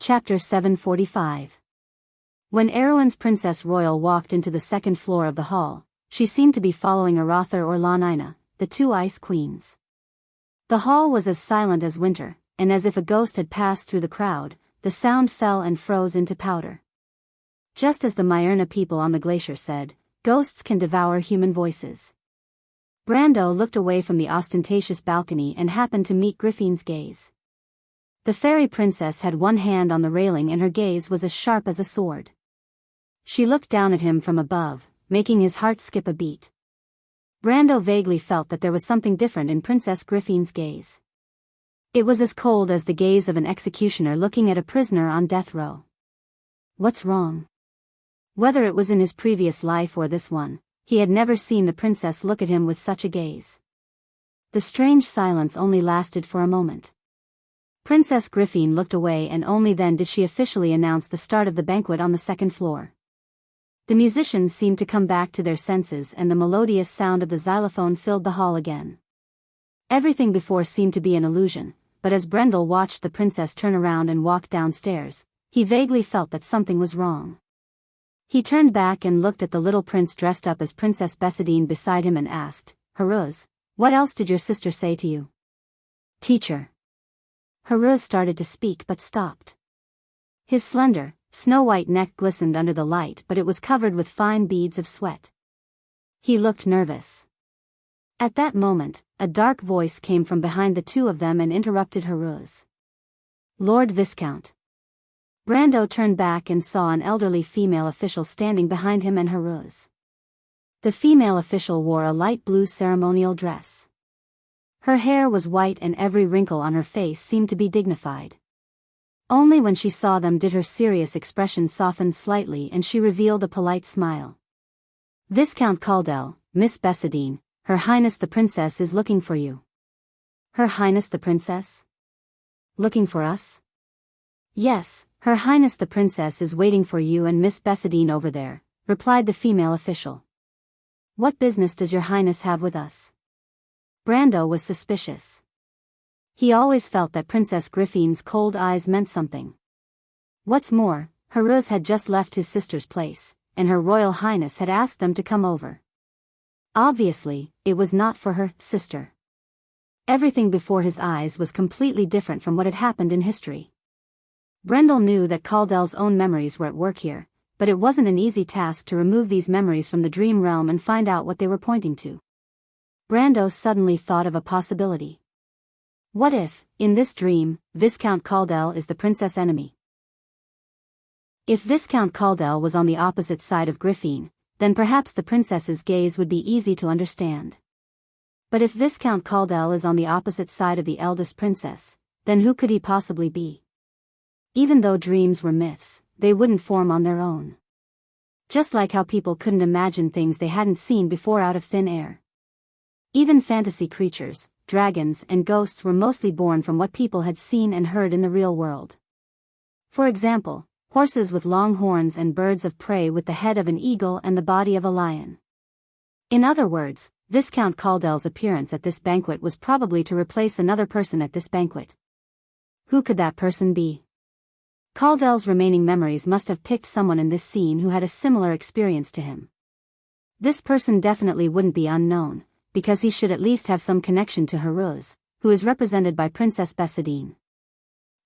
Chapter 745. When Erewhon's Princess Royal walked into the second floor of the hall, she seemed to be following Arather or Lanina, the two ice queens. The hall was as silent as winter, and as if a ghost had passed through the crowd, the sound fell and froze into powder. Just as the Myrna people on the glacier said, ghosts can devour human voices. Brando looked away from the ostentatious balcony and happened to meet Griffin's gaze. The fairy princess had one hand on the railing and her gaze was as sharp as a sword. She looked down at him from above, making his heart skip a beat. Brando vaguely felt that there was something different in Princess Griffin's gaze. It was as cold as the gaze of an executioner looking at a prisoner on death row. What's wrong? Whether it was in his previous life or this one, he had never seen the princess look at him with such a gaze. The strange silence only lasted for a moment. Princess Griffin looked away and only then did she officially announce the start of the banquet on the second floor. The musicians seemed to come back to their senses and the melodious sound of the xylophone filled the hall again. Everything before seemed to be an illusion, but as Brendel watched the princess turn around and walk downstairs, he vaguely felt that something was wrong. He turned back and looked at the little prince dressed up as Princess Bessadine beside him and asked, "Haruz, what else did your sister say to you?" "Teacher." Haruz started to speak but stopped. His slender, snow-white neck glistened under the light but it was covered with fine beads of sweat. He looked nervous. At that moment, a dark voice came from behind the two of them and interrupted Haruz. "Lord Viscount." Brando turned back and saw an elderly female official standing behind him and Haruz. The female official wore a light blue ceremonial dress. Her hair was white and every wrinkle on her face seemed to be dignified. Only when she saw them did her serious expression soften slightly and she revealed a polite smile. "Viscount Caldel, Miss Bessadine, Her Highness the Princess is looking for you." "Her Highness the Princess? Looking for us?" "Yes, Her Highness the Princess is waiting for you and Miss Bessadine over there," replied the female official. "What business does your Highness have with us?" Brando was suspicious. He always felt that Princess Griffin's cold eyes meant something. What's more, Haruz had just left his sister's place, and Her Royal Highness had asked them to come over. Obviously, it was not for her sister. Everything before his eyes was completely different from what had happened in history. Brendel knew that Caldel's own memories were at work here, but it wasn't an easy task to remove these memories from the dream realm and find out what they were pointing to. Brando suddenly thought of a possibility. What if, in this dream, Viscount Caldel is the princess' enemy? If Viscount Caldel was on the opposite side of Griffin, then perhaps the princess's gaze would be easy to understand. But if Viscount Caldel is on the opposite side of the eldest princess, then who could he possibly be? Even though dreams were myths, they wouldn't form on their own. Just like how people couldn't imagine things they hadn't seen before out of thin air. Even fantasy creatures, dragons and ghosts were mostly born from what people had seen and heard in the real world. For example, horses with long horns and birds of prey with the head of an eagle and the body of a lion. In other words, Viscount Caldel's appearance at this banquet was probably to replace another person at this banquet. Who could that person be? Caldel's remaining memories must have picked someone in this scene who had a similar experience to him. This person definitely wouldn't be unknown, because he should at least have some connection to Haruz, who is represented by Princess Bessadine.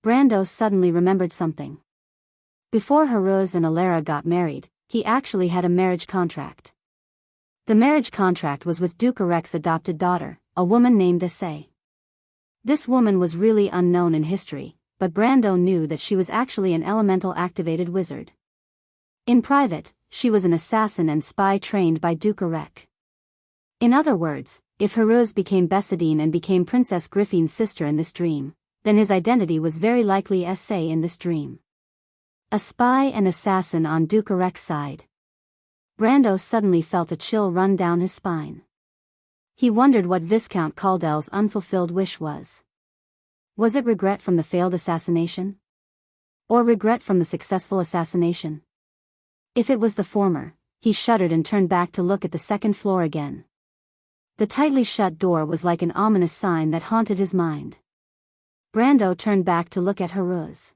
Brando suddenly remembered something. Before Haruz and Alara got married, he actually had a marriage contract. The marriage contract was with Duke Arek's adopted daughter, a woman named Essay. This woman was really unknown in history, but Brando knew that she was actually an elemental-activated wizard. In private, she was an assassin and spy trained by Duke Arek. In other words, if Haruz became Bessadine and became Princess Griffin's sister in this dream, then his identity was very likely Essay in this dream. A spy and assassin on Duke Arek's side. Brando suddenly felt a chill run down his spine. He wondered what Viscount Caldel's unfulfilled wish was. Was it regret from the failed assassination? Or regret from the successful assassination? If it was the former, he shuddered and turned back to look at the second floor again. The tightly shut door was like an ominous sign that haunted his mind. Brando turned back to look at Haruz.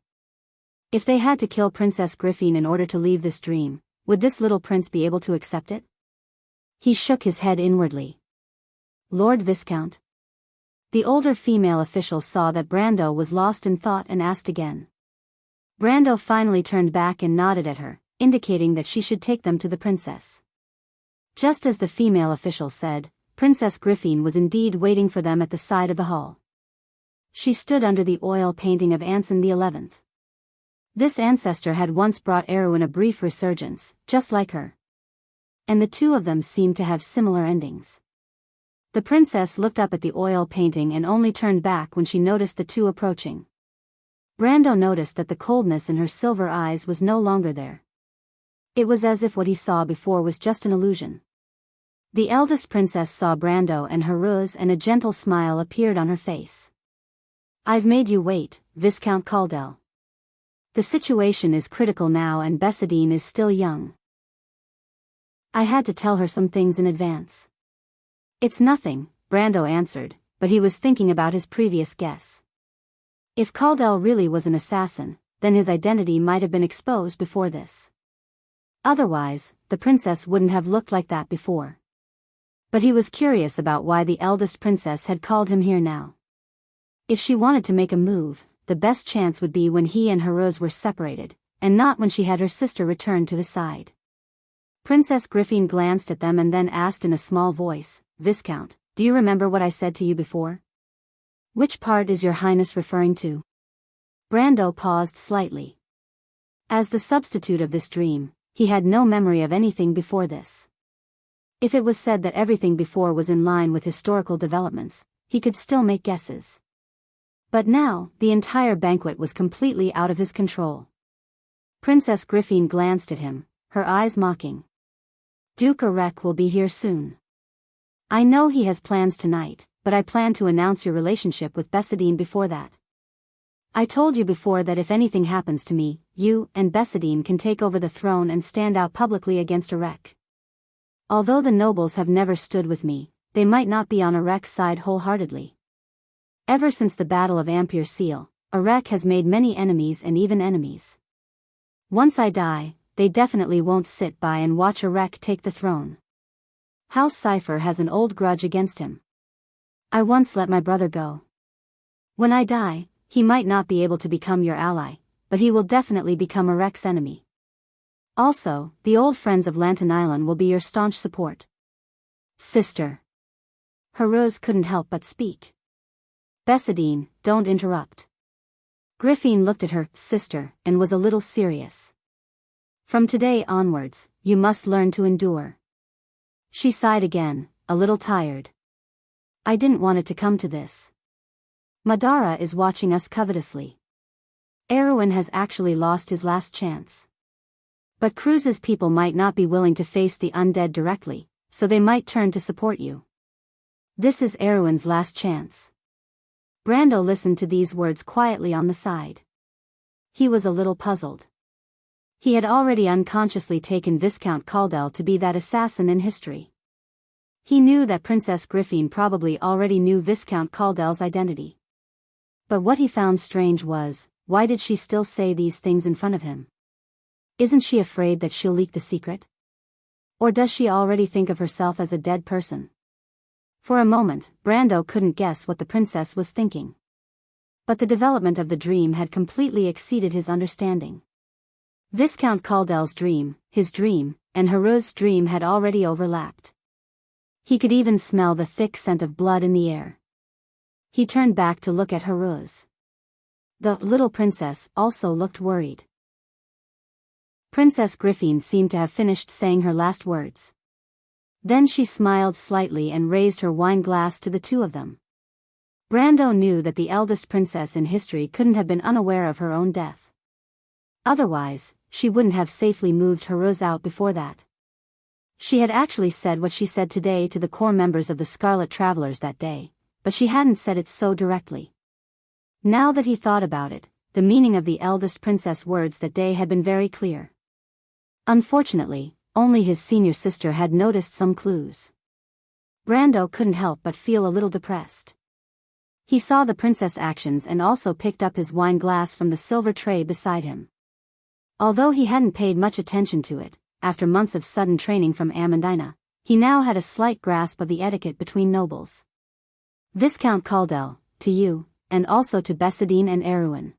If they had to kill Princess Griffin in order to leave this dream, would this little prince be able to accept it? He shook his head inwardly. Lord Viscount. The older female official saw that Brando was lost in thought and asked again. Brando finally turned back and nodded at her, indicating that she should take them to the princess. Just as the female official said, Princess Griffin was indeed waiting for them at the side of the hall. She stood under the oil painting of Anson XI. This ancestor had once brought Erwin a brief resurgence, just like her. And the two of them seemed to have similar endings. The princess looked up at the oil painting and only turned back when she noticed the two approaching. Brando noticed that the coldness in her silver eyes was no longer there. It was as if what he saw before was just an illusion. The eldest princess saw Brando and Heruz, and a gentle smile appeared on her face. I've made you wait, Viscount Caldel. The situation is critical now and Bessadine is still young. I had to tell her some things in advance. It's nothing, Brando answered, but he was thinking about his previous guess. If Caldel really was an assassin, then his identity might have been exposed before this. Otherwise, the princess wouldn't have looked like that before. But he was curious about why the eldest princess had called him here now. If she wanted to make a move, the best chance would be when he and Heruz were separated, and not when she had her sister return to his side. Princess Griffin glanced at them and then asked in a small voice, Viscount, do you remember what I said to you before? Which part is your highness referring to? Brando paused slightly. As the substitute of this dream, he had no memory of anything before this. If it was said that everything before was in line with historical developments, he could still make guesses. But now, the entire banquet was completely out of his control. Princess Griffin glanced at him, her eyes mocking. Duke Erech will be here soon. I know he has plans tonight, but I plan to announce your relationship with Bessadine before that. I told you before that if anything happens to me, you and Bessadine can take over the throne and stand out publicly against Erech. Although the nobles have never stood with me, they might not be on Erech's side wholeheartedly. Ever since the Battle of Ampere Seal, Erech has made many enemies and even enemies. Once I die, they definitely won't sit by and watch Erech take the throne. House Cypher has an old grudge against him. I once let my brother go. When I die, he might not be able to become your ally, but he will definitely become Erech's enemy. Also, the old friends of Lantanilon will be your staunch support. Sister. Heruz couldn't help but speak. Bessadine, don't interrupt. Griffin looked at her sister and was a little serious. From today onwards, you must learn to endure. She sighed again, a little tired. I didn't want it to come to this. Madara is watching us covetously. Erwin has actually lost his last chance. But Cruz's people might not be willing to face the undead directly, so they might turn to support you. This is Erwin's last chance. Brando listened to these words quietly on the side. He was a little puzzled. He had already unconsciously taken Viscount Caldel to be that assassin in history. He knew that Princess Griffin probably already knew Viscount Caldel's identity. But what he found strange was, why did she still say these things in front of him? Isn't she afraid that she'll leak the secret? Or does she already think of herself as a dead person? For a moment, Brando couldn't guess what the princess was thinking. But the development of the dream had completely exceeded his understanding. Viscount Caldel's dream, his dream, and Heruz's dream had already overlapped. He could even smell the thick scent of blood in the air. He turned back to look at Heruz. The little princess also looked worried. Princess Griffin seemed to have finished saying her last words. Then she smiled slightly and raised her wine glass to the two of them. Brando knew that the eldest princess in history couldn't have been unaware of her own death. Otherwise, she wouldn't have safely moved Heruz out before that. She had actually said what she said today to the core members of the Scarlet Travelers that day, but she hadn't said it so directly. Now that he thought about it, the meaning of the eldest princess' words that day had been very clear. Unfortunately, only his senior sister had noticed some clues. Brando couldn't help but feel a little depressed. He saw the princess' actions and also picked up his wine glass from the silver tray beside him. Although he hadn't paid much attention to it, after months of sudden training from Amandina, he now had a slight grasp of the etiquette between nobles. Viscount Caldel, to you, and also to Bessadine and Erewhon.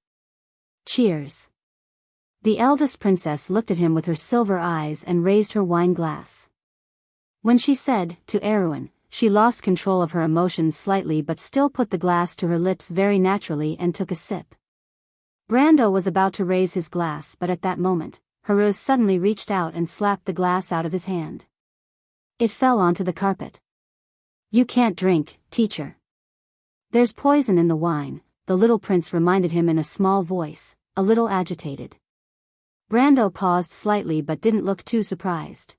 Cheers. The eldest princess looked at him with her silver eyes and raised her wine glass. When she said, to Erewhon, she lost control of her emotions slightly but still put the glass to her lips very naturally and took a sip. Brando was about to raise his glass, but at that moment, Heruz suddenly reached out and slapped the glass out of his hand. It fell onto the carpet. You can't drink, teacher. There's poison in the wine, the little prince reminded him in a small voice, a little agitated. Brando paused slightly but didn't look too surprised.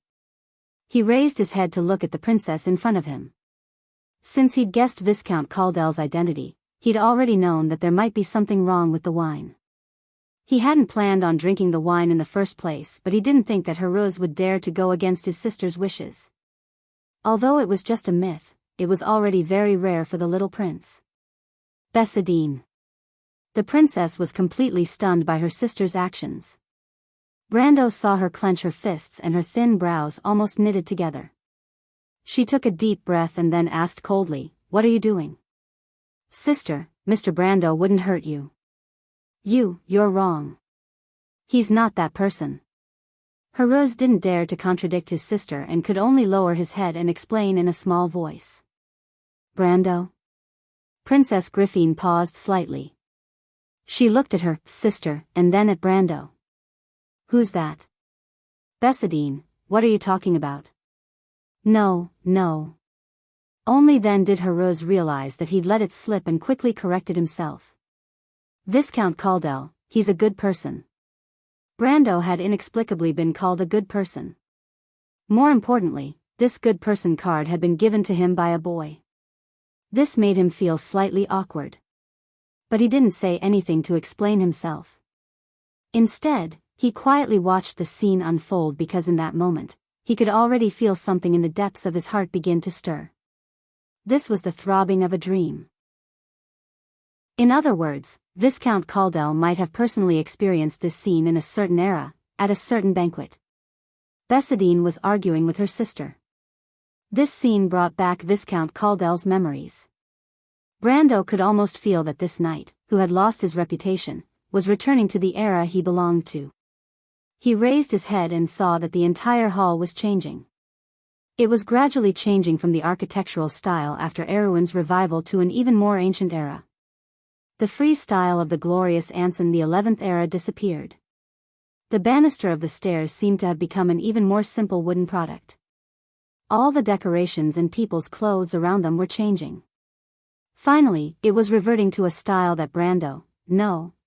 He raised his head to look at the princess in front of him. Since he'd guessed Viscount Caldel's identity, he'd already known that there might be something wrong with the wine. He hadn't planned on drinking the wine in the first place, but he didn't think that Heruz would dare to go against his sister's wishes. Although it was just a myth, it was already very rare for the little prince. Bessadine. The princess was completely stunned by her sister's actions. Brando saw her clench her fists and her thin brows almost knitted together. She took a deep breath and then asked coldly, "What are you doing?" "Sister, Mr. Brando wouldn't hurt you." You're wrong. He's not that person." Heruz didn't dare to contradict his sister and could only lower his head and explain in a small voice. "Brando?" Princess Griffine paused slightly. She looked at her sister and then at Brando. "Who's that?" "Bessadine, what are you talking about?" No. Only then did Heruz realize that he'd let it slip and quickly corrected himself. "Viscount Caldel, he's a good person." Brando had inexplicably been called a good person. More importantly, this good person card had been given to him by a boy. This made him feel slightly awkward. But he didn't say anything to explain himself. Instead, he quietly watched the scene unfold because in that moment, he could already feel something in the depths of his heart begin to stir. This was the throbbing of a dream. In other words, Viscount Caldel might have personally experienced this scene in a certain era, at a certain banquet. Bessadine was arguing with her sister. This scene brought back Viscount Caldel's memories. Brando could almost feel that this knight, who had lost his reputation, was returning to the era he belonged to. He raised his head and saw that the entire hall was changing. It was gradually changing from the architectural style after Erewhon's revival to an even more ancient era. The free style of the glorious Anson the 11th era disappeared. The banister of the stairs seemed to have become an even more simple wooden product. All the decorations and people's clothes around them were changing. Finally, it was reverting to a style that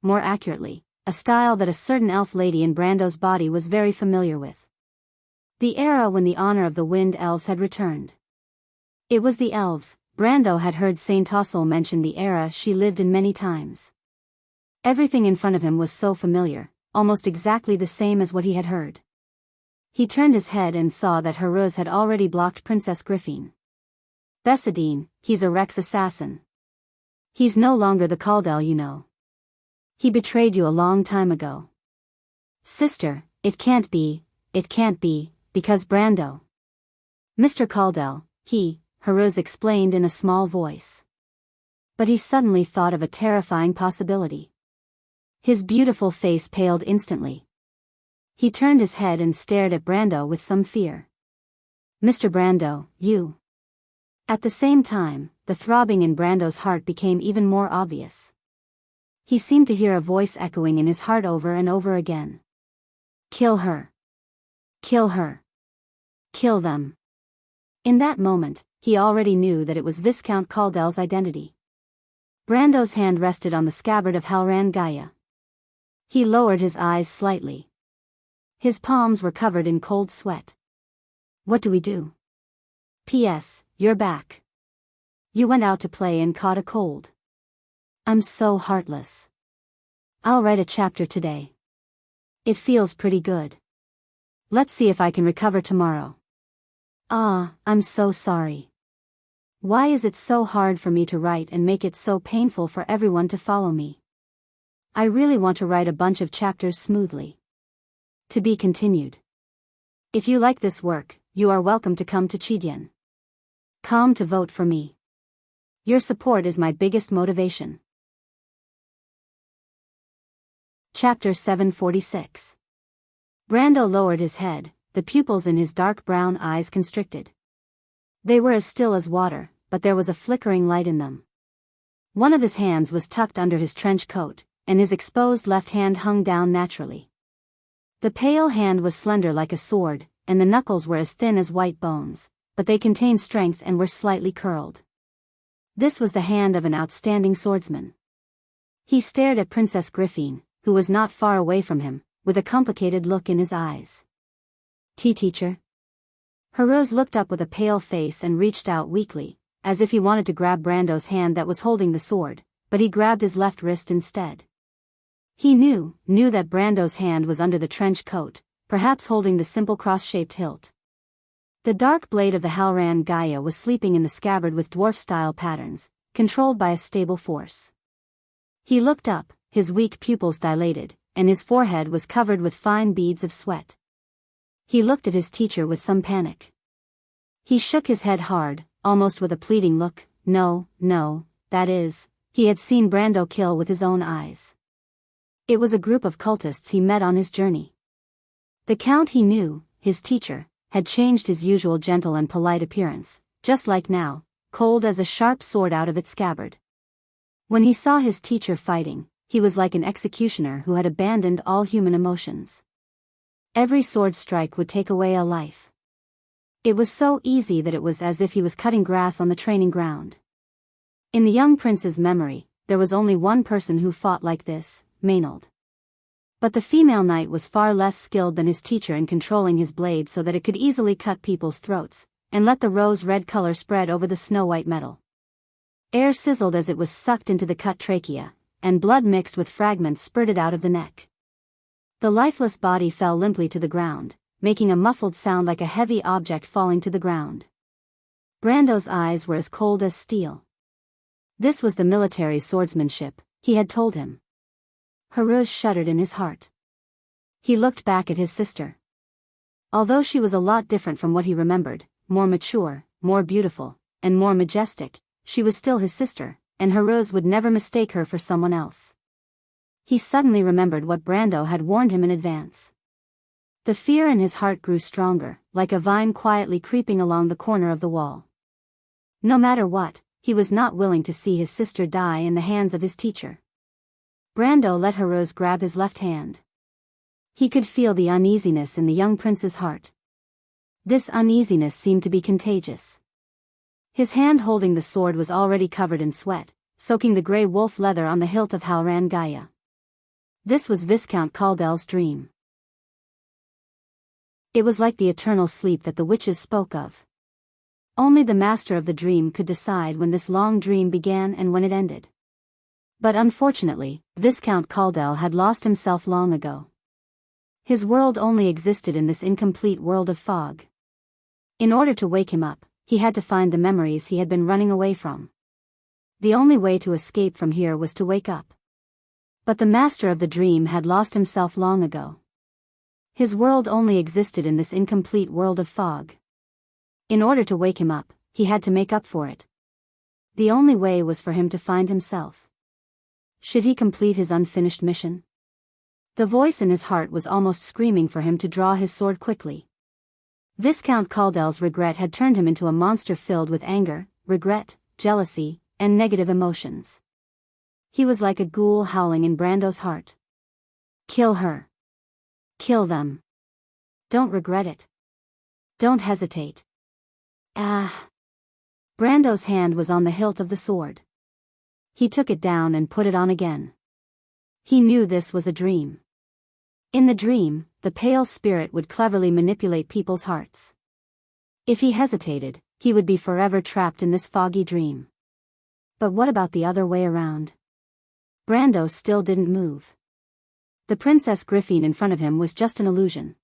more accurately, a style that a certain elf lady in Brando's body was very familiar with. The era when the honor of the wind elves had returned. It was the elves. Brando had heard Saint Tossel mention the era she lived in many times. Everything in front of him was so familiar, almost exactly the same as what he had heard. He turned his head and saw that Heruz had already blocked Princess Griffine. "Bessadine, he's a Rex assassin. He's no longer the Caldel you know. He betrayed you a long time ago." "Sister, it can't be, because Brando." "Mr. Caldel, Heruz explained in a small voice. But he suddenly thought of a terrifying possibility. His beautiful face paled instantly. He turned his head and stared at Brando with some fear. "Mr. Brando, you." At the same time, the throbbing in Brando's heart became even more obvious. He seemed to hear a voice echoing in his heart over and over again. "Kill her. Kill her. Kill them." In that moment, he already knew that it was Viscount Caldel's identity. Brando's hand rested on the scabbard of Halran Gaia. He lowered his eyes slightly. His palms were covered in cold sweat. "What do we do?" "P.S. You're back. You went out to play and caught a cold." "I'm so heartless. I'll write a chapter today. It feels pretty good. Let's see if I can recover tomorrow." I'm so sorry. Why is it so hard for me to write and make it so painful for everyone to follow me? I really want to write a bunch of chapters smoothly. To be continued. If you like this work, you are welcome to come to Chidien. Come to vote for me. Your support is my biggest motivation. Chapter 746. Brando lowered his head, the pupils in his dark brown eyes constricted. They were as still as water, but there was a flickering light in them. One of his hands was tucked under his trench coat, and his exposed left hand hung down naturally. The pale hand was slender like a sword, and the knuckles were as thin as white bones, but they contained strength and were slightly curled. This was the hand of an outstanding swordsman. He stared at Princess Griffin, who was not far away from him, with a complicated look in his eyes. Teacher? Haruz looked up with a pale face and reached out weakly, as if he wanted to grab Brando's hand that was holding the sword, but he grabbed his left wrist instead. He knew that Brando's hand was under the trench coat, perhaps holding the simple cross-shaped hilt. The dark blade of the Halran Gaia was sleeping in the scabbard with dwarf-style patterns, controlled by a stable force. He looked up, his weak pupils dilated, and his forehead was covered with fine beads of sweat. He looked at his teacher with some panic. He shook his head hard, almost with a pleading look. No, that is, he had seen Brando kill with his own eyes. It was a group of cultists he met on his journey. The Count he knew, his teacher, had changed his usual gentle and polite appearance, just like now, cold as a sharp sword out of its scabbard. When he saw his teacher fighting, he was like an executioner who had abandoned all human emotions. Every sword strike would take away a life. It was so easy that it was as if he was cutting grass on the training ground. In the young prince's memory, there was only one person who fought like this, Maynard. But the female knight was far less skilled than his teacher in controlling his blade so that it could easily cut people's throats, and let the rose-red color spread over the snow-white metal. Air sizzled as it was sucked into the cut trachea, and blood mixed with fragments spurted out of the neck. The lifeless body fell limply to the ground, making a muffled sound like a heavy object falling to the ground. Brando's eyes were as cold as steel. This was the military swordsmanship, he had told him. Haruz shuddered in his heart. He looked back at his sister. Although she was a lot different from what he remembered, more mature, more beautiful, and more majestic, she was still his sister, and Haruz would never mistake her for someone else. He suddenly remembered what Brando had warned him in advance. The fear in his heart grew stronger, like a vine quietly creeping along the corner of the wall. No matter what, he was not willing to see his sister die in the hands of his teacher. Brando let Haruz grab his left hand. He could feel the uneasiness in the young prince's heart. This uneasiness seemed to be contagious. His hand holding the sword was already covered in sweat, soaking the grey wolf leather on the hilt of Halran Gaia. This was Viscount Caldel's dream. It was like the eternal sleep that the witches spoke of. Only the master of the dream could decide when this long dream began and when it ended. But unfortunately, Viscount Caldel had lost himself long ago. His world only existed in this incomplete world of fog. In order to wake him up, he had to find the memories he had been running away from. The only way to escape from here was to wake up. But the master of the dream had lost himself long ago. His world only existed in this incomplete world of fog. In order to wake him up, he had to make up for it. The only way was for him to find himself. Should he complete his unfinished mission? The voice in his heart was almost screaming for him to draw his sword quickly. Viscount Caldel's regret had turned him into a monster filled with anger, regret, jealousy, and negative emotions. He was like a ghoul howling in Brando's heart. Kill her. Kill them. Don't regret it. Don't hesitate. Ah. Brando's hand was on the hilt of the sword. He took it down and put it on again. He knew this was a dream. In the dream, the pale spirit would cleverly manipulate people's hearts. If he hesitated, he would be forever trapped in this foggy dream. But what about the other way around? Brando still didn't move. The Princess Griffin in front of him was just an illusion.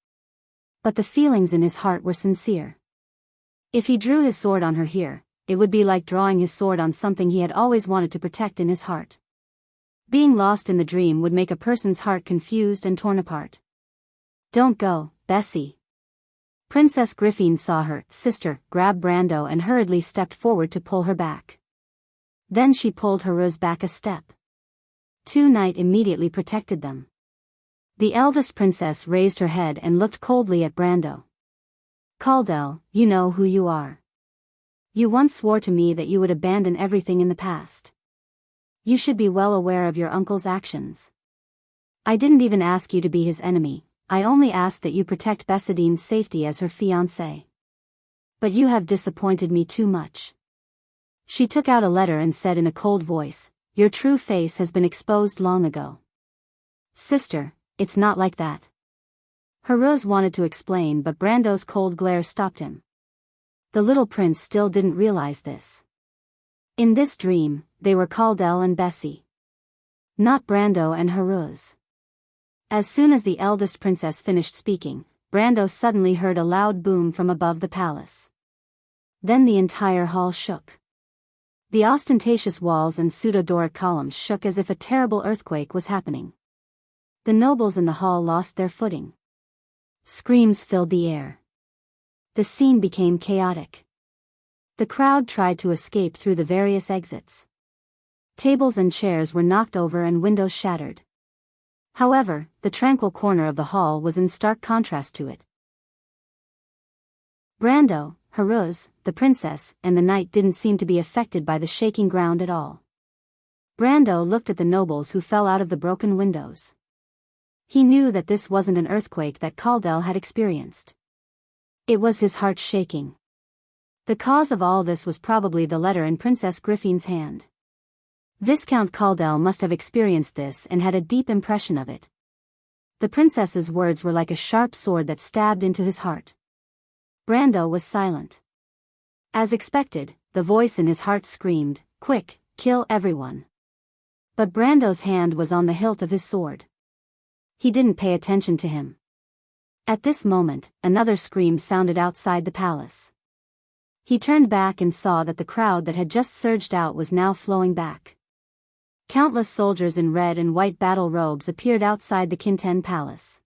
But the feelings in his heart were sincere. If he drew his sword on her here, it would be like drawing his sword on something he had always wanted to protect in his heart. Being lost in the dream would make a person's heart confused and torn apart. Don't go, Bessie. Princess Griffin saw her sister grab Brando and hurriedly stepped forward to pull her back. Then she pulled Heruz back a step. Two Knight immediately protected them. The eldest princess raised her head and looked coldly at Brando. Caldel, you know who you are. You once swore to me that you would abandon everything in the past. You should be well aware of your uncle's actions. I didn't even ask you to be his enemy, I only asked that you protect Bessadine's safety as her fiancé. But you have disappointed me too much. She took out a letter and said in a cold voice, your true face has been exposed long ago. Sister, it's not like that. Heruz wanted to explain but Brando's cold glare stopped him. The little prince still didn't realize this. In this dream, they were Caldel and Bessie. Not Brando and Heruz. As soon as the eldest princess finished speaking, Brando suddenly heard a loud boom from above the palace. Then the entire hall shook. The ostentatious walls and pseudo-Doric columns shook as if a terrible earthquake was happening. The nobles in the hall lost their footing. Screams filled the air. The scene became chaotic. The crowd tried to escape through the various exits. Tables and chairs were knocked over and windows shattered. However, the tranquil corner of the hall was in stark contrast to it. Brando, Heruz, the princess, and the knight didn't seem to be affected by the shaking ground at all. Brando looked at the nobles who fell out of the broken windows. He knew that this wasn't an earthquake that Caldel had experienced. It was his heart shaking. The cause of all this was probably the letter in Princess Griffin's hand. Viscount Caldel must have experienced this and had a deep impression of it. The princess's words were like a sharp sword that stabbed into his heart. Brando was silent. As expected, the voice in his heart screamed, "Quick, kill everyone." But Brando's hand was on the hilt of his sword. He didn't pay attention to him. At this moment, another scream sounded outside the palace. He turned back and saw that the crowd that had just surged out was now flowing back. Countless soldiers in red and white battle robes appeared outside the Kinten Palace.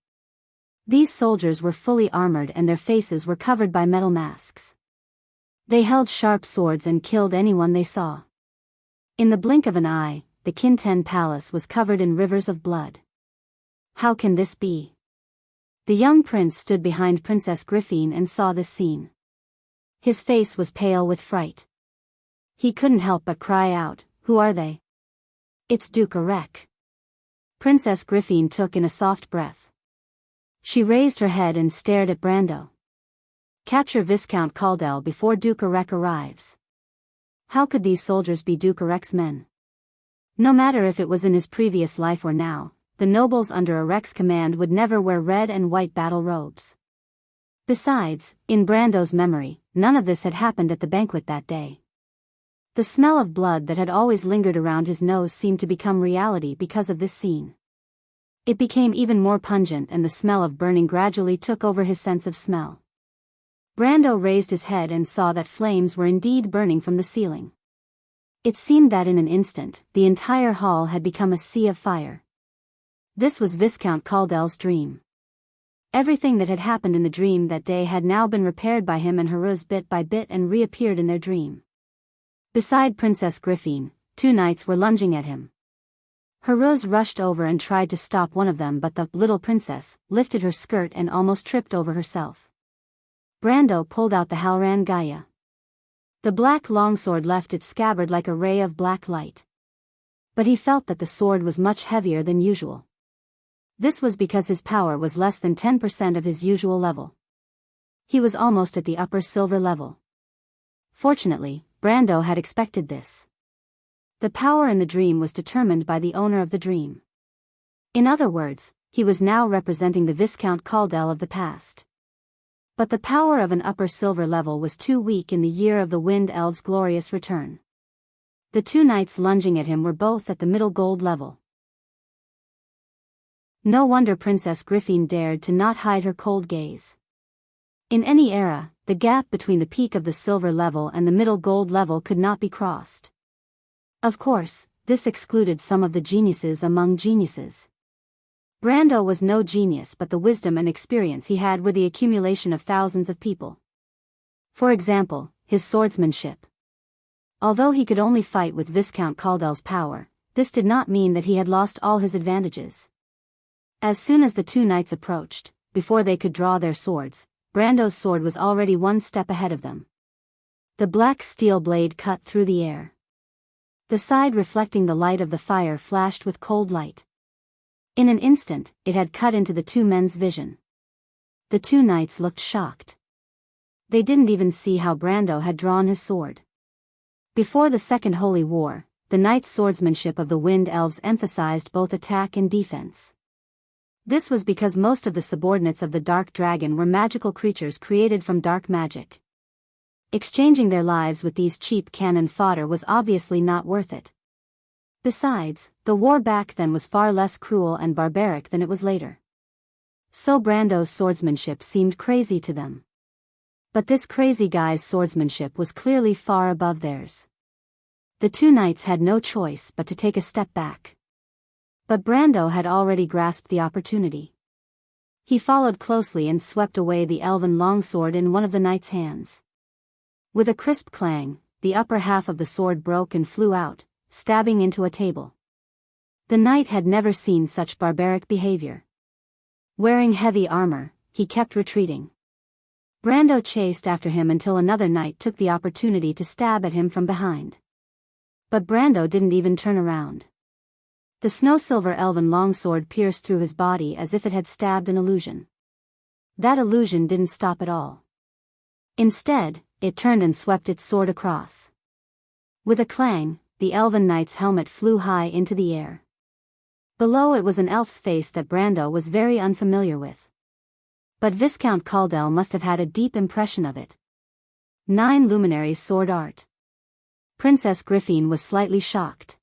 These soldiers were fully armored and their faces were covered by metal masks. They held sharp swords and killed anyone they saw. In the blink of an eye, the Kinten Palace was covered in rivers of blood. How can this be? The young prince stood behind Princess Griffin and saw this scene. His face was pale with fright. He couldn't help but cry out, "Who are they?" "It's Duke Erec." Princess Griffin took in a soft breath. She raised her head and stared at Brando. "Capture Viscount Caldel before Duke Erec arrives." How could these soldiers be Duke Erec's men? No matter if it was in his previous life or now, the nobles under Erec's command would never wear red and white battle robes. Besides, in Brando's memory, none of this had happened at the banquet that day. The smell of blood that had always lingered around his nose seemed to become reality because of this scene. It became even more pungent and the smell of burning gradually took over his sense of smell. Brando raised his head and saw that flames were indeed burning from the ceiling. It seemed that in an instant, the entire hall had become a sea of fire. This was Viscount Caldel's dream. Everything that had happened in the dream that day had now been repaired by him and Heruz bit by bit and reappeared in their dream. Beside Princess Griffin, two knights were lunging at him. Heruz rushed over and tried to stop one of them, but the little princess lifted her skirt and almost tripped over herself. Brando pulled out the Halran Gaia. The black longsword left its scabbard like a ray of black light. But he felt that the sword was much heavier than usual. This was because his power was less than 10% of his usual level. He was almost at the upper silver level. Fortunately, Brando had expected this. The power in the dream was determined by the owner of the dream. In other words, he was now representing the Viscount Caldel of the past. But the power of an upper silver level was too weak in the year of the Wind Elves' glorious return. The two knights lunging at him were both at the middle gold level. No wonder Princess Griffin dared to not hide her cold gaze. In any era, the gap between the peak of the silver level and the middle gold level could not be crossed. Of course, this excluded some of the geniuses among geniuses. Brando was no genius, but the wisdom and experience he had were the accumulation of thousands of people. For example, his swordsmanship. Although he could only fight with Viscount Caldel's power, this did not mean that he had lost all his advantages. As soon as the two knights approached, before they could draw their swords, Brando's sword was already one step ahead of them. The black steel blade cut through the air. The side reflecting the light of the fire flashed with cold light. In an instant, it had cut into the two men's vision. The two knights looked shocked. They didn't even see how Brando had drawn his sword. Before the Second Holy War, the knights' swordsmanship of the Wind Elves emphasized both attack and defense. This was because most of the subordinates of the Dark Dragon were magical creatures created from dark magic. Exchanging their lives with these cheap cannon fodder was obviously not worth it. Besides, the war back then was far less cruel and barbaric than it was later. So Brando's swordsmanship seemed crazy to them. But this crazy guy's swordsmanship was clearly far above theirs. The two knights had no choice but to take a step back. But Brando had already grasped the opportunity. He followed closely and swept away the elven longsword in one of the knights' hands. With a crisp clang, the upper half of the sword broke and flew out, stabbing into a table. The knight had never seen such barbaric behavior. Wearing heavy armor, he kept retreating. Brando chased after him until another knight took the opportunity to stab at him from behind. But Brando didn't even turn around. The snow-silver elven longsword pierced through his body as if it had stabbed an illusion. That illusion didn't stop at all. Instead, it turned and swept its sword across. With a clang, the elven knight's helmet flew high into the air. Below it was an elf's face that Brando was very unfamiliar with. But Viscount Caldel must have had a deep impression of it. 9 luminaries sword art. Princess Griffine was slightly shocked.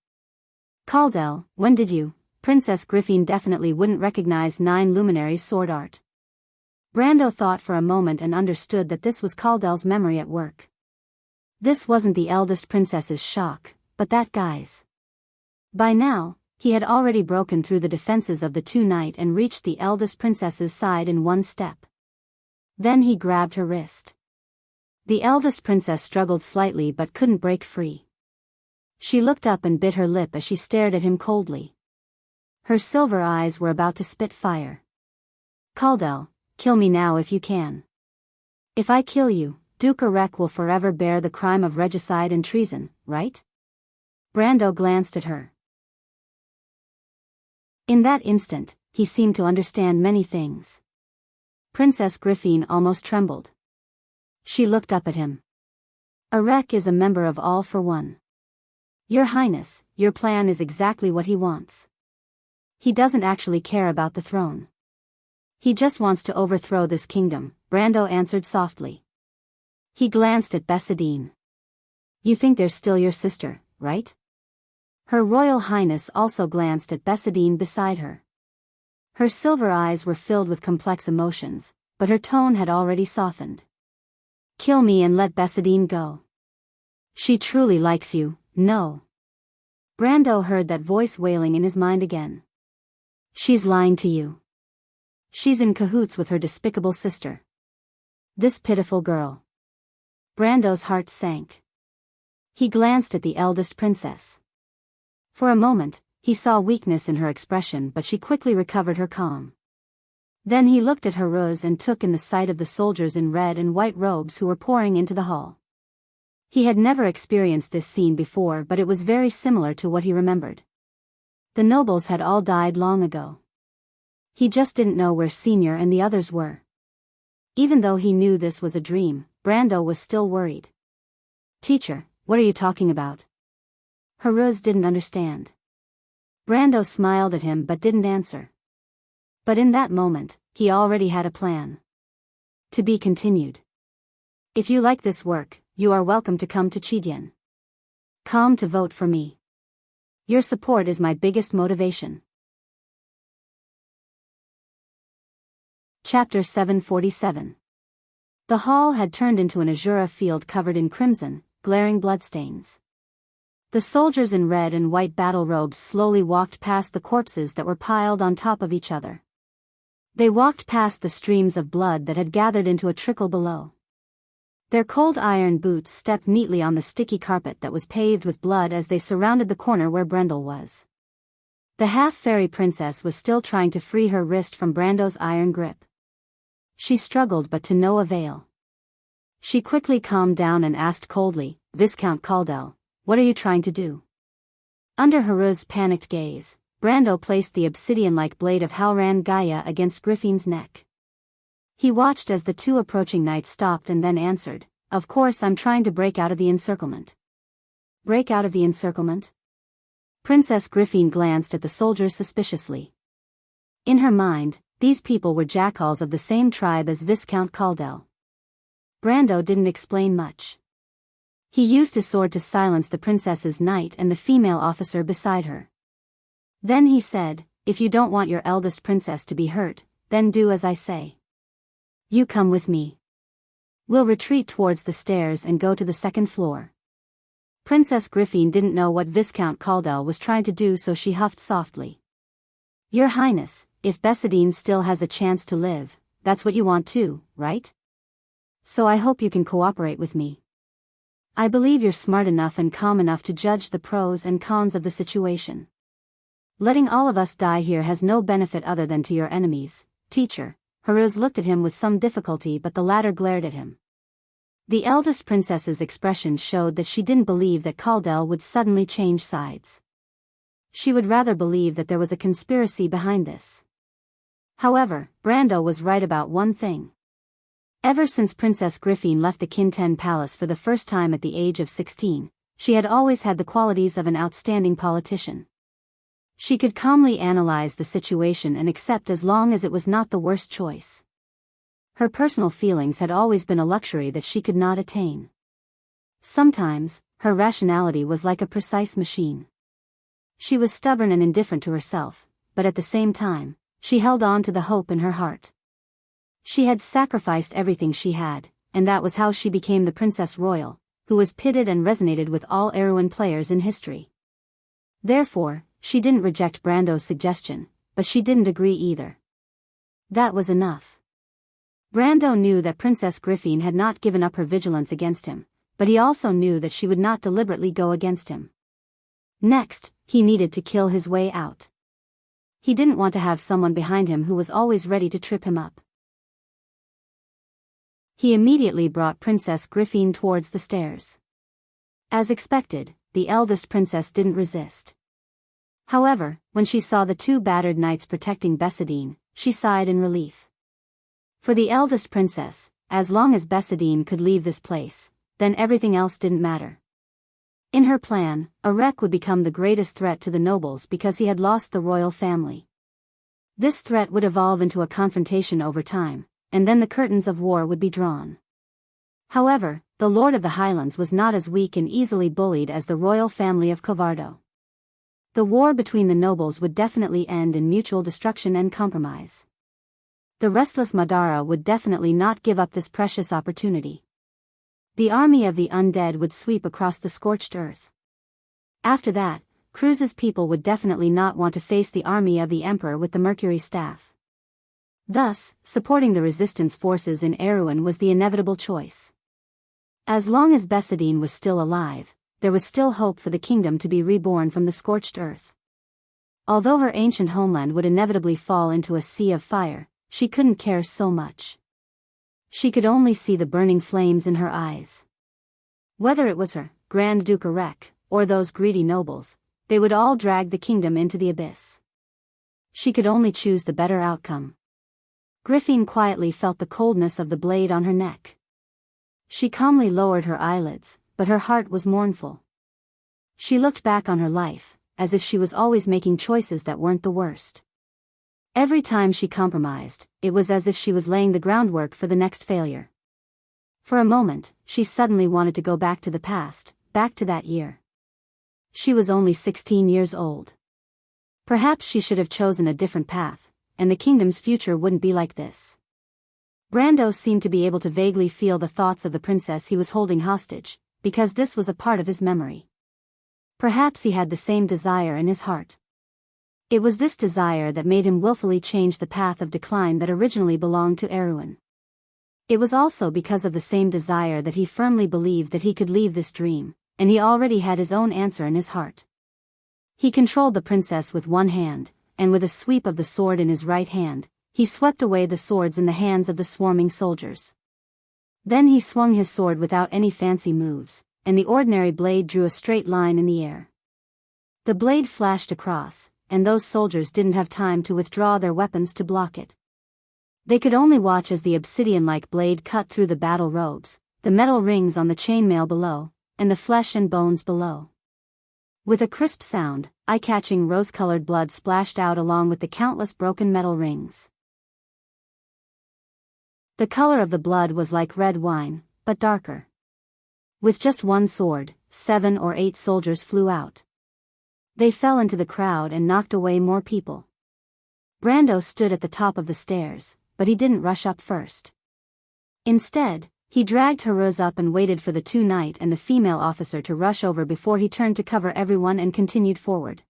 Caldel, when did you? Princess Griffine definitely wouldn't recognize 9 luminaries sword art. Brando thought for a moment and understood that this was Caldel's memory at work. This wasn't the eldest princess's shock, but that guy's. By now, he had already broken through the defenses of the two knights and reached the eldest princess's side in one step. Then he grabbed her wrist. The eldest princess struggled slightly but couldn't break free. She looked up and bit her lip as she stared at him coldly. Her silver eyes were about to spit fire. Caldel, kill me now if you can. If I kill you, Duke Erek will forever bear the crime of regicide and treason, right? Brando glanced at her. In that instant, he seemed to understand many things. Princess Griffine almost trembled. She looked up at him. Erek is a member of All for One. Your Highness, your plan is exactly what he wants. He doesn't actually care about the throne. He just wants to overthrow this kingdom, Brando answered softly. He glanced at Bessadine. You think they're still your sister, right? Her Royal Highness also glanced at Bessadine beside her. Her silver eyes were filled with complex emotions, but her tone had already softened. Kill me and let Bessadine go. She truly likes you, no. Brando heard that voice wailing in his mind again. She's lying to you. She's in cahoots with her despicable sister. This pitiful girl. Brando's heart sank. He glanced at the eldest princess. For a moment, he saw weakness in her expression, but she quickly recovered her calm. Then he looked at Haruz and took in the sight of the soldiers in red and white robes who were pouring into the hall. He had never experienced this scene before, but it was very similar to what he remembered. The nobles had all died long ago. He just didn't know where Senior and the others were. Even though he knew this was a dream, Brando was still worried. Teacher, what are you talking about? Haruz didn't understand. Brando smiled at him but didn't answer. But in that moment, he already had a plan. To be continued. If you like this work, you are welcome to come to Chidien. Come to vote for me. Your support is my biggest motivation. Chapter 747. The hall had turned into an azure field covered in crimson, glaring bloodstains. The soldiers in red and white battle robes slowly walked past the corpses that were piled on top of each other. They walked past the streams of blood that had gathered into a trickle below. Their cold iron boots stepped neatly on the sticky carpet that was paved with blood as they surrounded the corner where Brendel was. The half-fairy princess was still trying to free her wrist from Brando's iron grip. She struggled but to no avail. She quickly calmed down and asked coldly, "Viscount Caldel, what are you trying to do?" Under Heru's panicked gaze, Brando placed the obsidian-like blade of Halran Gaia against Griffin's neck. He watched as the two approaching knights stopped and then answered, "Of course I'm trying to break out of the encirclement." Break out of the encirclement? Princess Griffin glanced at the soldiers suspiciously. In her mind, these people were jackals of the same tribe as Viscount Caldel. Brando didn't explain much. He used his sword to silence the princess's knight and the female officer beside her. Then he said, "If you don't want your eldest princess to be hurt, then do as I say. You come with me. We'll retreat towards the stairs and go to the second floor." Princess Griffin didn't know what Viscount Caldel was trying to do, so she huffed softly. "Your Highness, if Bessadine still has a chance to live, that's what you want too, right? So I hope you can cooperate with me. I believe you're smart enough and calm enough to judge the pros and cons of the situation. Letting all of us die here has no benefit other than to your enemies, teacher." Heruz looked at him with some difficulty, but the latter glared at him. The eldest princess's expression showed that she didn't believe that Caldel would suddenly change sides. She would rather believe that there was a conspiracy behind this. However, Brando was right about one thing. Ever since Princess Griffin left the Kinten Palace for the first time at the age of 16, she had always had the qualities of an outstanding politician. She could calmly analyze the situation and accept as long as it was not the worst choice. Her personal feelings had always been a luxury that she could not attain. Sometimes, her rationality was like a precise machine. She was stubborn and indifferent to herself, but at the same time, she held on to the hope in her heart. She had sacrificed everything she had, and that was how she became the Princess Royal, who was pitted and resonated with all Erewhon players in history. Therefore, she didn't reject Brando's suggestion, but she didn't agree either. That was enough. Brando knew that Princess Griffin had not given up her vigilance against him, but he also knew that she would not deliberately go against him. Next, he needed to kill his way out. He didn't want to have someone behind him who was always ready to trip him up. He immediately brought Princess Griffin towards the stairs. As expected, the eldest princess didn't resist. However, when she saw the two battered knights protecting Bessadine, she sighed in relief. For the eldest princess, as long as Bessadine could leave this place, then everything else didn't matter. In her plan, Enrich would become the greatest threat to the nobles because he had lost the royal family. This threat would evolve into a confrontation over time, and then the curtains of war would be drawn. However, the Lord of the Highlands was not as weak and easily bullied as the royal family of Covardo. The war between the nobles would definitely end in mutual destruction and compromise. The restless Madara would definitely not give up this precious opportunity. The army of the undead would sweep across the scorched earth. After that, Cruz's people would definitely not want to face the army of the Emperor with the Mercury Staff. Thus, supporting the resistance forces in Erewhon was the inevitable choice. As long as Bessadine was still alive, there was still hope for the kingdom to be reborn from the scorched earth. Although her ancient homeland would inevitably fall into a sea of fire, she couldn't care so much. She could only see the burning flames in her eyes. Whether it was her, Grand Duke Enrich, or those greedy nobles, they would all drag the kingdom into the abyss. She could only choose the better outcome. Griffin quietly felt the coldness of the blade on her neck. She calmly lowered her eyelids, but her heart was mournful. She looked back on her life, as if she was always making choices that weren't the worst. Every time she compromised, it was as if she was laying the groundwork for the next failure. For a moment, she suddenly wanted to go back to the past, back to that year. She was only 16 years old. Perhaps she should have chosen a different path, and the kingdom's future wouldn't be like this. Brando seemed to be able to vaguely feel the thoughts of the princess he was holding hostage, because this was a part of his memory. Perhaps he had the same desire in his heart. It was this desire that made him willfully change the path of decline that originally belonged to Erewhon. It was also because of the same desire that he firmly believed that he could leave this dream, and he already had his own answer in his heart. He controlled the princess with one hand, and with a sweep of the sword in his right hand, he swept away the swords in the hands of the swarming soldiers. Then he swung his sword without any fancy moves, and the ordinary blade drew a straight line in the air. The blade flashed across, and those soldiers didn't have time to withdraw their weapons to block it. They could only watch as the obsidian-like blade cut through the battle robes, the metal rings on the chainmail below, and the flesh and bones below. With a crisp sound, eye-catching rose-colored blood splashed out along with the countless broken metal rings. The color of the blood was like red wine, but darker. With just one sword, 7 or 8 soldiers flew out. They fell into the crowd and knocked away more people. Brando stood at the top of the stairs, but he didn't rush up first. Instead, he dragged Heruz up and waited for the 2 knight and the female officer to rush over before he turned to cover everyone and continued forward.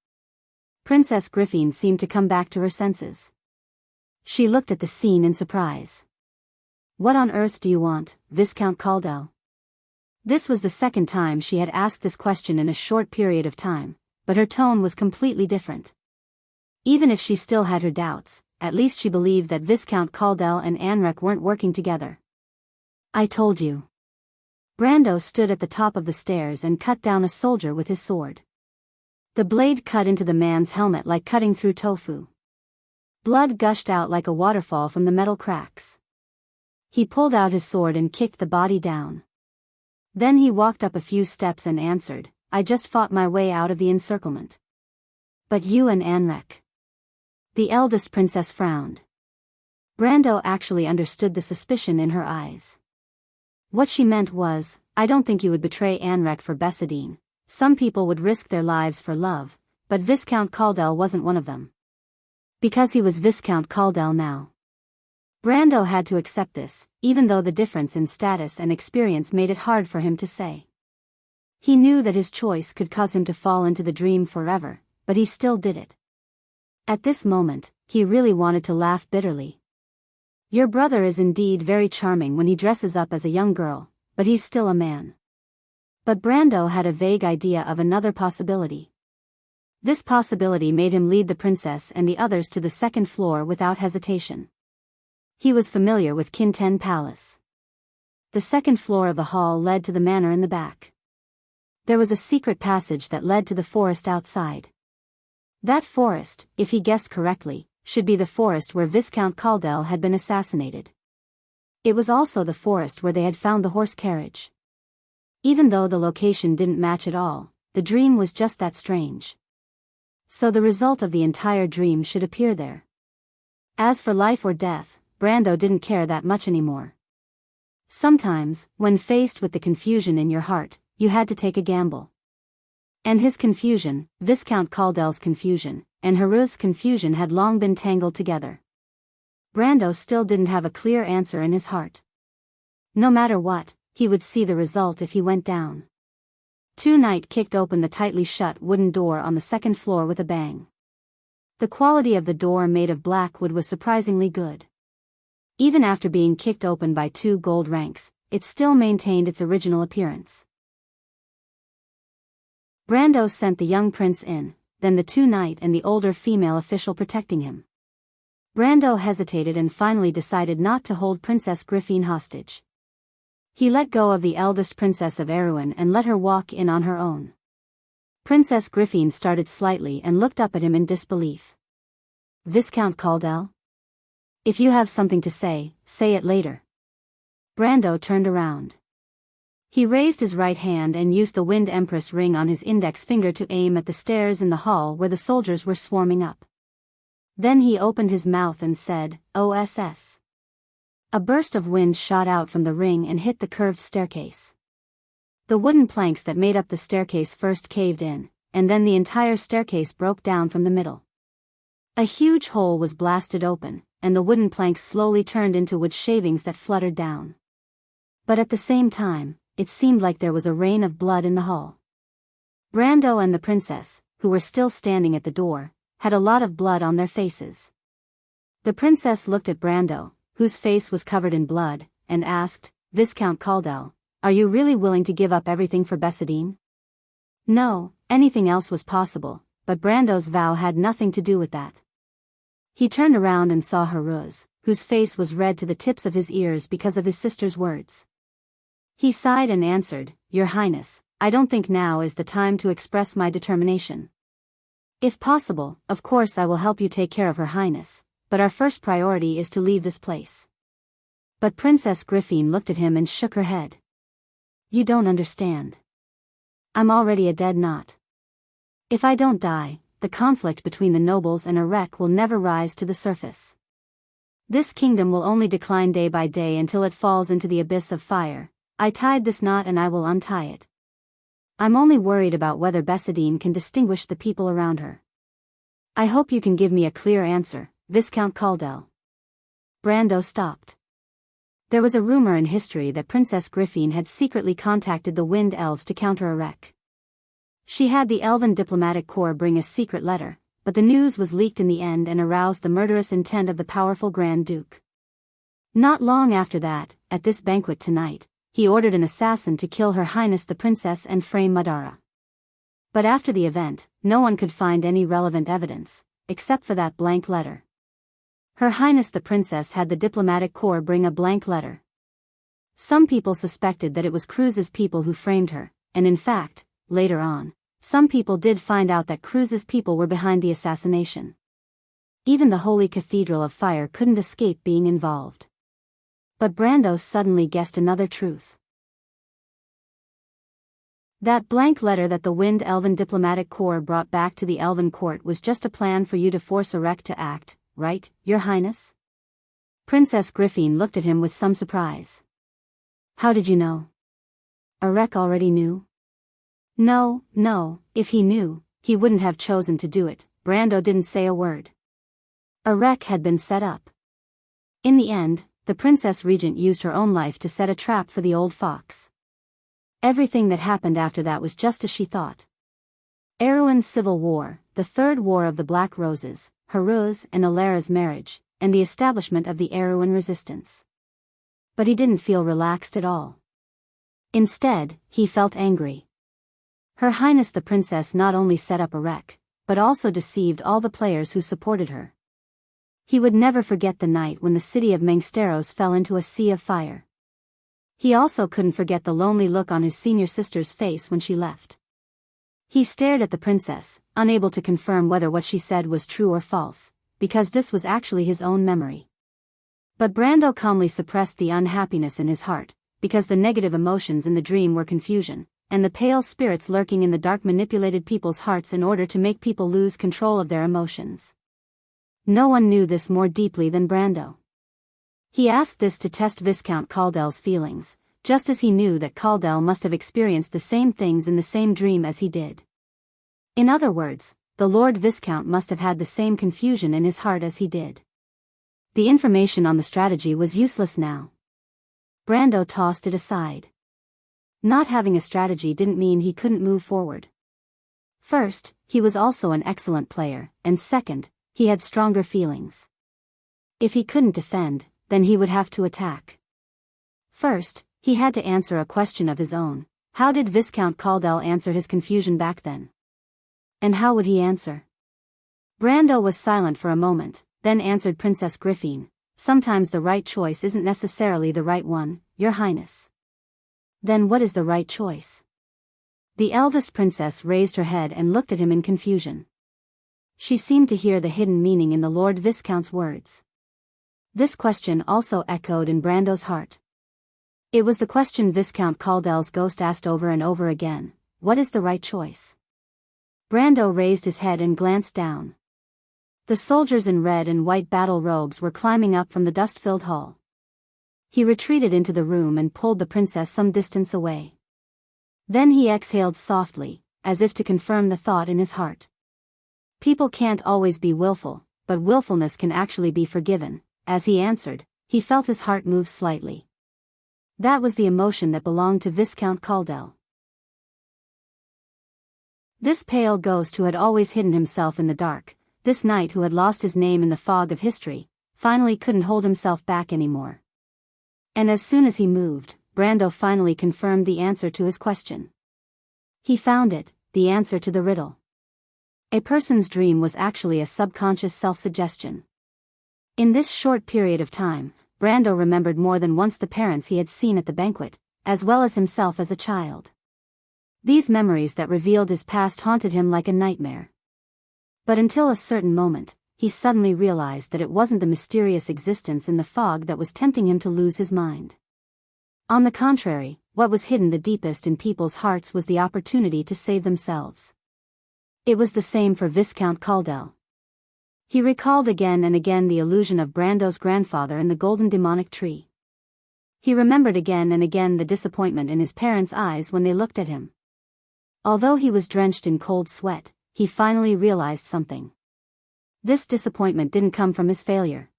Princess Griffin seemed to come back to her senses. She looked at the scene in surprise. "What on earth do you want, Viscount Caldell?" This was the second time she had asked this question in a short period of time, but her tone was completely different. Even if she still had her doubts, at least she believed that Viscount Caldell and Enrich weren't working together. "I told you." Brando stood at the top of the stairs and cut down a soldier with his sword. The blade cut into the man's helmet like cutting through tofu. Blood gushed out like a waterfall from the metal cracks. He pulled out his sword and kicked the body down. Then he walked up a few steps and answered, "I just fought my way out of the encirclement." "But you and Enrich?" The eldest princess frowned. Brando actually understood the suspicion in her eyes. What she meant was, "I don't think you would betray Enrich for Bessadine. Some people would risk their lives for love, but Viscount Caldell wasn't one of them." Because he was Viscount Caldell now. Brando had to accept this, even though the difference in status and experience made it hard for him to say. He knew that his choice could cause him to fall into the dream forever, but he still did it. At this moment, he really wanted to laugh bitterly. "Your brother is indeed very charming when he dresses up as a young girl, but he's still a man." But Brando had a vague idea of another possibility. This possibility made him lead the princess and the others to the second floor without hesitation. He was familiar with Kinten Palace. The second floor of the hall led to the manor in the back. There was a secret passage that led to the forest outside. That forest, if he guessed correctly, should be the forest where Viscount Caldell had been assassinated. It was also the forest where they had found the horse carriage. Even though the location didn't match at all, the dream was just that strange. So the result of the entire dream should appear there. As for life or death, Brando didn't care that much anymore. Sometimes, when faced with the confusion in your heart, you had to take a gamble. And his confusion, Viscount Caldell's confusion, and Heruz's confusion had long been tangled together. Brando still didn't have a clear answer in his heart. No matter what, he would see the result if he went down. 2 Knight kicked open the tightly shut wooden door on the second floor with a bang. The quality of the door made of black wood was surprisingly good. Even after being kicked open by 2 gold ranks, it still maintained its original appearance. Brando sent the young prince in, then the 2 Knight and the older female official protecting him. Brando hesitated and finally decided not to hold Princess Griffin hostage. He let go of the eldest princess of Erewhon and let her walk in on her own. Princess Griffin started slightly and looked up at him in disbelief. "Viscount Caldell? If you have something to say, say it later." Brando turned around. He raised his right hand and used the Wind Empress ring on his index finger to aim at the stairs in the hall where the soldiers were swarming up. Then he opened his mouth and said, "OSS." A burst of wind shot out from the ring and hit the curved staircase. The wooden planks that made up the staircase first caved in, and then the entire staircase broke down from the middle. A huge hole was blasted open, and the wooden planks slowly turned into wood shavings that fluttered down. But at the same time, it seemed like there was a rain of blood in the hall. Brando and the princess, who were still standing at the door, had a lot of blood on their faces. The princess looked at Brando, whose face was covered in blood, and asked, "Viscount Caldel, are you really willing to give up everything for Bessadine?" No, anything else was possible, but Brando's vow had nothing to do with that. He turned around and saw Heruz, whose face was red to the tips of his ears because of his sister's words. He sighed and answered, "Your Highness, I don't think now is the time to express my determination. If possible, of course I will help you take care of Her Highness, but our first priority is to leave this place." But Princess Griffin looked at him and shook her head. "You don't understand. I'm already a dead knot. If I don't die, the conflict between the nobles and Enrich will never rise to the surface. This kingdom will only decline day by day until it falls into the abyss of fire. I tied this knot and I will untie it. I'm only worried about whether Bessadine can distinguish the people around her. I hope you can give me a clear answer, Viscount Caldel." Brando stopped. There was a rumor in history that Princess Griffin had secretly contacted the Wind Elves to counter Enrich. She had the Elven diplomatic corps bring a secret letter, but the news was leaked in the end and aroused the murderous intent of the powerful Grand Duke. Not long after that, at this banquet tonight, he ordered an assassin to kill Her Highness the Princess and Frame Madara. But after the event, no one could find any relevant evidence, except for that blank letter. Her Highness the Princess had the diplomatic corps bring a blank letter. Some people suspected that it was Cruz's people who framed her, and in fact, later on, some people did find out that Cruz's people were behind the assassination. Even the Holy Cathedral of Fire couldn't escape being involved. But Brando suddenly guessed another truth. That blank letter that the Wind Elven diplomatic corps brought back to the Elven court was just a plan for you to force Enrich to act, right, Your Highness? Princess Griffin looked at him with some surprise. "How did you know? Enrich already knew?" No, if he knew, he wouldn't have chosen to do it." Brando didn't say a word. Enrich had been set up. In the end, the Princess Regent used her own life to set a trap for the old fox. Everything that happened after that was just as she thought. Erewhon's civil war, the Third War of the Black Roses, Heruz and Alara's marriage, and the establishment of the Erewhon resistance. But he didn't feel relaxed at all. Instead, he felt angry. Her Highness the Princess not only set up Enrich, but also deceived all the players who supported her. He would never forget the night when the city of Mangsteros fell into a sea of fire. He also couldn't forget the lonely look on his senior sister's face when she left. He stared at the princess, unable to confirm whether what she said was true or false, because this was actually his own memory. But Brando calmly suppressed the unhappiness in his heart, because the negative emotions in the dream were confusion, and the pale spirits lurking in the dark manipulated people's hearts in order to make people lose control of their emotions. No one knew this more deeply than Brando. He asked this to test Viscount Caldel's feelings, just as he knew that Caldel must have experienced the same things in the same dream as he did. In other words, the Lord Viscount must have had the same confusion in his heart as he did. The information on the strategy was useless now. Brando tossed it aside. Not having a strategy didn't mean he couldn't move forward. First, he was also an excellent player, and second, he had stronger feelings. If he couldn't defend, then he would have to attack. First, he had to answer a question of his own. How did Viscount Caldel answer his confusion back then? And how would he answer? Brando was silent for a moment, then answered Princess Griffin, "Sometimes the right choice isn't necessarily the right one, Your Highness." "Then what is the right choice?" The eldest princess raised her head and looked at him in confusion. She seemed to hear the hidden meaning in the Lord Viscount's words. This question also echoed in Brando's heart. It was the question Viscount Caldel's ghost asked over and over again: what is the right choice? Brando raised his head and glanced down. The soldiers in red and white battle robes were climbing up from the dust-filled hall. He retreated into the room and pulled the princess some distance away. Then he exhaled softly, as if to confirm the thought in his heart. People can't always be willful, but willfulness can actually be forgiven. As he answered, he felt his heart move slightly. That was the emotion that belonged to Viscount Caldel. This pale ghost who had always hidden himself in the dark, this knight who had lost his name in the fog of history, finally couldn't hold himself back anymore. And as soon as he moved, Brando finally confirmed the answer to his question. He found it, the answer to the riddle. A person's dream was actually a subconscious self-suggestion. In this short period of time, Brando remembered more than once the parents he had seen at the banquet, as well as himself as a child. These memories that revealed his past haunted him like a nightmare. But until a certain moment, he suddenly realized that it wasn't the mysterious existence in the fog that was tempting him to lose his mind. On the contrary, what was hidden the deepest in people's hearts was the opportunity to save themselves. It was the same for Viscount Caldell. He recalled again and again the illusion of Brando's grandfather in the golden demonic tree. He remembered again and again the disappointment in his parents' eyes when they looked at him. Although he was drenched in cold sweat, he finally realized something. This disappointment didn't come from his failure.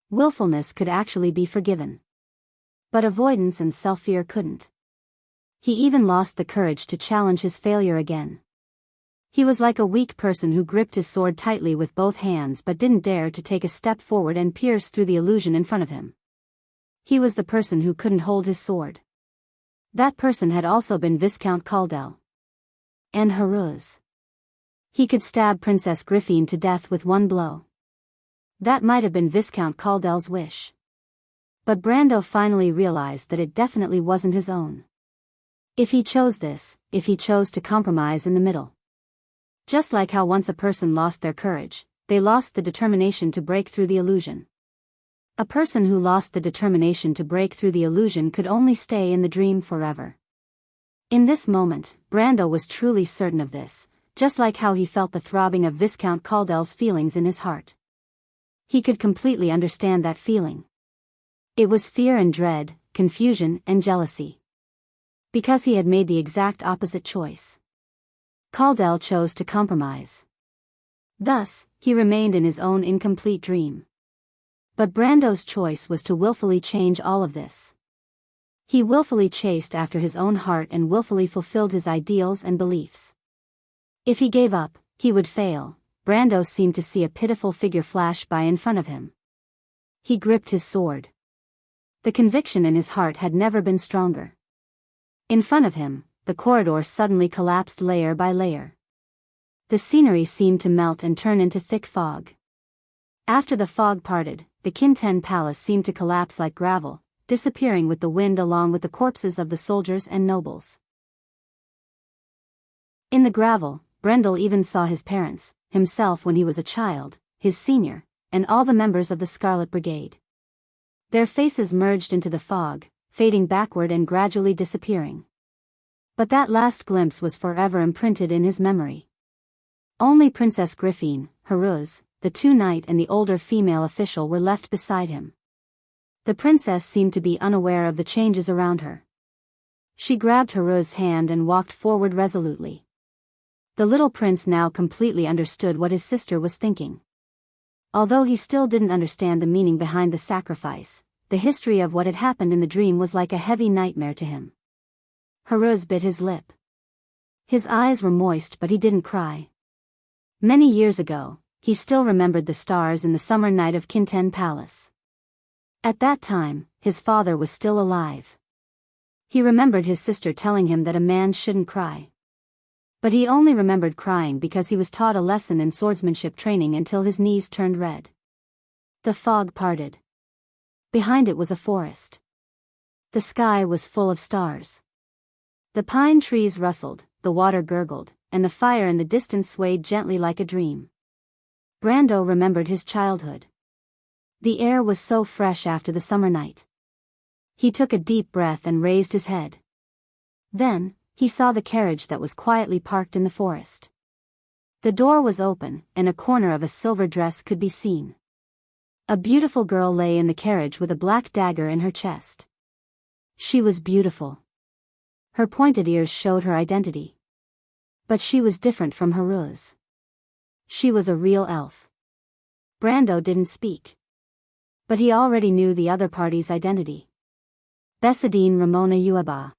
Willfulness could actually be forgiven. But avoidance and self-fear couldn't. He even lost the courage to challenge his failure again. He was like a weak person who gripped his sword tightly with both hands but didn't dare to take a step forward and pierce through the illusion in front of him. He was the person who couldn't hold his sword. That person had also been Viscount Caldell. And Haruz. He could stab Princess Griffine to death with one blow. That might have been Viscount Caldell's wish. But Brando finally realized that it definitely wasn't his own. If he chose this, if he chose to compromise in the middle. Just like how once a person lost their courage, they lost the determination to break through the illusion. A person who lost the determination to break through the illusion could only stay in the dream forever. In this moment, Brando was truly certain of this, just like how he felt the throbbing of Viscount Caldell's feelings in his heart. He could completely understand that feeling. It was fear and dread, confusion and jealousy. Because he had made the exact opposite choice. Caldell chose to compromise. Thus, he remained in his own incomplete dream. But Brando's choice was to willfully change all of this. He willfully chased after his own heart and willfully fulfilled his ideals and beliefs. If he gave up, he would fail. Brando seemed to see a pitiful figure flash by in front of him. He gripped his sword. The conviction in his heart had never been stronger. In front of him, the corridor suddenly collapsed layer by layer. The scenery seemed to melt and turn into thick fog. After the fog parted, the Kinten Palace seemed to collapse like gravel, disappearing with the wind along with the corpses of the soldiers and nobles. In the gravel, Brendel even saw his parents, himself when he was a child, his senior, and all the members of the Scarlet Brigade. Their faces merged into the fog, fading backward and gradually disappearing. But that last glimpse was forever imprinted in his memory. Only Princess Griffine, Haruz, the two knight and the older female official were left beside him. The princess seemed to be unaware of the changes around her. She grabbed Haruz's hand and walked forward resolutely. The little prince now completely understood what his sister was thinking. Although he still didn't understand the meaning behind the sacrifice, the history of what had happened in the dream was like a heavy nightmare to him. Haruz bit his lip. His eyes were moist but he didn't cry. Many years ago, he still remembered the stars in the summer night of Kinten Palace. At that time, his father was still alive. He remembered his sister telling him that a man shouldn't cry. But he only remembered crying because he was taught a lesson in swordsmanship training until his knees turned red. The fog parted. Behind it was a forest. The sky was full of stars. The pine trees rustled, the water gurgled, and the fire in the distance swayed gently like a dream. Brando remembered his childhood. The air was so fresh after the summer night. He took a deep breath and raised his head. Then, he saw the carriage that was quietly parked in the forest. The door was open, and a corner of a silver dress could be seen. A beautiful girl lay in the carriage with a black dagger in her chest. She was beautiful. Her pointed ears showed her identity. But she was different from Haruz. She was a real elf. Brando didn't speak. But he already knew the other party's identity. Besadine Ramona Ueba.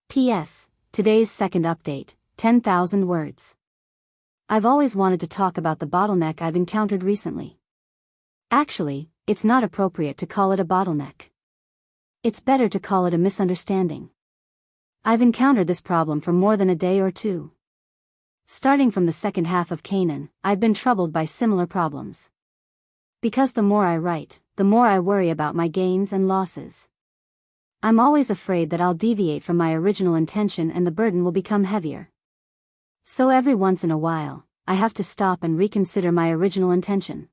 P.S. Today's second update, 10,000 words. I've always wanted to talk about the bottleneck I've encountered recently. Actually, it's not appropriate to call it a bottleneck. It's better to call it a misunderstanding. I've encountered this problem for more than a day or two. Starting from the second half of Canaan, I've been troubled by similar problems. Because the more I write, the more I worry about my gains and losses. I'm always afraid that I'll deviate from my original intention and the burden will become heavier. So every once in a while, I have to stop and reconsider my original intention.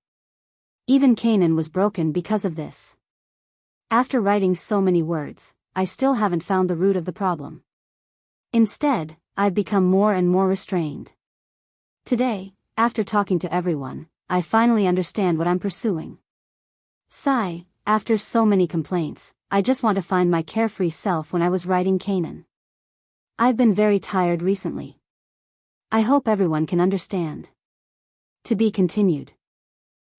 Even Canaan was broken because of this. After writing so many words, I still haven't found the root of the problem. Instead, I've become more and more restrained. Today, after talking to everyone, I finally understand what I'm pursuing. Sigh, after so many complaints, I just want to find my carefree self when I was writing Canaan. I've been very tired recently. I hope everyone can understand. To be continued.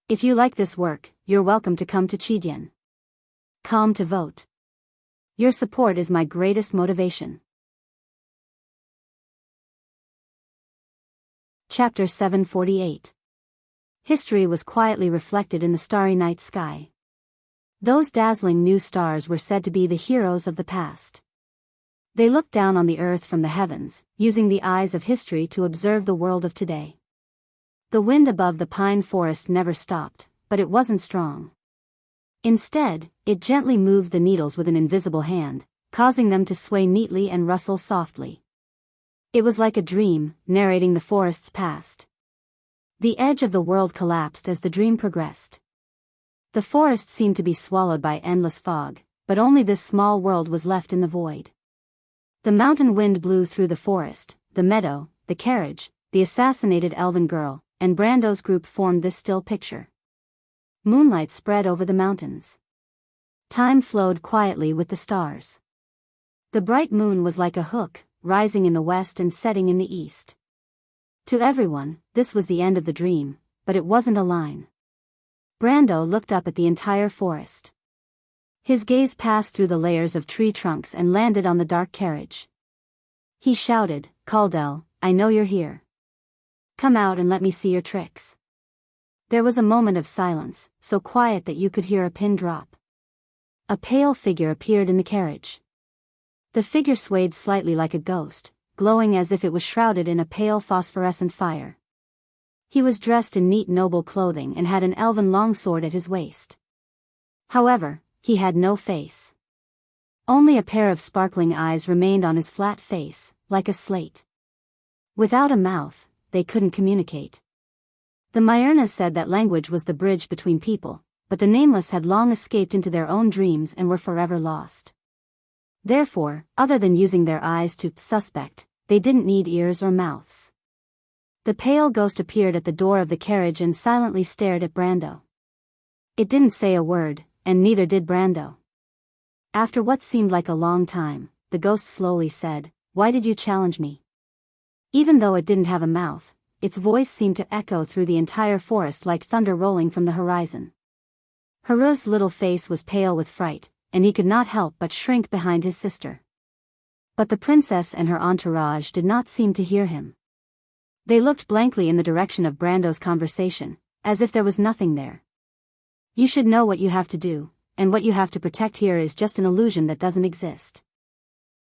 If you like this work, you're welcome to come to Chidien. Come to vote. Your support is my greatest motivation. Chapter 748. History was quietly reflected in the starry night sky. Those dazzling new stars were said to be the heroes of the past. They looked down on the earth from the heavens, using the eyes of history to observe the world of today. The wind above the pine forest never stopped, but it wasn't strong. Instead, it gently moved the needles with an invisible hand, causing them to sway neatly and rustle softly. It was like a dream, narrating the forest's past. The edge of the world collapsed as the dream progressed. The forest seemed to be swallowed by endless fog, but only this small world was left in the void. The mountain wind blew through the forest, the meadow, the carriage, the assassinated elven girl, and Brando's group formed this still picture. Moonlight spread over the mountains. Time flowed quietly with the stars. The bright moon was like a hook, rising in the west and setting in the east. To everyone, this was the end of the dream, but it wasn't a line. Brando looked up at the entire forest. His gaze passed through the layers of tree trunks and landed on the dark carriage. He shouted, "Caldel, I know you're here. Come out and let me see your tricks." There was a moment of silence, so quiet that you could hear a pin drop. A pale figure appeared in the carriage. The figure swayed slightly like a ghost, glowing as if it was shrouded in a pale phosphorescent fire. He was dressed in neat noble clothing and had an elven longsword at his waist. However, he had no face. Only a pair of sparkling eyes remained on his flat face, like a slate. Without a mouth, they couldn't communicate. The Myrna said that language was the bridge between people, but the Nameless had long escaped into their own dreams and were forever lost. Therefore, other than using their eyes to suspect, they didn't need ears or mouths. The pale ghost appeared at the door of the carriage and silently stared at Brando. It didn't say a word, and neither did Brando. After what seemed like a long time, the ghost slowly said, "Why did you challenge me?" Even though it didn't have a mouth, its voice seemed to echo through the entire forest like thunder rolling from the horizon. Haruz's little face was pale with fright, and he could not help but shrink behind his sister. But the princess and her entourage did not seem to hear him. They looked blankly in the direction of Brando's conversation, as if there was nothing there. "You should know what you have to do, and what you have to protect here is just an illusion that doesn't exist.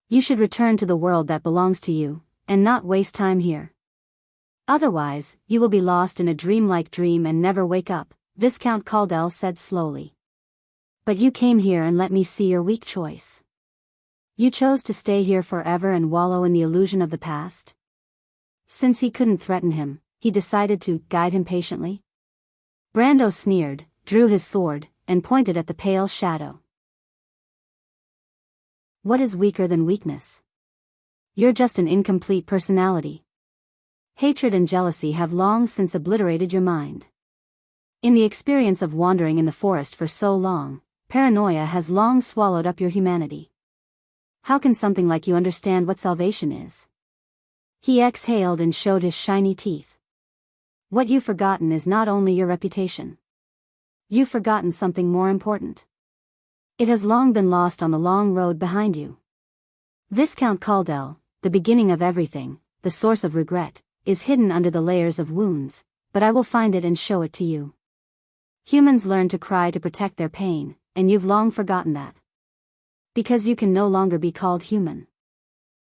You should return to the world that belongs to you, and not waste time here. Otherwise, you will be lost in a dreamlike dream and never wake up," Viscount Caldel said slowly. "But you came here and let me see your weak choice. You chose to stay here forever and wallow in the illusion of the past." Since he couldn't threaten him, he decided to guide him patiently. Brando sneered, drew his sword, and pointed at the pale shadow. "What is weaker than weakness? You're just an incomplete personality. Hatred and jealousy have long since obliterated your mind. In the experience of wandering in the forest for so long, paranoia has long swallowed up your humanity. How can something like you understand what salvation is?" He exhaled and showed his shiny teeth. "What you've forgotten is not only your reputation. You've forgotten something more important. It has long been lost on the long road behind you. Viscount Caldel, the beginning of everything, the source of regret, is hidden under the layers of wounds, but I will find it and show it to you. Humans learn to cry to protect their pain, and you've long forgotten that. Because you can no longer be called human.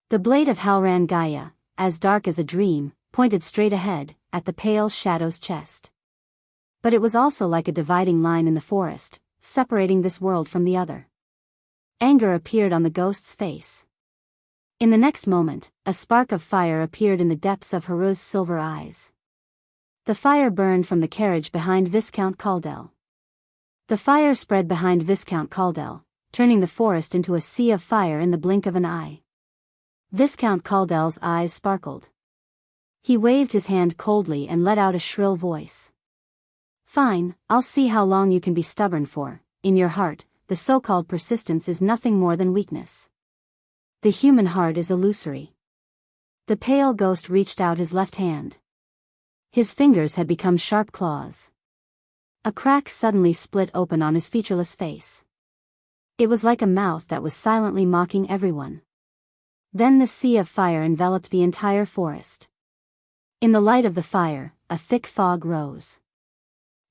The blade of Halran Gaia, as dark as a dream, pointed straight ahead, at the pale shadow's chest. But it was also like a dividing line in the forest, separating this world from the other. Anger appeared on the ghost's face. In the next moment, a spark of fire appeared in the depths of Haru's silver eyes. The fire burned from the carriage behind Viscount Caldel. The fire spread behind Viscount Caldel, turning the forest into a sea of fire in the blink of an eye. Viscount Caldel's eyes sparkled. He waved his hand coldly and let out a shrill voice. Fine, I'll see how long you can be stubborn for. In your heart, the so-called persistence is nothing more than weakness. The human heart is illusory. The pale ghost reached out his left hand. His fingers had become sharp claws. A crack suddenly split open on his featureless face. It was like a mouth that was silently mocking everyone. Then the sea of fire enveloped the entire forest. In the light of the fire, a thick fog rose.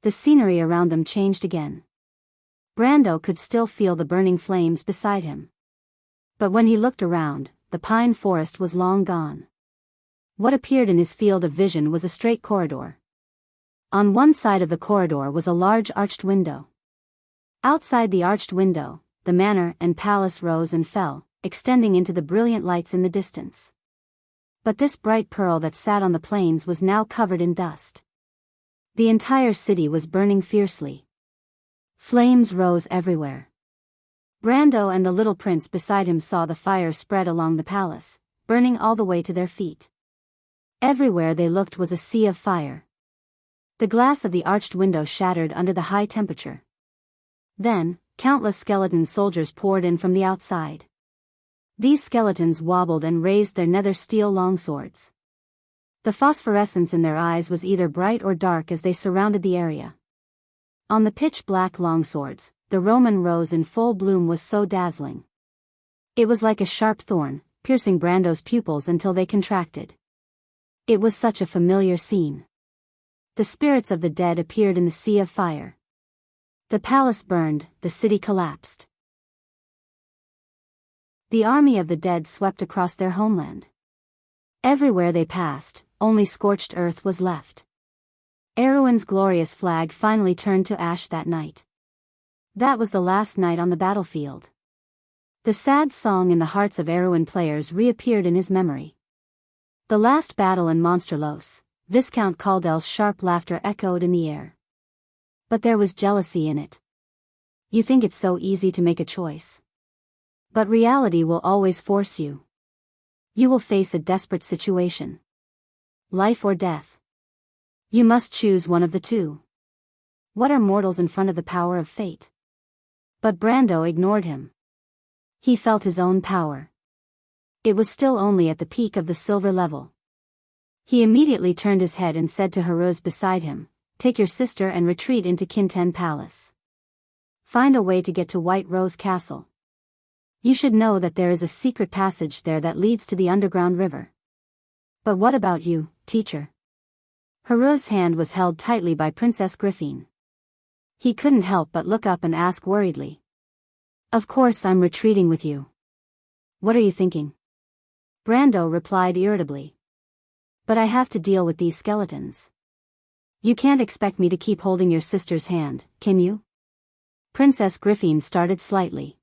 The scenery around them changed again. Brando could still feel the burning flames beside him. But when he looked around, the pine forest was long gone. What appeared in his field of vision was a straight corridor. On one side of the corridor was a large arched window. Outside the arched window, the manor and palace rose and fell, extending into the brilliant lights in the distance. But this bright pearl that sat on the plains was now covered in dust. The entire city was burning fiercely. Flames rose everywhere. Brando and the little prince beside him saw the fire spread along the palace, burning all the way to their feet. Everywhere they looked was a sea of fire. The glass of the arched window shattered under the high temperature. Then, countless skeleton soldiers poured in from the outside. These skeletons wobbled and raised their nether steel longswords. The phosphorescence in their eyes was either bright or dark as they surrounded the area. On the pitch-black longswords, the Roman rose in full bloom was so dazzling. It was like a sharp thorn, piercing Brando's pupils until they contracted. It was such a familiar scene. The spirits of the dead appeared in the sea of fire. The palace burned, the city collapsed. The army of the dead swept across their homeland. Everywhere they passed, only scorched earth was left. Erewhon's glorious flag finally turned to ash that night. That was the last night on the battlefield. The sad song in the hearts of Erewhon players reappeared in his memory. The last battle in Monsterlos, Viscount Caldel's sharp laughter echoed in the air. But there was jealousy in it. You think it's so easy to make a choice. But reality will always force you. You will face a desperate situation. Life or death. You must choose one of the two. What are mortals in front of the power of fate? But Brando ignored him. He felt his own power. It was still only at the peak of the silver level. He immediately turned his head and said to Haruz beside him, "Take your sister and retreat into Kinten Palace. Find a way to get to White Rose Castle. You should know that there is a secret passage there that leads to the underground river." "But what about you, teacher?" Haruz's hand was held tightly by Princess Griffin. He couldn't help but look up and ask worriedly. "Of course I'm retreating with you. What are you thinking?" Brando replied irritably. "But I have to deal with these skeletons. You can't expect me to keep holding your sister's hand, can you?" Princess Griffin started slightly.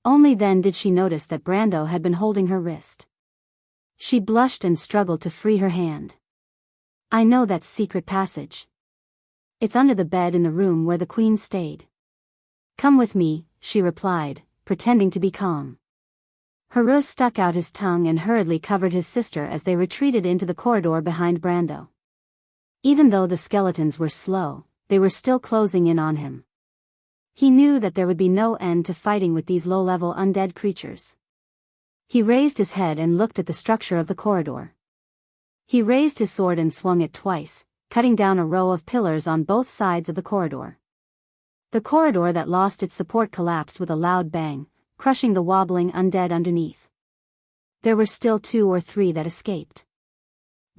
Only then did she notice that Brando had been holding her wrist. She blushed and struggled to free her hand. "I know that secret passage. It's under the bed in the room where the queen stayed." "Come with me," she replied, pretending to be calm. Haruz stuck out his tongue and hurriedly covered his sister as they retreated into the corridor behind Brando. Even though the skeletons were slow, they were still closing in on him. He knew that there would be no end to fighting with these low-level undead creatures. He raised his head and looked at the structure of the corridor. He raised his sword and swung it twice, cutting down a row of pillars on both sides of the corridor. The corridor that lost its support collapsed with a loud bang, crushing the wobbling undead underneath. There were still 2 or 3 that escaped.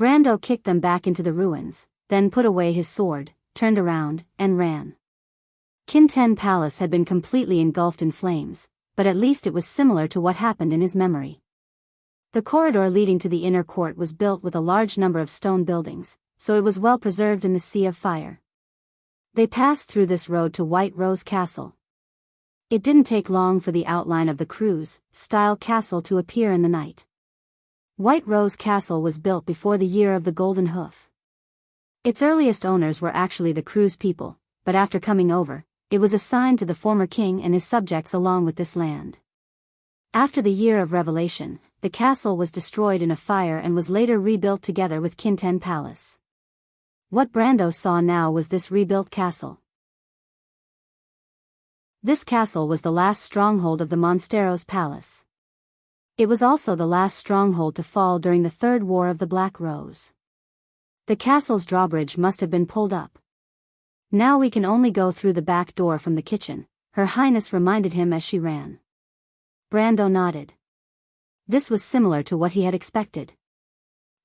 Brando kicked them back into the ruins, then put away his sword, turned around, and ran. Kinten Palace had been completely engulfed in flames, but at least it was similar to what happened in his memory. The corridor leading to the inner court was built with a large number of stone buildings, so it was well preserved in the sea of fire. They passed through this road to White Rose Castle. It didn't take long for the outline of the cruise-style castle to appear in the night. White Rose Castle was built before the year of the Golden Hoof. Its earliest owners were actually the Cruise people, but after coming over, it was assigned to the former king and his subjects along with this land. After the Year of Revelation, the castle was destroyed in a fire and was later rebuilt together with Kinten Palace. What Brando saw now was this rebuilt castle. This castle was the last stronghold of the Monsteros Palace. It was also the last stronghold to fall during the Third War of the Black Rose. The castle's drawbridge must have been pulled up. Now we can only go through the back door from the kitchen, Her Highness reminded him as she ran. Brando nodded. This was similar to what he had expected.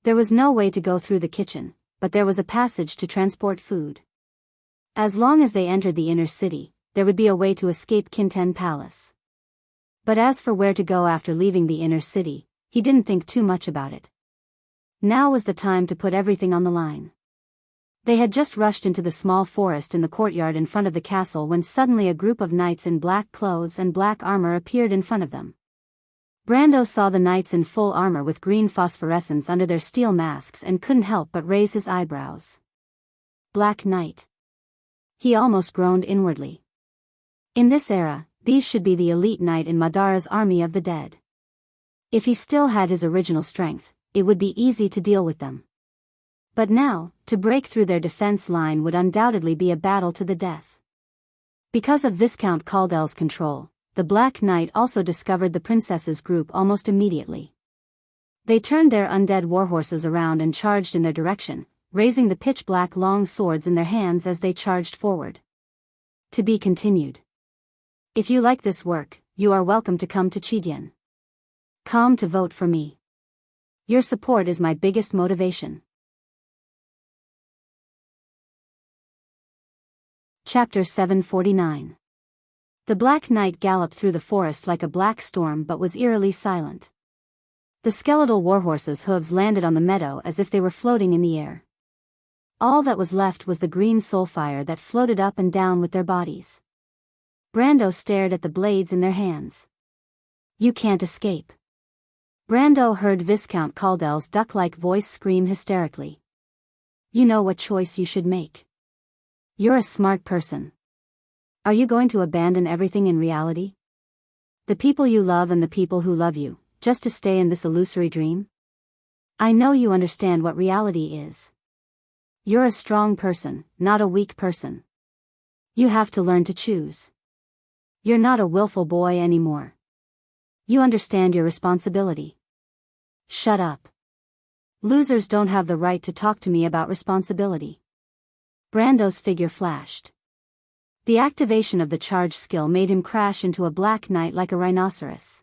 There was no way to go through the kitchen, but there was a passage to transport food. As long as they entered the inner city, there would be a way to escape Kinten Palace. But as for where to go after leaving the inner city, he didn't think too much about it. Now was the time to put everything on the line. They had just rushed into the small forest in the courtyard in front of the castle when suddenly a group of knights in black clothes and black armor appeared in front of them. Brando saw the knights in full armor with green phosphorescence under their steel masks and couldn't help but raise his eyebrows. Black Knight. He almost groaned inwardly. In this era, these should be the elite knight in Madara's army of the dead. If he still had his original strength, it would be easy to deal with them. But now, to break through their defense line would undoubtedly be a battle to the death. Because of Viscount Caldel's control, the Black Knight also discovered the princess's group almost immediately. They turned their undead warhorses around and charged in their direction, raising the pitch-black long swords in their hands as they charged forward. To be continued. If you like this work, you are welcome to come to Chidien. Come to vote for me. Your support is my biggest motivation. Chapter 749. The Black Knight galloped through the forest like a black storm but was eerily silent. The skeletal warhorses' hooves landed on the meadow as if they were floating in the air. All that was left was the green soulfire that floated up and down with their bodies. Brando stared at the blades in their hands. You can't escape. Brando heard Viscount Caldel's duck-like voice scream hysterically. You know what choice you should make. You're a smart person. Are you going to abandon everything in reality? The people you love and the people who love you, just to stay in this illusory dream? I know you understand what reality is. You're a strong person, not a weak person. You have to learn to choose. You're not a willful boy anymore. You understand your responsibility. Shut up. Losers don't have the right to talk to me about responsibility. Brando's figure flashed. The activation of the charge skill made him crash into a Black Knight like a rhinoceros.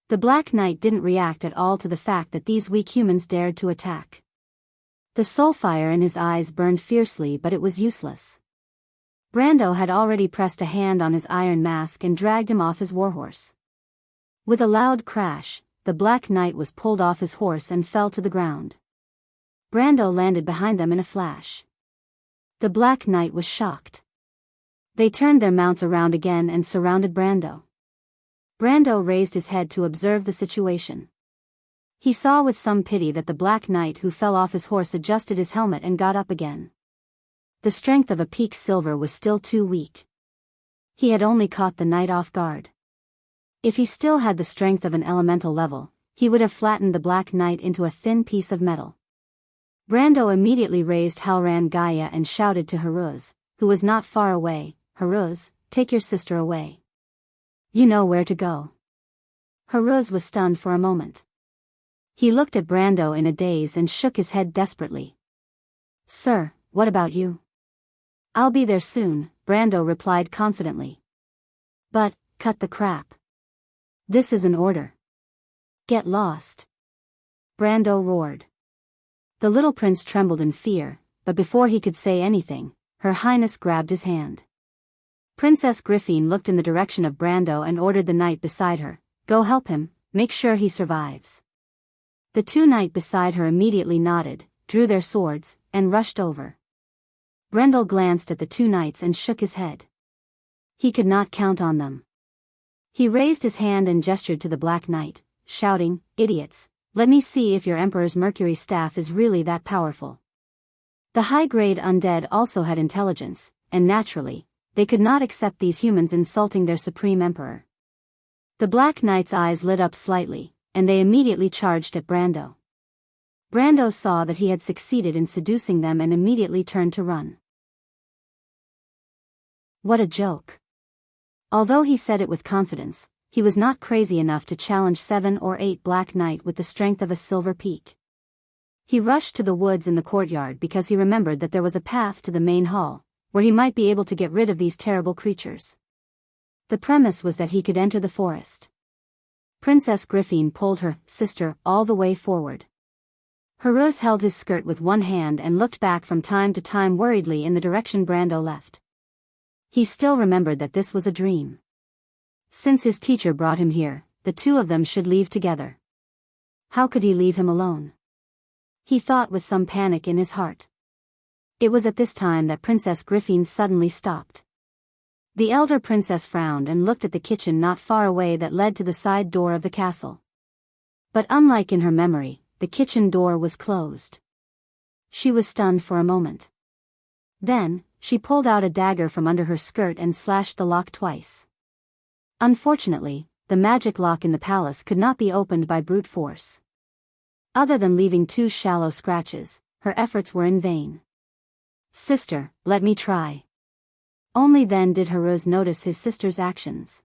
The Black Knight didn't react at all to the fact that these weak humans dared to attack. The soulfire in his eyes burned fiercely, but it was useless. Brando had already pressed a hand on his iron mask and dragged him off his warhorse. With a loud crash, the Black Knight was pulled off his horse and fell to the ground. Brando landed behind them in a flash. The Black Knight was shocked. They turned their mounts around again and surrounded Brando. Brando raised his head to observe the situation. He saw with some pity that the Black Knight who fell off his horse adjusted his helmet and got up again. The strength of a peak silver was still too weak. He had only caught the knight off guard. If he still had the strength of an elemental level, he would have flattened the Black Knight into a thin piece of metal. Brando immediately raised Halran Gaia and shouted to Haruz, who was not far away, Haruz, take your sister away. You know where to go. Haruz was stunned for a moment. He looked at Brando in a daze and shook his head desperately. Sir, what about you? I'll be there soon, Brando replied confidently. But, cut the crap. This is an order. Get lost. Brando roared. The little prince trembled in fear, but before he could say anything, Her Highness grabbed his hand. Princess Griffin looked in the direction of Brando and ordered the knight beside her, "Go help him, make sure he survives." The two knights beside her immediately nodded, drew their swords, and rushed over. Brendel glanced at the two knights and shook his head. He could not count on them. He raised his hand and gestured to the Black Knight, shouting, "Idiots, let me see if your Emperor's Mercury staff is really that powerful." The high-grade undead also had intelligence, and naturally, they could not accept these humans insulting their supreme emperor. The Black Knight's eyes lit up slightly, and they immediately charged at Brando. Brando saw that he had succeeded in seducing them and immediately turned to run. What a joke. Although he said it with confidence, he was not crazy enough to challenge 7 or 8 Black Knight with the strength of a silver peak. He rushed to the woods in the courtyard because he remembered that there was a path to the main hall, where he might be able to get rid of these terrible creatures. The premise was that he could enter the forest. Princess Griffin pulled her sister all the way forward. Heruz held his skirt with one hand and looked back from time to time worriedly in the direction Brando left. He still remembered that this was a dream. Since his teacher brought him here, the two of them should leave together. How could he leave him alone? He thought with some panic in his heart. It was at this time that Princess Griffin suddenly stopped. The elder princess frowned and looked at the kitchen not far away that led to the side door of the castle. But unlike in her memory, the kitchen door was closed. She was stunned for a moment. Then, she pulled out a dagger from under her skirt and slashed the lock twice. Unfortunately, the magic lock in the palace could not be opened by brute force. Other than leaving 2 shallow scratches, her efforts were in vain. "Sister, let me try." Only then did Heruz notice his sister's actions.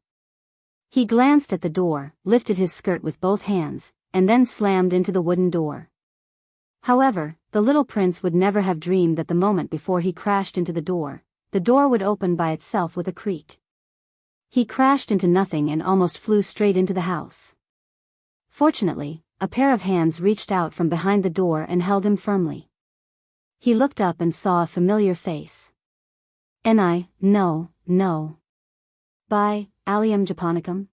He glanced at the door, lifted his skirt with both hands, and then slammed into the wooden door. However, the little prince would never have dreamed that the moment before he crashed into the door would open by itself with a creak. He crashed into nothing and almost flew straight into the house. Fortunately, a pair of hands reached out from behind the door and held him firmly. He looked up and saw a familiar face. No. By Allium Japonicum?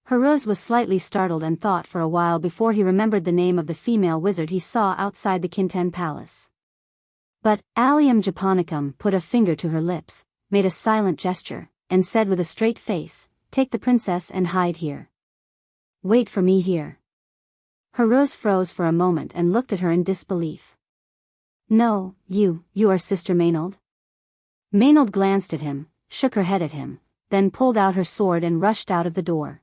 Heruz was slightly startled and thought for a while before he remembered the name of the female wizard he saw outside the Kinten Palace. But Allium Japonicum put a finger to her lips, made a silent gesture, and said with a straight face, "Take the princess and hide here. Wait for me here." Heruz froze for a moment and looked at her in disbelief. "No, you are Sister Maynard?" Maynard glanced at him, shook her head at him, then pulled out her sword and rushed out of the door.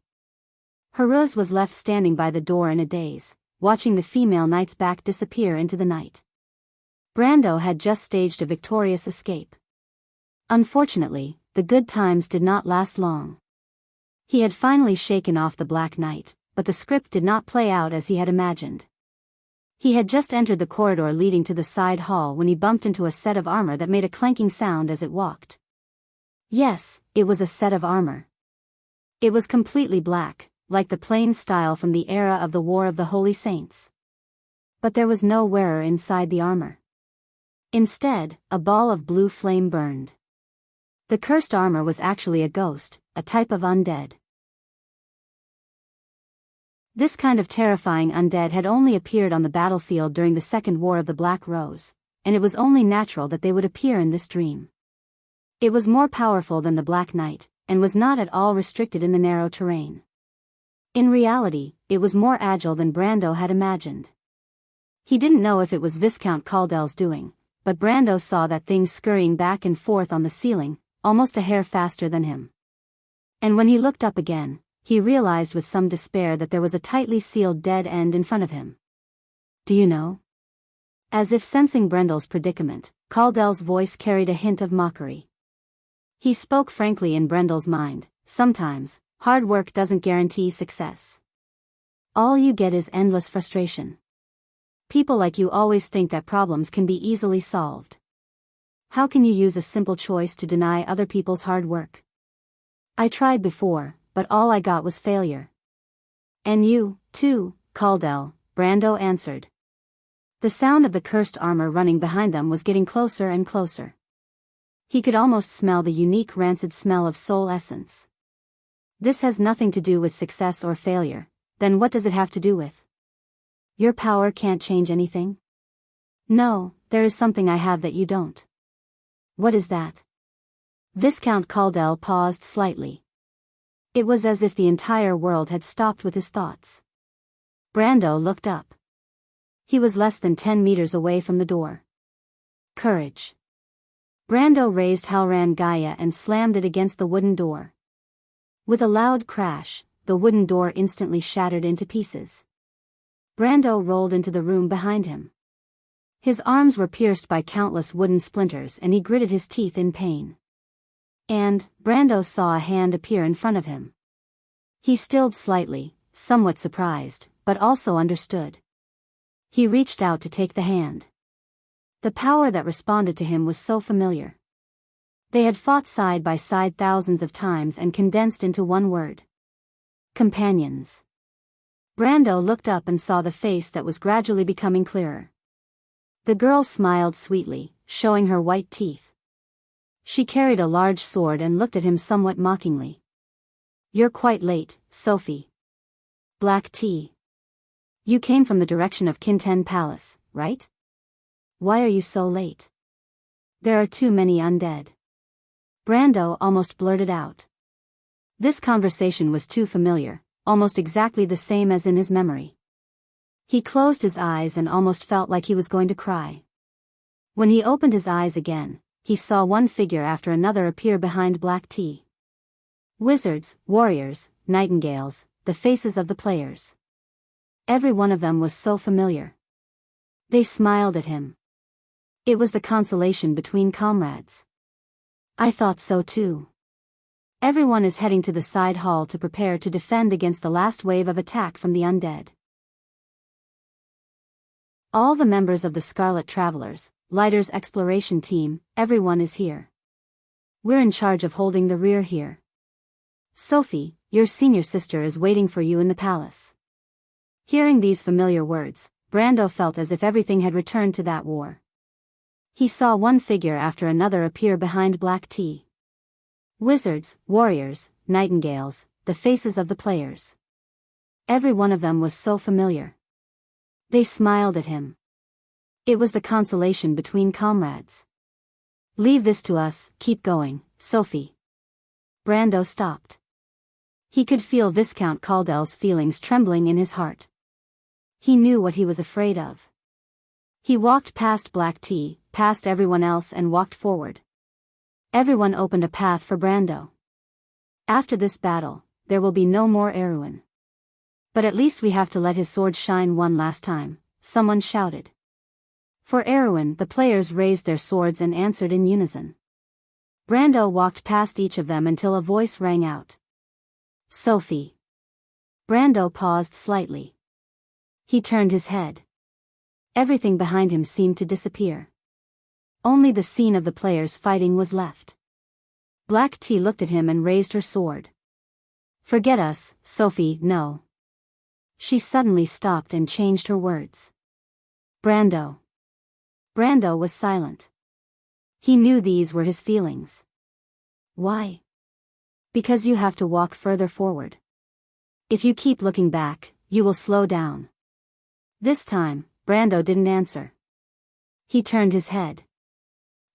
Heruz was left standing by the door in a daze, watching the female knight's back disappear into the night. Brando had just staged a victorious escape. Unfortunately, the good times did not last long. He had finally shaken off the Black Knight, but the script did not play out as he had imagined. He had just entered the corridor leading to the side hall when he bumped into a set of armor that made a clanking sound as it walked. Yes, it was a set of armor. It was completely black, like the plain style from the era of the War of the Holy Saints. But there was no wearer inside the armor. Instead, a ball of blue flame burned. The cursed armor was actually a ghost, a type of undead. This kind of terrifying undead had only appeared on the battlefield during the Second War of the Black Rose, and it was only natural that they would appear in this dream. It was more powerful than the Black Knight, and was not at all restricted in the narrow terrain. In reality, it was more agile than Brando had imagined. He didn't know if it was Viscount Caldel's doing, but Brando saw that thing scurrying back and forth on the ceiling, almost a hair faster than him. And when he looked up again, he realized with some despair that there was a tightly sealed dead end in front of him. "Do you know?" As if sensing Brendel's predicament, Caldel's voice carried a hint of mockery. He spoke frankly in Brendel's mind, "Sometimes, hard work doesn't guarantee success. All you get is endless frustration. People like you always think that problems can be easily solved. How can you use a simple choice to deny other people's hard work? I tried before, but all I got was failure." "And you, too, Caldel," Brando answered. The sound of the cursed armor running behind them was getting closer and closer. He could almost smell the unique rancid smell of soul essence. This has nothing to do with success or failure, then what does it have to do with? Your power can't change anything? No, there is something I have that you don't. What is that? Viscount Caldell paused slightly. It was as if the entire world had stopped with his thoughts. Brando looked up. He was less than 10 meters away from the door. Courage. Brando raised Halran Gaia and slammed it against the wooden door. With a loud crash, the wooden door instantly shattered into pieces. Brando rolled into the room behind him. His arms were pierced by countless wooden splinters and he gritted his teeth in pain. And, Brando saw a hand appear in front of him. He stilled slightly, somewhat surprised, but also understood. He reached out to take the hand. The power that responded to him was so familiar. They had fought side by side thousands of times and condensed into one word. Companions. Brando looked up and saw the face that was gradually becoming clearer. The girl smiled sweetly, showing her white teeth. She carried a large sword and looked at him somewhat mockingly. You're quite late, Sophie. Black tea. You came from the direction of Kinten Palace, right? Why are you so late? There are too many undead. Brando almost blurted out. This conversation was too familiar, almost exactly the same as in his memory. He closed his eyes and almost felt like he was going to cry. When he opened his eyes again, he saw one figure after another appear behind Black Tea. Wizards, warriors, nightingales, the faces of the players. Every one of them was so familiar. They smiled at him. It was the consolation between comrades. I thought so too. Everyone is heading to the side hall to prepare to defend against the last wave of attack from the undead. All the members of the Scarlet Travelers, Lighter's exploration team, everyone is here. We're in charge of holding the rear here. Sophie, your senior sister is waiting for you in the palace. Hearing these familiar words, Brando felt as if everything had returned to that war. He saw one figure after another appear behind Black Tea. Wizards, warriors, nightingales, the faces of the players. Every one of them was so familiar. They smiled at him. It was the consolation between comrades. Leave this to us, keep going, Sophie. Brando stopped. He could feel Viscount Caldell's feelings trembling in his heart. He knew what he was afraid of. He walked past Black Tea, past everyone else and walked forward. Everyone opened a path for Brando. After this battle, there will be no more Erwin. But at least we have to let his sword shine one last time, someone shouted. For Erwin, the players raised their swords and answered in unison. Brando walked past each of them until a voice rang out. Sophie. Brando paused slightly. He turned his head. Everything behind him seemed to disappear. Only the scene of the players fighting was left. Black Tea looked at him and raised her sword. Forget us, Sophie, no. She suddenly stopped and changed her words. Brando. Brando was silent. He knew these were his feelings. Why? Because you have to walk further forward. If you keep looking back, you will slow down. This time, Brando didn't answer. He turned his head.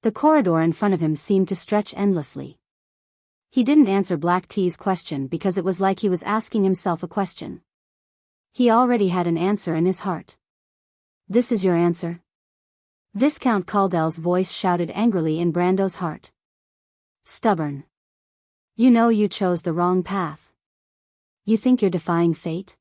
The corridor in front of him seemed to stretch endlessly. He didn't answer Black Tea's question because it was like he was asking himself a question. He already had an answer in his heart. This is your answer? Viscount Caldell's voice shouted angrily in Brando's heart. Stubborn. You know you chose the wrong path. You think you're defying fate?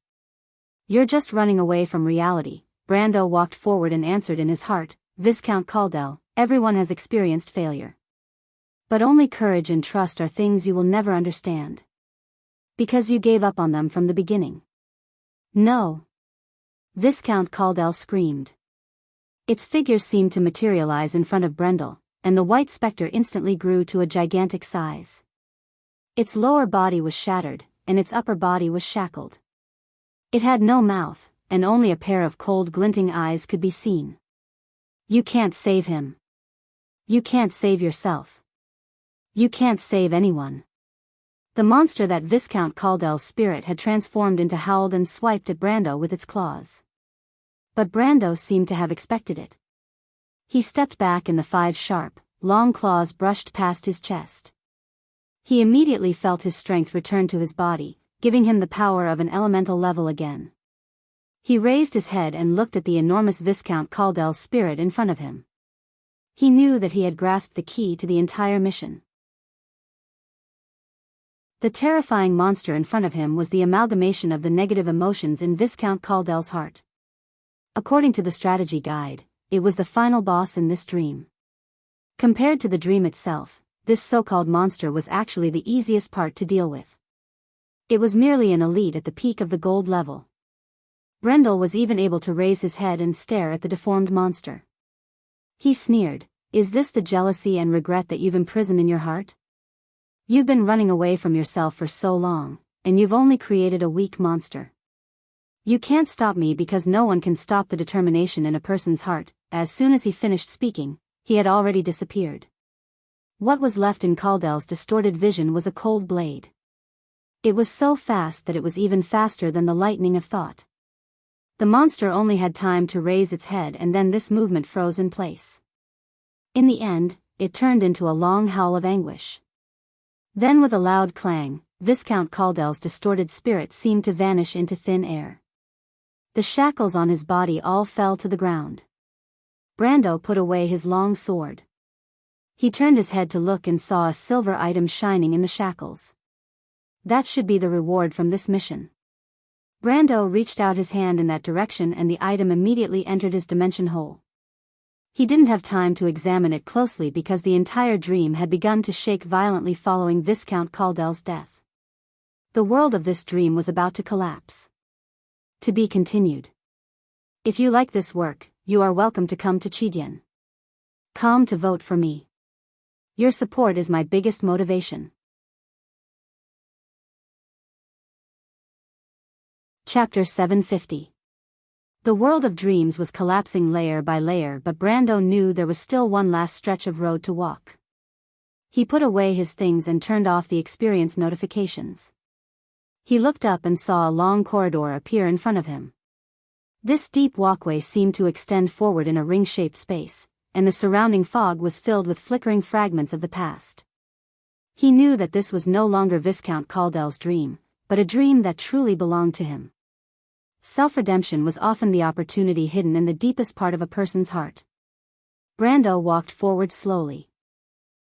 You're just running away from reality. Brando walked forward and answered in his heart, Viscount Caldell, everyone has experienced failure. But only courage and trust are things you will never understand. Because you gave up on them from the beginning. No. Viscount Caldell screamed. Its figure seemed to materialize in front of Brendel, and the white specter instantly grew to a gigantic size. Its lower body was shattered, and its upper body was shackled. It had no mouth, and only a pair of cold glinting eyes could be seen. You can't save him. You can't save yourself. You can't save anyone. The monster that Viscount Caldel's spirit had transformed into howled and swiped at Brando with its claws. But Brando seemed to have expected it. He stepped back and the 5 sharp, long claws brushed past his chest. He immediately felt his strength return to his body, giving him the power of an elemental level again. He raised his head and looked at the enormous Viscount Caldel's spirit in front of him. He knew that he had grasped the key to the entire mission. The terrifying monster in front of him was the amalgamation of the negative emotions in Viscount Caldel's heart. According to the strategy guide, it was the final boss in this dream. Compared to the dream itself, this so-called monster was actually the easiest part to deal with. It was merely an elite at the peak of the gold level. Brendel was even able to raise his head and stare at the deformed monster. He sneered, "Is this the jealousy and regret that you've imprisoned in your heart? You've been running away from yourself for so long, and you've only created a weak monster. You can't stop me because no one can stop the determination in a person's heart." As soon as he finished speaking, he had already disappeared. What was left in Caldel's distorted vision was a cold blade. It was so fast that it was even faster than the lightning of thought. The monster only had time to raise its head and then this movement froze in place. In the end, it turned into a long howl of anguish. Then with a loud clang, Viscount Caldel's distorted spirit seemed to vanish into thin air. The shackles on his body all fell to the ground. Brando put away his long sword. He turned his head to look and saw a silver item shining in the shackles. That should be the reward from this mission. Brando reached out his hand in that direction and the item immediately entered his dimension hole. He didn't have time to examine it closely because the entire dream had begun to shake violently following Viscount Caldel's death. The world of this dream was about to collapse. To be continued. If you like this work, you are welcome to come to Chidien. Come to vote for me. Your support is my biggest motivation. Chapter 750. The world of dreams was collapsing layer by layer, but Brando knew there was still one last stretch of road to walk. He put away his things and turned off the experience notifications. He looked up and saw a long corridor appear in front of him. This deep walkway seemed to extend forward in a ring-shaped space, and the surrounding fog was filled with flickering fragments of the past. He knew that this was no longer Viscount Caldel's dream, but a dream that truly belonged to him. Self-redemption was often the opportunity hidden in the deepest part of a person's heart. Brando walked forward slowly.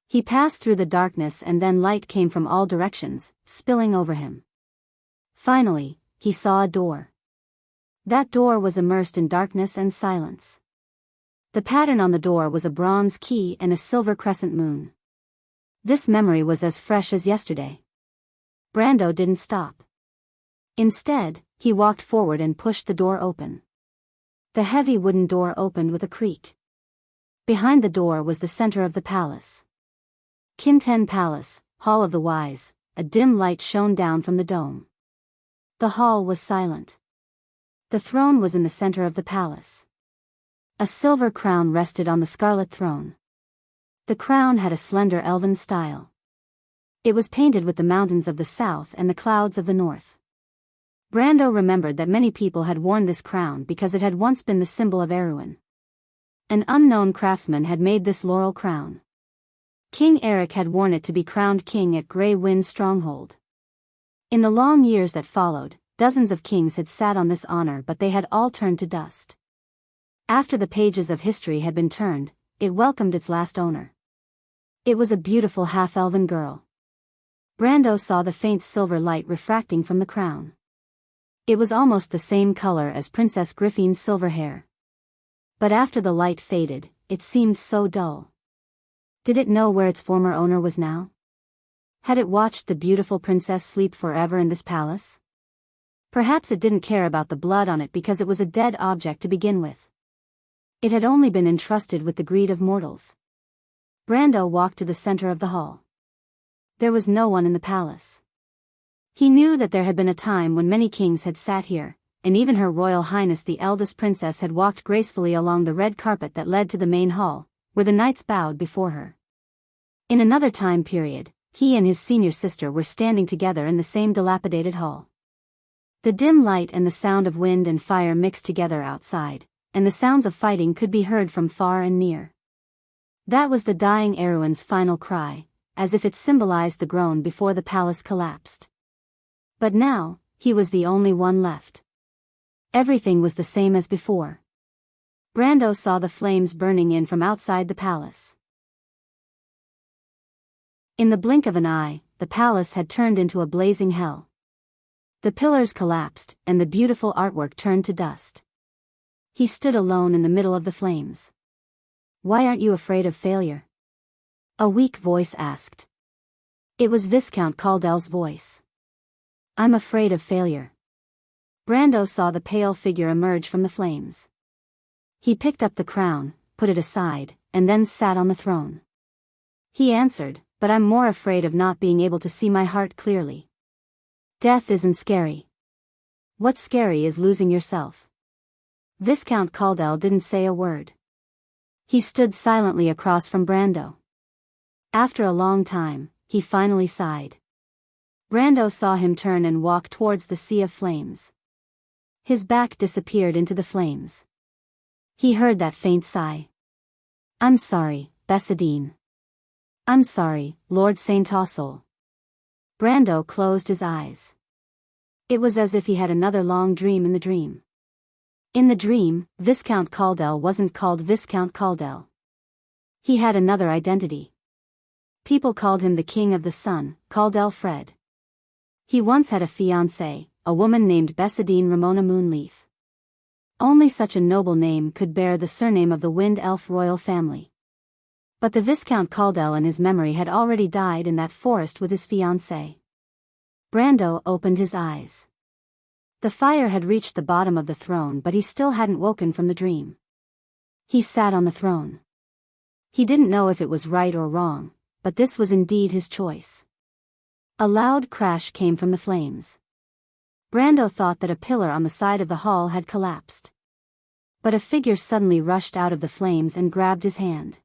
He passed through the darkness and then light came from all directions, spilling over him. Finally, he saw a door. That door was immersed in darkness and silence. The pattern on the door was a bronze key and a silver crescent moon. This memory was as fresh as yesterday. Brando didn't stop. Instead, he walked forward and pushed the door open. The heavy wooden door opened with a creak. Behind the door was the center of the palace. Kinten Palace, Hall of the Wise. A dim light shone down from the dome. The hall was silent. The throne was in the center of the palace. A silver crown rested on the scarlet throne. The crown had a slender elven style. It was painted with the mountains of the south and the clouds of the north. Brando remembered that many people had worn this crown because it had once been the symbol of Erewhon. An unknown craftsman had made this laurel crown. King Eric had worn it to be crowned king at Grey Wind Stronghold. In the long years that followed, dozens of kings had sat on this honor, but they had all turned to dust. After the pages of history had been turned, it welcomed its last owner. It was a beautiful half-elven girl. Brando saw the faint silver light refracting from the crown. It was almost the same color as Princess Griffin's silver hair. But after the light faded, it seemed so dull. Did it know where its former owner was now? Had it watched the beautiful princess sleep forever in this palace? Perhaps it didn't care about the blood on it because it was a dead object to begin with. It had only been entrusted with the greed of mortals. Brando walked to the center of the hall. There was no one in the palace. He knew that there had been a time when many kings had sat here, and even Her Royal Highness the eldest princess had walked gracefully along the red carpet that led to the main hall, where the knights bowed before her. In another time period, he and his senior sister were standing together in the same dilapidated hall. The dim light and the sound of wind and fire mixed together outside, and the sounds of fighting could be heard from far and near. That was the dying Erewhon's final cry, as if it symbolized the groan before the palace collapsed. But now, he was the only one left. Everything was the same as before. Brando saw the flames burning in from outside the palace. In the blink of an eye, the palace had turned into a blazing hell. The pillars collapsed, and the beautiful artwork turned to dust. He stood alone in the middle of the flames. "Why aren't you afraid of failure?" a weak voice asked. It was Viscount Caldel's voice. "I'm afraid of failure." Brando saw the pale figure emerge from the flames. He picked up the crown, put it aside, and then sat on the throne. He answered, "But I'm more afraid of not being able to see my heart clearly. Death isn't scary. What's scary is losing yourself." Viscount Caldel didn't say a word. He stood silently across from Brando. After a long time, he finally sighed. Brando saw him turn and walk towards the sea of flames. His back disappeared into the flames. He heard that faint sigh. "I'm sorry, Bessadine. I'm sorry, Lord Saint Tassel." Brando closed his eyes. It was as if he had another long dream in the dream. In the dream, Viscount Caldel wasn't called Viscount Caldel. He had another identity. People called him the King of the Sun, Caldel Fred. He once had a fiancée, a woman named Bessadine Ramona Moonleaf. Only such a noble name could bear the surname of the Wind Elf royal family. But the Viscount Caldel in his memory had already died in that forest with his fiancée. Brando opened his eyes. The fire had reached the bottom of the throne, but he still hadn't woken from the dream. He sat on the throne. He didn't know if it was right or wrong, but this was indeed his choice. A loud crash came from the flames. Brando thought that a pillar on the side of the hall had collapsed. But a figure suddenly rushed out of the flames and grabbed his hand.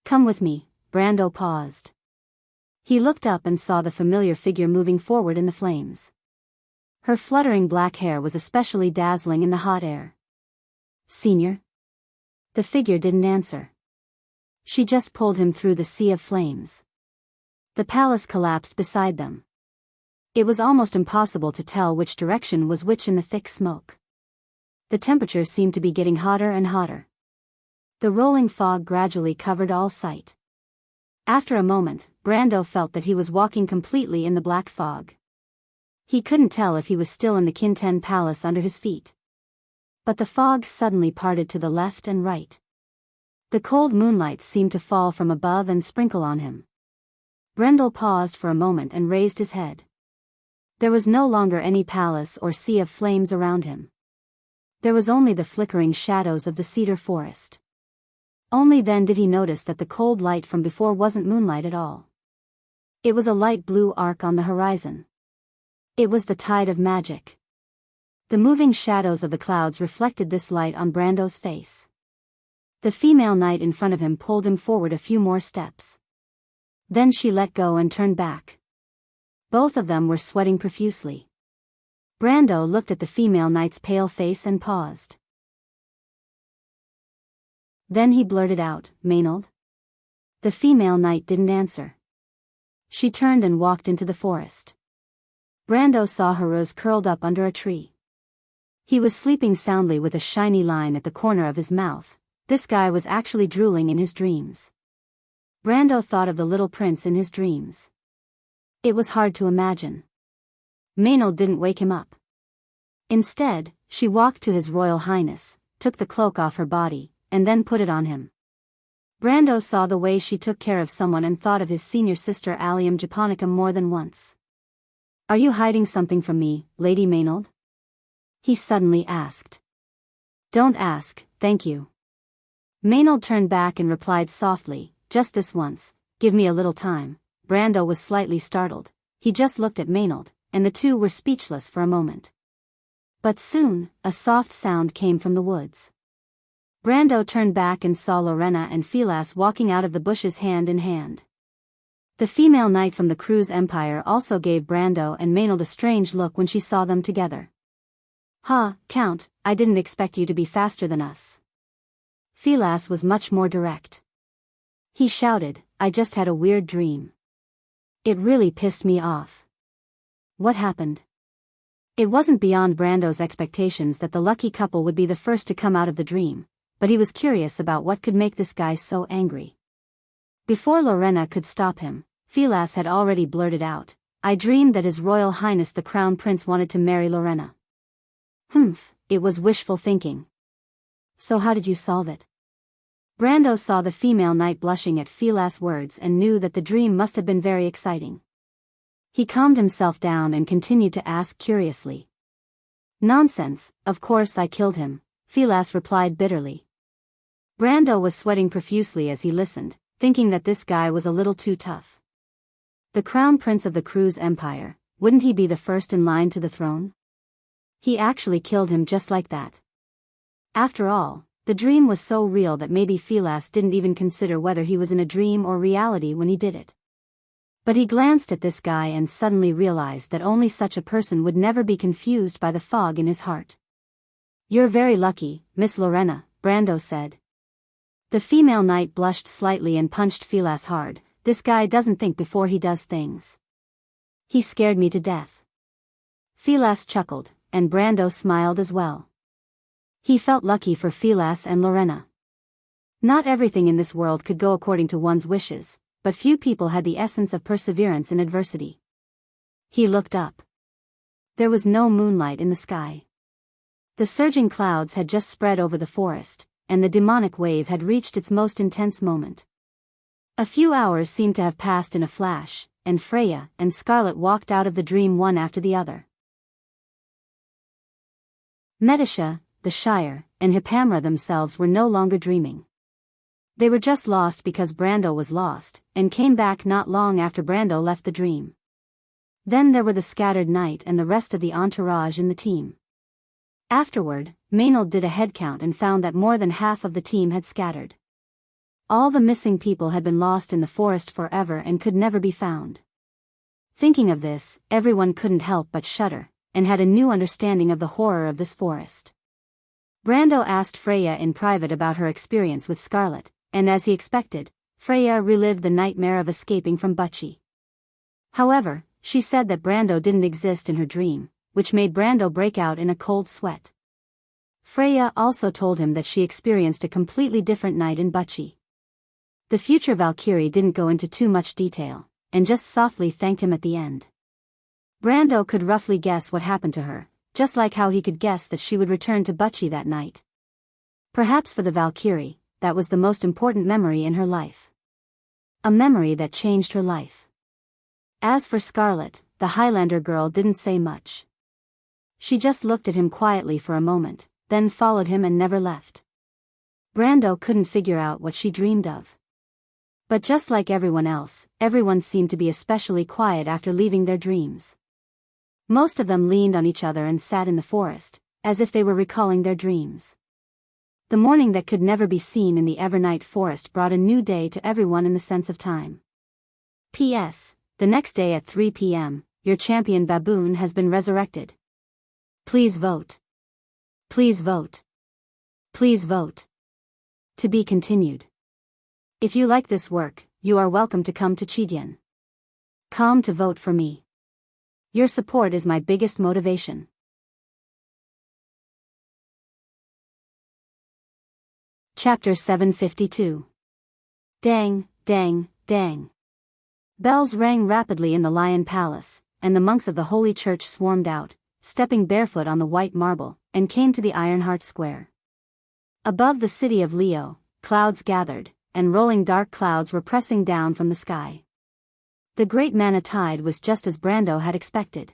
"Come with me." Brando paused. He looked up and saw the familiar figure moving forward in the flames. Her fluttering black hair was especially dazzling in the hot air. "Senior?" The figure didn't answer. She just pulled him through the sea of flames. The palace collapsed beside them. It was almost impossible to tell which direction was which in the thick smoke. The temperature seemed to be getting hotter and hotter. The rolling fog gradually covered all sight. After a moment, Brando felt that he was walking completely in the black fog. He couldn't tell if he was still in the Kinten Palace under his feet. But the fog suddenly parted to the left and right. The cold moonlight seemed to fall from above and sprinkle on him. Brendel paused for a moment and raised his head. There was no longer any palace or sea of flames around him. There was only the flickering shadows of the cedar forest. Only then did he notice that the cold light from before wasn't moonlight at all. It was a light blue arc on the horizon. It was the tide of magic. The moving shadows of the clouds reflected this light on Brando's face. The female knight in front of him pulled him forward a few more steps. Then she let go and turned back. Both of them were sweating profusely. Brando looked at the female knight's pale face and paused. Then he blurted out, "Maynard?" The female knight didn't answer. She turned and walked into the forest. Brando saw Haruz curled up under a tree. He was sleeping soundly with a shiny line at the corner of his mouth. This guy was actually drooling in his dreams. Brando thought of the little prince in his dreams. It was hard to imagine. Maynard didn't wake him up. Instead, she walked to His Royal Highness, took the cloak off her body, and then put it on him. Brando saw the way she took care of someone and thought of his senior sister Allium Japonicum more than once. "Are you hiding something from me, Lady Maynard?" he suddenly asked. "Don't ask, thank you." Maynard turned back and replied softly, "Just this once, give me a little time." Brando was slightly startled. He just looked at Maynard, and the two were speechless for a moment. But soon, a soft sound came from the woods. Brando turned back and saw Lorena and Philas walking out of the bushes hand in hand. The female knight from the Cruz Empire also gave Brando and Maynard a strange look when she saw them together. "Ha, Count, I didn't expect you to be faster than us." Philas was much more direct. He shouted, "I just had a weird dream. It really pissed me off." "What happened?" It wasn't beyond Brando's expectations that the lucky couple would be the first to come out of the dream, but he was curious about what could make this guy so angry. Before Lorena could stop him, Philas had already blurted out, "I dreamed that His Royal Highness the Crown Prince wanted to marry Lorena." "Humph, it was wishful thinking. So how did you solve it?" Brando saw the female knight blushing at Philas' words and knew that the dream must have been very exciting. He calmed himself down and continued to ask curiously. "Nonsense, of course I killed him," Philas replied bitterly. Brando was sweating profusely as he listened, thinking that this guy was a little too tough. The Crown Prince of the Cruz Empire, wouldn't he be the first in line to the throne? He actually killed him just like that. After all, the dream was so real that maybe Philas didn't even consider whether he was in a dream or reality when he did it. But he glanced at this guy and suddenly realized that only such a person would never be confused by the fog in his heart. "You're very lucky, Miss Lorena," Brando said. The female knight blushed slightly and punched Philas hard. "This guy doesn't think before he does things. He scared me to death." Philas chuckled, and Brando smiled as well. He felt lucky for Philas and Lorena. Not everything in this world could go according to one's wishes, but few people had the essence of perseverance in adversity. He looked up. There was no moonlight in the sky. The surging clouds had just spread over the forest, and the demonic wave had reached its most intense moment. A few hours seemed to have passed in a flash, and Freya and Scarlet walked out of the dream one after the other. Medisha, the Shire, and Hippamra themselves were no longer dreaming. They were just lost because Brando was lost, and came back not long after Brando left the dream. Then there were the scattered knight and the rest of the entourage in the team. Afterward, Maynard did a head count and found that more than half of the team had scattered. All the missing people had been lost in the forest forever and could never be found. Thinking of this, everyone couldn't help but shudder, and had a new understanding of the horror of this forest. Brando asked Freya in private about her experience with Scarlet, and as he expected, Freya relived the nightmare of escaping from Butchie. However, she said that Brando didn't exist in her dream, which made Brando break out in a cold sweat. Freya also told him that she experienced a completely different night in Butchie. The future Valkyrie didn't go into too much detail, and just softly thanked him at the end. Brando could roughly guess what happened to her, just like how he could guess that she would return to Butchie that night. Perhaps for the Valkyrie, that was the most important memory in her life. A memory that changed her life. As for Scarlet, the Highlander girl didn't say much. She just looked at him quietly for a moment, then followed him and never left. Brando couldn't figure out what she dreamed of. But just like everyone else, everyone seemed to be especially quiet after leaving their dreams. Most of them leaned on each other and sat in the forest, as if they were recalling their dreams. The morning that could never be seen in the Evernight forest brought a new day to everyone in the sense of time. P.S. The next day at 3 p.m., your champion baboon has been resurrected. Please vote. Please vote. Please vote. To be continued. If you like this work, you are welcome to come to Chidyan. Come to vote for me. Your support is my biggest motivation. Chapter 752. Dang, dang, dang. Bells rang rapidly in the Lion Palace, and the monks of the Holy Church swarmed out, stepping barefoot on the white marble, and came to the Ironheart Square. Above the city of Leo, clouds gathered, and rolling dark clouds were pressing down from the sky. The great Mana Tide was just as Brando had expected.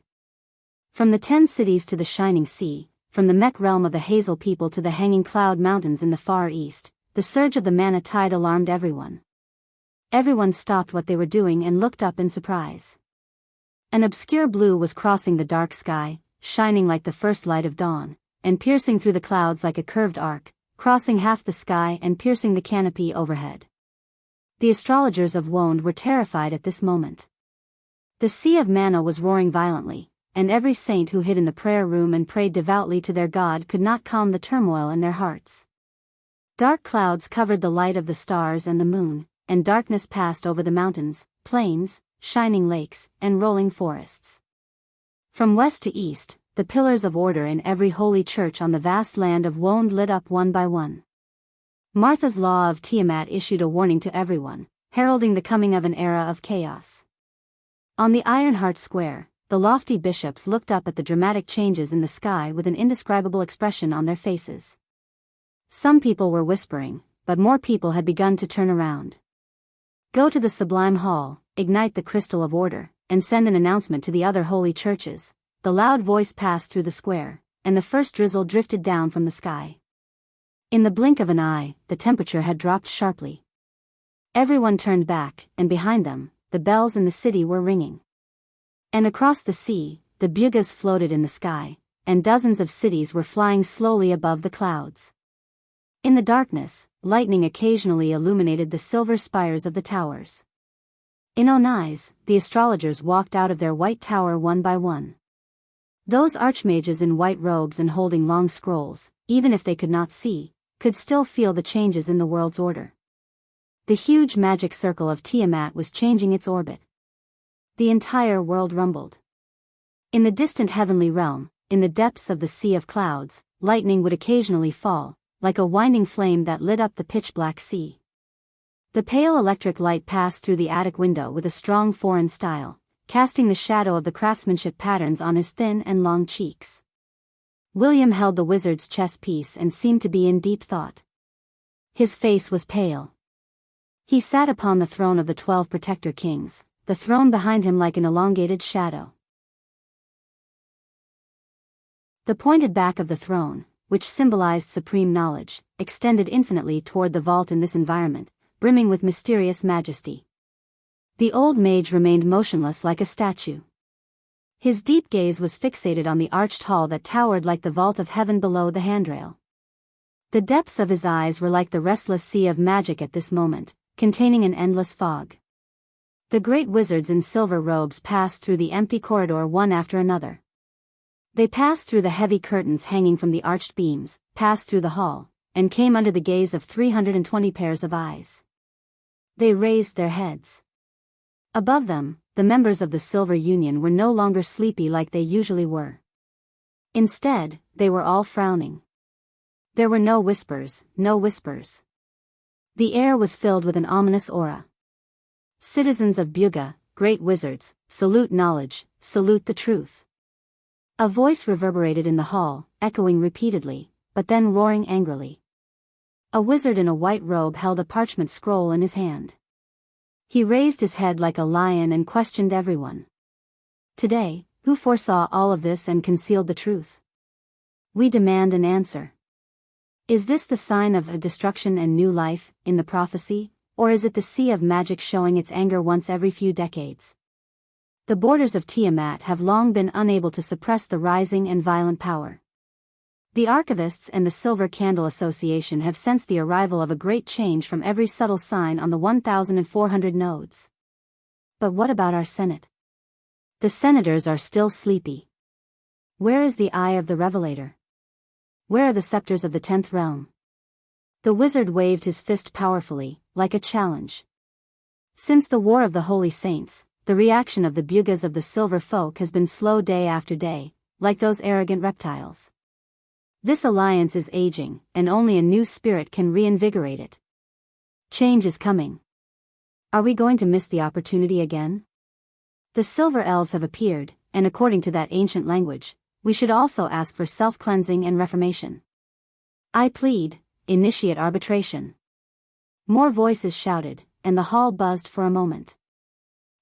From the 10 cities to the shining sea, from the Mech realm of the Hazel people to the hanging cloud mountains in the far east, the surge of the Mana Tide alarmed everyone. Everyone stopped what they were doing and looked up in surprise. An obscure blue was crossing the dark sky, shining like the first light of dawn, and piercing through the clouds like a curved arc, crossing half the sky and piercing the canopy overhead. The astrologers of Wonde were terrified at this moment. The sea of manna was roaring violently, and every saint who hid in the prayer room and prayed devoutly to their God could not calm the turmoil in their hearts. Dark clouds covered the light of the stars and the moon, and darkness passed over the mountains, plains, shining lakes, and rolling forests. From west to east, the pillars of order in every holy church on the vast land of Wonde lit up one by one. Martha's law of Tiamat issued a warning to everyone, heralding the coming of an era of chaos. On the Ironheart Square, the lofty bishops looked up at the dramatic changes in the sky with an indescribable expression on their faces. Some people were whispering, but more people had begun to turn around. Go to the Sublime Hall, ignite the crystal of order, and send an announcement to the other holy churches. The loud voice passed through the square, and the first drizzle drifted down from the sky. In the blink of an eye, the temperature had dropped sharply. Everyone turned back, and behind them, the bells in the city were ringing. And across the sea, the bugas floated in the sky, and dozens of cities were flying slowly above the clouds. In the darkness, lightning occasionally illuminated the silver spires of the towers. In Onais, the astrologers walked out of their white tower one by one. Those archmages in white robes and holding long scrolls, even if they could not see, could still feel the changes in the world's order. The huge magic circle of Tiamat was changing its orbit. The entire world rumbled. In the distant heavenly realm, in the depths of the sea of clouds, lightning would occasionally fall, like a winding flame that lit up the pitch-black sea. The pale electric light passed through the attic window with a strong foreign style, casting the shadow of the craftsmanship patterns on his thin and long cheeks. William held the wizard's chess piece and seemed to be in deep thought. His face was pale. He sat upon the throne of the 12 protector kings, the throne behind him like an elongated shadow. The pointed back of the throne, which symbolized supreme knowledge, extended infinitely toward the vault in this environment, brimming with mysterious majesty. The old mage remained motionless like a statue. His deep gaze was fixated on the arched hall that towered like the vault of heaven below the handrail. The depths of his eyes were like the restless sea of magic at this moment, containing an endless fog. The great wizards in silver robes passed through the empty corridor one after another. They passed through the heavy curtains hanging from the arched beams, passed through the hall, and came under the gaze of 320 pairs of eyes. They raised their heads. Above them, the members of the Silver Union were no longer sleepy like they usually were. Instead, they were all frowning. There were no whispers, no whispers. The air was filled with an ominous aura. Citizens of Buga, great wizards, salute knowledge, salute the truth. A voice reverberated in the hall, echoing repeatedly, but then roaring angrily. A wizard in a white robe held a parchment scroll in his hand. He raised his head like a lion and questioned everyone. Today, who foresaw all of this and concealed the truth? We demand an answer. Is this the sign of a destruction and new life, in the prophecy, or is it the sea of magic showing its anger once every few decades? The borders of Tiamat have long been unable to suppress the rising and violent power. The archivists and the Silver Candle Association have sensed the arrival of a great change from every subtle sign on the 1,400 nodes. But what about our Senate? The senators are still sleepy. Where is the eye of the Revelator? Where are the scepters of the 10th realm? The wizard waved his fist powerfully, like a challenge. Since the War of the Holy Saints, the reaction of the Bugas of the Silver Folk has been slow day after day, like those arrogant reptiles. This alliance is aging, and only a new spirit can reinvigorate it. Change is coming. Are we going to miss the opportunity again? The Silver Elves have appeared, and according to that ancient language, we should also ask for self-cleansing and reformation. I plead, initiate arbitration. More voices shouted, and the hall buzzed for a moment.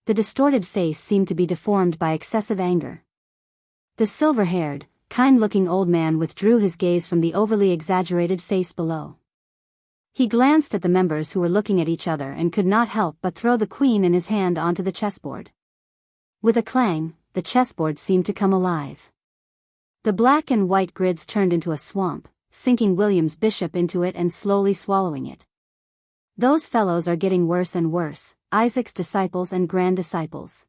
The distorted face seemed to be deformed by excessive anger. The silver-haired, kind-looking old man withdrew his gaze from the overly exaggerated face below. He glanced at the members who were looking at each other and could not help but throw the queen in his hand onto the chessboard. With a clang, the chessboard seemed to come alive. The black and white grids turned into a swamp, sinking William's bishop into it and slowly swallowing it. Those fellows are getting worse and worse, Isaac's disciples and grand disciples.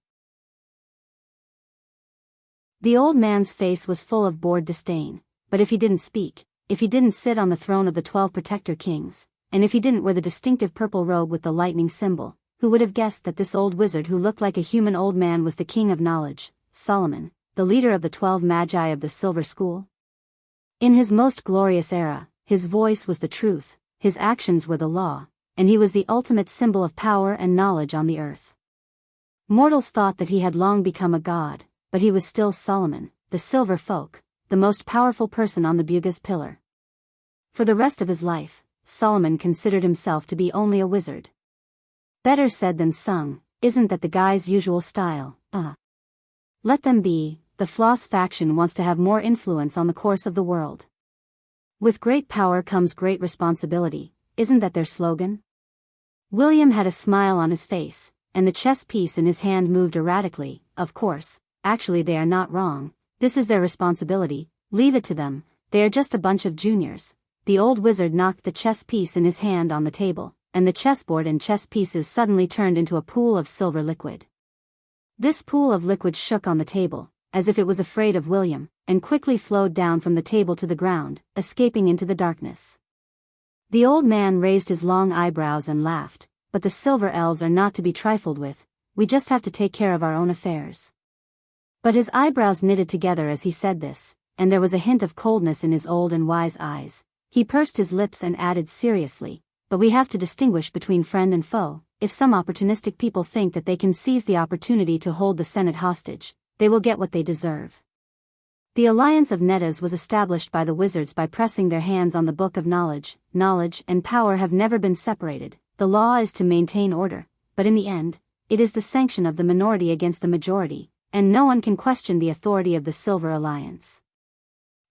The old man's face was full of bored disdain, but if he didn't speak, if he didn't sit on the throne of the 12 protector kings, and if he didn't wear the distinctive purple robe with the lightning symbol, who would have guessed that this old wizard who looked like a human old man was the king of knowledge, Solomon, the leader of the 12 magi of the Silver School? In his most glorious era, his voice was the truth, his actions were the law, and he was the ultimate symbol of power and knowledge on the earth. Mortals thought that he had long become a god, but he was still Solomon, the silver folk, the most powerful person on the Bugha's pillar. For the rest of his life, Solomon considered himself to be only a wizard. Better said than sung, isn't that the guy's usual style? Let them be, the Floss faction wants to have more influence on the course of the world. With great power comes great responsibility, isn't that their slogan? William had a smile on his face, and the chess piece in his hand moved erratically. Of course, actually they are not wrong, this is their responsibility, leave it to them, they are just a bunch of juniors. The old wizard knocked the chess piece in his hand on the table, and the chessboard and chess pieces suddenly turned into a pool of silver liquid. This pool of liquid shook on the table, as if it was afraid of William, and quickly flowed down from the table to the ground, escaping into the darkness. The old man raised his long eyebrows and laughed, but the silver elves are not to be trifled with, we just have to take care of our own affairs. But his eyebrows knitted together as he said this, and there was a hint of coldness in his old and wise eyes. He pursed his lips and added seriously, but we have to distinguish between friend and foe. If some opportunistic people think that they can seize the opportunity to hold the Senate hostage, they will get what they deserve. The alliance of Nettas was established by the wizards by pressing their hands on the book of knowledge. Knowledge and power have never been separated. The law is to maintain order, but in the end, it is the sanction of the minority against the majority, and no one can question the authority of the Silver Alliance.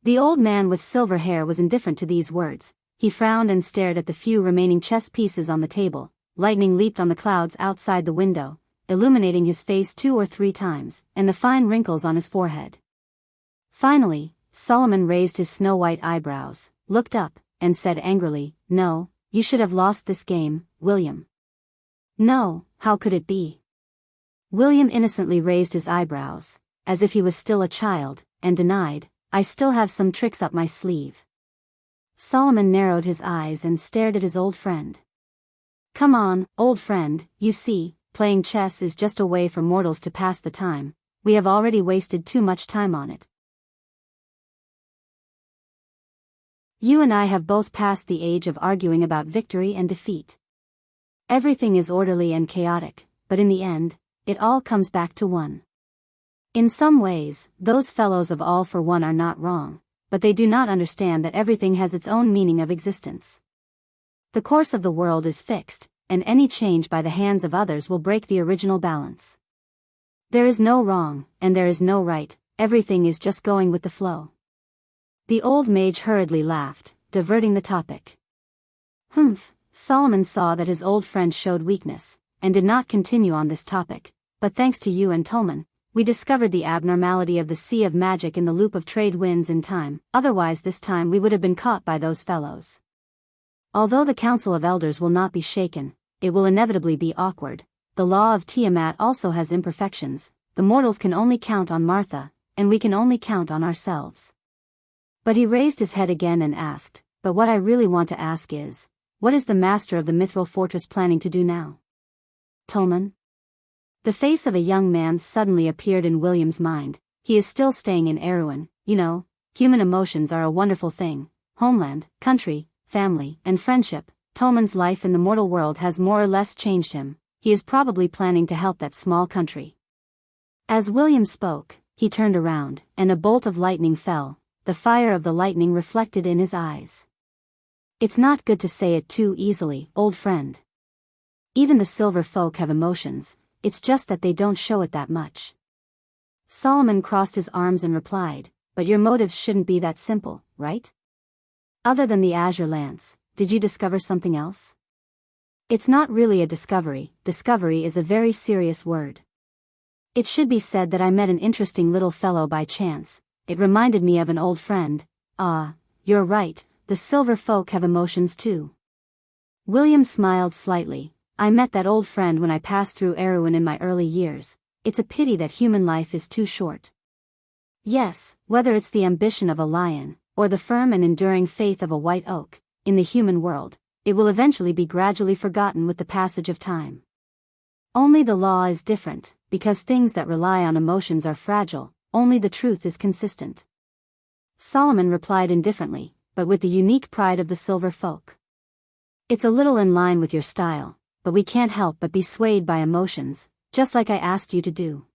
The old man with silver hair was indifferent to these words. He frowned and stared at the few remaining chess pieces on the table. Lightning leaped on the clouds outside the window, illuminating his face 2 or 3 times, and the fine wrinkles on his forehead. Finally, Solomon raised his snow-white eyebrows, looked up, and said angrily, "No, you should have lost this game, William." "No, how could it be?" William innocently raised his eyebrows, as if he was still a child, and denied, "I still have some tricks up my sleeve." Solomon narrowed his eyes and stared at his old friend. "Come on, old friend, you see, playing chess is just a way for mortals to pass the time. We have already wasted too much time on it. You and I have both passed the age of arguing about victory and defeat. Everything is orderly and chaotic, but in the end, it all comes back to one. In some ways, those fellows of All for One are not wrong, but they do not understand that everything has its own meaning of existence. The course of the world is fixed, and any change by the hands of others will break the original balance. There is no wrong, and there is no right, everything is just going with the flow." The old mage hurriedly laughed, diverting the topic. Solomon saw that his old friend showed weakness, and did not continue on this topic, but thanks to you and Tolman, we discovered the abnormality of the sea of magic in the loop of trade winds in time, otherwise this time we would have been caught by those fellows. Although the Council of Elders will not be shaken, it will inevitably be awkward. The law of Tiamat also has imperfections. The mortals can only count on Martha, and we can only count on ourselves. But he raised his head again and asked, "But what I really want to ask is, what is the master of the Mithril Fortress planning to do now?" "Tolman?" The face of a young man suddenly appeared in William's mind. "He is still staying in Erewhon. You know, human emotions are a wonderful thing. Homeland, country, family, and friendship. Tolman's life in the mortal world has more or less changed him. He is probably planning to help that small country." As William spoke, he turned around, and a bolt of lightning fell, the fire of the lightning reflected in his eyes. "It's not good to say it too easily, old friend. Even the silver folk have emotions, it's just that they don't show it that much." Solomon crossed his arms and replied, "But your motives shouldn't be that simple, right? Other than the azure lance, did you discover something else?" "It's not really a discovery. Discovery is a very serious word. It should be said that I met an interesting little fellow by chance, it reminded me of an old friend. Ah, you're right, the silver folk have emotions too. William smiled slightly. I met that old friend when I passed through Erewhon in my early years. It's a pity that human life is too short. Yes, whether it's the ambition of a lion, or the firm and enduring faith of a white oak, in the human world, it will eventually be gradually forgotten with the passage of time. Only the law is different, because things that rely on emotions are fragile, only the truth is consistent. Solomon replied indifferently, but with the unique pride of the silver folk. It's a little in line with your style, but we can't help but be swayed by emotions, just like I asked you to do.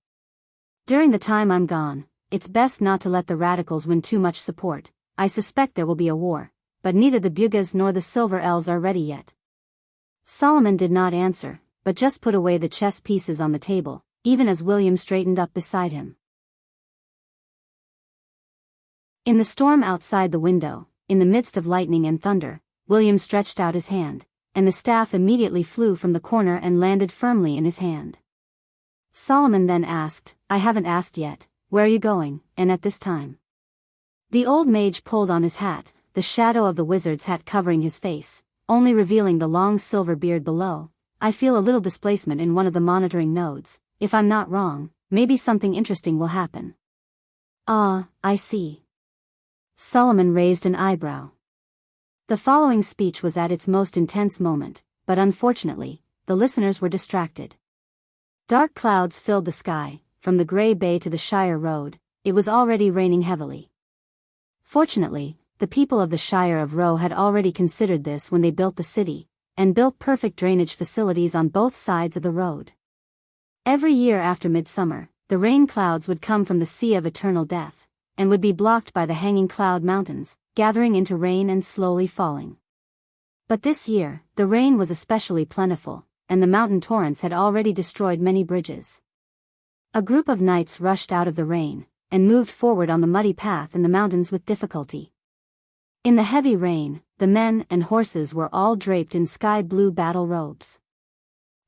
During the time I'm gone, it's best not to let the radicals win too much support. I suspect there will be a war, but neither the Bugas nor the Silver Elves are ready yet. Solomon did not answer, but just put away the chess pieces on the table, even as William straightened up beside him. In the storm outside the window, in the midst of lightning and thunder, William stretched out his hand, and the staff immediately flew from the corner and landed firmly in his hand. Solomon then asked, I haven't asked yet, where are you going, and at this time? The old mage pulled on his hat, the shadow of the wizard's hat covering his face, only revealing the long silver beard below. I feel a little displacement in one of the monitoring nodes. If I'm not wrong, maybe something interesting will happen. Ah, I see. Solomon raised an eyebrow. The following speech was at its most intense moment, but unfortunately, the listeners were distracted. Dark clouds filled the sky. From the Grey Bay to the Shire Road, it was already raining heavily. Fortunately, the people of the Shire of Roe had already considered this when they built the city, and built perfect drainage facilities on both sides of the road. Every year after midsummer, the rain clouds would come from the Sea of Eternal Death, and would be blocked by the hanging cloud mountains, gathering into rain and slowly falling. But this year, the rain was especially plentiful, and the mountain torrents had already destroyed many bridges. A group of knights rushed out of the rain, and moved forward on the muddy path in the mountains with difficulty. In the heavy rain, the men and horses were all draped in sky-blue battle robes.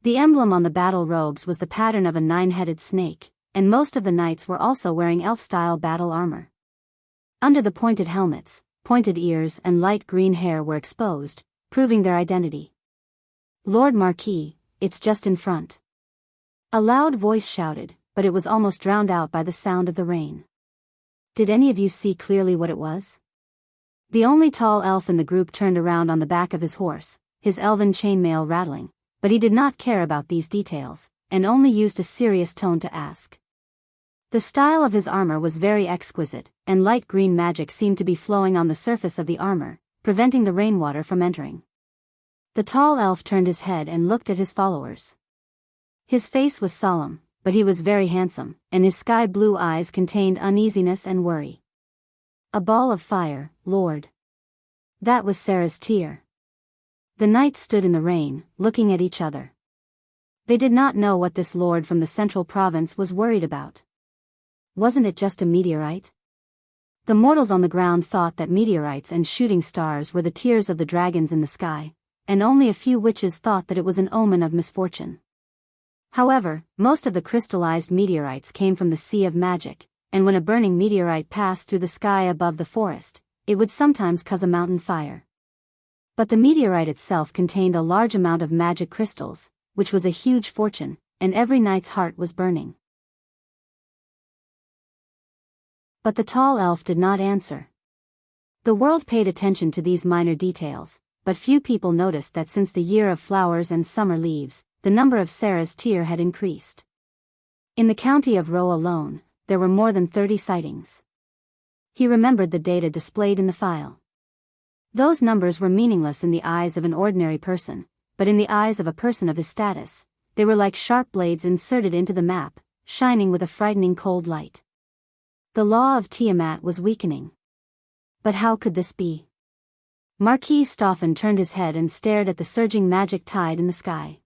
The emblem on the battle robes was the pattern of a 9-headed snake, and most of the knights were also wearing elf-style battle armor. Under the pointed helmets, pointed ears and light green hair were exposed, proving their identity. Lord Marquis, it's just in front. A loud voice shouted, but it was almost drowned out by the sound of the rain. Did any of you see clearly what it was? The only tall elf in the group turned around on the back of his horse, his elven chainmail rattling, but he did not care about these details, and only used a serious tone to ask. The style of his armor was very exquisite, and light green magic seemed to be flowing on the surface of the armor, preventing the rainwater from entering. The tall elf turned his head and looked at his followers. His face was solemn, but he was very handsome, and his sky-blue eyes contained uneasiness and worry. A ball of fire, Lord. That was Sarah's tear. The knights stood in the rain, looking at each other. They did not know what this lord from the central province was worried about. Wasn't it just a meteorite? The mortals on the ground thought that meteorites and shooting stars were the tears of the dragons in the sky, and only a few witches thought that it was an omen of misfortune. However, most of the crystallized meteorites came from the Sea of Magic, and when a burning meteorite passed through the sky above the forest, it would sometimes cause a mountain fire. But the meteorite itself contained a large amount of magic crystals, which was a huge fortune, and every knight's heart was burning. But the tall elf did not answer. The world paid attention to these minor details, but few people noticed that since the year of flowers and summer leaves, the number of Sarah's tear had increased. In the county of Roe alone, there were more than 30 sightings. He remembered the data displayed in the file. Those numbers were meaningless in the eyes of an ordinary person, but in the eyes of a person of his status, they were like sharp blades inserted into the map, shining with a frightening cold light. The law of Tiamat was weakening. But how could this be? Marquis Stoffen turned his head and stared at the surging magic tide in the sky.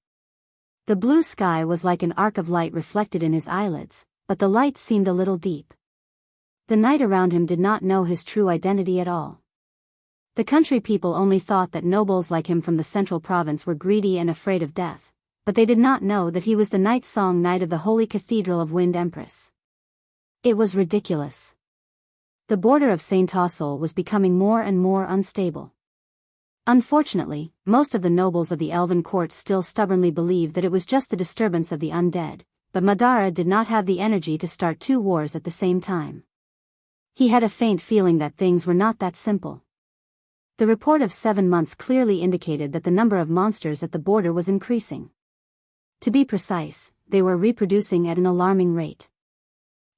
The blue sky was like an arc of light reflected in his eyelids, but the light seemed a little deep. The knight around him did not know his true identity at all. The country people only thought that nobles like him from the central province were greedy and afraid of death, but they did not know that he was the Night Song Knight of the Holy Cathedral of Wind Empress. It was ridiculous. The border of Saint Tossel was becoming more and more unstable. Unfortunately, most of the nobles of the elven court still stubbornly believed that it was just the disturbance of the undead, but Madara did not have the energy to start two wars at the same time. He had a faint feeling that things were not that simple. The report of 7 months clearly indicated that the number of monsters at the border was increasing. To be precise, they were reproducing at an alarming rate.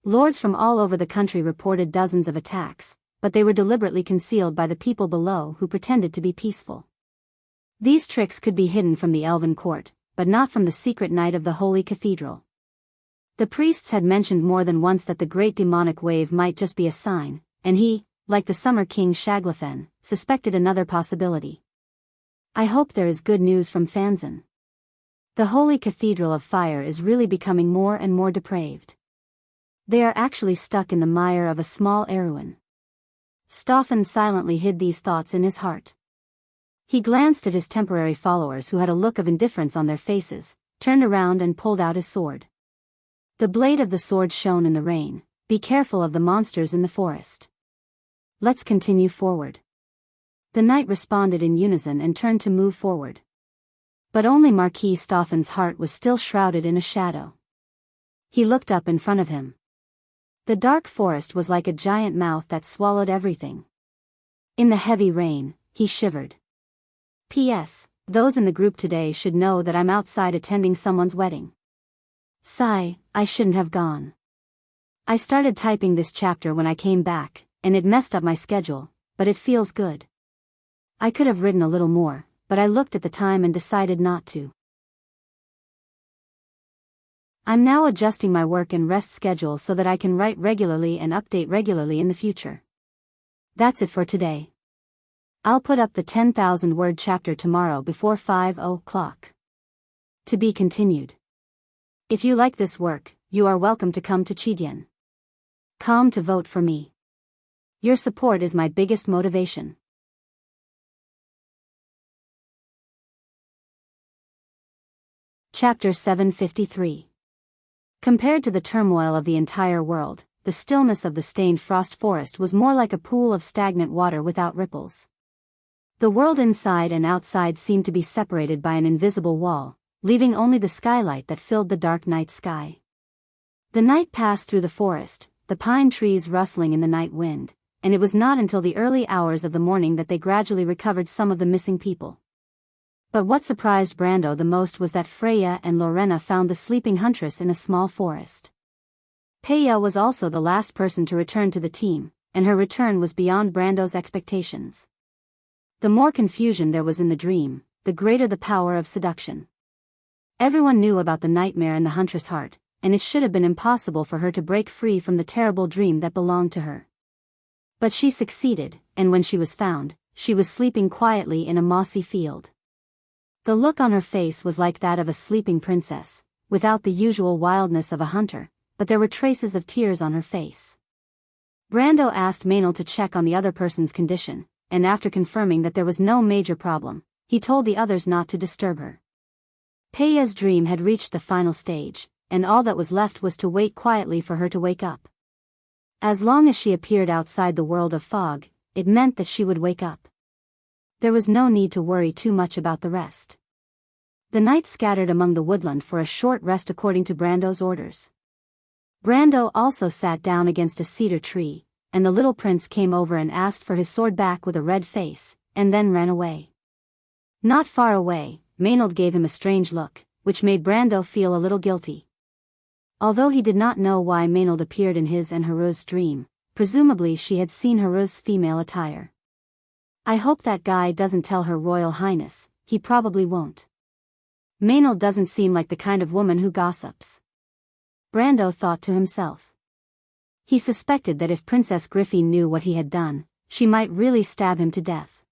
Lords from all over the country reported dozens of attacks, but they were deliberately concealed by the people below who pretended to be peaceful. These tricks could be hidden from the elven court, but not from the secret knight of the holy cathedral. The priests had mentioned more than once that the great demonic wave might just be a sign, and he, like the Summer King Shaglafen, suspected another possibility. I hope there is good news from Fanzan. The holy cathedral of fire is really becoming more and more depraved. They are actually stuck in the mire of a small Erewhon. Stoffen silently hid these thoughts in his heart. He glanced at his temporary followers who had a look of indifference on their faces, turned around and pulled out his sword. The blade of the sword shone in the rain. Be careful of the monsters in the forest. Let's continue forward. The knight responded in unison and turned to move forward. But only Marquis Stoffen's heart was still shrouded in a shadow. He looked up in front of him. The dark forest was like a giant mouth that swallowed everything. In the heavy rain, he shivered. P.S. Those in the group today should know that I'm outside attending someone's wedding. Sigh, I shouldn't have gone. I started typing this chapter when I came back, and it messed up my schedule, but it feels good. I could have written a little more, but I looked at the time and decided not to. I'm now adjusting my work and rest schedule so that I can write regularly and update regularly in the future. That's it for today. I'll put up the 10,000-word chapter tomorrow before 5 o'clock. To be continued. If you like this work, you are welcome to come to Chidien. Come to vote for me. Your support is my biggest motivation. Chapter 753. Compared to the turmoil of the entire world, the stillness of the stained frost forest was more like a pool of stagnant water without ripples. The world inside and outside seemed to be separated by an invisible wall, leaving only the skylight that filled the dark night sky. The night passed through the forest, the pine trees rustling in the night wind, and it was not until the early hours of the morning that they gradually recovered some of the missing people. But what surprised Brando the most was that Freya and Lorena found the sleeping huntress in a small forest. Peya was also the last person to return to the team, and her return was beyond Brando's expectations. The more confusion there was in the dream, the greater the power of seduction. Everyone knew about the nightmare in the huntress' heart, and it should have been impossible for her to break free from the terrible dream that belonged to her. But she succeeded, and when she was found, she was sleeping quietly in a mossy field. The look on her face was like that of a sleeping princess, without the usual wildness of a hunter, but there were traces of tears on her face. Brando asked Maynel to check on the other person's condition, and after confirming that there was no major problem, he told the others not to disturb her. Peya's dream had reached the final stage, and all that was left was to wait quietly for her to wake up. As long as she appeared outside the world of fog, it meant that she would wake up. There was no need to worry too much about the rest. The knight scattered among the woodland for a short rest according to Brando's orders. Brando also sat down against a cedar tree, and the little prince came over and asked for his sword back with a red face, and then ran away. Not far away, Maynard gave him a strange look, which made Brando feel a little guilty. Although he did not know why Maynard appeared in his and Haru's dream, presumably she had seen Haru's female attire. I hope that guy doesn't tell Her Royal Highness. He probably won't. Maynard doesn't seem like the kind of woman who gossips. Brando thought to himself. He suspected that if Princess Griffin knew what he had done, she might really stab him to death.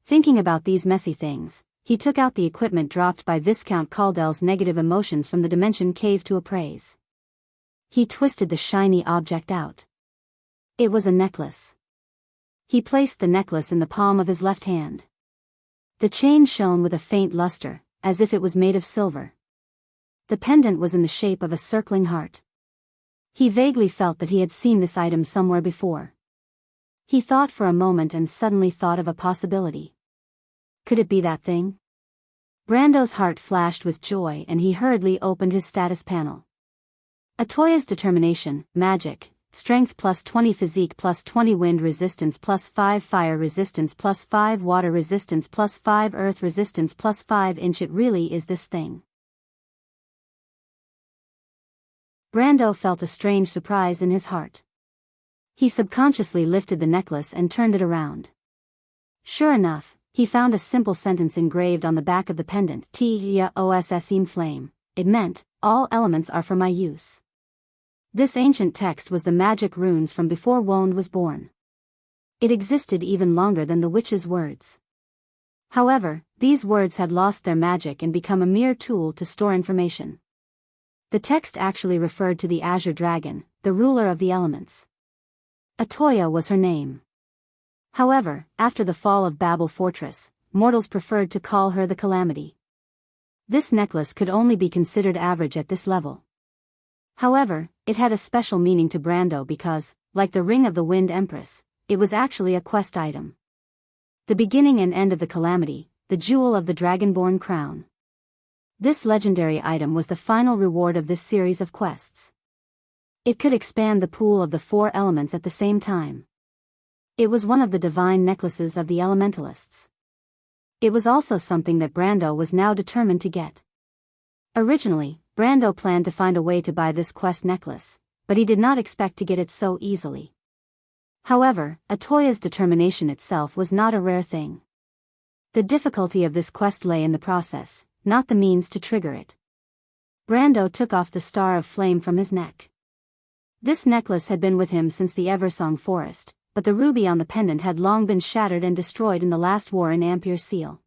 Thinking about these messy things, he took out the equipment dropped by Viscount Caldel's negative emotions from the Dimension Cave to appraise. He twisted the shiny object out. It was a necklace. He placed the necklace in the palm of his left hand. The chain shone with a faint luster, as if it was made of silver. The pendant was in the shape of a circling heart. He vaguely felt that he had seen this item somewhere before. He thought for a moment and suddenly thought of a possibility. Could it be that thing? Brando's heart flashed with joy and he hurriedly opened his status panel. Atoya's determination, magic, strength plus 20 physique plus 20 wind resistance plus 5 fire resistance plus 5 water resistance plus 5 earth resistance plus 5 inch. It really is this thing. Brando felt a strange surprise in his heart. He subconsciously lifted the necklace and turned it around. Sure enough, he found a simple sentence engraved on the back of the pendant. T-ya-os-im flame. It meant, all elements are for my use. This ancient text was the magic runes from before Wand was born. It existed even longer than the witch's words. However, these words had lost their magic and become a mere tool to store information. The text actually referred to the Azure Dragon, the ruler of the elements. Atoya was her name. However, after the fall of Babel Fortress, mortals preferred to call her the Calamity. This necklace could only be considered average at this level. However, it had a special meaning to Brando because, like the Ring of the Wind Empress, it was actually a quest item. The beginning and end of the Calamity, the jewel of the Dragonborn crown. This legendary item was the final reward of this series of quests. It could expand the pool of the 4 elements at the same time. It was one of the divine necklaces of the elementalists. It was also something that Brando was now determined to get. Originally, Brando planned to find a way to buy this quest necklace, but he did not expect to get it so easily. However, Atoya's determination itself was not a rare thing. The difficulty of this quest lay in the process, not the means to trigger it. Brando took off the star of flame from his neck. This necklace had been with him since the Eversong Forest, but the ruby on the pendant had long been shattered and destroyed in the last war in Ampere Seal.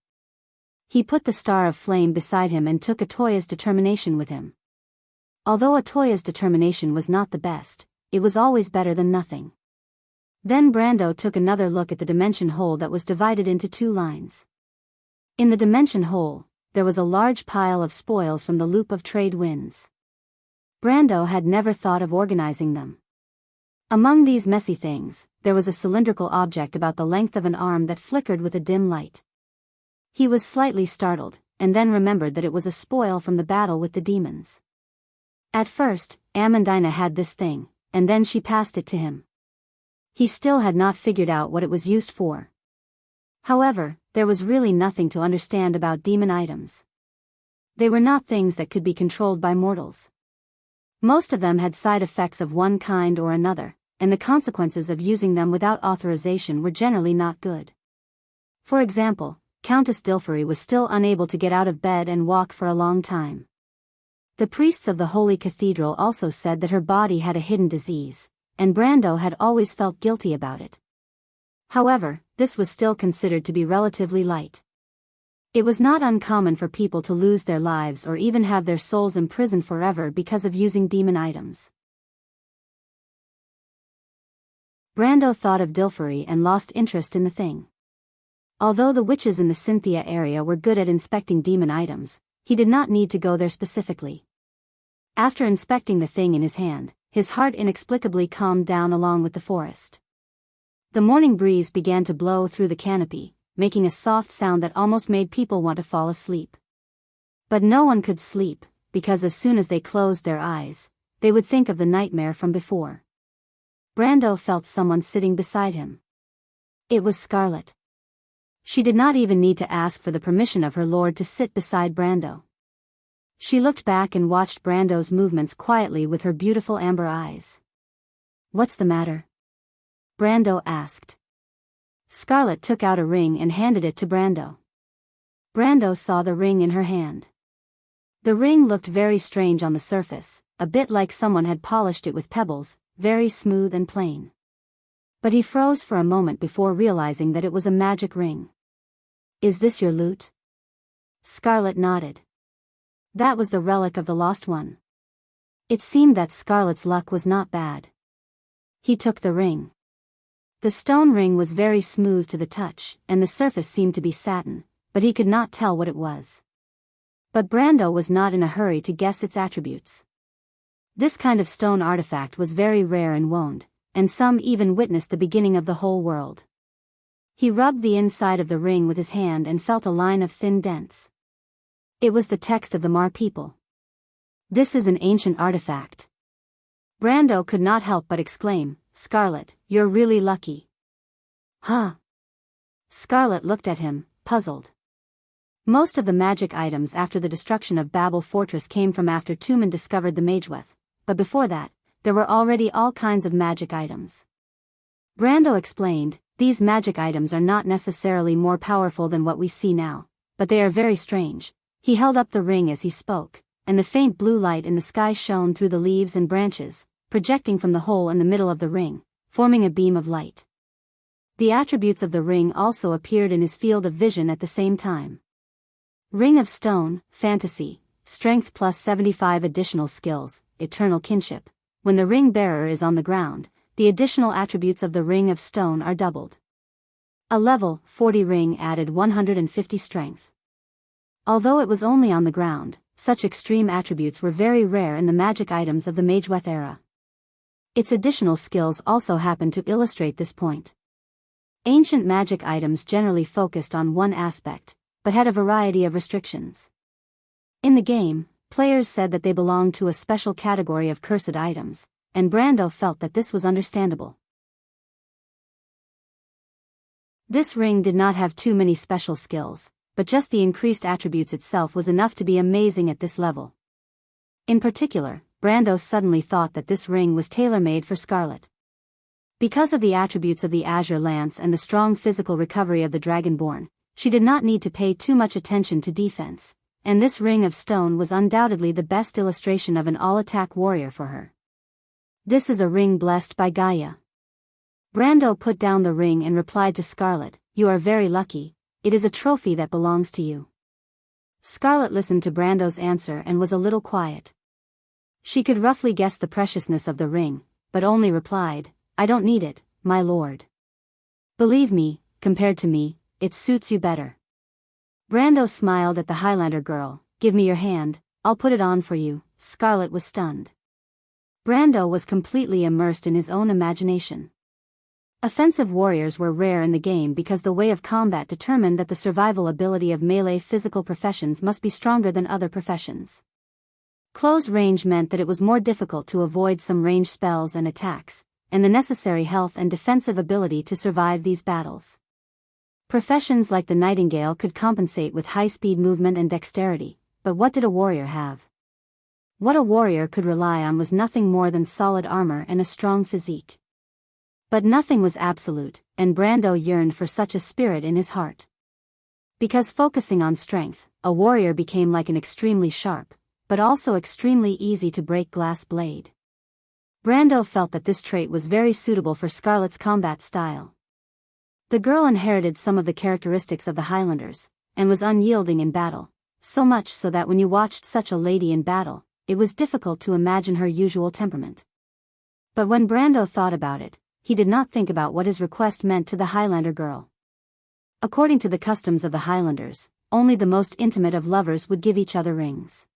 He put the star of flame beside him and took Atoya's determination with him. Although Atoya's determination was not the best, it was always better than nothing. Then Brando took another look at the dimension hole that was divided into 2 lines. In the dimension hole, there was a large pile of spoils from the loop of trade winds. Brando had never thought of organizing them. Among these messy things, there was a cylindrical object about the length of an arm that flickered with a dim light. He was slightly startled, and then remembered that it was a spoil from the battle with the demons. At first, Amandina had this thing, and then she passed it to him. He still had not figured out what it was used for. However, there was really nothing to understand about demon items. They were not things that could be controlled by mortals. Most of them had side effects of one kind or another, and the consequences of using them without authorization were generally not good. For example, Countess Dilferi was still unable to get out of bed and walk for a long time. The priests of the Holy Cathedral also said that her body had a hidden disease, and Brando had always felt guilty about it. However, this was still considered to be relatively light. It was not uncommon for people to lose their lives or even have their souls imprisoned forever because of using demon items. Brando thought of Dilferi and lost interest in the thing. Although the witches in the Cynthia area were good at inspecting demon items, he did not need to go there specifically. After inspecting the thing in his hand, his heart inexplicably calmed down along with the forest. The morning breeze began to blow through the canopy, making a soft sound that almost made people want to fall asleep. But no one could sleep, because as soon as they closed their eyes, they would think of the nightmare from before. Brando felt someone sitting beside him. It was Scarlet. She did not even need to ask for the permission of her lord to sit beside Brando. She looked back and watched Brando's movements quietly with her beautiful amber eyes. "What's the matter?" Brando asked. Scarlet took out a ring and handed it to Brando. Brando saw the ring in her hand. The ring looked very strange on the surface, a bit like someone had polished it with pebbles, very smooth and plain. But he froze for a moment before realizing that it was a magic ring. "Is this your lute?" Scarlet nodded. That was the relic of the lost one. It seemed that Scarlet's luck was not bad. He took the ring. The stone ring was very smooth to the touch, and the surface seemed to be satin, but he could not tell what it was. But Brando was not in a hurry to guess its attributes. This kind of stone artifact was very rare in Wand, and some even witnessed the beginning of the whole world. He rubbed the inside of the ring with his hand and felt a line of thin dents. It was the text of the Mar people. This is an ancient artifact. Brando could not help but exclaim, "Scarlet, you're really lucky." Huh? Scarlet looked at him, puzzled. Most of the magic items after the destruction of Babel Fortress came from after Tumen discovered the Mageweth, but before that, there were already all kinds of magic items. Brando explained, "These magic items are not necessarily more powerful than what we see now, but they are very strange." He held up the ring as he spoke, and the faint blue light in the sky shone through the leaves and branches, projecting from the hole in the middle of the ring, forming a beam of light. The attributes of the ring also appeared in his field of vision at the same time. Ring of Stone, Fantasy, Strength plus 75 additional skills, Eternal Kinship. When the ring bearer is on the ground, the additional attributes of the Ring of Stone are doubled. A level 40 ring added 150 strength. Although it was only on the ground, such extreme attributes were very rare in the magic items of the Mageweth era. Its additional skills also happened to illustrate this point. Ancient magic items generally focused on one aspect, but had a variety of restrictions. In the game, players said that they belonged to a special category of cursed items, and Brando felt that this was understandable. This ring did not have too many special skills, but just the increased attributes itself was enough to be amazing at this level. In particular, Brando suddenly thought that this ring was tailor-made for Scarlet. Because of the attributes of the Azure Lance and the strong physical recovery of the Dragonborn, she did not need to pay too much attention to defense, and this Ring of Stone was undoubtedly the best illustration of an all-attack warrior for her. This is a ring blessed by Gaia. Brando put down the ring and replied to Scarlet, "You are very lucky, it is a trophy that belongs to you." Scarlet listened to Brando's answer and was a little quiet. She could roughly guess the preciousness of the ring, but only replied, "I don't need it, my lord. Believe me, compared to me, it suits you better." Brando smiled at the Highlander girl, "Give me your hand, I'll put it on for you." Scarlet was stunned. Brando was completely immersed in his own imagination. Offensive warriors were rare in the game because the way of combat determined that the survival ability of melee physical professions must be stronger than other professions. Close range meant that it was more difficult to avoid some range spells and attacks, and the necessary health and defensive ability to survive these battles. Professions like the Nightingale could compensate with high-speed movement and dexterity, but what did a warrior have? What a warrior could rely on was nothing more than solid armor and a strong physique. But nothing was absolute, and Brando yearned for such a spirit in his heart. Because focusing on strength, a warrior became like an extremely sharp, but also extremely easy to break glass blade. Brando felt that this trait was very suitable for Scarlet's combat style. The girl inherited some of the characteristics of the Highlanders, and was unyielding in battle, so much so that when you watched such a lady in battle, it was difficult to imagine her usual temperament. But when Brando thought about it, he did not think about what his request meant to the Highlander girl. According to the customs of the Highlanders, only the most intimate of lovers would give each other rings.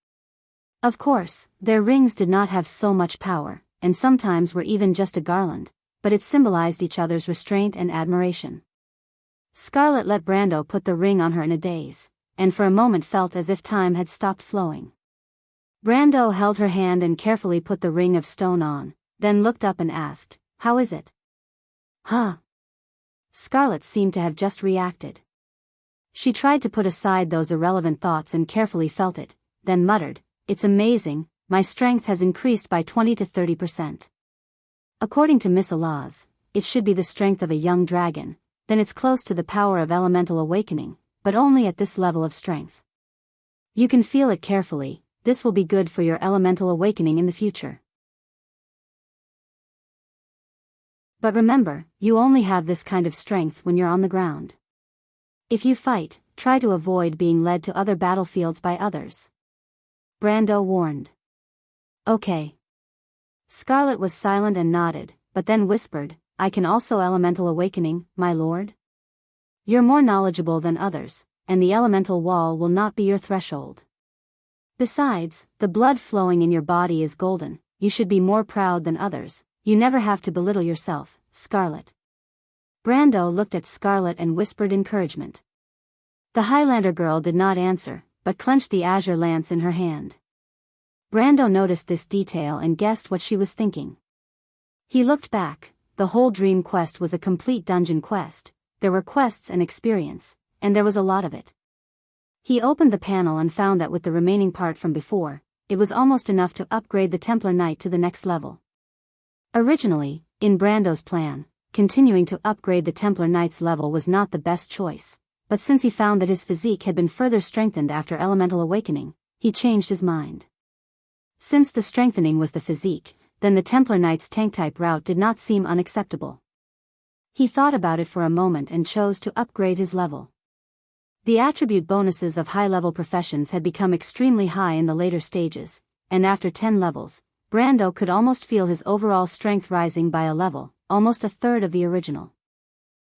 Of course, their rings did not have so much power, and sometimes were even just a garland, but it symbolized each other's restraint and admiration. Scarlet let Brando put the ring on her in a daze, and for a moment felt as if time had stopped flowing. Brando held her hand and carefully put the Ring of Stone on, then looked up and asked, "How is it?" "Huh?" Scarlet seemed to have just reacted. She tried to put aside those irrelevant thoughts and carefully felt it, then muttered, "It's amazing, my strength has increased by 20 to 30%. According to Miss Alaz, it should be the strength of a young dragon, then it's close to the power of elemental awakening, but only at this level of strength. You can feel it carefully, this will be good for your elemental awakening in the future. But remember, you only have this kind of strength when you're on the ground. If you fight, try to avoid being led to other battlefields by others." Brando warned. "Okay." Scarlet was silent and nodded, but then whispered, "I can also elemental awakening, my lord? You're more knowledgeable than others, and the elemental wall will not be your threshold. Besides, the blood flowing in your body is golden, you should be more proud than others, you never have to belittle yourself, Scarlet." Brando looked at Scarlet and whispered encouragement. The Highlander girl did not answer, but clenched the azure lance in her hand. Brando noticed this detail and guessed what she was thinking. He looked back. The whole dream quest was a complete dungeon quest. There were quests and experience, and there was a lot of it. He opened the panel and found that with the remaining part from before, it was almost enough to upgrade the Templar Knight to the next level. Originally, in Brando's plan, continuing to upgrade the Templar Knight's level was not the best choice, but since he found that his physique had been further strengthened after elemental awakening, he changed his mind. Since the strengthening was the physique, then the Templar Knight's tank-type route did not seem unacceptable. He thought about it for a moment and chose to upgrade his level. The attribute bonuses of high-level professions had become extremely high in the later stages, and after 10 levels, Brando could almost feel his overall strength rising by a level, almost a third of the original.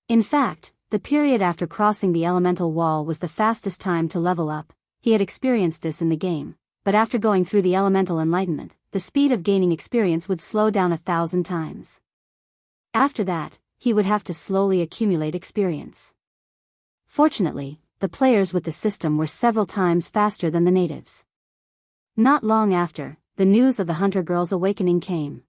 In fact, the period after crossing the elemental wall was the fastest time to level up. He had experienced this in the game, but after going through the elemental enlightenment, the speed of gaining experience would slow down 1,000 times. After that, he would have to slowly accumulate experience. Fortunately, the players with the system were several times faster than the natives. Not long after, the news of the Hunter Girl's awakening came.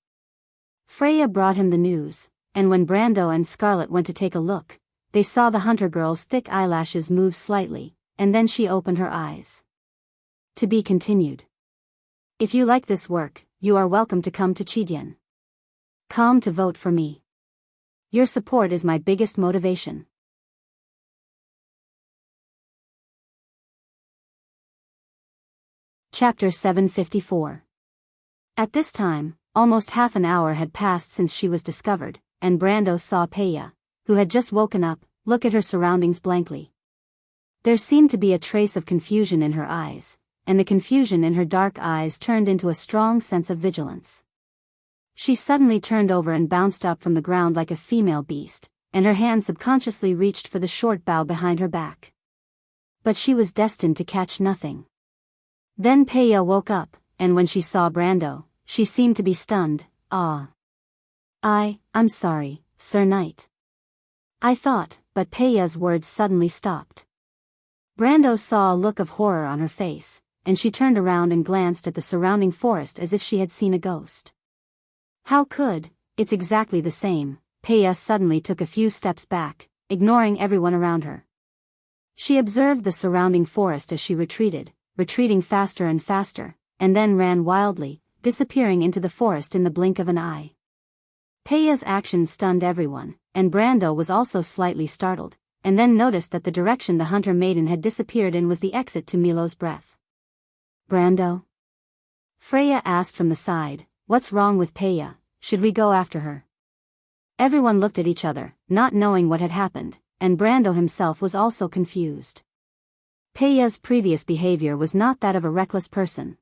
Freya brought him the news, and when Brando and Scarlet went to take a look, they saw the Hunter Girl's thick eyelashes move slightly, and then she opened her eyes. To be continued. If you like this work, you are welcome to come to Chidien. Come to vote for me. Your support is my biggest motivation. Chapter 754. At this time, almost half an hour had passed since she was discovered, and Brando saw Peya, who had just woken up, look at her surroundings blankly. There seemed to be a trace of confusion in her eyes, and the confusion in her dark eyes turned into a strong sense of vigilance. She suddenly turned over and bounced up from the ground like a female beast, and her hand subconsciously reached for the short bough behind her back. But she was destined to catch nothing. Then Peya woke up, and when she saw Brando, she seemed to be stunned. I'm sorry, Sir Knight. I thought, but Peya's words suddenly stopped. Brando saw a look of horror on her face, and she turned around and glanced at the surrounding forest as if she had seen a ghost. How could, it's exactly the same. Peya suddenly took a few steps back, ignoring everyone around her. She observed the surrounding forest as she retreating faster and faster, and then ran wildly, disappearing into the forest in the blink of an eye. Peya's actions stunned everyone, and Brando was also slightly startled, and then noticed that the direction the Hunter Maiden had disappeared in was the exit to Milo's breath. Brando? Freya asked from the side, "What's wrong with Peya? Should we go after her?" Everyone looked at each other, not knowing what had happened, and Brando himself was also confused. Peya's previous behavior was not that of a reckless person.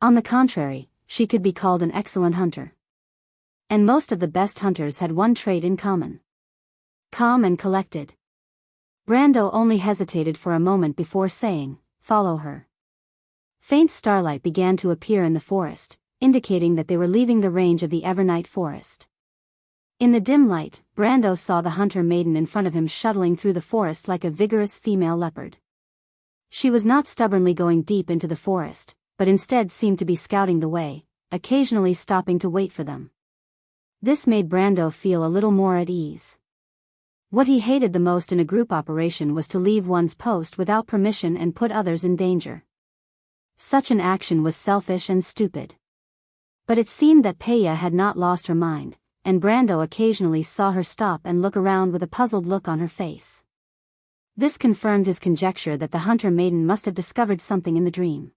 On the contrary, she could be called an excellent hunter. And most of the best hunters had one trait in common: calm and collected. Brando only hesitated for a moment before saying, "Follow her." Faint starlight began to appear in the forest, indicating that they were leaving the range of the Evernight forest. In the dim light, Brando saw the Hunter Maiden in front of him shuttling through the forest like a vigorous female leopard. She was not stubbornly going deep into the forest, but instead seemed to be scouting the way, occasionally stopping to wait for them. This made Brando feel a little more at ease. What he hated the most in a group operation was to leave one's post without permission and put others in danger. Such an action was selfish and stupid. But it seemed that Peya had not lost her mind, and Brando occasionally saw her stop and look around with a puzzled look on her face. This confirmed his conjecture that the Hunter Maiden must have discovered something in the dream.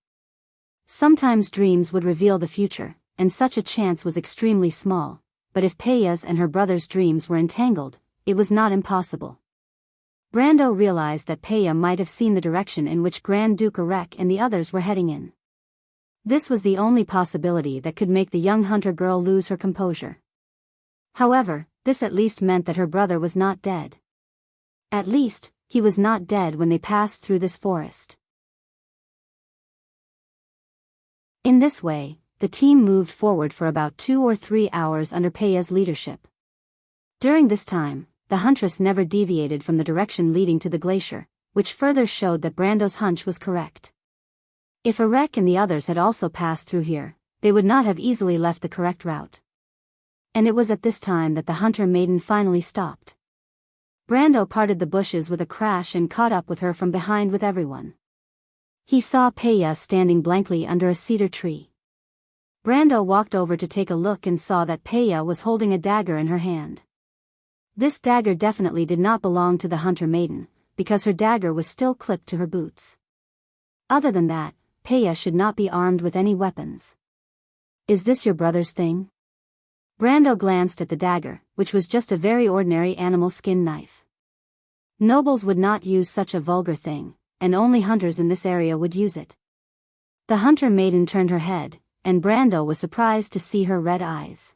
Sometimes dreams would reveal the future, and such a chance was extremely small, but if Peya's and her brother's dreams were entangled, it was not impossible. Brando realized that Peya might have seen the direction in which Grand Duke Erek and the others were heading in. This was the only possibility that could make the young hunter girl lose her composure. However, this at least meant that her brother was not dead. At least, he was not dead when they passed through this forest. In this way, the team moved forward for about 2 or 3 hours under Peya's leadership. During this time, the huntress never deviated from the direction leading to the glacier, which further showed that Brando's hunch was correct. If Enrich and the others had also passed through here, they would not have easily left the correct route. And it was at this time that the hunter maiden finally stopped. Brando parted the bushes with a crash and caught up with her from behind with everyone. He saw Peya standing blankly under a cedar tree. Brando walked over to take a look and saw that Peya was holding a dagger in her hand. This dagger definitely did not belong to the hunter maiden, because her dagger was still clipped to her boots. Other than that, Peya should not be armed with any weapons. "Is this your brother's thing?" Brando glanced at the dagger, which was just a very ordinary animal skin knife. Nobles would not use such a vulgar thing, and only hunters in this area would use it. The hunter maiden turned her head, and Brando was surprised to see her red eyes.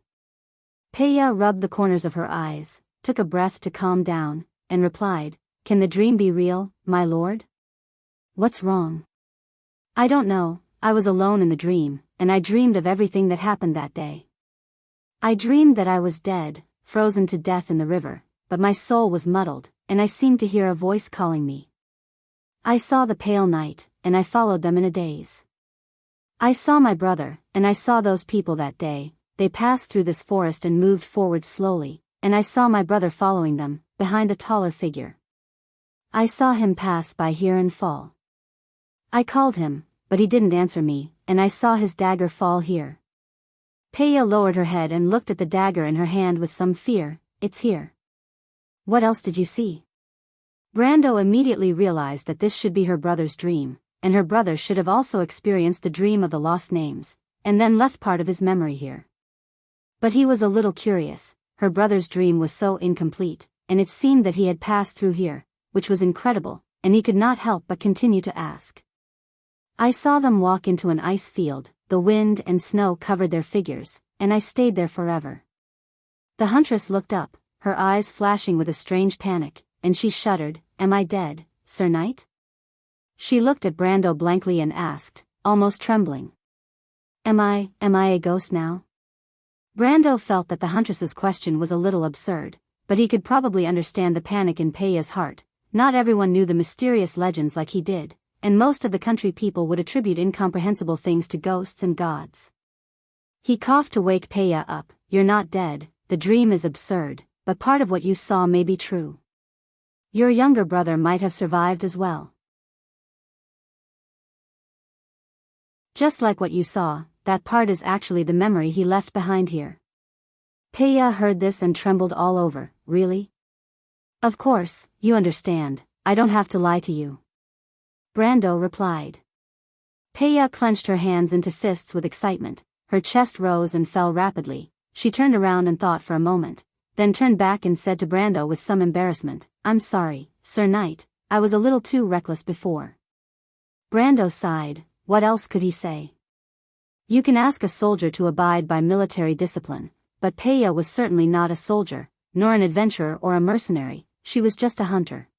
Peya rubbed the corners of her eyes, took a breath to calm down, and replied, "Can the dream be real, my lord?" "What's wrong?" "I don't know, I was alone in the dream, and I dreamed of everything that happened that day. I dreamed that I was dead, frozen to death in the river, but my soul was muddled, and I seemed to hear a voice calling me. I saw the pale night, and I followed them in a daze. I saw my brother, and I saw those people that day. They passed through this forest and moved forward slowly, and I saw my brother following them, behind a taller figure. I saw him pass by here and fall. I called him, but he didn't answer me, and I saw his dagger fall here." Peya lowered her head and looked at the dagger in her hand with some fear. "It's here." "What else did you see?" Brando immediately realized that this should be her brother's dream, and her brother should have also experienced the dream of the lost names, and then left part of his memory here. But he was a little curious. Her brother's dream was so incomplete, and it seemed that he had passed through here, which was incredible, and he could not help but continue to ask. "I saw them walk into an ice field, the wind and snow covered their figures, and I stayed there forever." The huntress looked up, her eyes flashing with a strange panic, and she shuddered. "Am I dead, Sir Knight?" She looked at Brando blankly and asked, almost trembling. Am I a ghost now?" Brando felt that the huntress's question was a little absurd, but he could probably understand the panic in Peya's heart. Not everyone knew the mysterious legends like he did, and most of the country people would attribute incomprehensible things to ghosts and gods. He coughed to wake Peya up. "You're not dead, the dream is absurd, but part of what you saw may be true. Your younger brother might have survived as well. Just like what you saw, that part is actually the memory he left behind here." Peya heard this and trembled all over. "Really?" "Of course, you understand, I don't have to lie to you," Brando replied. Peya clenched her hands into fists with excitement, her chest rose and fell rapidly. She turned around and thought for a moment, then turned back and said to Brando with some embarrassment, "I'm sorry, Sir Knight, I was a little too reckless before." Brando sighed. What else could he say? You can ask a soldier to abide by military discipline, but Peya was certainly not a soldier, nor an adventurer or a mercenary, she was just a hunter.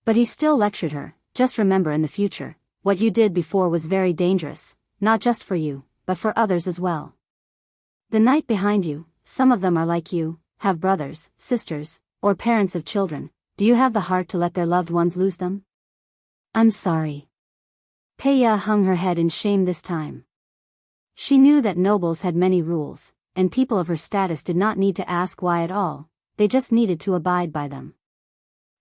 But he still lectured her. "Just remember in the future, what you did before was very dangerous, not just for you, but for others as well. The night behind you, some of them are like you, have brothers, sisters, or parents of children. Do you have the heart to let their loved ones lose them?" "I'm sorry." Peya hung her head in shame this time. She knew that nobles had many rules, and people of her status did not need to ask why at all, they just needed to abide by them.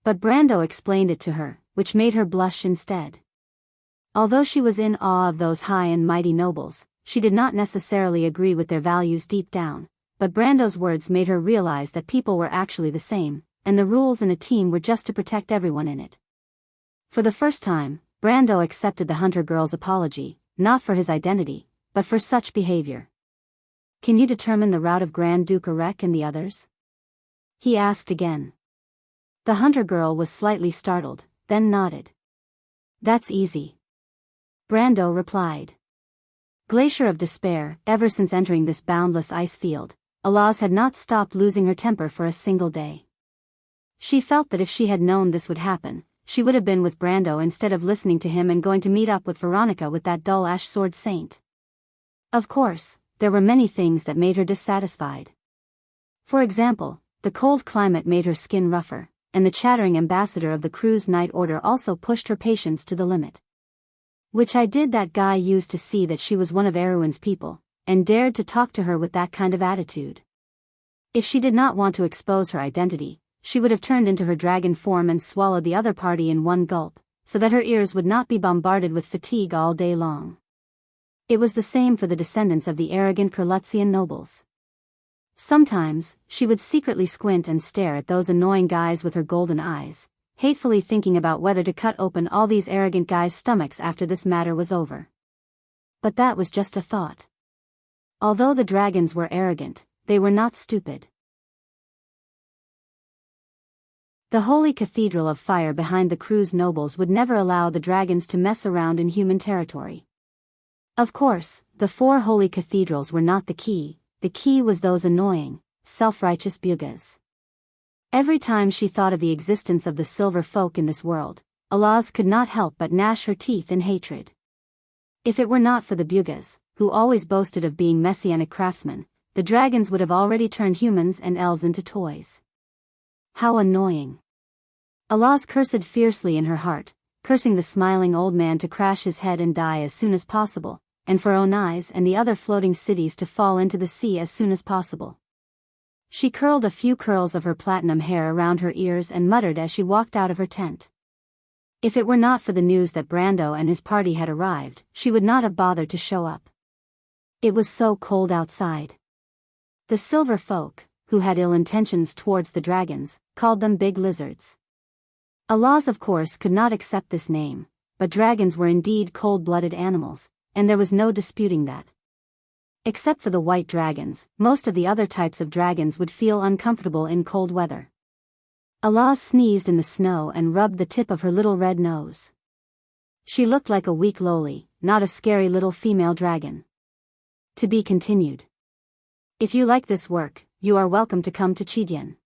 But Brando explained it to her, which made her blush instead. Although she was in awe of those high and mighty nobles, she did not necessarily agree with their values deep down, but Brando's words made her realize that people were actually the same, and the rules in a team were just to protect everyone in it. For the first time, Brando accepted the hunter girl's apology, not for his identity, but for such behavior. "Can you determine the route of Grand Duke Enrich and the others?" he asked again. The hunter girl was slightly startled, then nodded. "That's easy," Brando replied. Glacier of Despair, ever since entering this boundless ice field, Alaz had not stopped losing her temper for a single day. She felt that if she had known this would happen, she would have been with Brando instead of listening to him and going to meet up with Veronica with that dull ash sword saint. Of course, there were many things that made her dissatisfied. For example, the cold climate made her skin rougher, and the chattering ambassador of the cruise night order also pushed her patience to the limit. Which I did that guy used to see that she was one of Erwin's people, and dared to talk to her with that kind of attitude. If she did not want to expose her identity, she would have turned into her dragon form and swallowed the other party in one gulp, so that her ears would not be bombarded with fatigue all day long. It was the same for the descendants of the arrogant Kurlutzian nobles. Sometimes, she would secretly squint and stare at those annoying guys with her golden eyes, hatefully thinking about whether to cut open all these arrogant guys' stomachs after this matter was over. But that was just a thought. Although the dragons were arrogant, they were not stupid. The holy cathedral of fire behind the cruise nobles would never allow the dragons to mess around in human territory. Of course, the 4 holy cathedrals were not the key was those annoying, self-righteous Bugas. Every time she thought of the existence of the silver folk in this world, Alaz could not help but gnash her teeth in hatred. If it were not for the Bugas, who always boasted of being messianic craftsmen, the dragons would have already turned humans and elves into toys. How annoying. Alaz cursed fiercely in her heart, cursing the smiling old man to crash his head and die as soon as possible, and for Onais and the other floating cities to fall into the sea as soon as possible. She curled a few curls of her platinum hair around her ears and muttered as she walked out of her tent. If it were not for the news that Brando and his party had arrived, she would not have bothered to show up. It was so cold outside. The silver folk, who had ill intentions towards the dragons, called them big lizards. Alaz of course could not accept this name, but dragons were indeed cold-blooded animals, and there was no disputing that. Except for the white dragons, most of the other types of dragons would feel uncomfortable in cold weather. Alaz sneezed in the snow and rubbed the tip of her little red nose. She looked like a weak lowly, not a scary little female dragon. To be continued. If you like this work, you are welcome to come to Chidien.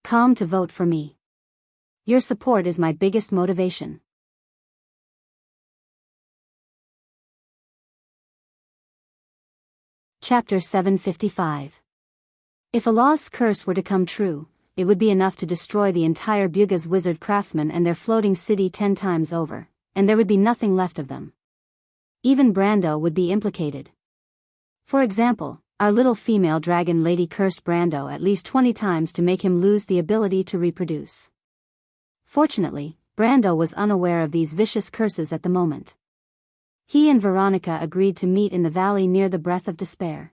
Come to vote for me. Your support is my biggest motivation. Chapter 755. If Allah's curse were to come true, it would be enough to destroy the entire Buga's wizard craftsmen and their floating city 10 times over, and there would be nothing left of them. Even Brando would be implicated. For example, our little female dragon lady cursed Brando at least 20 times to make him lose the ability to reproduce. Fortunately, Brando was unaware of these vicious curses at the moment. He and Veronica agreed to meet in the valley near the Breath of Despair.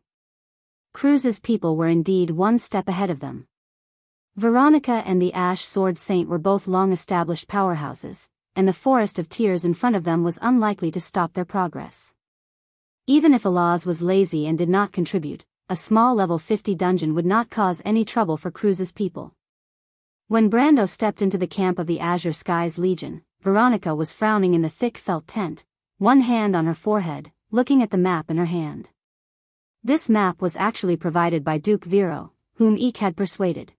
Cruz's people were indeed one step ahead of them. Veronica and the Ash Sword Saint were both long-established powerhouses, and the Forest of Tears in front of them was unlikely to stop their progress. Even if Alaz was lazy and did not contribute, a small level 50 dungeon would not cause any trouble for Cruz's people. When Brando stepped into the camp of the Azure Skies Legion, Veronica was frowning in the thick felt tent, one hand on her forehead, looking at the map in her hand. This map was actually provided by Duke Vero, whom Eek had persuaded.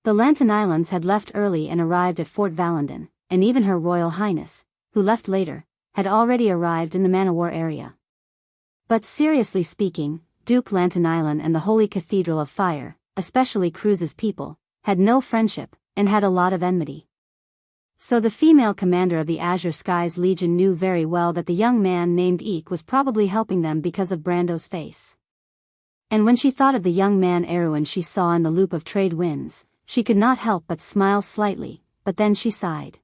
The Lantan Islands had left early and arrived at Fort Valendon, and even Her Royal Highness, who left later, had already arrived in the Manowar area. But seriously speaking, Duke Lantan Island and the Holy Cathedral of Fire, especially Cruz's people, had no friendship, and had a lot of enmity. So the female commander of the Azure Skies Legion knew very well that the young man named Eek was probably helping them because of Brando's face. And when she thought of the young man Erwin she saw in the loop of trade winds, she could not help but smile slightly, but then she sighed.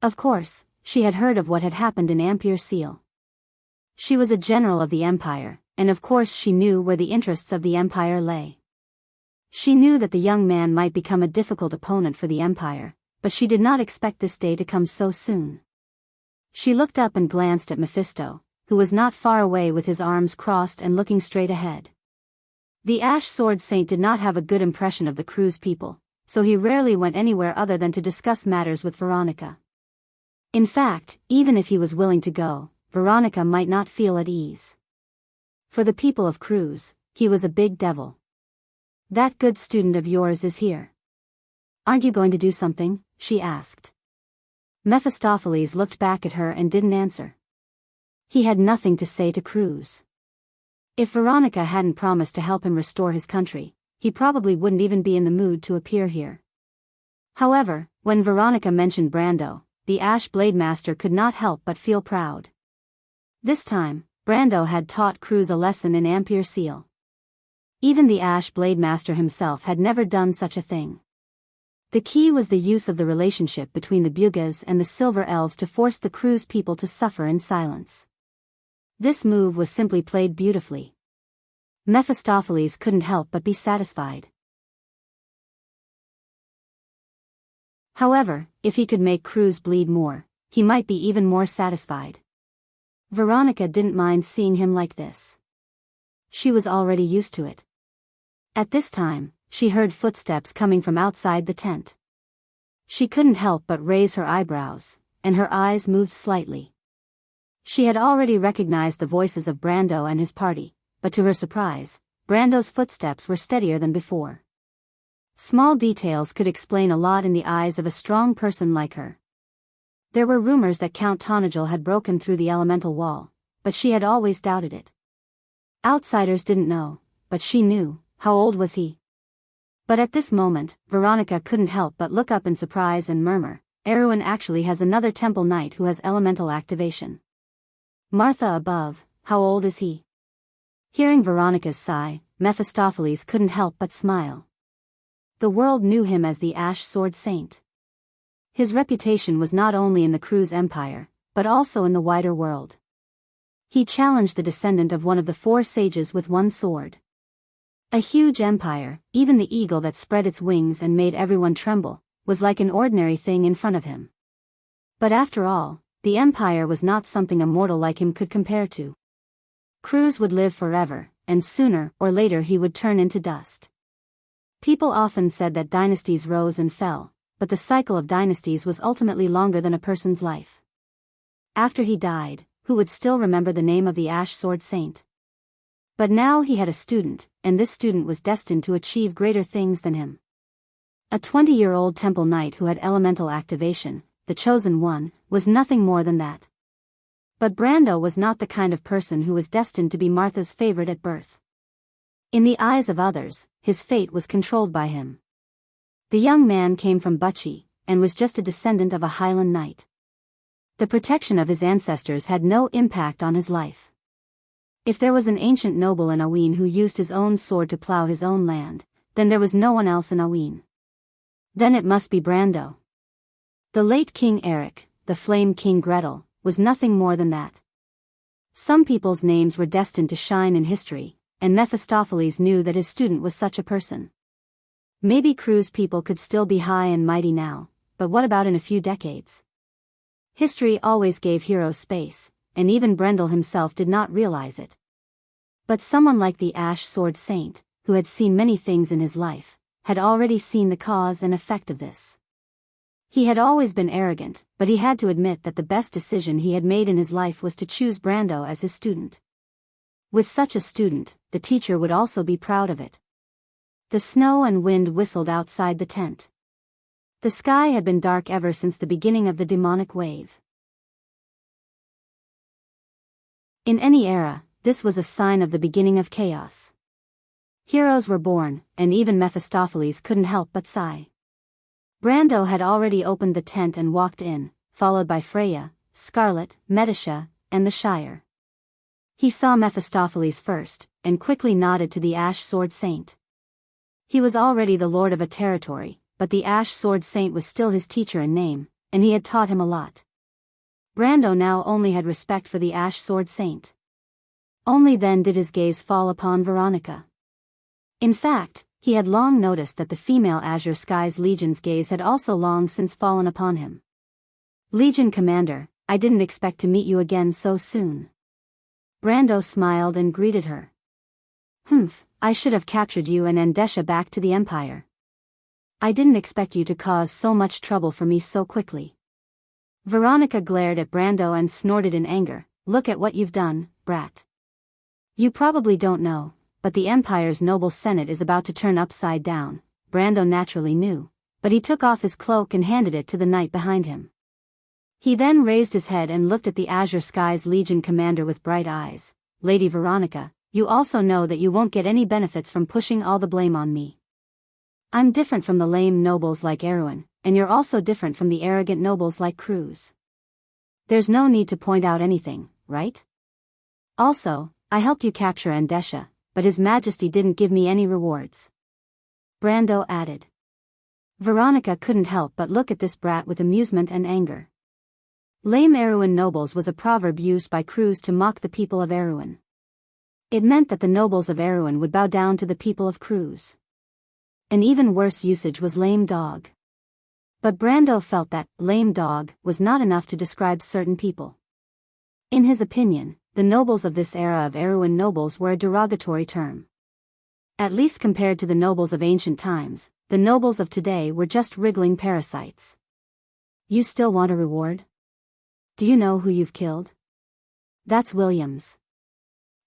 Of course, she had heard of what had happened in Ampere Seal. She was a general of the Empire, and of course she knew where the interests of the Empire lay. She knew that the young man might become a difficult opponent for the Empire, but she did not expect this day to come so soon. She looked up and glanced at Mephisto, who was not far away with his arms crossed and looking straight ahead. The Ash Sword Saint did not have a good impression of the Cruz people, so he rarely went anywhere other than to discuss matters with Veronica. In fact, even if he was willing to go, Veronica might not feel at ease. For the people of Cruz, he was a big devil. That good student of yours is here. Aren't you going to do something? She asked. Mephistopheles looked back at her and didn't answer. He had nothing to say to Cruz. If Veronica hadn't promised to help him restore his country, he probably wouldn't even be in the mood to appear here. However, when Veronica mentioned Brando, the Ash Blade Master could not help but feel proud. This time, Brando had taught Cruz a lesson in Ampere Seal. Even the Ash Blade Master himself had never done such a thing. The key was the use of the relationship between the Bugas and the Silver Elves to force the Cruz people to suffer in silence. This move was simply played beautifully. Mephistopheles couldn't help but be satisfied. However, if he could make Cruz bleed more, he might be even more satisfied. Veronica didn't mind seeing him like this. She was already used to it. At this time, she heard footsteps coming from outside the tent. She couldn't help but raise her eyebrows, and her eyes moved slightly. She had already recognized the voices of Brando and his party, but to her surprise, Brando's footsteps were steadier than before. Small details could explain a lot in the eyes of a strong person like her. There were rumors that Count Tonagel had broken through the elemental wall, but she had always doubted it. Outsiders didn't know, but she knew. How old was he? But at this moment, Veronica couldn't help but look up in surprise and murmur, Erwin actually has another temple knight who has elemental activation. Martha above, how old is he? Hearing Veronica's sigh, Mephistopheles couldn't help but smile. The world knew him as the Ash Sword Saint. His reputation was not only in the Cruz Empire, but also in the wider world. He challenged the descendant of one of the four sages with one sword. A huge empire, even the eagle that spread its wings and made everyone tremble, was like an ordinary thing in front of him. But after all, the empire was not something a mortal like him could compare to. Cruz would live forever, and sooner or later he would turn into dust. People often said that dynasties rose and fell, but the cycle of dynasties was ultimately longer than a person's life. After he died, who would still remember the name of the Ash Sword Saint? But now he had a student, and this student was destined to achieve greater things than him. A 20-year-old temple knight who had elemental activation, the chosen one, was nothing more than that. But Brando was not the kind of person who was destined to be Martha's favorite at birth. In the eyes of others, his fate was controlled by him. The young man came from Bucci, and was just a descendant of a Highland knight. The protection of his ancestors had no impact on his life. If there was an ancient noble in Aween who used his own sword to plow his own land, then there was no one else in Aween. Then it must be Brando. The late King Eric, the Flame King Gretel, was nothing more than that. Some people's names were destined to shine in history, and Mephistopheles knew that his student was such a person. Maybe Cruz people could still be high and mighty now, but what about in a few decades? History always gave heroes space, and even Brendel himself did not realize it. But someone like the Ash Sword Saint, who had seen many things in his life, had already seen the cause and effect of this. He had always been arrogant, but he had to admit that the best decision he had made in his life was to choose Brando as his student. With such a student, the teacher would also be proud of it. The snow and wind whistled outside the tent. The sky had been dark ever since the beginning of the demonic wave. In any era, this was a sign of the beginning of chaos. Heroes were born, and even Mephistopheles couldn't help but sigh. Brando had already opened the tent and walked in, followed by Freya, Scarlet, Medisha, and the Shire. He saw Mephistopheles first, and quickly nodded to the Ash Sword Saint. He was already the lord of a territory, but the Ash Sword Saint was still his teacher in name, and he had taught him a lot. Brando now only had respect for the Ash Sword Saint. Only then did his gaze fall upon Veronica. In fact, he had long noticed that the female Azure Skies Legion's gaze had also long since fallen upon him. Legion Commander, I didn't expect to meet you again so soon. Brando smiled and greeted her. I should have captured you and Andesha back to the Empire. I didn't expect you to cause so much trouble for me so quickly. Veronica glared at Brando and snorted in anger, look at what you've done, brat. You probably don't know, but the Empire's noble senate is about to turn upside down. Brando naturally knew, but he took off his cloak and handed it to the knight behind him. He then raised his head and looked at the Azure Skies Legion commander with bright eyes. Lady Veronica, you also know that you won't get any benefits from pushing all the blame on me. I'm different from the lame nobles like Erwin, and you're also different from the arrogant nobles like Cruz. There's no need to point out anything, right? Also, I helped you capture Andesha, but His Majesty didn't give me any rewards. Brando added. Veronica couldn't help but look at this brat with amusement and anger. Lame Erwin nobles was a proverb used by Cruz to mock the people of Erwin. It meant that the nobles of Erwin would bow down to the people of Cruz. An even worse usage was lame dog. But Brando felt that lame dog was not enough to describe certain people. In his opinion, the nobles of this era of Erwin nobles were a derogatory term. At least compared to the nobles of ancient times, the nobles of today were just wriggling parasites. You still want a reward? Do you know who you've killed? That's Williams.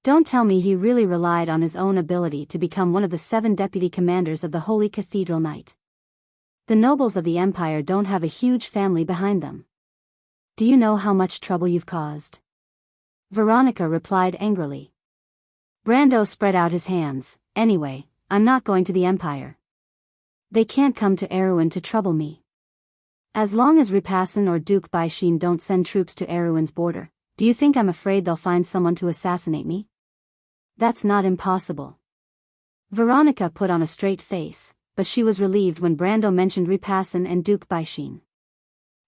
Don't tell me he really relied on his own ability to become one of the 7 deputy commanders of the Holy Cathedral Knight. The nobles of the Empire don't have a huge family behind them. Do you know how much trouble you've caused? Veronica replied angrily. Brando spread out his hands. Anyway, I'm not going to the Empire. They can't come to Erwin to trouble me. As long as Ripasson or Duke Baishin don't send troops to Erwin's border, do you think I'm afraid they'll find someone to assassinate me? That's not impossible. Veronica put on a straight face, but she was relieved when Brando mentioned Ripasson and Duke Baishin.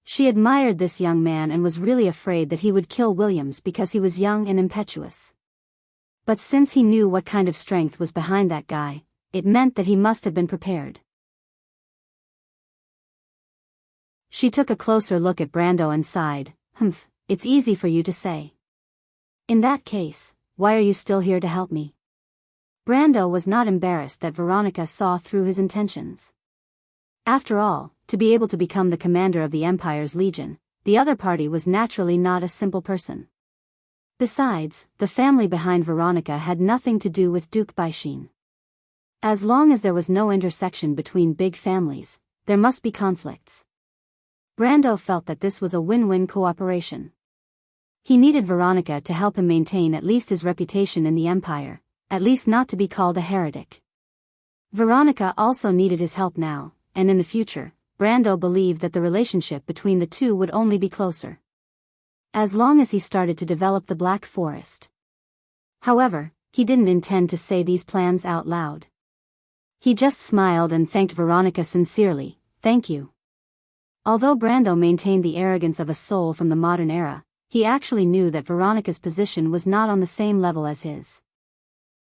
She admired this young man and was really afraid that he would kill Williams because he was young and impetuous. But since he knew what kind of strength was behind that guy, it meant that he must have been prepared. She took a closer look at Brando and sighed. It's easy for you to say. In that case, why are you still here to help me? Brando was not embarrassed that Veronica saw through his intentions. After all, to be able to become the commander of the Empire's Legion, the other party was naturally not a simple person. Besides, the family behind Veronica had nothing to do with Duke Baishin. As long as there was no intersection between big families, there must be conflicts. Brando felt that this was a win-win cooperation. He needed Veronica to help him maintain at least his reputation in the Empire, at least not to be called a heretic. Veronica also needed his help now, and in the future, Brando believed that the relationship between the two would only be closer. As long as he started to develop the Black Forest. However, he didn't intend to say these plans out loud. He just smiled and thanked Veronica sincerely. Thank you. Although Brando maintained the arrogance of a soul from the modern era, he actually knew that Veronica's position was not on the same level as his.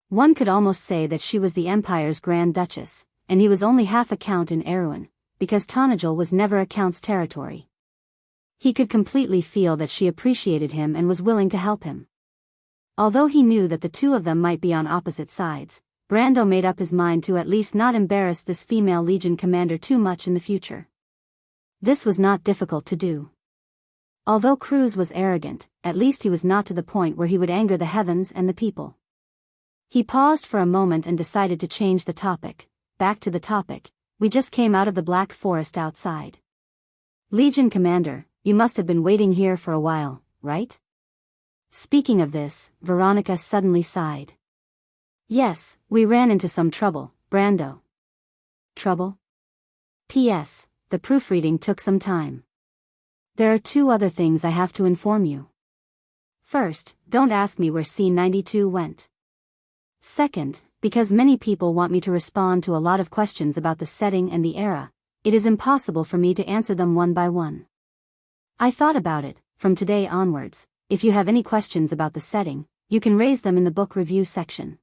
One could almost say that she was the Empire's Grand Duchess, and he was only half a count in Erwin, because Tonajal was never a count's territory. He could completely feel that she appreciated him and was willing to help him. Although he knew that the two of them might be on opposite sides, Brando made up his mind to at least not embarrass this female Legion commander too much in the future. This was not difficult to do. Although Cruz was arrogant, at least he was not to the point where he would anger the heavens and the people. He paused for a moment and decided to change the topic. Back to the topic, we just came out of the Black Forest outside. Legion Commander, you must have been waiting here for a while, right? Speaking of this, Veronica suddenly sighed. Yes, we ran into some trouble, Brando. Trouble? P.S. The proofreading took some time. There are 2 other things I have to inform you. First, don't ask me where Scene 92 went. Second, because many people want me to respond to a lot of questions about the setting and the era, it is impossible for me to answer them one by one. I thought about it. From today onwards, if you have any questions about the setting, you can raise them in the book review section.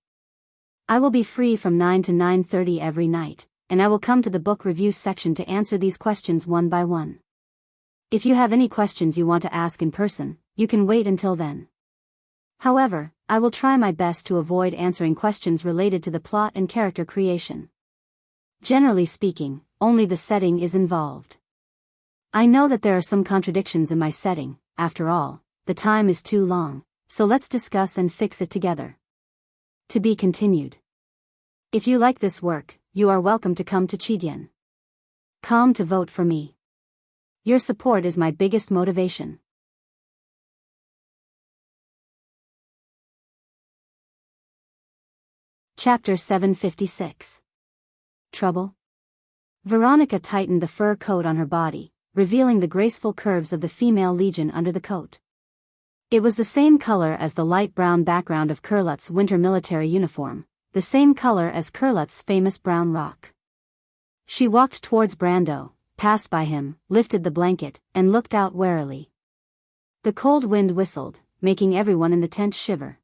I will be free from 9 to 9:30 every night, and I will come to the book review section to answer these questions one by one. If you have any questions you want to ask in person, you can wait until then. However, I will try my best to avoid answering questions related to the plot and character creation. Generally speaking, only the setting is involved. I know that there are some contradictions in my setting. After all, the time is too long, so let's discuss and fix it together. To be continued. If you like this work, you are welcome to come to Chidian.com to vote for me. Your support is my biggest motivation. Chapter 756. Trouble? Veronica tightened the fur coat on her body, revealing the graceful curves of the female legion under the coat. It was the same color as the light brown background of Curlut's winter military uniform, the same color as Curlut's famous brown rock. She walked towards Brando, passed by him, lifted the blanket, and looked out warily. The cold wind whistled, making everyone in the tent shiver.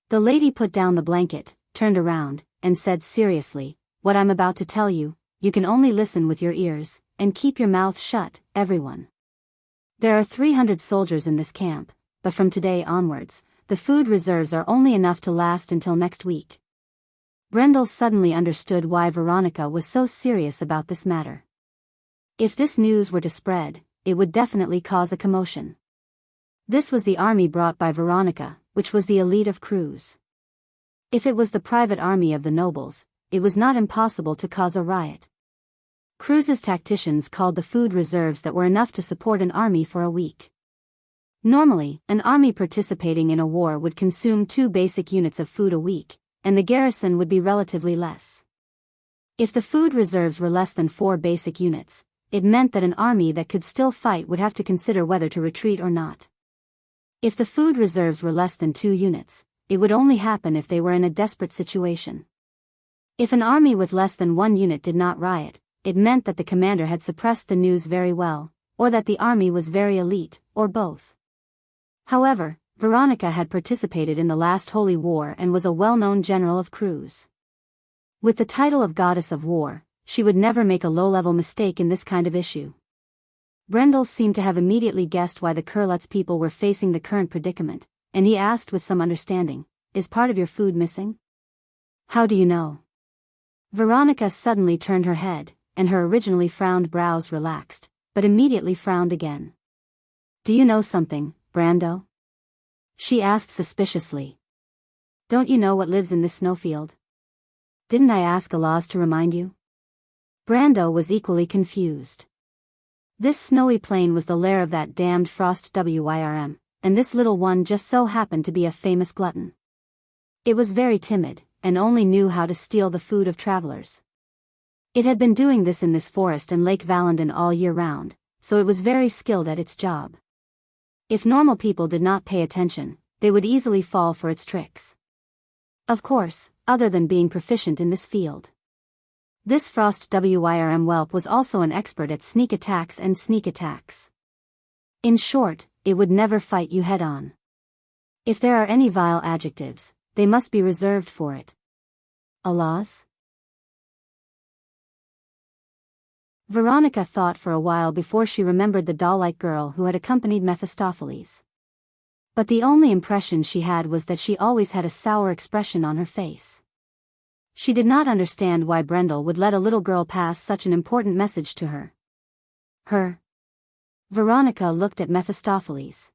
The lady put down the blanket, turned around, and said seriously, "What I'm about to tell you, you can only listen with your ears, and keep your mouth shut, everyone. There are 300 soldiers in this camp, but from today onwards, the food reserves are only enough to last until next week." Brendel suddenly understood why Veronica was so serious about this matter. If this news were to spread, it would definitely cause a commotion. This was the army brought by Veronica, which was the elite of crews. If it was the private army of the nobles, it was not impossible to cause a riot. Cruz's tacticians called the food reserves that were enough to support an army for a week. Normally, an army participating in a war would consume 2 basic units of food a week, and the garrison would be relatively less. If the food reserves were less than 4 basic units, it meant that an army that could still fight would have to consider whether to retreat or not. If the food reserves were less than 2 units, it would only happen if they were in a desperate situation. If an army with less than 1 unit did not riot, it meant that the commander had suppressed the news very well, or that the army was very elite, or both. However, Veronica had participated in the last Holy War and was a well-known general of crews. With the title of Goddess of War, she would never make a low-level mistake in this kind of issue. Brendel seemed to have immediately guessed why the Curlut's people were facing the current predicament, and he asked with some understanding, "Is part of your food missing?" "How do you know?" Veronica suddenly turned her head, and her originally frowned brows relaxed, but immediately frowned again. "Do you know something, Brando?" she asked suspiciously. "Don't you know what lives in this snowfield? Didn't I ask Alaz to remind you?" Brando was equally confused. This snowy plain was the lair of that damned Frost Wyrm, and this little one just so happened to be a famous glutton. It was very timid, and only knew how to steal the food of travelers. It had been doing this in this forest and Lake Valendon all year round, so it was very skilled at its job. If normal people did not pay attention, they would easily fall for its tricks. Of course, other than being proficient in this field. This Frost Wyrm whelp was also an expert at sneak attacks and sneak attacks. In short, it would never fight you head-on. If there are any vile adjectives, they must be reserved for it. Alaz? Veronica thought for a while before she remembered the doll-like girl who had accompanied Mephistopheles. But the only impression she had was that she always had a sour expression on her face. She did not understand why Brendel would let a little girl pass such an important message to her. Veronica looked at Mephistopheles.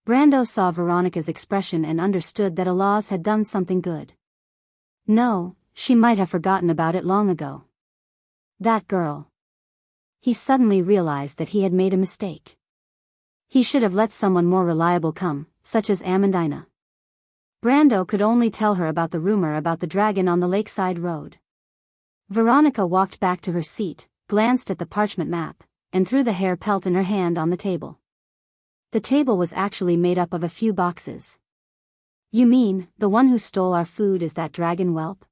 Brando saw Veronica's expression and understood that Alaz had done something good. No, she might have forgotten about it long ago. That girl. He suddenly realized that he had made a mistake. He should have let someone more reliable come, such as Amandina. Brando could only tell her about the rumor about the dragon on the lakeside road. Veronica walked back to her seat, glanced at the parchment map, and threw the hair pelt in her hand on the table. The table was actually made up of a few boxes. "You mean, the one who stole our food is that dragon whelp?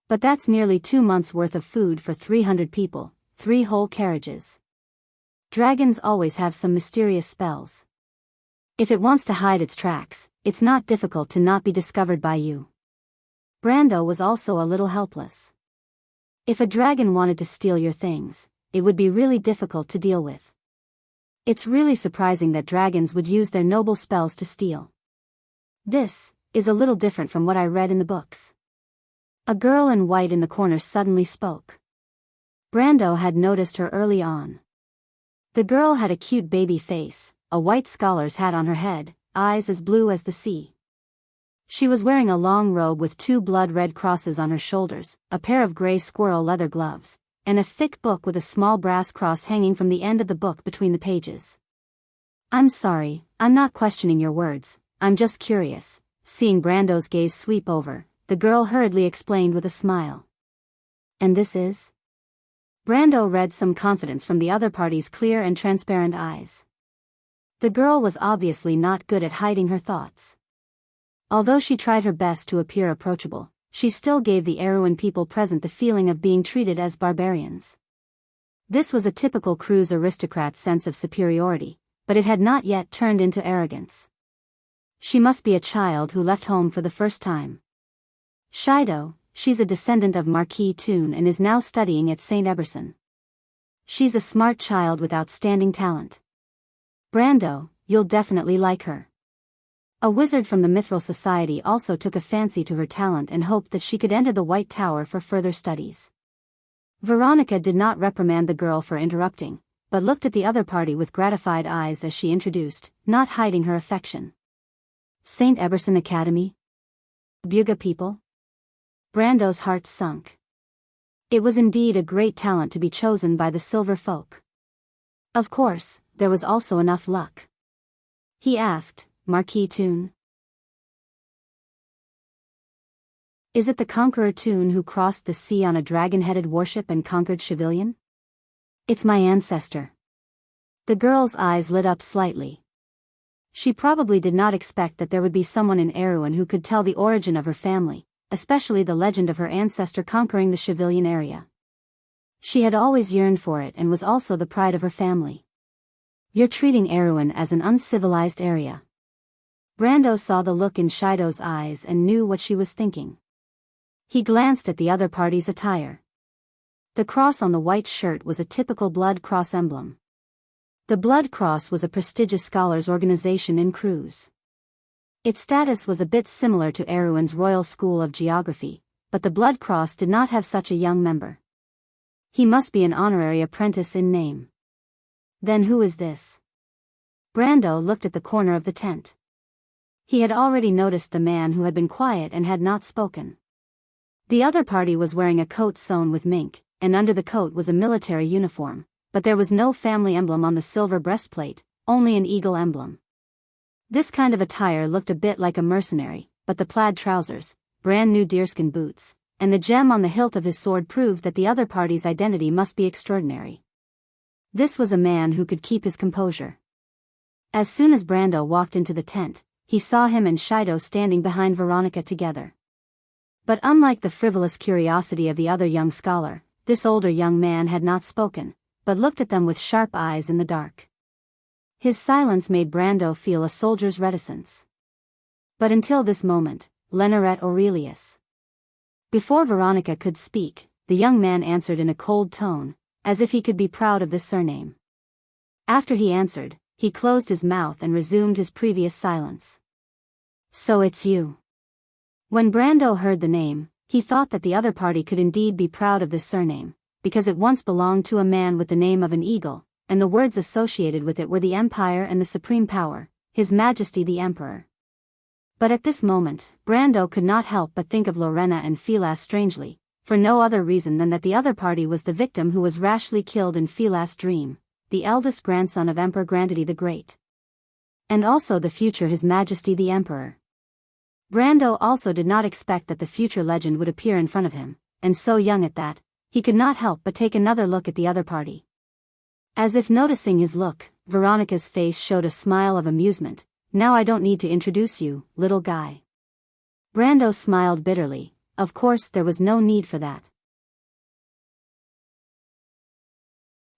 But that's nearly 2 months' worth of food for 300 people, 3 whole carriages. Dragons always have some mysterious spells. If it wants to hide its tracks, it's not difficult to not be discovered by you." Brando was also a little helpless. If a dragon wanted to steal your things, it would be really difficult to deal with. It's really surprising that dragons would use their noble spells to steal. This is a little different from what I read in the books. A girl in white in the corner suddenly spoke. Brando had noticed her early on. The girl had a cute baby face, a white scholar's hat on her head, eyes as blue as the sea. She was wearing a long robe with 2 blood-red crosses on her shoulders, a pair of gray squirrel leather gloves, and a thick book with a small brass cross hanging from the end of the book between the pages. "I'm sorry, I'm not questioning your words, I'm just curious." Seeing Brando's gaze sweep over, the girl hurriedly explained with a smile. And this is? Brando read some confidence from the other party's clear and transparent eyes. The girl was obviously not good at hiding her thoughts. Although she tried her best to appear approachable, she still gave the Erewhon people present the feeling of being treated as barbarians. This was a typical Cruz aristocrat's sense of superiority, but it had not yet turned into arrogance. She must be a child who left home for the first time. Shido, she's a descendant of Marquis Toon and is now studying at St. Eberson. She's a smart child with outstanding talent. Brando, you'll definitely like her. A wizard from the Mithril Society also took a fancy to her talent and hoped that she could enter the White Tower for further studies. Veronica did not reprimand the girl for interrupting, but looked at the other party with gratified eyes as she introduced, not hiding her affection. St. Eberson Academy? Buga people? Brando's heart sunk. It was indeed a great talent to be chosen by the Silver Folk. Of course, there was also enough luck. He asked, Marquis Toon? Is it the Conqueror Toon who crossed the sea on a dragon-headed warship and conquered Chevilian? It's my ancestor. The girl's eyes lit up slightly. She probably did not expect that there would be someone in Erewhon who could tell the origin of her family, especially the legend of her ancestor conquering the Chevilian area. She had always yearned for it and was also the pride of her family. You're treating Erewhon as an uncivilized area. Brando saw the look in Shido's eyes and knew what she was thinking. He glanced at the other party's attire. The cross on the white shirt was a typical Blood Cross emblem. The Blood Cross was a prestigious scholars' organization in Cruz. Its status was a bit similar to Erewhon's Royal School of Geography, but the Blood Cross did not have such a young member. He must be an honorary apprentice in name. Then who is this? Brando looked at the corner of the tent. He had already noticed the man who had been quiet and had not spoken. The other party was wearing a coat sewn with mink, and under the coat was a military uniform, but there was no family emblem on the silver breastplate, only an eagle emblem. This kind of attire looked a bit like a mercenary, but the plaid trousers, brand new deerskin boots, and the gem on the hilt of his sword proved that the other party's identity must be extraordinary. This was a man who could keep his composure. As soon as Brando walked into the tent, he saw him and Shido standing behind Veronica together. But unlike the frivolous curiosity of the other young scholar, this older young man had not spoken, but looked at them with sharp eyes in the dark. His silence made Brando feel a soldier's reticence. But until this moment, Leneret Aurelius. Before Veronica could speak, the young man answered in a cold tone, as if he could be proud of this surname. After he answered, he closed his mouth and resumed his previous silence. So it's you. When Brando heard the name, he thought that the other party could indeed be proud of this surname, because it once belonged to a man with the name of an eagle, and the words associated with it were the Empire and the Supreme Power, His Majesty the Emperor. But at this moment, Brando could not help but think of Lorena and Philas strangely, for no other reason than that the other party was the victim who was rashly killed in Philas' dream, the eldest grandson of Emperor Grandity the Great. And also the future His Majesty the Emperor. Brando also did not expect that the future legend would appear in front of him, and so young at that, he could not help but take another look at the other party. As if noticing his look, Veronica's face showed a smile of amusement. Now I don't need to introduce you, little guy. Brando smiled bitterly. Of course there was no need for that.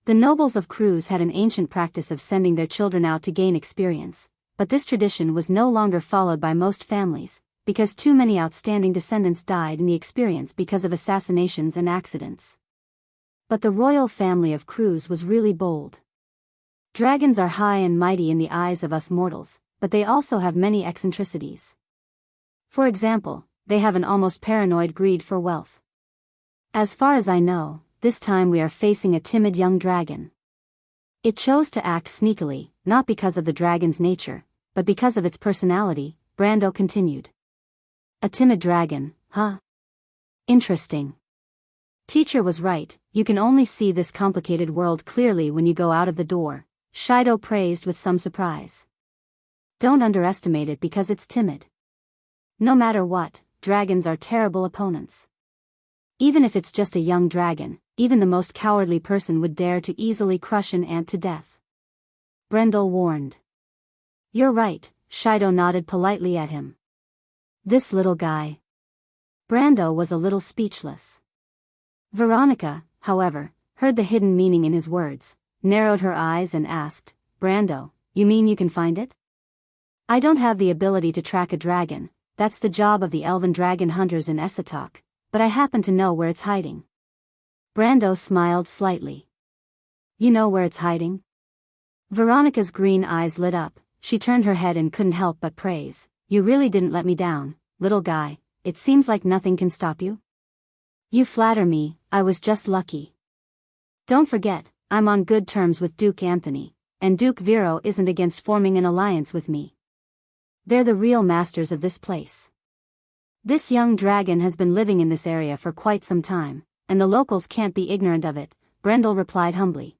The nobles of Cruz had an ancient practice of sending their children out to gain experience, but this tradition was no longer followed by most families, because too many outstanding descendants died in the experience because of assassinations and accidents. But the royal family of Cruz was really bold. Dragons are high and mighty in the eyes of us mortals, but they also have many eccentricities. For example, they have an almost paranoid greed for wealth. As far as I know, this time we are facing a timid young dragon. It chose to act sneakily, not because of the dragon's nature, but because of its personality, Brando continued. A timid dragon, huh? Interesting. Teacher was right, you can only see this complicated world clearly when you go out of the door, Shido praised with some surprise. Don't underestimate it because it's timid. No matter what, dragons are terrible opponents. Even if it's just a young dragon, even the most cowardly person would dare to easily crush an ant to death. Brendel warned. You're right, Shido nodded politely at him. This little guy. Brando was a little speechless. Veronica, however, heard the hidden meaning in his words, narrowed her eyes and asked, Brando, you mean you can find it? I don't have the ability to track a dragon, that's the job of the elven dragon hunters in Essetok, but I happen to know where it's hiding. Brando smiled slightly. You know where it's hiding? Veronica's green eyes lit up, she turned her head and couldn't help but praise. You really didn't let me down, little guy, it seems like nothing can stop you. You flatter me, I was just lucky. Don't forget, I'm on good terms with Duke Anthony, and Duke Vero isn't against forming an alliance with me. They're the real masters of this place. This young dragon has been living in this area for quite some time, and the locals can't be ignorant of it, Brendel replied humbly.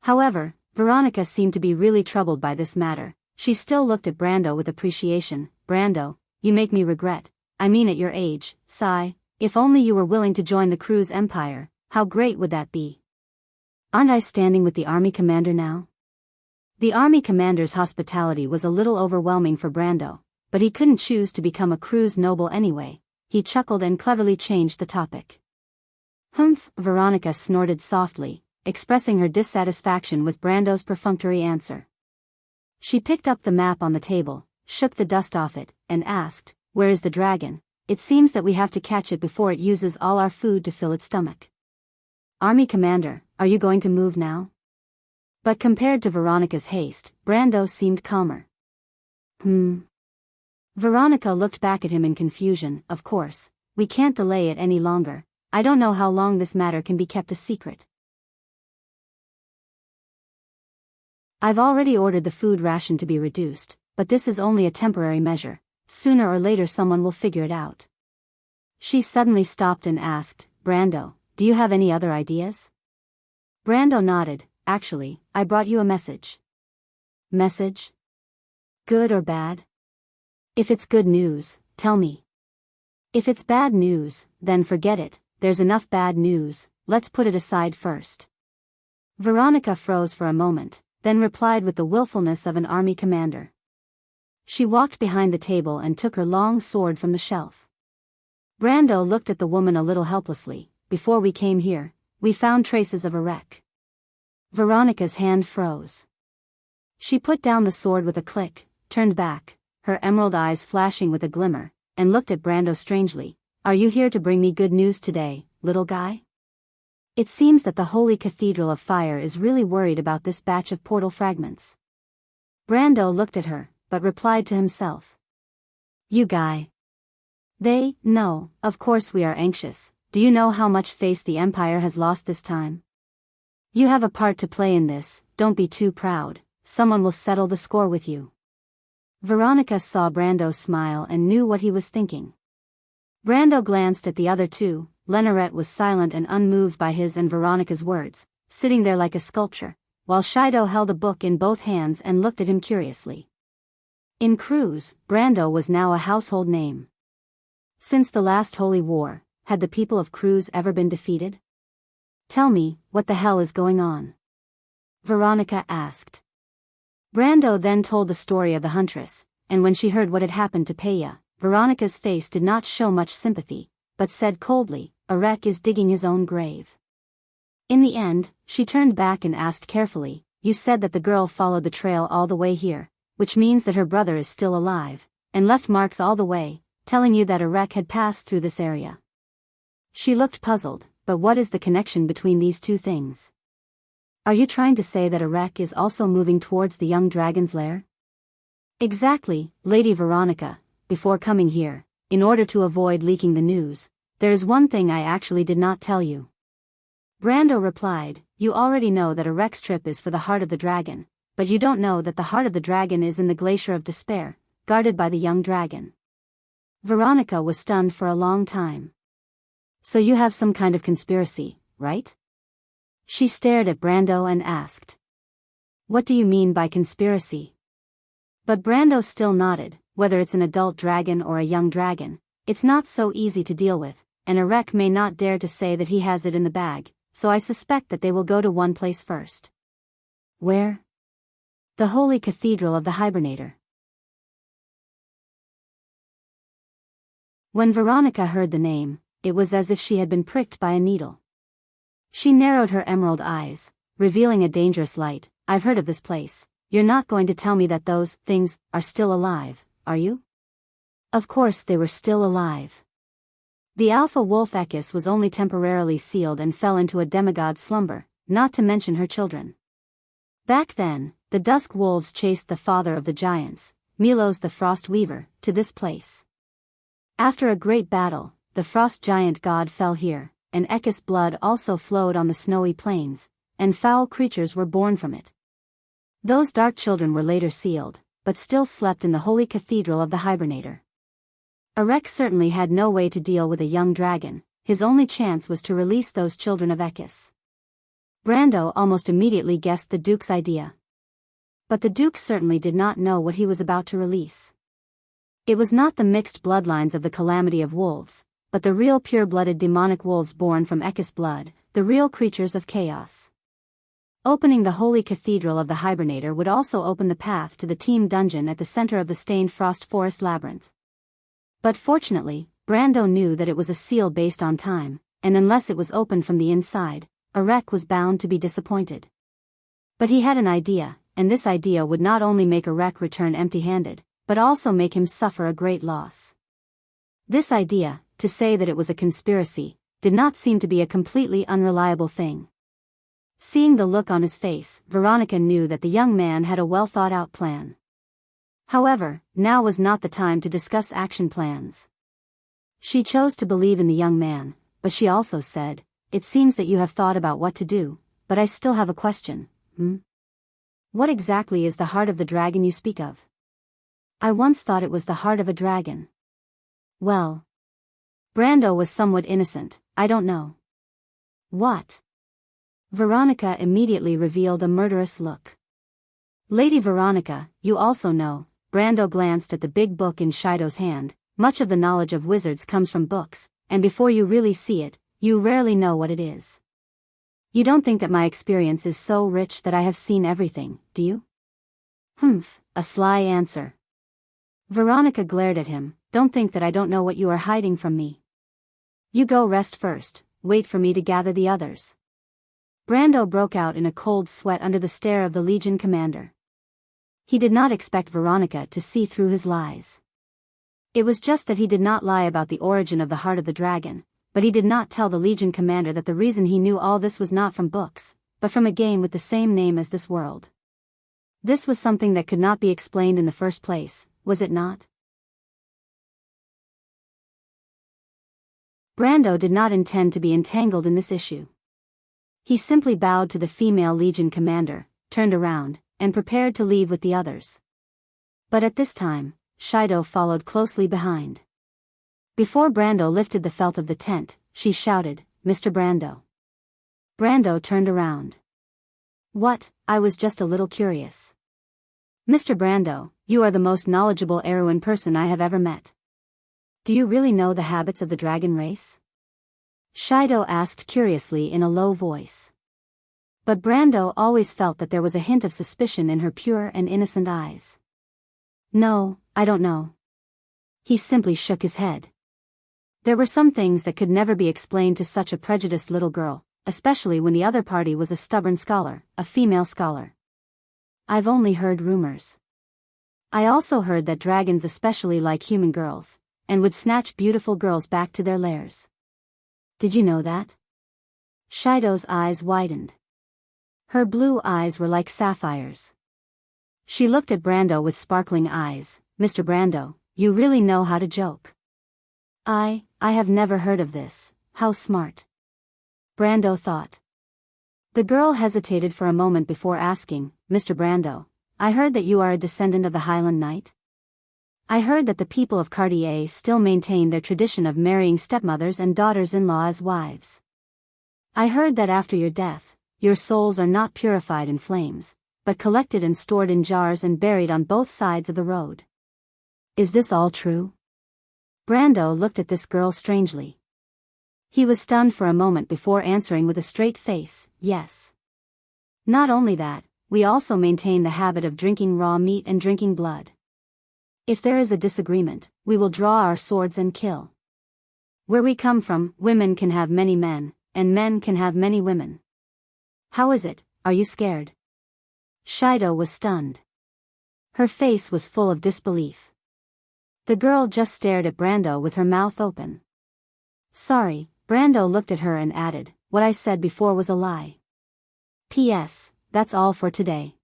However, Veronica seemed to be really troubled by this matter. She still looked at Brando with appreciation. Brando, you make me regret, I mean at your age, sigh, if only you were willing to join the Cruz Empire, how great would that be? Aren't I standing with the army commander now? The army commander's hospitality was a little overwhelming for Brando, but he couldn't choose to become a Cruz noble anyway. He chuckled and cleverly changed the topic. Humph, Veronica snorted softly, expressing her dissatisfaction with Brando's perfunctory answer. She picked up the map on the table, shook the dust off it, and asked, where is the dragon? It seems that we have to catch it before it uses all our food to fill its stomach. Army commander, are you going to move now? But compared to Veronica's haste, Brando seemed calmer. Veronica looked back at him in confusion. Of course, we can't delay it any longer. I don't know how long this matter can be kept a secret. I've already ordered the food ration to be reduced, but this is only a temporary measure. Sooner or later someone will figure it out. She suddenly stopped and asked, Brando, do you have any other ideas? Brando nodded. Actually, I brought you a message. Message? Good or bad? If it's good news, tell me. If it's bad news, then forget it, there's enough bad news, let's put it aside first. Veronica froze for a moment, then replied with the willfulness of an army commander. She walked behind the table and took her long sword from the shelf. Brando looked at the woman a little helplessly. Before we came here, we found traces of a wreck. Veronica's hand froze. She put down the sword with a click, turned back, her emerald eyes flashing with a glimmer, and looked at Brando strangely. Are you here to bring me good news today, little guy? It seems that the Holy Cathedral of Fire is really worried about this batch of portal fragments. Brando looked at her, but replied to himself. You guy. No, of course we are anxious. Do you know how much face the Empire has lost this time? You have a part to play in this, don't be too proud, someone will settle the score with you. Veronica saw Brando smile and knew what he was thinking. Brando glanced at the other two. Lenoret was silent and unmoved by his and Veronica's words, sitting there like a sculpture, while Shido held a book in both hands and looked at him curiously. In Cruz, Brando was now a household name. Since the last Holy War, had the people of Cruz ever been defeated? Tell me, what the hell is going on? Veronica asked. Brando then told the story of the huntress, and when she heard what had happened to Peya, Veronica's face did not show much sympathy, but said coldly, Erek is digging his own grave. In the end, she turned back and asked carefully, you said that the girl followed the trail all the way here, which means that her brother is still alive, and left marks all the way, telling you that Erek had passed through this area. She looked puzzled, but what is the connection between these two things? Are you trying to say that Erek is also moving towards the young dragon's lair? Exactly, Lady Veronica. Before coming here, in order to avoid leaking the news, there is one thing I actually did not tell you. Brando replied, you already know that Erek's trip is for the heart of the dragon, but you don't know that the heart of the dragon is in the Glacier of Despair, guarded by the young dragon. Veronica was stunned for a long time. So you have some kind of conspiracy, right? She stared at Brando and asked. What do you mean by conspiracy? But Brando still nodded. Whether it's an adult dragon or a young dragon, It's not so easy to deal with, and Erech may not dare to say that he has it in the bag, so I suspect that they will go to one place first. Where? The Holy Cathedral of the Hibernator. When Veronica heard the name, it was as if she had been pricked by a needle. She narrowed her emerald eyes, revealing a dangerous light. I've heard of this place. You're not going to tell me that those things are still alive, are you? Of course they were still alive. The alpha wolf Echiss was only temporarily sealed and fell into a demigod slumber, not to mention her children. Back then, the dusk wolves chased the father of the giants, Milos the frost weaver, to this place. After a great battle, the frost giant god fell here, and Echiss blood also flowed on the snowy plains, and foul creatures were born from it. Those dark children were later sealed, but still slept in the holy cathedral of the Hibernator. Erech certainly had no way to deal with a young dragon. His only chance was to release those children of Echiss. Brando almost immediately guessed the Duke's idea. But the Duke certainly did not know what he was about to release. It was not the mixed bloodlines of the calamity of wolves, but the real pure-blooded demonic wolves born from Echiss blood, the real creatures of chaos. Opening the holy cathedral of the Hibernator would also open the path to the team dungeon at the center of the stained frost forest labyrinth. But fortunately, Brando knew that it was a seal based on time, and unless it was opened from the inside, Erech was bound to be disappointed. But he had an idea, and this idea would not only make Erech return empty-handed, but also make him suffer a great loss. This idea, to say that it was a conspiracy, did not seem to be a completely unreliable thing. Seeing the look on his face, Veronica knew that the young man had a well-thought-out plan. However, now was not the time to discuss action plans. She chose to believe in the young man, but she also said, "It seems that you have thought about what to do, but I still have a question, What exactly is the heart of the dragon you speak of?" "I once thought it was the heart of a dragon." "Well." Brando was somewhat innocent, "I don't know." "What?" Veronica immediately revealed a murderous look. "Lady Veronica, you also know." Brando glanced at the big book in Shido's hand. "Much of the knowledge of wizards comes from books, and before you really see it, you rarely know what it is. You don't think that my experience is so rich that I have seen everything, do you?" "Humph," a sly answer. Veronica glared at him. "Don't think that I don't know what you are hiding from me. You go rest first, wait for me to gather the others." Brando broke out in a cold sweat under the stare of the Legion commander. He did not expect Veronica to see through his lies. It was just that he did not lie about the origin of the heart of the dragon, but he did not tell the Legion commander that the reason he knew all this was not from books, but from a game with the same name as this world. This was something that could not be explained in the first place, was it not? Brando did not intend to be entangled in this issue. He simply bowed to the female Legion commander, turned around, and prepared to leave with the others. But at this time, Shido followed closely behind. Before Brando lifted the felt of the tent, she shouted, "Mr. Brando." Brando turned around. "What? I was just a little curious." "Mr. Brando, you are the most knowledgeable Erewhon person I have ever met. Do you really know the habits of the dragon race?" Shido asked curiously in a low voice. But Brando always felt that there was a hint of suspicion in her pure and innocent eyes. "No, I don't know." He simply shook his head. There were some things that could never be explained to such a prejudiced little girl, especially when the other party was a stubborn scholar, a female scholar. "I've only heard rumors. I also heard that dragons especially like human girls, and would snatch beautiful girls back to their lairs." "Did you know that?" Shido's eyes widened. Her blue eyes were like sapphires. She looked at Brando with sparkling eyes. "Mr. Brando, you really know how to joke." I have never heard of this. How smart." Brando thought. The girl hesitated for a moment before asking, "Mr. Brando, I heard that you are a descendant of the Highland Knight. I heard that the people of Cartier still maintain their tradition of marrying stepmothers and daughters-in-law as wives. I heard that after your death, your souls are not purified in flames, but collected and stored in jars and buried on both sides of the road. Is this all true?" Brando looked at this girl strangely. He was stunned for a moment before answering with a straight face, yes. Not only that, we also maintain the habit of drinking raw meat and drinking blood. If there is a disagreement, we will draw our swords and kill. Where we come from, women can have many men, and men can have many women. How is it, are you scared? Shido was stunned. Her face was full of disbelief. The girl just stared at Brando with her mouth open. Sorry, Brando looked at her and added, what I said before was a lie. P.S. That's all for today.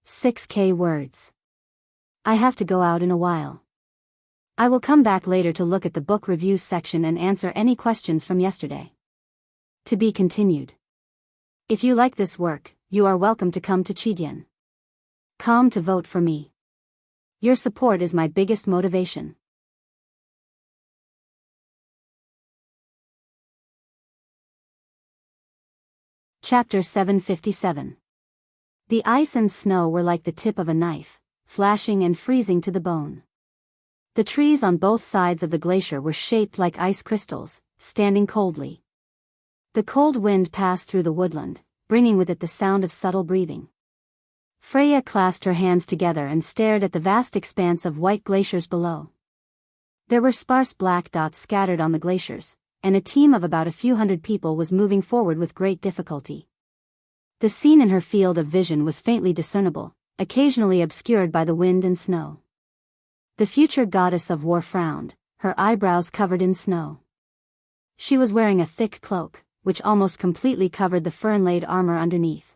6K words. I have to go out in a while. I will come back later to look at the book reviews section and answer any questions from yesterday. To be continued. If you like this work, you are welcome to come to Chidien. Come to vote for me. Your support is my biggest motivation. Chapter 757. The ice and snow were like the tip of a knife, flashing and freezing to the bone. The trees on both sides of the glacier were shaped like ice crystals, standing coldly. The cold wind passed through the woodland, bringing with it the sound of subtle breathing. Freya clasped her hands together and stared at the vast expanse of white glaciers below. There were sparse black dots scattered on the glaciers, and a team of about a few hundred people was moving forward with great difficulty. The scene in her field of vision was faintly discernible, occasionally obscured by the wind and snow. The future goddess of war frowned, her eyebrows covered in snow. She was wearing a thick cloak, which almost completely covered the fur-inlaid armor underneath.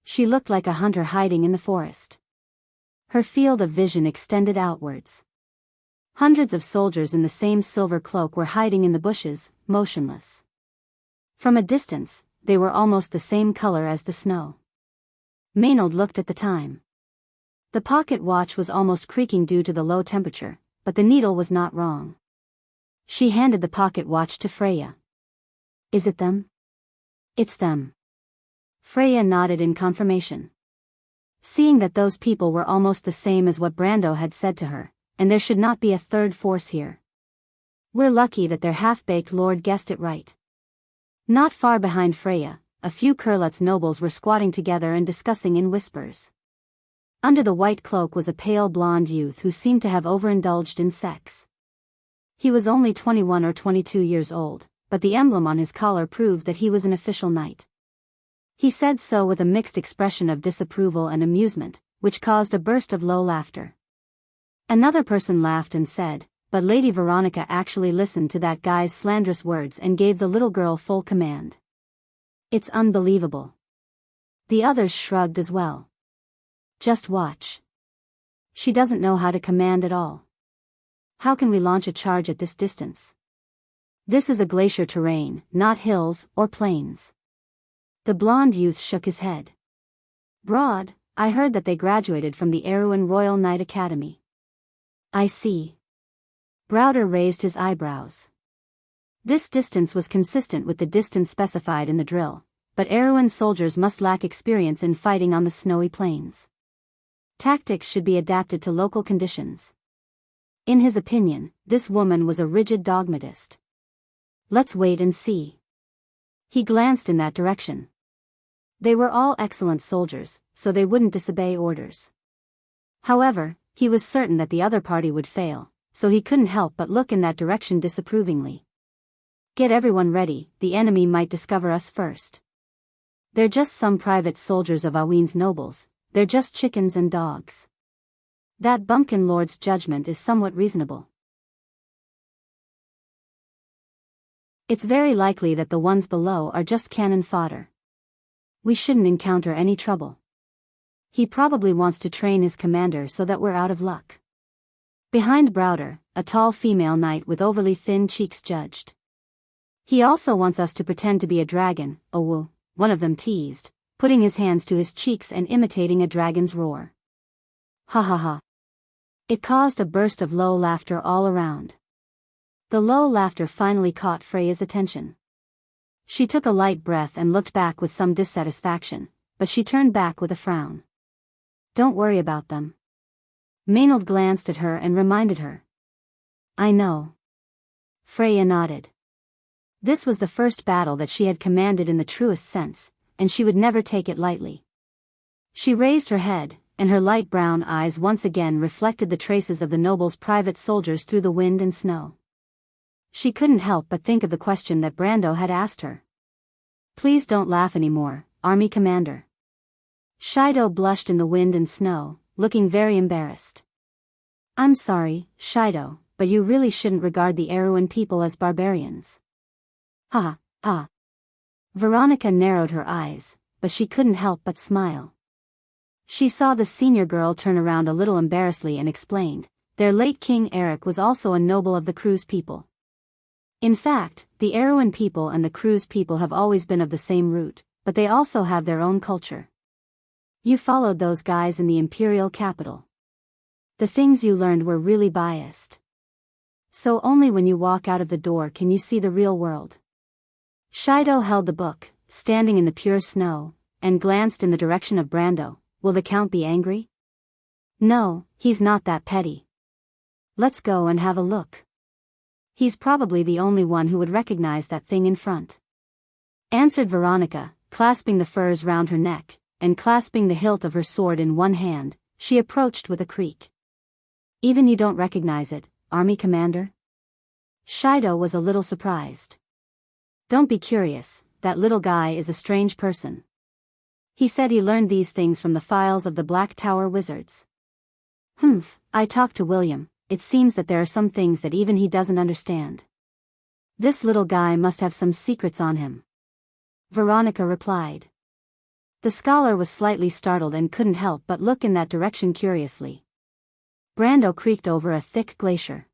She looked like a hunter hiding in the forest. Her field of vision extended outwards. Hundreds of soldiers in the same silver cloak were hiding in the bushes, motionless. From a distance, they were almost the same color as the snow. Maynard looked at the time. The pocket watch was almost creaking due to the low temperature, but the needle was not wrong. She handed the pocket watch to Freya. Is it them? It's them. Freya nodded in confirmation. Seeing that those people were almost the same as what Brando had said to her, and there should not be a third force here. We're lucky that their half-baked lord guessed it right. Not far behind Freya, a few Kurlutz nobles were squatting together and discussing in whispers. Under the white cloak was a pale blonde youth who seemed to have overindulged in sex. He was only 21 or 22 years old, but the emblem on his collar proved that he was an official knight. He said so with a mixed expression of disapproval and amusement, which caused a burst of low laughter. Another person laughed and said, but Lady Veronica actually listened to that guy's slanderous words and gave the little girl full command. It's unbelievable. The others shrugged as well. Just watch. She doesn't know how to command at all. How can we launch a charge at this distance? This is a glacier terrain, not hills or plains. The blonde youth shook his head. Broad, I heard that they graduated from the Erewhon Royal Knight Academy. I see. Browder raised his eyebrows. This distance was consistent with the distance specified in the drill, but Erewhon soldiers must lack experience in fighting on the snowy plains. Tactics should be adapted to local conditions. In his opinion, this woman was a rigid dogmatist. Let's wait and see. He glanced in that direction. They were all excellent soldiers, so they wouldn't disobey orders. However, he was certain that the other party would fail, so he couldn't help but look in that direction disapprovingly. Get everyone ready, the enemy might discover us first. They're just some private soldiers of Aween's nobles, they're just chickens and dogs. That bumpkin lord's judgment is somewhat reasonable. It's very likely that the ones below are just cannon fodder. We shouldn't encounter any trouble. He probably wants to train his commander so that we're out of luck. Behind Browder, a tall female knight with overly thin cheeks judged. He also wants us to pretend to be a dragon, oh, one of them teased, putting his hands to his cheeks and imitating a dragon's roar. Ha ha ha. It caused a burst of low laughter all around. The low laughter finally caught Freya's attention. She took a light breath and looked back with some dissatisfaction, but she turned back with a frown. Don't worry about them. Maynard glanced at her and reminded her. I know. Freya nodded. This was the first battle that she had commanded in the truest sense, and she would never take it lightly. She raised her head, and her light brown eyes once again reflected the traces of the noble's private soldiers through the wind and snow. She couldn't help but think of the question that Brando had asked her. Please don't laugh anymore, Army Commander. Shido blushed in the wind and snow, looking very embarrassed. I'm sorry, Shido, but you really shouldn't regard the Erewhon people as barbarians. Ha, ha. Veronica narrowed her eyes, but she couldn't help but smile. She saw the senior girl turn around a little embarrassedly and explained, their late King Eric was also a noble of the Cruz people. In fact, the Erewhon people and the Cruz people have always been of the same root, but they also have their own culture. You followed those guys in the imperial capital. The things you learned were really biased. So only when you walk out of the door can you see the real world. Shido held the book, standing in the pure snow, and glanced in the direction of Brando. Will the Count be angry? No, he's not that petty. Let's go and have a look. He's probably the only one who would recognize that thing in front. Answered Veronica, clasping the furs round her neck, and clasping the hilt of her sword in one hand, she approached with a creak. Even you don't recognize it, Army Commander? Shido was a little surprised. Don't be curious, that little guy is a strange person. He said he learned these things from the files of the Black Tower wizards. Humph, I talked to William, it seems that there are some things that even he doesn't understand. This little guy must have some secrets on him. Veronica replied. The scholar was slightly startled and couldn't help but look in that direction curiously. Brando creaked over a thick glacier.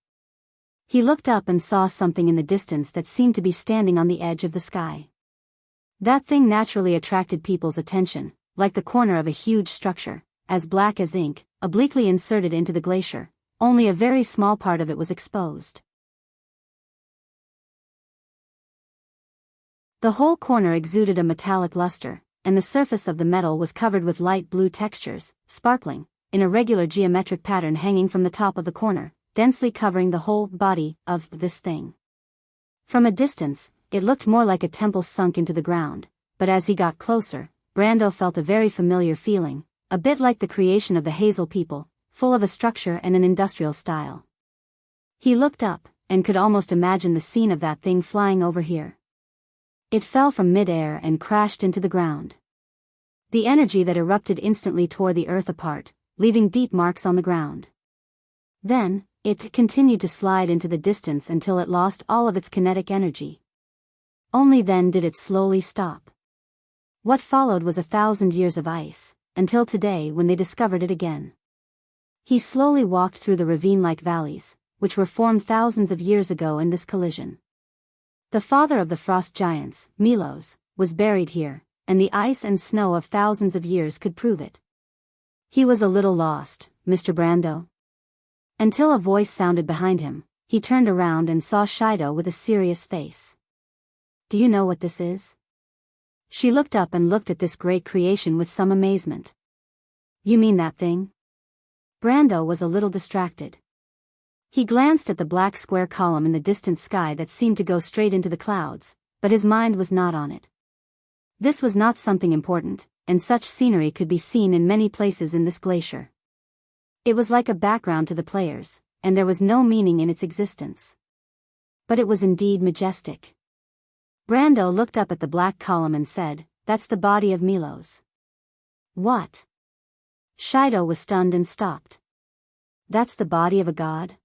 He looked up and saw something in the distance that seemed to be standing on the edge of the sky. That thing naturally attracted people's attention, like the corner of a huge structure, as black as ink, obliquely inserted into the glacier. Only a very small part of it was exposed. The whole corner exuded a metallic luster, and the surface of the metal was covered with light blue textures, sparkling, in a regular geometric pattern hanging from the top of the corner, densely covering the whole body of this thing. From a distance, it looked more like a temple sunk into the ground, but as he got closer, Brando felt a very familiar feeling, a bit like the creation of the Hazel people, full of a structure and an industrial style. He looked up, and could almost imagine the scene of that thing flying over here. It fell from mid-air and crashed into the ground. The energy that erupted instantly tore the earth apart, leaving deep marks on the ground. Then, it continued to slide into the distance until it lost all of its kinetic energy. Only then did it slowly stop. What followed was 1,000 years of ice, until today when they discovered it again. He slowly walked through the ravine-like valleys, which were formed thousands of years ago in this collision. The father of the frost giants, Milos, was buried here, and the ice and snow of thousands of years could prove it. He was a little lost, Mr. Brando. Until a voice sounded behind him, he turned around and saw Shido with a serious face. Do you know what this is? She looked up and looked at this great creation with some amazement. You mean that thing? Brando was a little distracted. He glanced at the black square column in the distant sky that seemed to go straight into the clouds, but his mind was not on it. This was not something important, and such scenery could be seen in many places in this glacier. It was like a background to the players, and there was no meaning in its existence. But it was indeed majestic. Brando looked up at the black column and said, That's the body of Milos. What? Shido was stunned and stopped. That's the body of a god?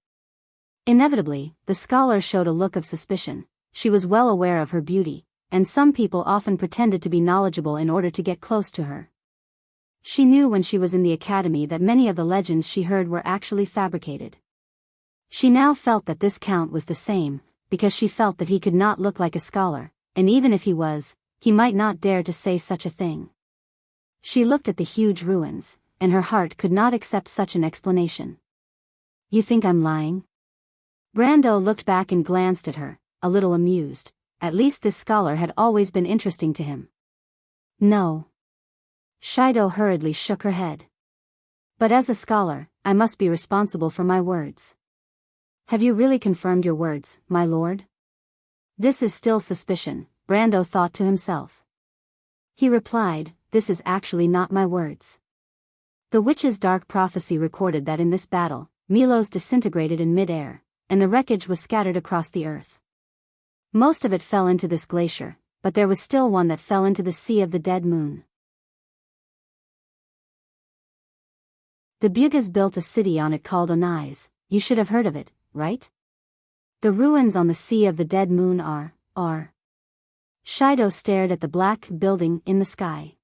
Inevitably, the scholar showed a look of suspicion. She was well aware of her beauty, and some people often pretended to be knowledgeable in order to get close to her. She knew when she was in the academy that many of the legends she heard were actually fabricated. She now felt that this count was the same, because she felt that he could not look like a scholar, and even if he was, he might not dare to say such a thing. She looked at the huge ruins, and her heart could not accept such an explanation. You think I'm lying? Brando looked back and glanced at her, a little amused. At least this scholar had always been interesting to him. No. Shido hurriedly shook her head. But as a scholar, I must be responsible for my words. Have you really confirmed your words, my lord? This is still suspicion, Brando thought to himself. He replied, this is actually not my words. The witch's dark prophecy recorded that in this battle, Milos disintegrated in mid-air, and the wreckage was scattered across the earth. Most of it fell into this glacier, but there was still one that fell into the sea of the dead moon. The Bugis built a city on it called Onais. You should have heard of it, right? The ruins on the sea of the dead moon are. Shido stared at the black building in the sky.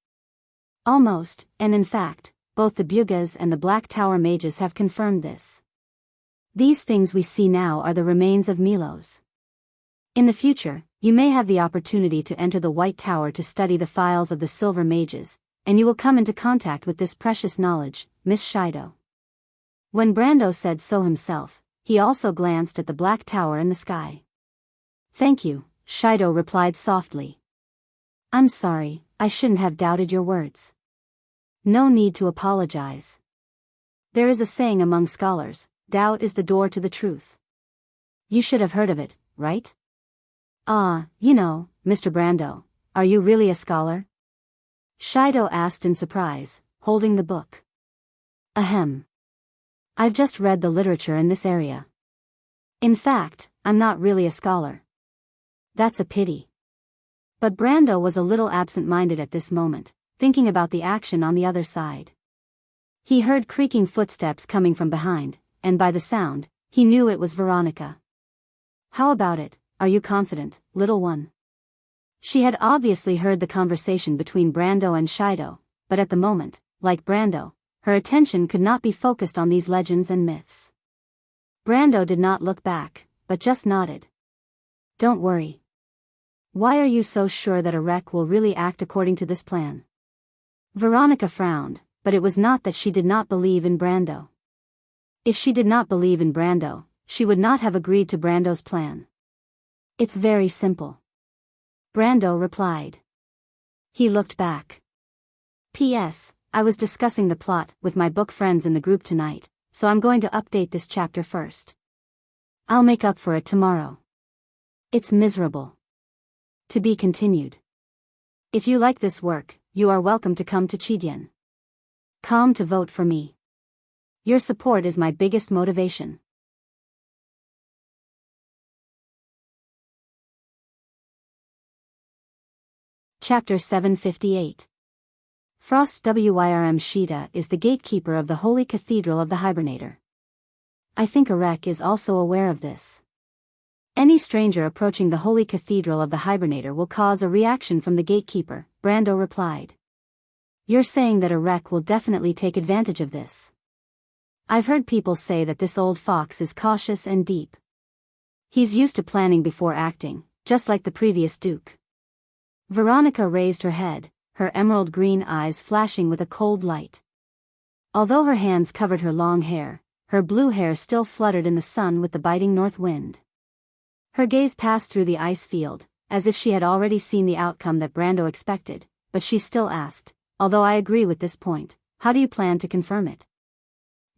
Almost, and in fact, both the Bugis and the Black Tower mages have confirmed this. These things we see now are the remains of Milos. In the future, you may have the opportunity to enter the White Tower to study the files of the Silver Mages, and you will come into contact with this precious knowledge, Miss Shido. When Brando said so himself, he also glanced at the Black Tower in the sky. Thank you, Shido replied softly. I'm sorry, I shouldn't have doubted your words. No need to apologize. There is a saying among scholars, doubt is the door to the truth. You should have heard of it, right? You know, Mr. Brando, are you really a scholar? Shido asked in surprise, holding the book. Ahem. I've just read the literature in this area. In fact, I'm not really a scholar. That's a pity. But Brando was a little absent-minded at this moment, thinking about the action on the other side. He heard creaking footsteps coming from behind, and by the sound, he knew it was Veronica. How about it, are you confident, little one? She had obviously heard the conversation between Brando and Shido, but at the moment, like Brando, her attention could not be focused on these legends and myths. Brando did not look back, but just nodded. Don't worry. Why are you so sure that Enrich will really act according to this plan? Veronica frowned, but it was not that she did not believe in Brando. If she did not believe in Brando, she would not have agreed to Brando's plan. It's very simple. Brando replied. He looked back. P.S. I was discussing the plot with my book friends in the group tonight, so I'm going to update this chapter first. I'll make up for it tomorrow. It's miserable. To be continued. If you like this work, you are welcome to come to Chidien. Come to vote for me. Your support is my biggest motivation. Chapter 758. Frost Wyrm Shida is the gatekeeper of the Holy Cathedral of the Hibernator. I think Enrich is also aware of this. Any stranger approaching the Holy Cathedral of the Hibernator will cause a reaction from the gatekeeper, Brando replied. You're saying that Enrich will definitely take advantage of this. I've heard people say that this old fox is cautious and deep. He's used to planning before acting, just like the previous duke. Veronica raised her head, her emerald green eyes flashing with a cold light. Although her hands covered her long hair, her blue hair still fluttered in the sun with the biting north wind. Her gaze passed through the ice field, as if she had already seen the outcome that Brando expected, but she still asked, although I agree with this point, how do you plan to confirm it?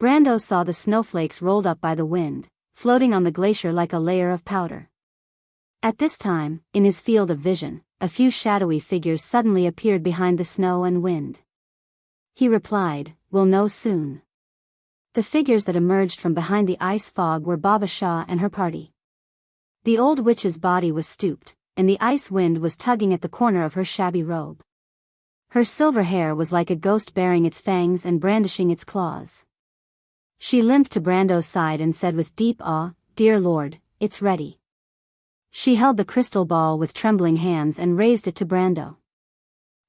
Brando saw the snowflakes rolled up by the wind, floating on the glacier like a layer of powder. At this time, in his field of vision, a few shadowy figures suddenly appeared behind the snow and wind. He replied, we'll know soon. The figures that emerged from behind the ice fog were Baba Shah and her party. The old witch's body was stooped, and the ice wind was tugging at the corner of her shabby robe. Her silver hair was like a ghost baring its fangs and brandishing its claws. She limped to Brando's side and said with deep awe, Dear Lord, it's ready. She held the crystal ball with trembling hands and raised it to Brando.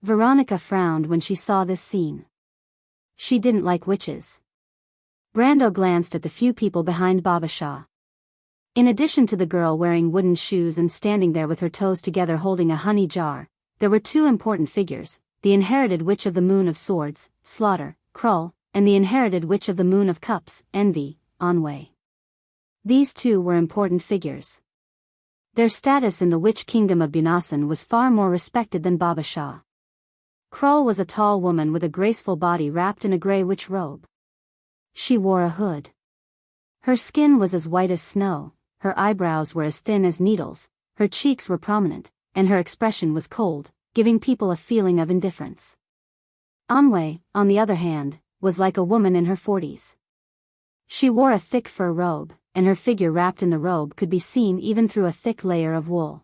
Veronica frowned when she saw this scene. She didn't like witches. Brando glanced at the few people behind Baba Shah. In addition to the girl wearing wooden shoes and standing there with her toes together holding a honey jar, there were two important figures, the inherited witch of the Moon of Swords, Slaughter, Krull, and the inherited witch of the Moon of Cups, Envy, Anwei. These two were important figures. Their status in the witch kingdom of Bunasan was far more respected than Baba Shah. Krull was a tall woman with a graceful body wrapped in a grey witch robe. She wore a hood. Her skin was as white as snow, her eyebrows were as thin as needles, her cheeks were prominent, and her expression was cold, giving people a feeling of indifference. Anwei, on the other hand, was like a woman in her 40s. She wore a thick fur robe, and her figure wrapped in the robe could be seen even through a thick layer of wool.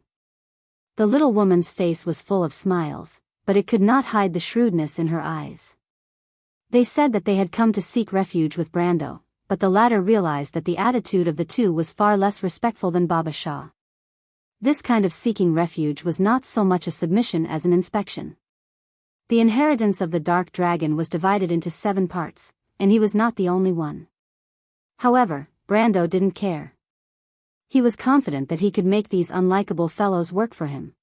The little woman's face was full of smiles, but it could not hide the shrewdness in her eyes. They said that they had come to seek refuge with Brando, but the latter realized that the attitude of the two was far less respectful than Baba Shah. This kind of seeking refuge was not so much a submission as an inspection. The inheritance of the Dark Dragon was divided into 7 parts, and he was not the only one. However, Brando didn't care. He was confident that he could make these unlikable fellows work for him.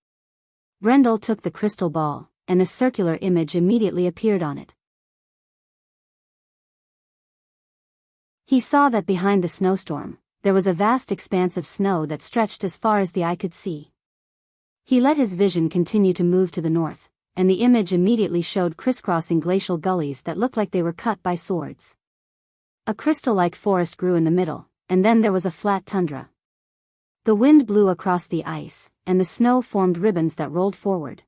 Brendel took the crystal ball, and a circular image immediately appeared on it. He saw that behind the snowstorm, there was a vast expanse of snow that stretched as far as the eye could see. He let his vision continue to move to the north, and the image immediately showed crisscrossing glacial gullies that looked like they were cut by swords. A crystal-like forest grew in the middle, and then there was a flat tundra. The wind blew across the ice, and the snow formed ribbons that rolled forward.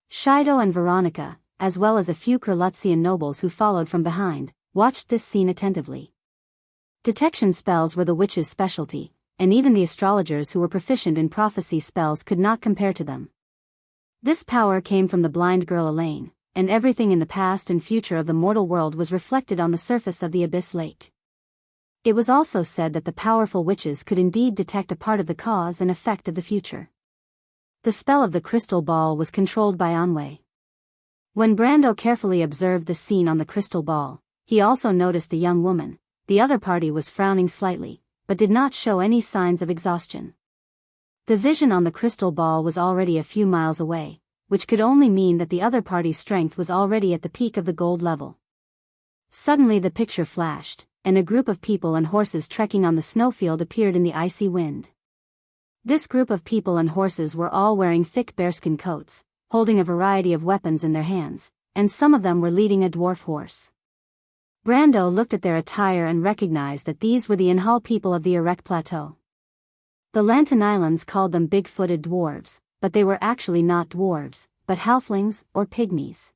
Shido and Veronica, as well as a few Kurlutzian nobles who followed from behind, watched this scene attentively. Detection spells were the witches' specialty, and even the astrologers who were proficient in prophecy spells could not compare to them. This power came from the blind girl Elaine, and everything in the past and future of the mortal world was reflected on the surface of the abyss lake. It was also said that the powerful witches could indeed detect a part of the cause and effect of the future. The spell of the crystal ball was controlled by Anwei. When Brando carefully observed the scene on the crystal ball, he also noticed the young woman. The other party was frowning slightly, but did not show any signs of exhaustion. The vision on the crystal ball was already a few miles away, which could only mean that the other party's strength was already at the peak of the gold level. Suddenly the picture flashed, and a group of people and horses trekking on the snowfield appeared in the icy wind. This group of people and horses were all wearing thick bearskin coats, holding a variety of weapons in their hands, and some of them were leading a dwarf horse. Brando looked at their attire and recognized that these were the Inhal people of the Erech Plateau. The Lantan Islands called them big-footed dwarves, but they were actually not dwarves, but halflings or pygmies.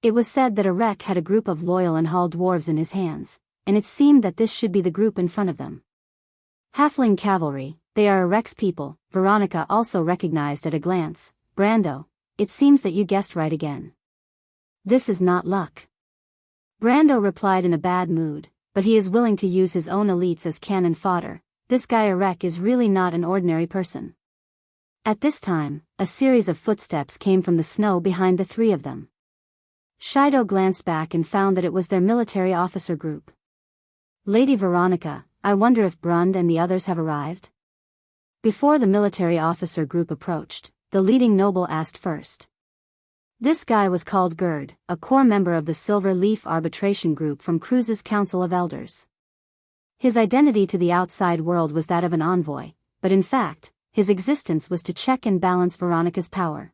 It was said that Erech had a group of loyal Inhal dwarves in his hands, and it seemed that this should be the group in front of them. Halfling cavalry, they are Erech's people, Veronica also recognized at a glance. Brando, it seems that you guessed right again. This is not luck. Brando replied in a bad mood, but he is willing to use his own elites as cannon fodder. This guy Erech is really not an ordinary person. At this time, a series of footsteps came from the snow behind the 3 of them. Shido glanced back and found that it was their military officer group. Lady Veronica, I wonder if Brund and the others have arrived? Before the military officer group approached, the leading noble asked first. This guy was called Gerd, a core member of the Silver Leaf Arbitration Group from Cruz's Council of Elders. His identity to the outside world was that of an envoy, but in fact, his existence was to check and balance Veronica's power.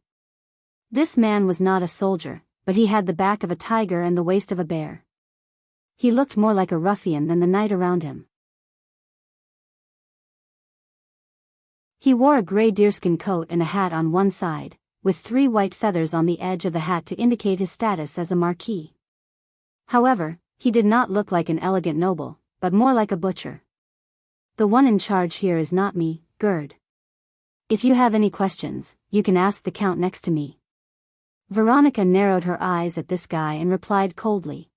This man was not a soldier, but he had the back of a tiger and the waist of a bear. He looked more like a ruffian than the knight around him. He wore a gray deerskin coat and a hat on one side, with 3 white feathers on the edge of the hat to indicate his status as a marquis. However, he did not look like an elegant noble, but more like a butcher. The one in charge here is not me, Gerd. If you have any questions, you can ask the count next to me. Veronica narrowed her eyes at this guy and replied coldly.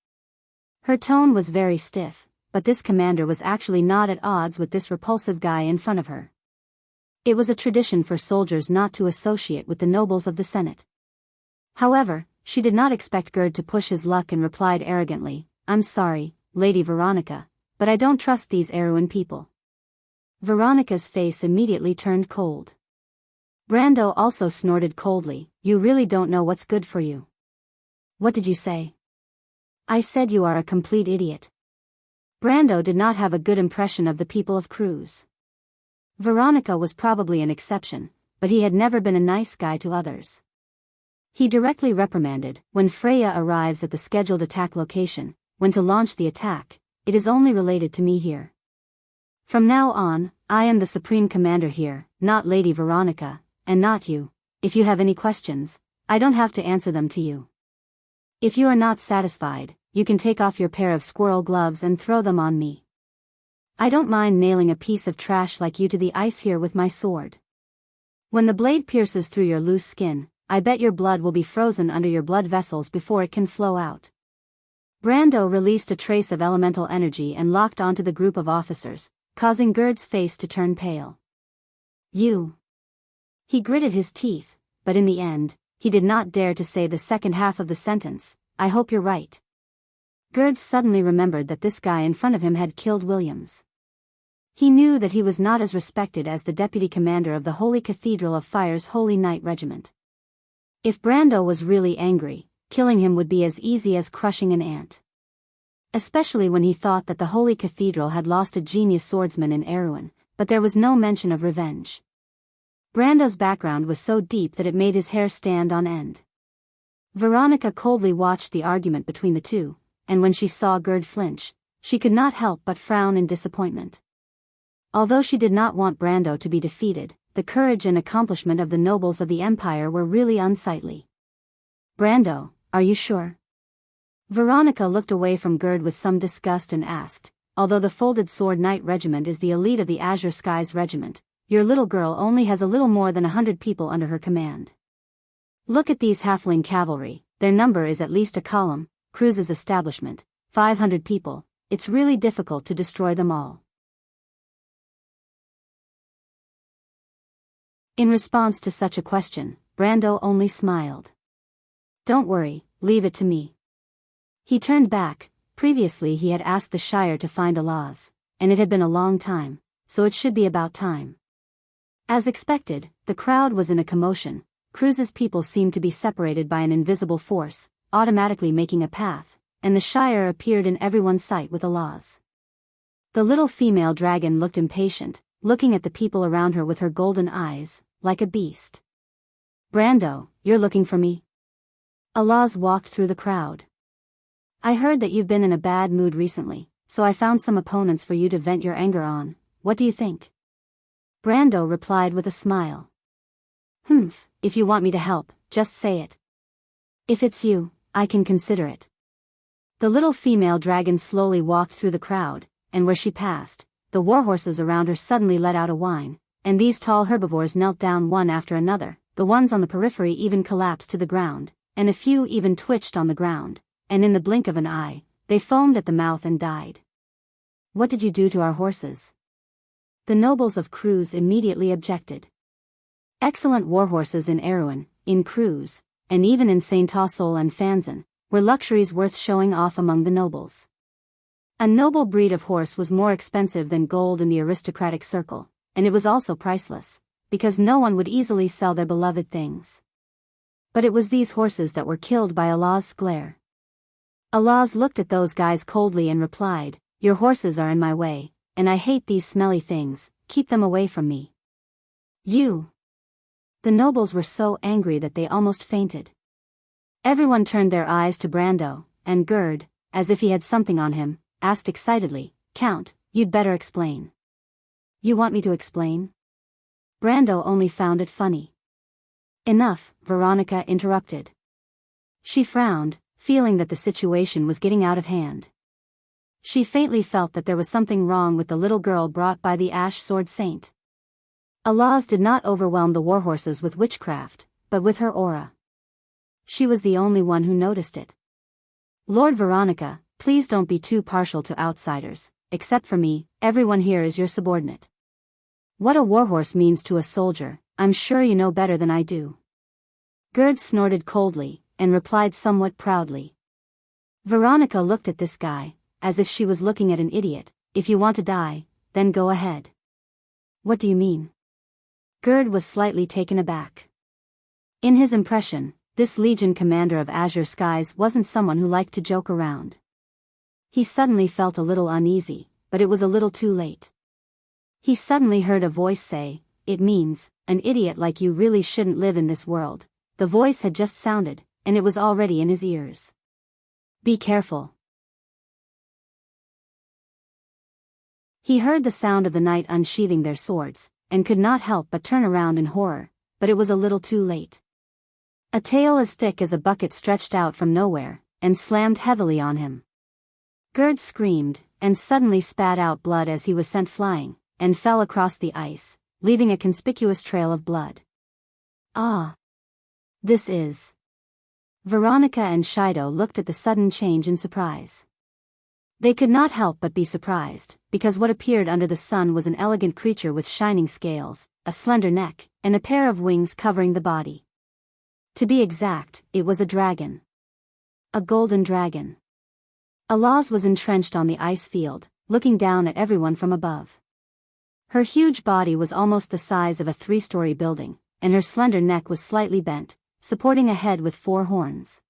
Her tone was very stiff, but this commander was actually not at odds with this repulsive guy in front of her. It was a tradition for soldiers not to associate with the nobles of the Senate. However, she did not expect Gerd to push his luck and replied arrogantly, I'm sorry, Lady Veronica, but I don't trust these Erewhon people. Veronica's face immediately turned cold. Brando also snorted coldly, you really don't know what's good for you. What did you say? I said you are a complete idiot. Brando did not have a good impression of the people of Cruz. Veronica was probably an exception, but he had never been a nice guy to others. He directly reprimanded, when Freya arrives at the scheduled attack location, when to launch the attack, it is only related to me here. From now on, I am the Supreme Commander here, not Lady Veronica, and not you. If you have any questions, I don't have to answer them to you. If you are not satisfied, you can take off your pair of squirrel gloves and throw them on me. I don't mind nailing a piece of trash like you to the ice here with my sword. When the blade pierces through your loose skin, I bet your blood will be frozen under your blood vessels before it can flow out. Brando released a trace of elemental energy and locked onto the group of officers, causing Gerd's face to turn pale. You. He gritted his teeth, but in the end, he did not dare to say the second half of the sentence, I hope you're right. Gerd suddenly remembered that this guy in front of him had killed Williams. He knew that he was not as respected as the deputy commander of the Holy Cathedral of Fire's Holy Knight Regiment. If Brando was really angry, killing him would be as easy as crushing an ant. Especially when he thought that the Holy Cathedral had lost a genius swordsman in Erewhon, but there was no mention of revenge. Brando's background was so deep that it made his hair stand on end. Veronica coldly watched the argument between the two, and when she saw Gerd flinch, she could not help but frown in disappointment. Although she did not want Brando to be defeated, the courage and accomplishment of the nobles of the Empire were really unsightly. Brando, are you sure? Veronica looked away from Gerd with some disgust and asked, although the Folded Sword Knight Regiment is the elite of the Azure Skies Regiment, your little girl only has a little more than 100 people under her command. Look at these halfling cavalry, their number is at least a column, Cruz's establishment, 500 people, it's really difficult to destroy them all. In response to such a question, Brando only smiled. Don't worry, leave it to me. He turned back. Previously he had asked the Shire to find Alaz, and it had been a long time, so it should be about time. As expected, the crowd was in a commotion. Cruz's people seemed to be separated by an invisible force, automatically making a path, and the Shire appeared in everyone's sight with Alaz. The little female dragon looked impatient, looking at the people around her with her golden eyes, like a beast. Brando, you're looking for me? Alaz walked through the crowd. I heard that you've been in a bad mood recently, so I found some opponents for you to vent your anger on. What do you think? Brando replied with a smile. If you want me to help, just say it. If it's you, I can consider it. The little female dragon slowly walked through the crowd, and where she passed, the warhorses around her suddenly let out a whine, and these tall herbivores knelt down one after another. The ones on the periphery even collapsed to the ground, and a few even twitched on the ground, and in the blink of an eye, they foamed at the mouth and died. What did you do to our horses? The nobles of Cruz immediately objected. Excellent warhorses in Erewhon, in Cruz, and even in Saint Tassol and Fanzan, were luxuries worth showing off among the nobles. A noble breed of horse was more expensive than gold in the aristocratic circle, and it was also priceless, because no one would easily sell their beloved things. But it was these horses that were killed by Alaz Sklar. Alaz looked at those guys coldly and replied, your horses are in my way, and I hate these smelly things, keep them away from me. You! The nobles were so angry that they almost fainted. Everyone turned their eyes to Brando, and Gerd, as if he had something on him, asked excitedly, Count, you'd better explain. You want me to explain? Brando only found it funny. Enough, Veronica interrupted. She frowned, feeling that the situation was getting out of hand. She faintly felt that there was something wrong with the little girl brought by the Ash Sword Saint. Alaz did not overwhelm the warhorses with witchcraft, but with her aura. She was the only one who noticed it. Lord Veronica, please don't be too partial to outsiders. Except for me, everyone here is your subordinate. What a warhorse means to a soldier, I'm sure you know better than I do. Gerd snorted coldly, and replied somewhat proudly. Veronica looked at this guy, as if she was looking at an idiot. If you want to die, then go ahead. What do you mean? Gerd was slightly taken aback. In his impression, this Legion commander of Azure Skies wasn't someone who liked to joke around. He suddenly felt a little uneasy, but it was a little too late. He suddenly heard a voice say, it means, an idiot like you really shouldn't live in this world. The voice had just sounded, and it was already in his ears. Be careful. He heard the sound of the knight unsheathing their swords, and could not help but turn around in horror, but it was a little too late. A tail as thick as a bucket stretched out from nowhere, and slammed heavily on him. Gerd screamed, and suddenly spat out blood as he was sent flying, and fell across the ice, leaving a conspicuous trail of blood. Ah! This is... Veronica and Shido looked at the sudden change in surprise. They could not help but be surprised, because what appeared under the sun was an elegant creature with shining scales, a slender neck, and a pair of wings covering the body. To be exact, it was a dragon. A golden dragon. Alaz was entrenched on the ice field, looking down at everyone from above. Her huge body was almost the size of a 3-story building, and her slender neck was slightly bent, supporting a head with 4 horns.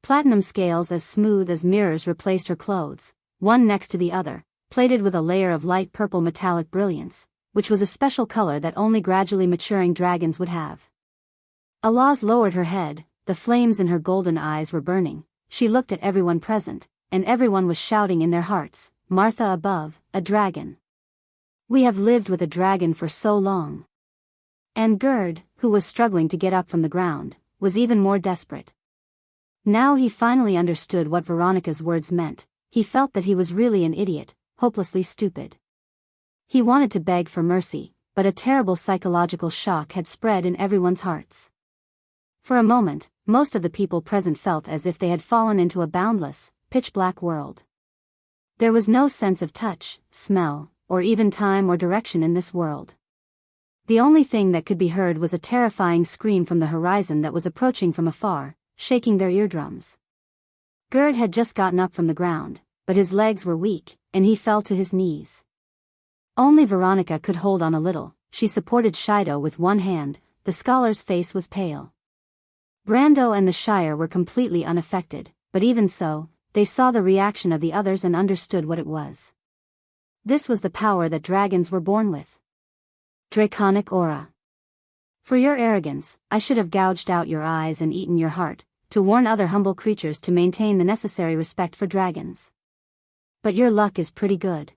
Platinum scales as smooth as mirrors replaced her clothes, one next to the other, plated with a layer of light purple metallic brilliance, which was a special color that only gradually maturing dragons would have. Alaz lowered her head, the flames in her golden eyes were burning. She looked at everyone present, and everyone was shouting in their hearts, "Martha above, a dragon! We have lived with a dragon for so long." And Gerd, who was struggling to get up from the ground, was even more desperate. Now he finally understood what Veronica's words meant. He felt that he was really an idiot, hopelessly stupid. He wanted to beg for mercy, but a terrible psychological shock had spread in everyone's hearts. For a moment, most of the people present felt as if they had fallen into a boundless, pitch-black world. There was no sense of touch, smell, or even time or direction in this world. The only thing that could be heard was a terrifying scream from the horizon that was approaching from afar, shaking their eardrums. Gerd had just gotten up from the ground, but his legs were weak, and he fell to his knees. Only Veronica could hold on a little. She supported Shido with one hand. The scholar's face was pale. Brando and the Shire were completely unaffected, but even so, they saw the reaction of the others and understood what it was. This was the power that dragons were born with. Draconic aura. For your arrogance, I should have gouged out your eyes and eaten your heart, to warn other humble creatures to maintain the necessary respect for dragons. But your luck is pretty good.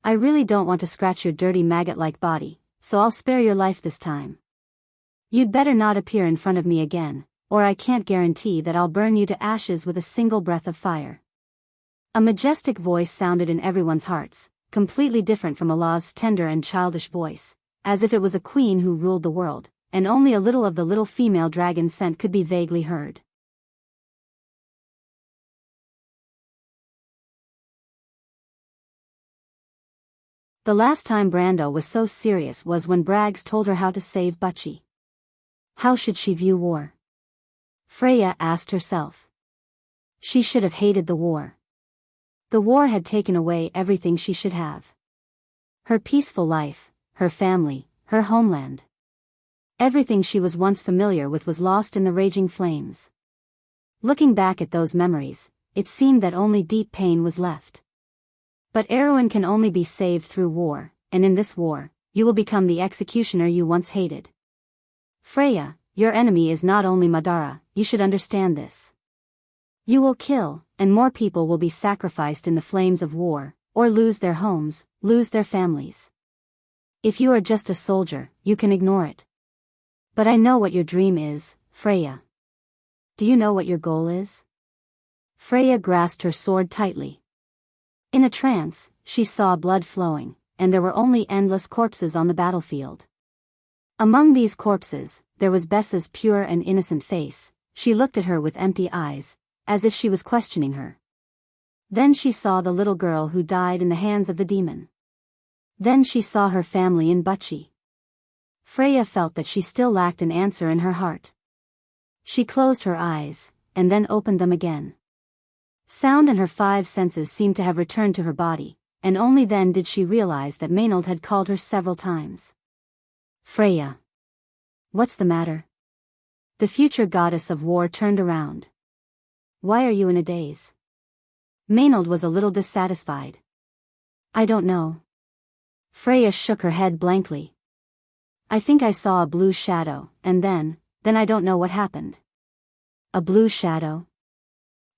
I really don't want to scratch your dirty maggot-like body, so I'll spare your life this time. You'd better not appear in front of me again, or I can't guarantee that I'll burn you to ashes with a single breath of fire. A majestic voice sounded in everyone's hearts, completely different from Alaz's tender and childish voice, as if it was a queen who ruled the world, and only a little of the little female dragon scent could be vaguely heard. The last time Brando was so serious was when Braggs told her how to save Butchie. How should she view war? Freya asked herself. She should have hated the war. The war had taken away everything she should have. Her peaceful life, her family, her homeland. Everything she was once familiar with was lost in the raging flames. Looking back at those memories, it seemed that only deep pain was left. But Erwin can only be saved through war, and in this war, you will become the executioner you once hated. Freya, your enemy is not only Madara, you should understand this. You will kill, and more people will be sacrificed in the flames of war, or lose their homes, lose their families. If you are just a soldier, you can ignore it. But I know what your dream is, Freya. Do you know what your goal is? Freya grasped her sword tightly. In a trance, she saw blood flowing, and there were only endless corpses on the battlefield. Among these corpses, there was Bessa's pure and innocent face. She looked at her with empty eyes, as if she was questioning her. Then she saw the little girl who died in the hands of the demon. Then she saw her family in Butchie. Freya felt that she still lacked an answer in her heart. She closed her eyes, and then opened them again. Sound and her 5 senses seemed to have returned to her body, and only then did she realize that Maynard had called her several times. Freya. What's the matter? The future goddess of war turned around. Why are you in a daze? Maynard was a little dissatisfied. I don't know. Freya shook her head blankly. I think I saw a blue shadow, and then I don't know what happened. A blue shadow?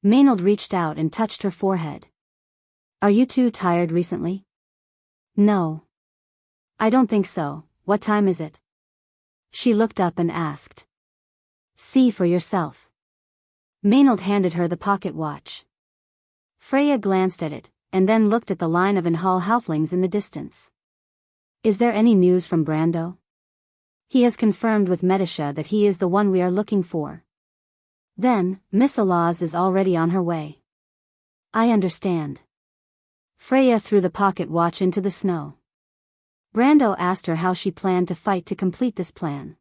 Maynard reached out and touched her forehead. Are you too tired recently? No. I don't think so. What time is it? She looked up and asked. See for yourself. Maynard handed her the pocket watch. Freya glanced at it, and then looked at the line of Inhal halflings in the distance. Is there any news from Brando? He has confirmed with Medisha that he is the one we are looking for. Then, Miss Alaz is already on her way. I understand. Freya threw the pocket watch into the snow. Brando asked her how she planned to fight to complete this plan.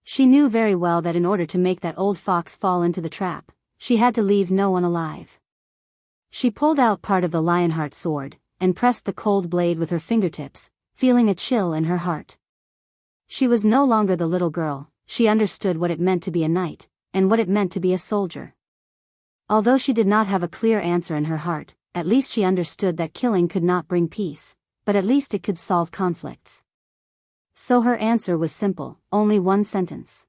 She knew very well that in order to make that old fox fall into the trap, she had to leave no one alive. She pulled out part of the Lionheart sword, and pressed the cold blade with her fingertips, feeling a chill in her heart. She was no longer the little girl, she understood what it meant to be a knight, and what it meant to be a soldier. Although she did not have a clear answer in her heart, at least she understood that killing could not bring peace, but at least it could solve conflicts. So her answer was simple, only one sentence.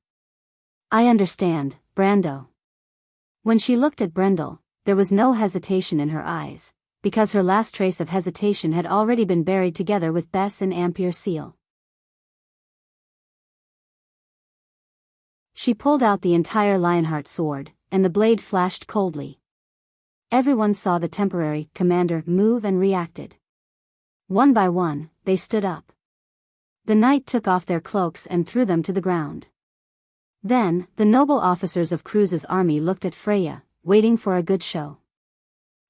I understand, Brando. When she looked at Brendel, there was no hesitation in her eyes, because her last trace of hesitation had already been buried together with Bess and Ampere Seal. She pulled out the entire Lionheart sword, and the blade flashed coldly. Everyone saw the temporary commander move and reacted. One by one, they stood up. The knight took off their cloaks and threw them to the ground. Then, the noble officers of Cruz's army looked at Freya, waiting for a good show.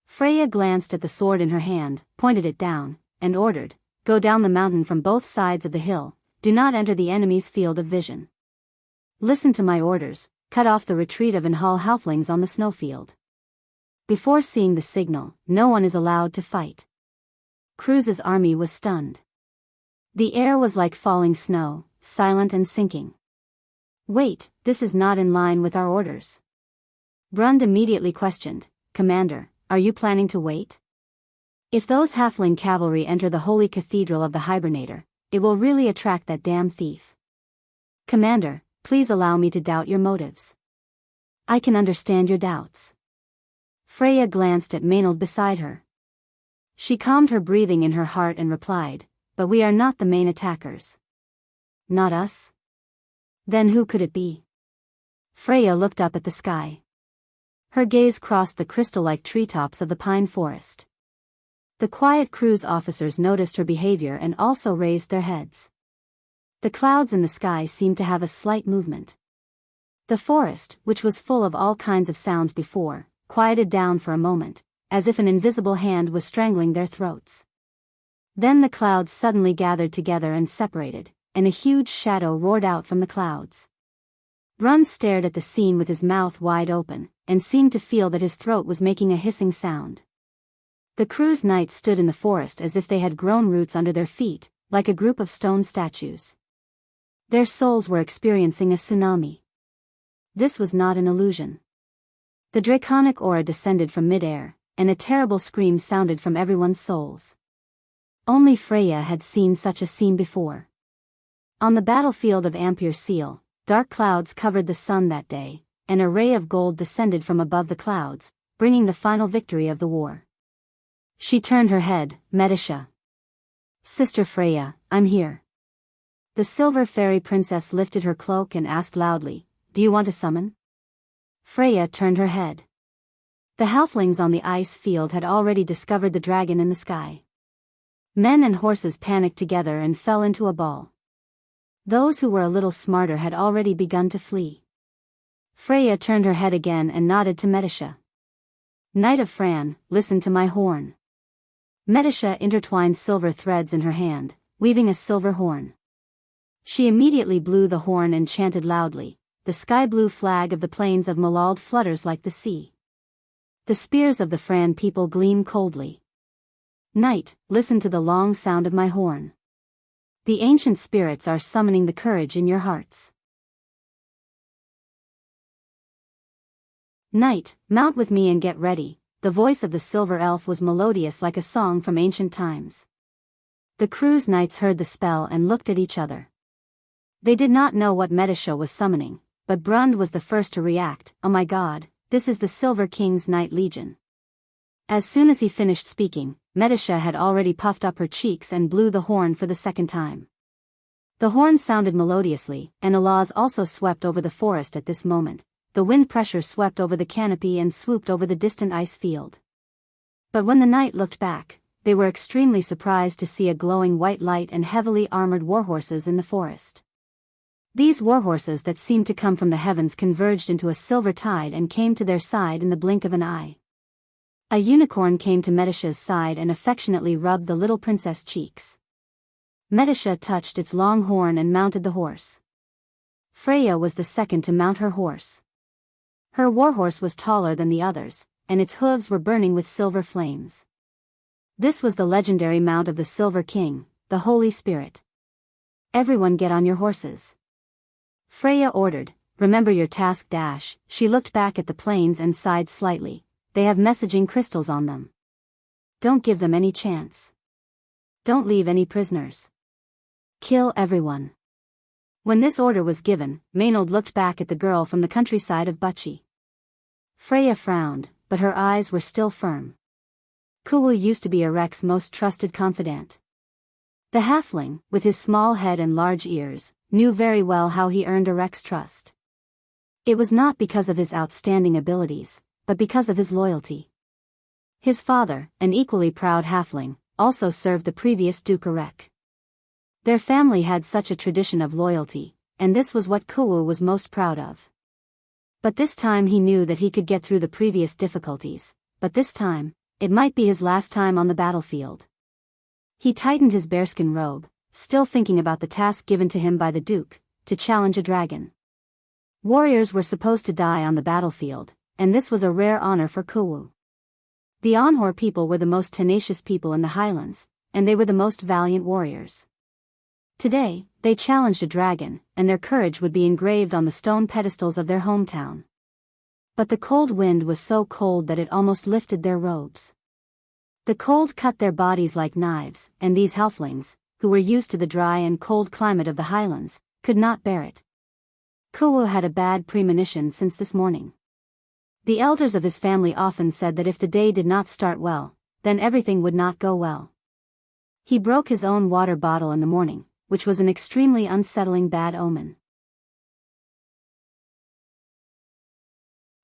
Freya glanced at the sword in her hand, pointed it down, and ordered, Go down the mountain from both sides of the hill, do not enter the enemy's field of vision. Listen to my orders, cut off the retreat of Inhal halflings on the snowfield. Before seeing the signal, no one is allowed to fight. Cruz's army was stunned. The air was like falling snow, silent and sinking. Wait, this is not in line with our orders. Brund immediately questioned, Commander, are you planning to wait? If those halfling cavalry enter the holy cathedral of the Hibernator, it will really attract that damn thief. Commander, please allow me to doubt your motives. I can understand your doubts. Freya glanced at Maynard beside her. She calmed her breathing in her heart and replied, But we are not the main attackers. Not us? Then who could it be? Freya looked up at the sky. Her gaze crossed the crystal-like treetops of the pine forest. The quiet Cruz officers noticed her behavior and also raised their heads. The clouds in the sky seemed to have a slight movement. The forest, which was full of all kinds of sounds before, quieted down for a moment, as if an invisible hand was strangling their throats. Then the clouds suddenly gathered together and separated, and a huge shadow roared out from the clouds. Brun stared at the scene with his mouth wide open, and seemed to feel that his throat was making a hissing sound. The Cruz knights stood in the forest as if they had grown roots under their feet, like a group of stone statues. Their souls were experiencing a tsunami. This was not an illusion. The draconic aura descended from mid-air, and a terrible scream sounded from everyone's souls. Only Freya had seen such a scene before. On the battlefield of Ampere Seal, dark clouds covered the sun that day, and a ray of gold descended from above the clouds, bringing the final victory of the war. She turned her head, Medisha. Sister Freya, I'm here. The silver fairy princess lifted her cloak and asked loudly, Do you want to summon? Freya turned her head. The halflings on the ice field had already discovered the dragon in the sky. Men and horses panicked together and fell into a ball. Those who were a little smarter had already begun to flee. Freya turned her head again and nodded to Medisha. Knight of Fran, listen to my horn. Medisha intertwined silver threads in her hand, weaving a silver horn. She immediately blew the horn and chanted loudly, The sky-blue flag of the plains of Malald flutters like the sea. The spears of the Fran people gleam coldly. Knight, listen to the long sound of my horn. The ancient spirits are summoning the courage in your hearts. Knight, mount with me and get ready. The voice of the silver elf was melodious like a song from ancient times. The Cruz knights heard the spell and looked at each other. They did not know what Medisha was summoning, but Brund was the first to react. Oh my god, this is the Silver King's Knight Legion. As soon as he finished speaking, Medisha had already puffed up her cheeks and blew the horn for the second time. The horn sounded melodiously, and a laws also swept over the forest at this moment. The wind pressure swept over the canopy and swooped over the distant ice field. But when the knight looked back, they were extremely surprised to see a glowing white light and heavily armored warhorses in the forest. These warhorses that seemed to come from the heavens converged into a silver tide and came to their side in the blink of an eye. A unicorn came to Medisha's side and affectionately rubbed the little princess' cheeks. Medisha touched its long horn and mounted the horse. Freya was the second to mount her horse. Her warhorse was taller than the others, and its hooves were burning with silver flames. This was the legendary mount of the Silver King, the Holy Spirit. Everyone get on your horses. Freya ordered, remember your task. She looked back at the planes and sighed slightly. They have messaging crystals on them. Don't give them any chance. Don't leave any prisoners. Kill everyone. When this order was given, Maynard looked back at the girl from the countryside of Bucci. Freya frowned, but her eyes were still firm. Kuwu used to be Erek's most trusted confidant. The halfling, with his small head and large ears, knew very well how he earned Erek's trust. It was not because of his outstanding abilities, but because of his loyalty. His father, an equally proud halfling, also served the previous Duke Erek. Their family had such a tradition of loyalty, and this was what Kuwu was most proud of. But this time he knew that he could get through the previous difficulties, but this time, it might be his last time on the battlefield. He tightened his bearskin robe, still thinking about the task given to him by the Duke, to challenge a dragon. Warriors were supposed to die on the battlefield, and this was a rare honor for Kuwu. The Onhor people were the most tenacious people in the highlands, and they were the most valiant warriors. Today, they challenged a dragon, and their courage would be engraved on the stone pedestals of their hometown. But the cold wind was so cold that it almost lifted their robes. The cold cut their bodies like knives, and these halflings, who were used to the dry and cold climate of the highlands, could not bear it. Kuwu had a bad premonition since this morning. The elders of his family often said that if the day did not start well, then everything would not go well. He broke his own water bottle in the morning, which was an extremely unsettling bad omen.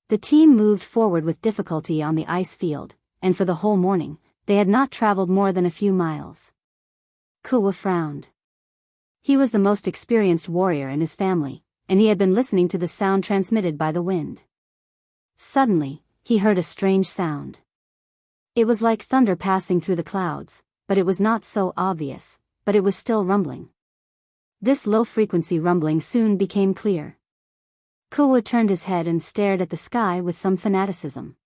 The team moved forward with difficulty on the ice field, and for the whole morning, they had not traveled more than a few miles. Kuwu frowned. He was the most experienced warrior in his family, and he had been listening to the sound transmitted by the wind. Suddenly, he heard a strange sound. It was like thunder passing through the clouds, but it was not so obvious, but it was still rumbling. This low-frequency rumbling soon became clear. Kuwu turned his head and stared at the sky with some fanaticism.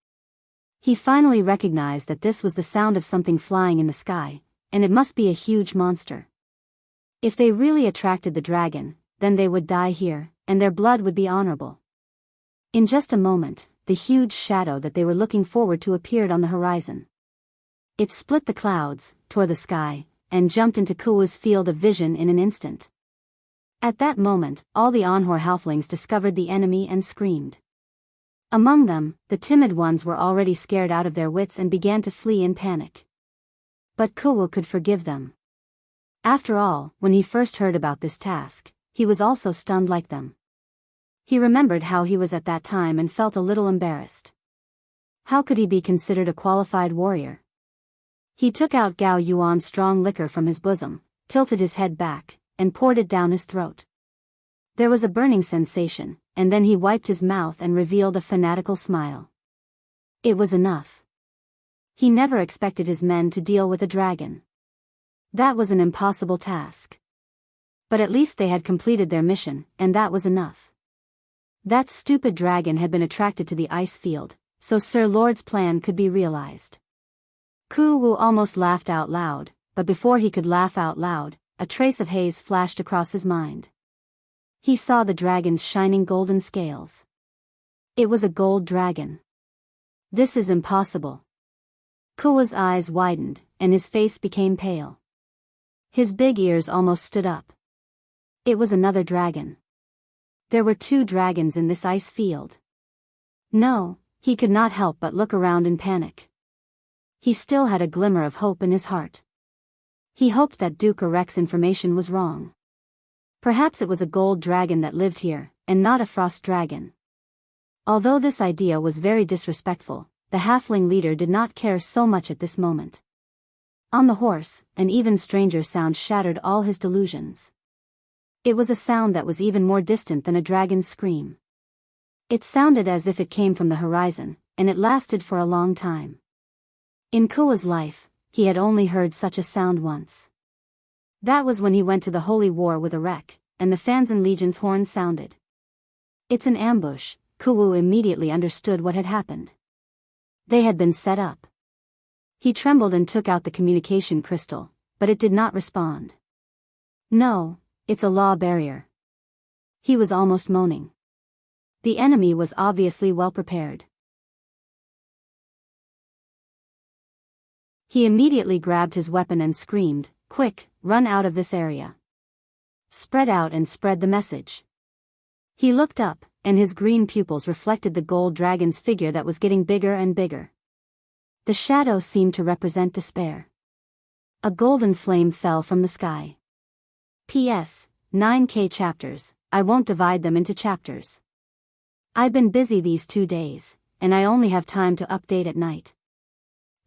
He finally recognized that this was the sound of something flying in the sky, and it must be a huge monster. If they really attracted the dragon, then they would die here, and their blood would be honorable. In just a moment, the huge shadow that they were looking forward to appeared on the horizon. It split the clouds, tore the sky, and jumped into Kuwu's field of vision in an instant. At that moment, all the Onhor halflings discovered the enemy and screamed. Among them, the timid ones were already scared out of their wits and began to flee in panic. But Kuwu could forgive them. After all, when he first heard about this task, he was also stunned like them. He remembered how he was at that time and felt a little embarrassed. How could he be considered a qualified warrior? He took out Gao Yuan's strong liquor from his bosom, tilted his head back, and poured it down his throat. There was a burning sensation, and then he wiped his mouth and revealed a fanatical smile. It was enough. He never expected his men to deal with a dragon. That was an impossible task. But at least they had completed their mission, and that was enough. That stupid dragon had been attracted to the ice field, so Sir Lord's plan could be realized. Kuwu almost laughed out loud, but before he could laugh out loud, a trace of haze flashed across his mind. He saw the dragon's shining golden scales. It was a gold dragon. This is impossible. Kuwu's eyes widened, and his face became pale. His big ears almost stood up. It was another dragon. There were 2 dragons in this ice field. No, he could not help but look around in panic. he still had a glimmer of hope in his heart. He hoped that Duke Rex's information was wrong. Perhaps it was a gold dragon that lived here, and not a frost dragon. Although this idea was very disrespectful, the halfling leader did not care so much at this moment. On the horse, an even stranger sound shattered all his delusions. It was a sound that was even more distant than a dragon's scream. It sounded as if it came from the horizon, and it lasted for a long time. In Kua's life, he had only heard such a sound once. That was when he went to the Holy War with Erech, and the Fanzan Legion's horn sounded. It's an ambush, Kuwu immediately understood what had happened. They had been set up. He trembled and took out the communication crystal, but it did not respond. No, it's a law barrier. He was almost moaning. The enemy was obviously well prepared. He immediately grabbed his weapon and screamed, "Quick, run out of this area. Spread out and spread the message." He looked up, and his green pupils reflected the gold dragon's figure that was getting bigger and bigger. The shadow seemed to represent despair. A golden flame fell from the sky. P.S. 9K chapters, I won't divide them into chapters. I've been busy these 2 days, and I only have time to update at night.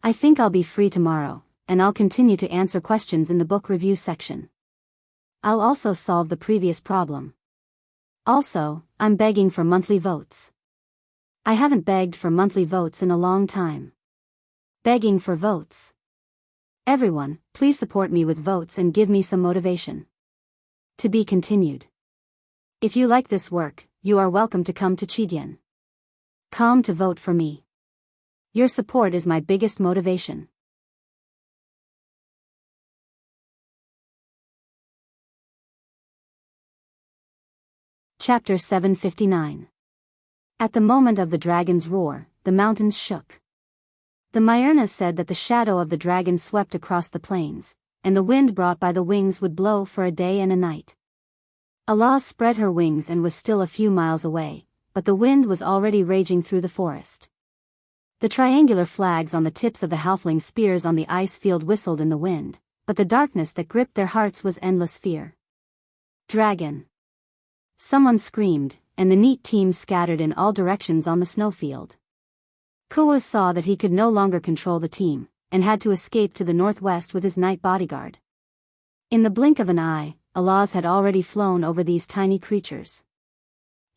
I think I'll be free tomorrow, and I'll continue to answer questions in the book review section. I'll also solve the previous problem. Also, I'm begging for monthly votes. I haven't begged for monthly votes in a long time. Begging for votes. Everyone, please support me with votes and give me some motivation. To be continued. If you like this work, you are welcome to come to Chidian. Come to vote for me. Your support is my biggest motivation. Chapter 759. At the moment of the dragon's roar, the mountains shook. The Myrna said that the shadow of the dragon swept across the plains, and the wind brought by the wings would blow for a day and a night. Allah spread her wings and was still a few miles away, but the wind was already raging through the forest. The triangular flags on the tips of the halfling spears on the ice field whistled in the wind, but the darkness that gripped their hearts was endless fear. Dragon! Someone screamed, and the neat team scattered in all directions on the snowfield. Kua saw that he could no longer control the team, and had to escape to the northwest with his night bodyguard. In the blink of an eye, Alaz had already flown over these tiny creatures.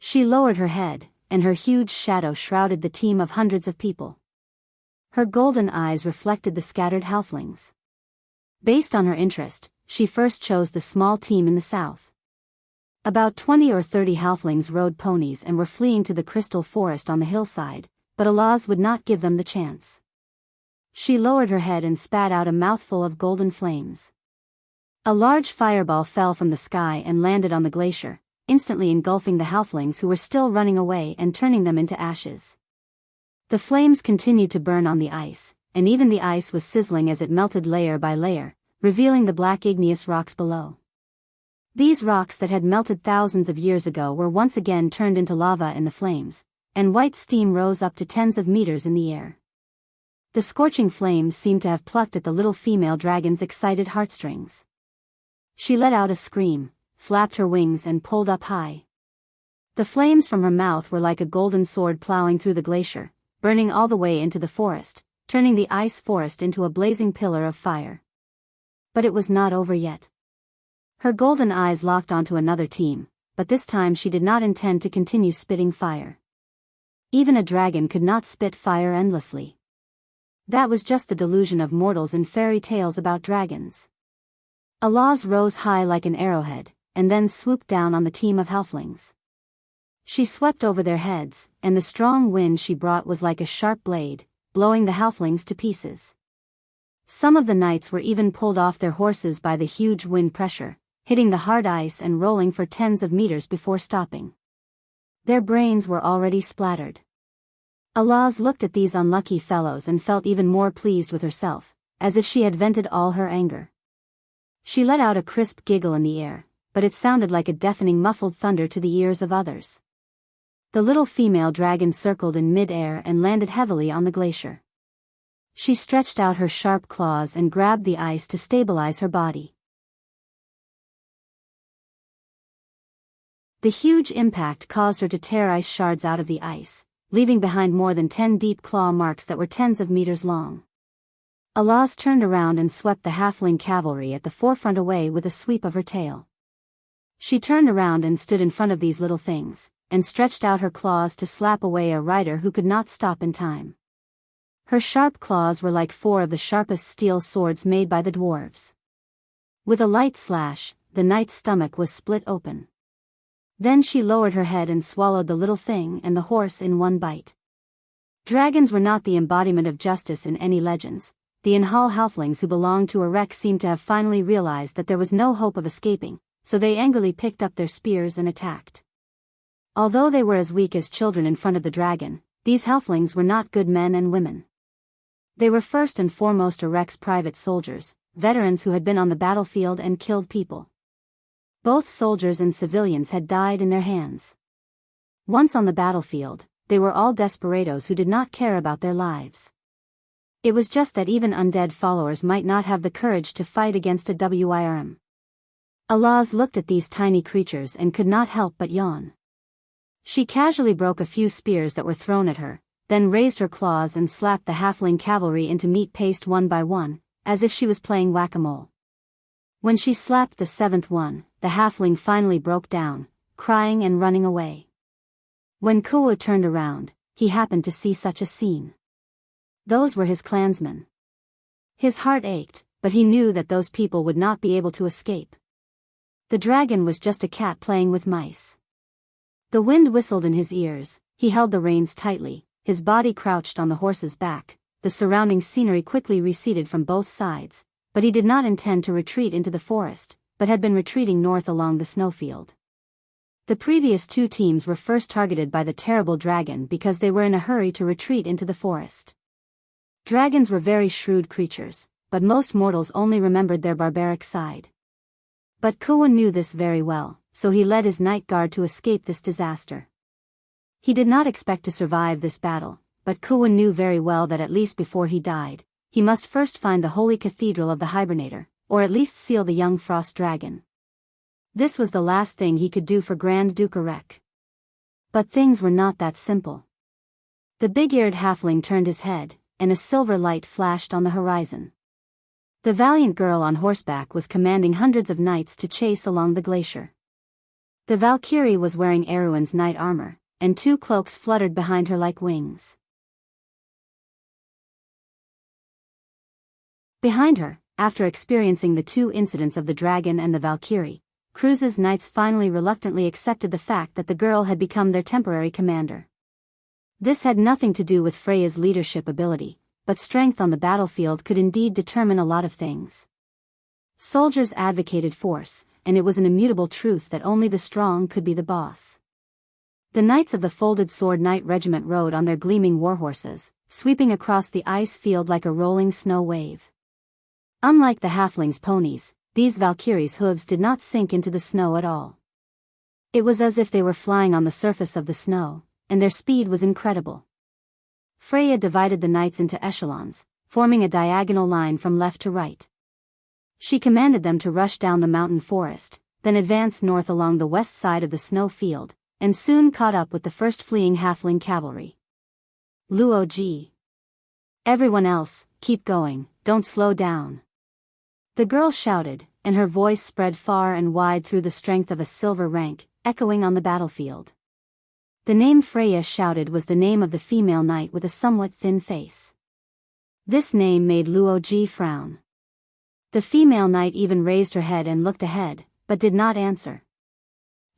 She lowered her head, and her huge shadow shrouded the team of hundreds of people. Her golden eyes reflected the scattered halflings. Based on her interest, she first chose the small team in the south. About 20 or 30 halflings rode ponies and were fleeing to the crystal forest on the hillside, but Alaz would not give them the chance. She lowered her head and spat out a mouthful of golden flames. A large fireball fell from the sky and landed on the glacier, instantly engulfing the halflings who were still running away and turning them into ashes. The flames continued to burn on the ice, and even the ice was sizzling as it melted layer by layer, revealing the black igneous rocks below. These rocks that had melted thousands of years ago were once again turned into lava in the flames, and white steam rose up to tens of meters in the air. The scorching flames seemed to have plucked at the little female dragon's excited heartstrings. She let out a scream, flapped her wings and pulled up high. The flames from her mouth were like a golden sword plowing through the glacier, burning all the way into the forest, turning the ice forest into a blazing pillar of fire. But it was not over yet. Her golden eyes locked onto another team, but this time she did not intend to continue spitting fire. Even a dragon could not spit fire endlessly. That was just the delusion of mortals in fairy tales about dragons. Alaz rose high like an arrowhead, and then swooped down on the team of halflings. She swept over their heads, and the strong wind she brought was like a sharp blade, blowing the halflings to pieces. Some of the knights were even pulled off their horses by the huge wind pressure, hitting the hard ice and rolling for tens of meters before stopping. Their brains were already splattered. Alaz looked at these unlucky fellows and felt even more pleased with herself, as if she had vented all her anger. She let out a crisp giggle in the air, but it sounded like a deafening muffled thunder to the ears of others. The little female dragon circled in mid-air and landed heavily on the glacier. She stretched out her sharp claws and grabbed the ice to stabilize her body. The huge impact caused her to tear ice shards out of the ice, leaving behind more than 10 deep claw marks that were tens of meters long. Alaz turned around and swept the halfling cavalry at the forefront away with a sweep of her tail. She turned around and stood in front of these little things, and stretched out her claws to slap away a rider who could not stop in time. Her sharp claws were like 4 of the sharpest steel swords made by the dwarves. With a light slash, the knight's stomach was split open. Then she lowered her head and swallowed the little thing and the horse in one bite. Dragons were not the embodiment of justice in any legends. The Inhal halflings who belonged to Erech seemed to have finally realized that there was no hope of escaping, so they angrily picked up their spears and attacked. Although they were as weak as children in front of the dragon, these halflings were not good men and women. They were first and foremost Erech's private soldiers, veterans who had been on the battlefield and killed people. Both soldiers and civilians had died in their hands. Once on the battlefield, they were all desperados who did not care about their lives. It was just that even undead followers might not have the courage to fight against a Wyrm. Alaz looked at these tiny creatures and could not help but yawn. She casually broke a few spears that were thrown at her, then raised her claws and slapped the halfling cavalry into meat paste one by one, as if she was playing whack-a-mole. When she slapped the 7th one, the halfling finally broke down, crying and running away. When Kua turned around, he happened to see such a scene. Those were his clansmen. His heart ached, but he knew that those people would not be able to escape. The dragon was just a cat playing with mice. The wind whistled in his ears, he held the reins tightly, his body crouched on the horse's back. The surrounding scenery quickly receded from both sides, but he did not intend to retreat into the forest, but had been retreating north along the snowfield. The previous 2 teams were first targeted by the terrible dragon because they were in a hurry to retreat into the forest. Dragons were very shrewd creatures, but most mortals only remembered their barbaric side. But Kua knew this very well, so he led his night guard to escape this disaster. He did not expect to survive this battle, but Kua knew very well that at least before he died, he must first find the holy cathedral of the Hibernator, or at least seal the young frost dragon. This was the last thing he could do for Grand Duke Erech. But things were not that simple. The big-eared halfling turned his head, and a silver light flashed on the horizon. The valiant girl on horseback was commanding hundreds of knights to chase along the glacier. The Valkyrie was wearing Erwin's knight armor, and 2 cloaks fluttered behind her like wings. Behind her, after experiencing the 2 incidents of the dragon and the Valkyrie, Cruz's knights finally reluctantly accepted the fact that the girl had become their temporary commander. This had nothing to do with Freya's leadership ability, but strength on the battlefield could indeed determine a lot of things. Soldiers advocated force, and it was an immutable truth that only the strong could be the boss. The knights of the Folded Sword Knight Regiment rode on their gleaming warhorses, sweeping across the ice field like a rolling snow wave. Unlike the halflings' ponies, these Valkyries' hooves did not sink into the snow at all. It was as if they were flying on the surface of the snow, and their speed was incredible. Freya divided the knights into echelons, forming a diagonal line from left to right. She commanded them to rush down the mountain forest, then advance north along the west side of the snow field, and soon caught up with the first fleeing halfling cavalry. Luo Ji. Everyone else, keep going, don't slow down. The girl shouted, and her voice spread far and wide through the strength of a silver rank, echoing on the battlefield. The name Freya shouted was the name of the female knight with a somewhat thin face. This name made Luo Ji frown. The female knight even raised her head and looked ahead, but did not answer.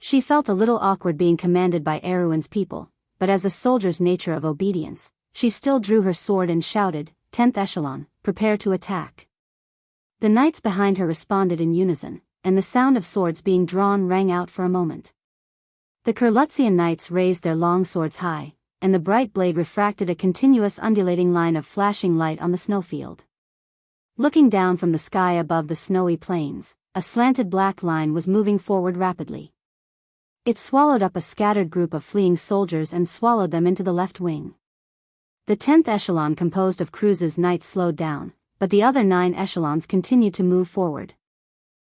She felt a little awkward being commanded by Erwin's people, but as a soldier's nature of obedience, she still drew her sword and shouted, 10th echelon, prepare to attack. The knights behind her responded in unison, and the sound of swords being drawn rang out for a moment. The Kurlutzian knights raised their long swords high, and the bright blade refracted a continuous undulating line of flashing light on the snowfield. Looking down from the sky above the snowy plains, a slanted black line was moving forward rapidly. It swallowed up a scattered group of fleeing soldiers and swallowed them into the left wing. The 10th echelon composed of Cruz's knights slowed down, but the other 9 echelons continued to move forward.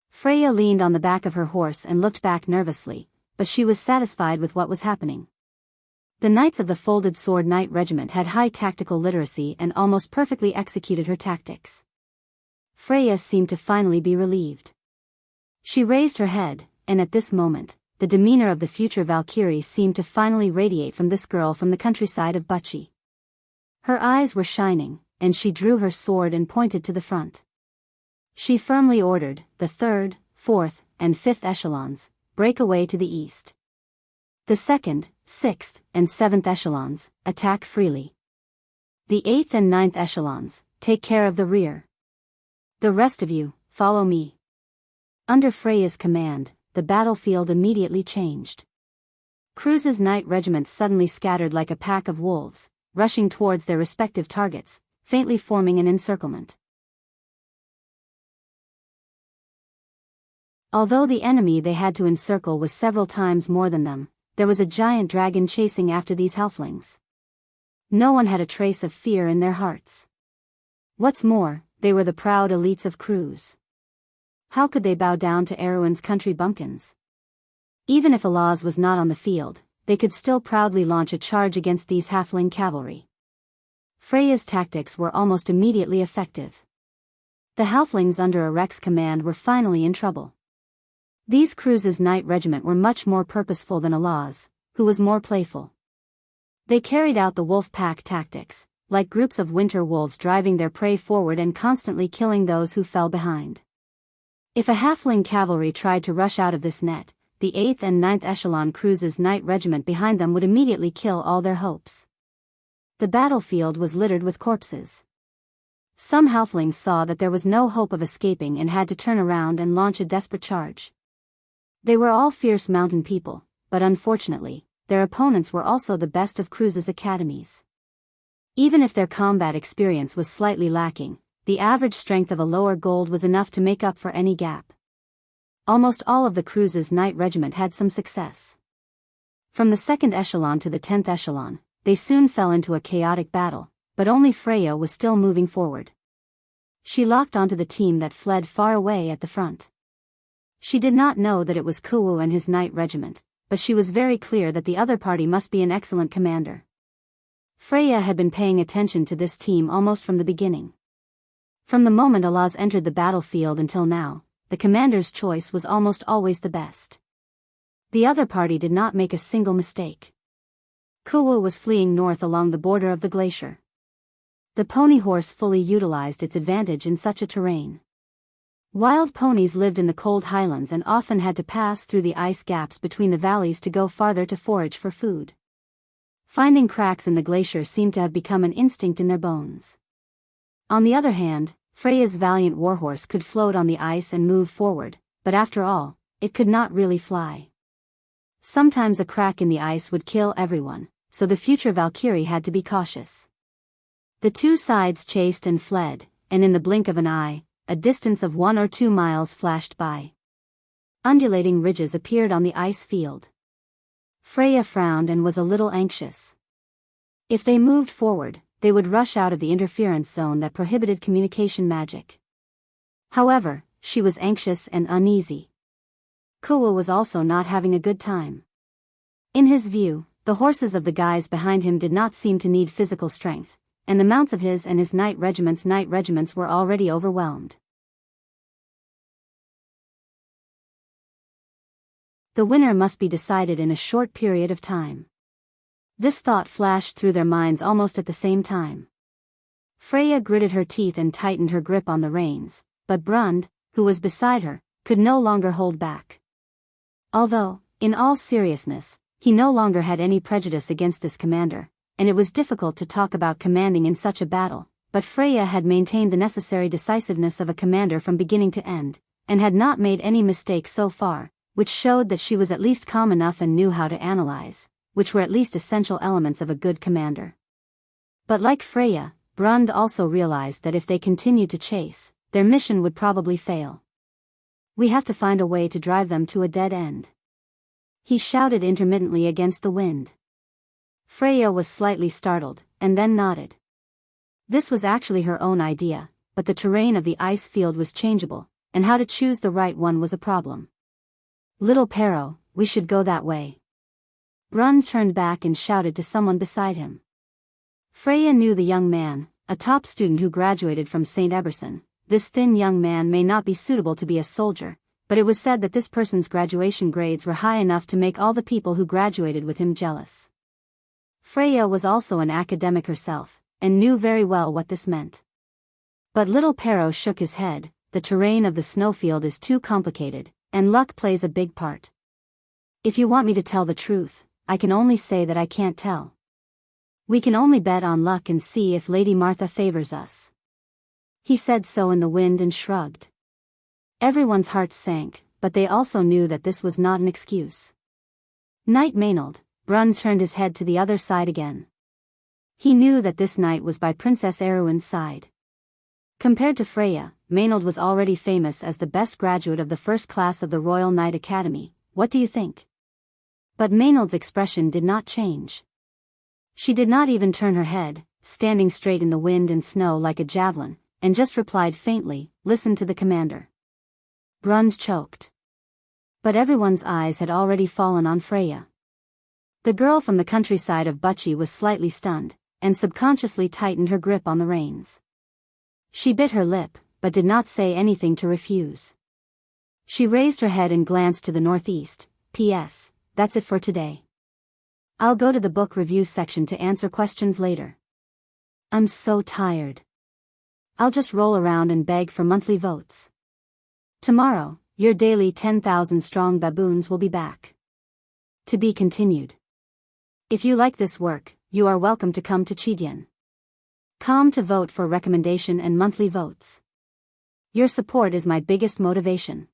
Freya leaned on the back of her horse and looked back nervously, but she was satisfied with what was happening. The Knights of the Folded Sword Knight Regiment had high tactical literacy and almost perfectly executed her tactics. Freya seemed to finally be relieved. She raised her head, and at this moment, the demeanor of the future Valkyrie seemed to finally radiate from this girl from the countryside of Bucci. Her eyes were shining, and she drew her sword and pointed to the front. She firmly ordered, the 3rd, 4th, and 5th echelons, break away to the east. The 2nd, 6th, and 7th echelons, attack freely. The 8th and 9th echelons, take care of the rear. The rest of you, follow me. Under Freya's command, the battlefield immediately changed. Cruz's knight regiments suddenly scattered like a pack of wolves, rushing towards their respective targets, faintly forming an encirclement. Although the enemy they had to encircle was several times more than them, there was a giant dragon chasing after these halflings. No one had a trace of fear in their hearts. What's more, they were the proud elites of Cruz. How could they bow down to Erwin's country bumpkins? Even if Alaz was not on the field, they could still proudly launch a charge against these halfling cavalry. Freya's tactics were almost immediately effective. The halflings under Arek's command were finally in trouble. These Cruz's knight regiment were much more purposeful than Alaz, who was more playful. They carried out the wolf pack tactics, like groups of winter wolves driving their prey forward and constantly killing those who fell behind. If a halfling cavalry tried to rush out of this net, the 8th and 9th echelon Cruz's knight regiment behind them would immediately kill all their hopes. The battlefield was littered with corpses. Some halflings saw that there was no hope of escaping and had to turn around and launch a desperate charge. They were all fierce mountain people, but unfortunately, their opponents were also the best of Cruz's academies. Even if their combat experience was slightly lacking, the average strength of a lower gold was enough to make up for any gap. Almost all of the Cruz's knight regiment had some success. From the 2nd echelon to the 10th echelon, they soon fell into a chaotic battle, but only Freya was still moving forward. She locked onto the team that fled far away at the front. She did not know that it was Kuwu and his knight regiment, but she was very clear that the other party must be an excellent commander. Freya had been paying attention to this team almost from the beginning. From the moment Alaz entered the battlefield until now, the commander's choice was almost always the best. The other party did not make a single mistake. Kuwu was fleeing north along the border of the glacier. The pony horse fully utilized its advantage in such a terrain. Wild ponies lived in the cold highlands and often had to pass through the ice gaps between the valleys to go farther to forage for food. Finding cracks in the glacier seemed to have become an instinct in their bones. On the other hand, Freya's valiant warhorse could float on the ice and move forward, but after all, it could not really fly. Sometimes a crack in the ice would kill everyone, so the future Valkyrie had to be cautious. The two sides chased and fled, and in the blink of an eye, a distance of 1 or 2 miles flashed by. Undulating ridges appeared on the ice field. Freya frowned and was a little anxious. If they moved forward, they would rush out of the interference zone that prohibited communication magic. However, she was anxious and uneasy. Kuwu was also not having a good time. In his view, the horses of the guys behind him did not seem to need physical strength, and the mounts of his and his knight regiments were already overwhelmed. The winner must be decided in a short period of time. This thought flashed through their minds almost at the same time. Freya gritted her teeth and tightened her grip on the reins, but Brund, who was beside her, could no longer hold back. Although, in all seriousness, he no longer had any prejudice against this commander, and it was difficult to talk about commanding in such a battle, but Freya had maintained the necessary decisiveness of a commander from beginning to end, and had not made any mistakes so far, which showed that she was at least calm enough and knew how to analyze, which were at least essential elements of a good commander. But like Freya, Brund also realized that if they continued to chase, their mission would probably fail. "We have to find a way to drive them to a dead end," he shouted intermittently against the wind. Freya was slightly startled, and then nodded. This was actually her own idea, but the terrain of the ice field was changeable, and how to choose the right one was a problem. Little Pero, we should go that way. Brund turned back and shouted to someone beside him. Freya knew the young man, a top student who graduated from St. Eberson. This thin young man may not be suitable to be a soldier, but it was said that this person's graduation grades were high enough to make all the people who graduated with him jealous. Freya was also an academic herself, and knew very well what this meant. But little Pero shook his head. The terrain of the snowfield is too complicated, and luck plays a big part. If you want me to tell the truth, I can only say that I can't tell. We can only bet on luck and see if Lady Martha favors us. He said so in the wind and shrugged. Everyone's hearts sank, but they also knew that this was not an excuse. Knight Maynard, Brund turned his head to the other side again. He knew that this knight was by Princess Erwin's side. Compared to Freya, Maynard was already famous as the best graduate of the first class of the Royal Knight Academy. What do you think? But Maynard's expression did not change. She did not even turn her head, standing straight in the wind and snow like a javelin, and just replied faintly, "Listen to the commander." Brund choked. But everyone's eyes had already fallen on Freya. The girl from the countryside of Bucci was slightly stunned, and subconsciously tightened her grip on the reins. She bit her lip, but did not say anything to refuse. She raised her head and glanced to the northeast. P.S. That's it for today. I'll go to the book review section to answer questions later. I'm so tired. I'll just roll around and beg for monthly votes. Tomorrow, your daily 10,000-strong baboons will be back. To be continued. If you like this work, you are welcome to come to Chidian.com to vote for recommendation and monthly votes. Your support is my biggest motivation.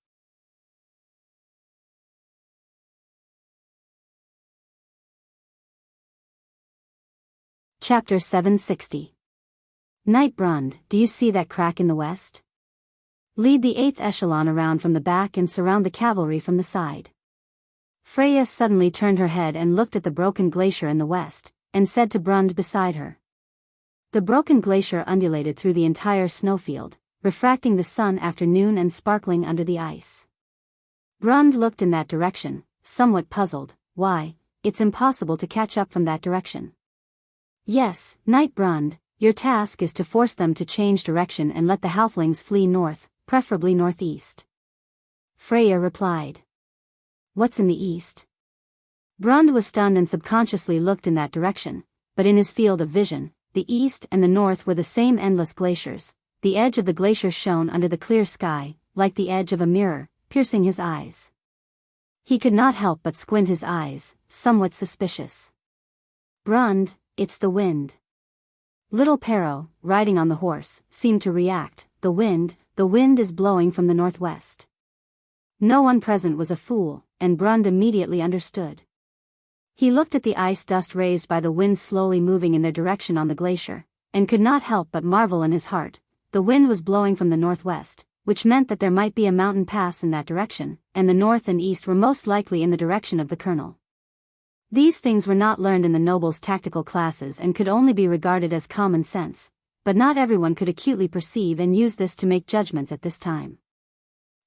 Chapter 760. Knight Brund, do you see that crack in the west? Lead the 8th echelon around from the back and surround the cavalry from the side. Freya suddenly turned her head and looked at the broken glacier in the west, and said to Brund beside her. The broken glacier undulated through the entire snowfield, refracting the sun after noon and sparkling under the ice. Brund looked in that direction, somewhat puzzled. Why, it's impossible to catch up from that direction. Yes, Knight Brund, your task is to force them to change direction and let the halflings flee north, preferably northeast. Freya replied. What's in the east? Brund was stunned and subconsciously looked in that direction, but in his field of vision, the east and the north were the same endless glaciers. The edge of the glacier shone under the clear sky, like the edge of a mirror, piercing his eyes. He could not help but squint his eyes, somewhat suspicious. Brund, it's the wind. Little Pero, riding on the horse, seemed to react. The wind is blowing from the northwest. No one present was a fool, and Brund immediately understood. He looked at the ice dust raised by the wind slowly moving in their direction on the glacier, and could not help but marvel in his heart. The wind was blowing from the northwest, which meant that there might be a mountain pass in that direction, and the north and east were most likely in the direction of the colonel. These things were not learned in the nobles' tactical classes and could only be regarded as common sense, but not everyone could acutely perceive and use this to make judgments at this time.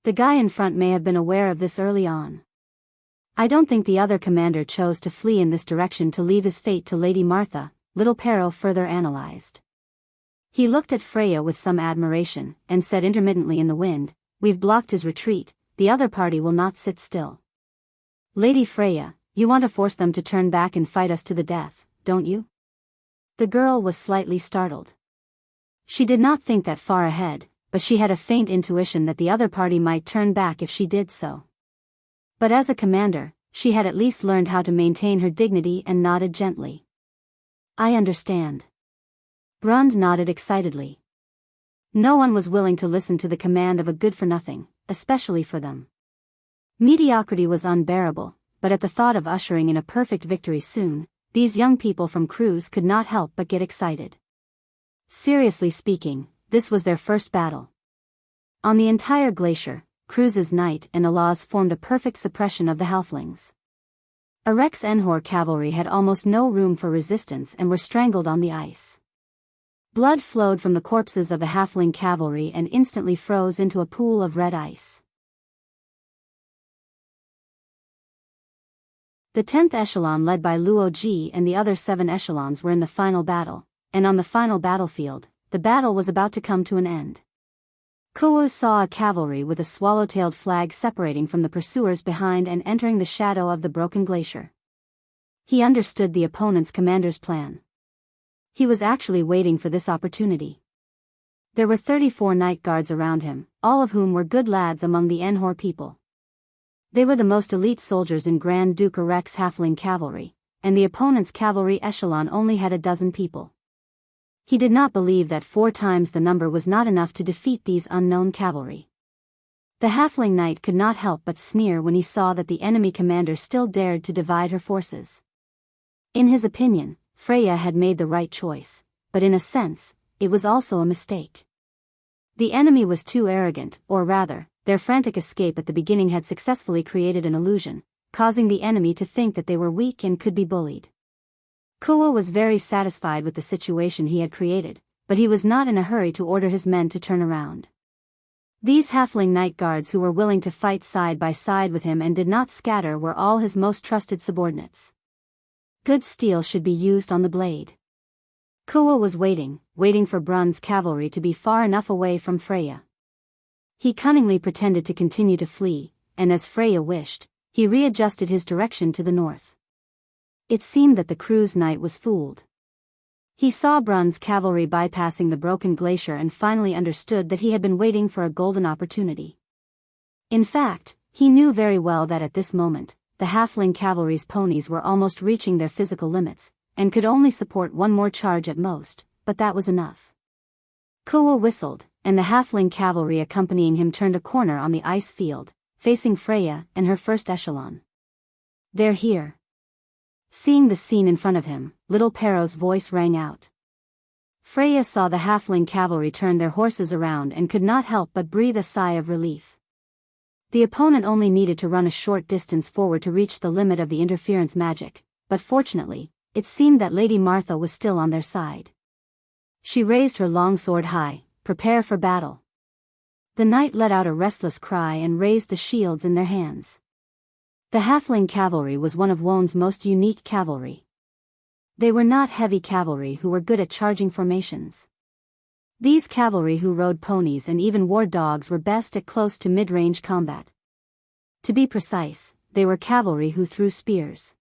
The guy in front may have been aware of this early on. I don't think the other commander chose to flee in this direction to leave his fate to Lady Martha, little Pero further analyzed. He looked at Freya with some admiration, and said intermittently in the wind, "We've blocked his retreat, the other party will not sit still." Lady Freya, you want to force them to turn back and fight us to the death, don't you? The girl was slightly startled. She did not think that far ahead, but she had a faint intuition that the other party might turn back if she did so. But as a commander, she had at least learned how to maintain her dignity and nodded gently. I understand. Brund nodded excitedly. No one was willing to listen to the command of a good-for-nothing, especially for them. Mediocrity was unbearable, but at the thought of ushering in a perfect victory soon, these young people from Cruz could not help but get excited. Seriously speaking, this was their first battle. On the entire glacier, Cruz's knight and Allah's formed a perfect suppression of the halflings. Enrich's Enhor cavalry had almost no room for resistance and were strangled on the ice. Blood flowed from the corpses of the halfling cavalry and instantly froze into a pool of red ice. The 10th echelon led by Luo Ji and the other 7 echelons were in the final battle, and on the final battlefield, the battle was about to come to an end. Kuo saw a cavalry with a swallow-tailed flag separating from the pursuers behind and entering the shadow of the broken glacier. He understood the opponent's commander's plan. He was actually waiting for this opportunity. There were 34 night guards around him, all of whom were good lads among the Enhor people. They were the most elite soldiers in Grand Duke Enrich's halfling cavalry, and the opponent's cavalry echelon only had a dozen people. He did not believe that 4 times the number was not enough to defeat these unknown cavalry. The halfling knight could not help but sneer when he saw that the enemy commander still dared to divide her forces. In his opinion, Freya had made the right choice, but in a sense, it was also a mistake. The enemy was too arrogant, or rather, their frantic escape at the beginning had successfully created an illusion, causing the enemy to think that they were weak and could be bullied. Kuo was very satisfied with the situation he had created, but he was not in a hurry to order his men to turn around. These halfling night guards who were willing to fight side by side with him and did not scatter were all his most trusted subordinates. Good steel should be used on the blade. Kuo was waiting for Brun's cavalry to be far enough away from Freya. He cunningly pretended to continue to flee, and as Freya wished, he readjusted his direction to the north. It seemed that the crew's knight was fooled. He saw Brun's cavalry bypassing the broken glacier and finally understood that he had been waiting for a golden opportunity. In fact, he knew very well that at this moment, the halfling cavalry's ponies were almost reaching their physical limits, and could only support one more charge at most, but that was enough. Kuo whistled, and the halfling cavalry accompanying him turned a corner on the ice field, facing Freya and her first echelon. "They're here." Seeing the scene in front of him, little Pero's voice rang out. Freya saw the halfling cavalry turn their horses around and could not help but breathe a sigh of relief. The opponent only needed to run a short distance forward to reach the limit of the interference magic, but fortunately, it seemed that Lady Martha was still on their side. She raised her long sword high, prepare for battle. The knight let out a restless cry and raised the shields in their hands. The halfling cavalry was one of Won's most unique cavalry. They were not heavy cavalry who were good at charging formations. These cavalry who rode ponies and even wore dogs were best at close to mid-range combat. To be precise, they were cavalry who threw spears.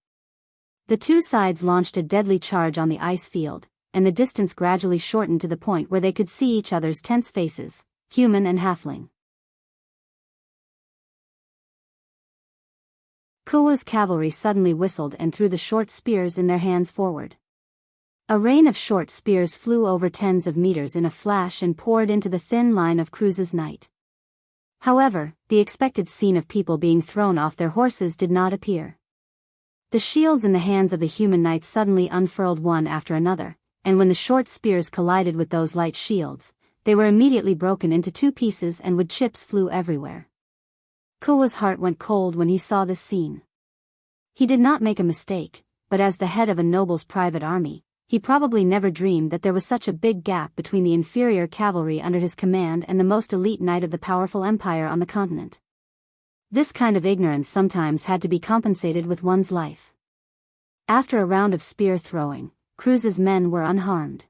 The two sides launched a deadly charge on the ice field, and the distance gradually shortened to the point where they could see each other's tense faces, human and halfling. Kuo's cavalry suddenly whistled and threw the short spears in their hands forward. A rain of short spears flew over tens of meters in a flash and poured into the thin line of Cruz's knight. However, the expected scene of people being thrown off their horses did not appear. The shields in the hands of the human knights suddenly unfurled one after another, and when the short spears collided with those light shields, they were immediately broken into 2 pieces and wood chips flew everywhere. Kuo's heart went cold when he saw this scene. He did not make a mistake, but as the head of a noble's private army, he probably never dreamed that there was such a big gap between the inferior cavalry under his command and the most elite knight of the powerful empire on the continent. This kind of ignorance sometimes had to be compensated with one's life. After a round of spear throwing, Cruz's men were unharmed.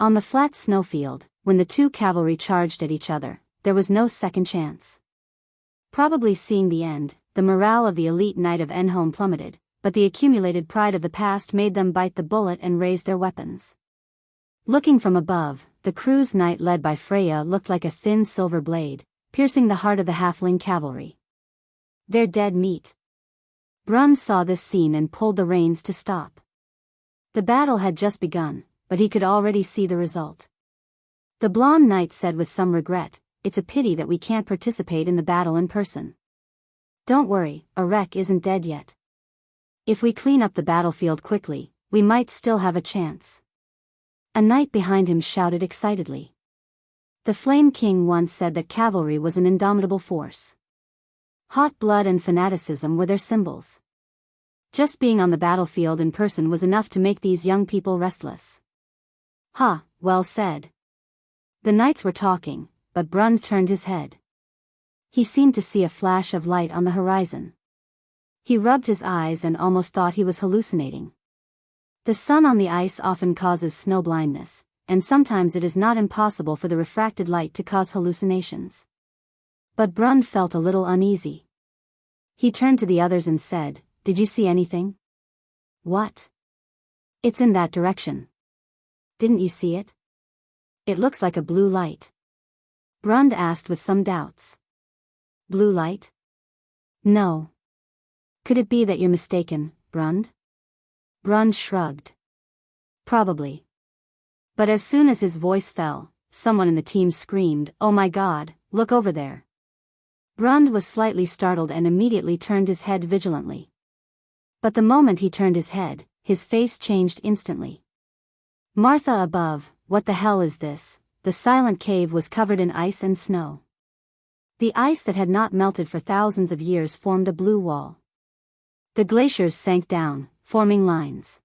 On the flat snowfield, when the 2 cavalry charged at each other, there was no second chance. Probably seeing the end, the morale of the elite knight of Enhom plummeted, but the accumulated pride of the past made them bite the bullet and raise their weapons. Looking from above, the Cruz knight led by Freya looked like a thin silver blade, piercing the heart of the halfling cavalry. "They're dead meat." Brun saw this scene and pulled the reins to stop. The battle had just begun, but he could already see the result. The blonde knight said with some regret, "It's a pity that we can't participate in the battle in person." "Don't worry, Enrich isn't dead yet. If we clean up the battlefield quickly, we might still have a chance." A knight behind him shouted excitedly. The Flame King once said that cavalry was an indomitable force. Hot blood and fanaticism were their symbols. Just being on the battlefield in person was enough to make these young people restless. "Ha, well said." The knights were talking, but Brund turned his head. He seemed to see a flash of light on the horizon. He rubbed his eyes and almost thought he was hallucinating. The sun on the ice often causes snow blindness, and sometimes it is not impossible for the refracted light to cause hallucinations. But Brund felt a little uneasy. He turned to the others and said, "Did you see anything?" "What?" "It's in that direction." "Didn't you see it?" "It looks like a blue light." Brund asked with some doubts. "Blue light?" "No." "Could it be that you're mistaken, Brund?" Brund shrugged. "Probably." But as soon as his voice fell, someone in the team screamed, "Oh my God, look over there." Brund was slightly startled and immediately turned his head vigilantly. But the moment he turned his head, his face changed instantly. "Martha above, what the hell is this?" The silent cave was covered in ice and snow. The ice that had not melted for thousands of years formed a blue wall. The glaciers sank down, forming lines.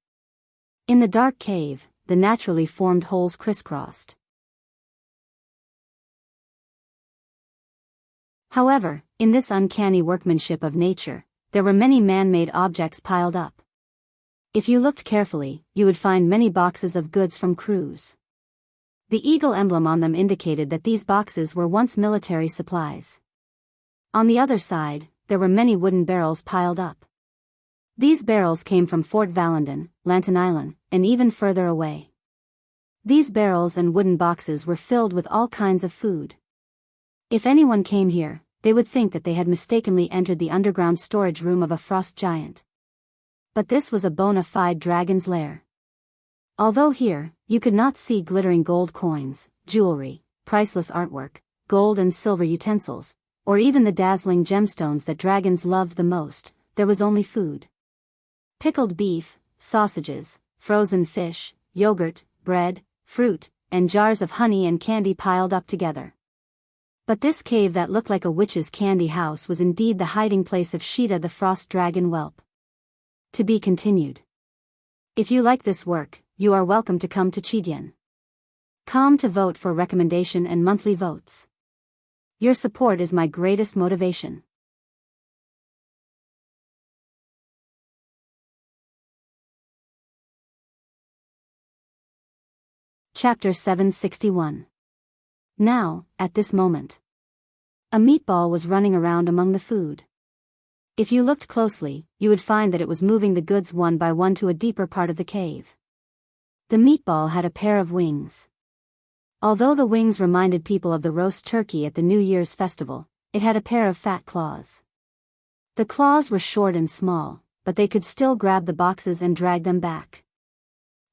In the dark cave, the naturally formed holes crisscrossed. However, in this uncanny workmanship of nature, there were many man-made objects piled up. If you looked carefully, you would find many boxes of goods from crews. The eagle emblem on them indicated that these boxes were once military supplies. On the other side, there were many wooden barrels piled up. These barrels came from Fort Valendon, Lanton Island, and even further away. These barrels and wooden boxes were filled with all kinds of food. If anyone came here, they would think that they had mistakenly entered the underground storage room of a frost giant. But this was a bona fide dragon's lair. Although here, you could not see glittering gold coins, jewelry, priceless artwork, gold and silver utensils, or even the dazzling gemstones that dragons loved the most, there was only food. Pickled beef, sausages, frozen fish, yogurt, bread, fruit, and jars of honey and candy piled up together. But this cave that looked like a witch's candy house was indeed the hiding place of Sheeta the frost dragon whelp. To be continued. If you like this work, you are welcome to come to Chidien.com to vote for recommendation and monthly votes. Your support is my greatest motivation. Chapter 761. Now, at this moment, a meatball was running around among the food. If you looked closely, you would find that it was moving the goods one by one to a deeper part of the cave. The meatball had a pair of wings. Although the wings reminded people of the roast turkey at the New Year's festival, it had a pair of fat claws. The claws were short and small, but they could still grab the boxes and drag them back.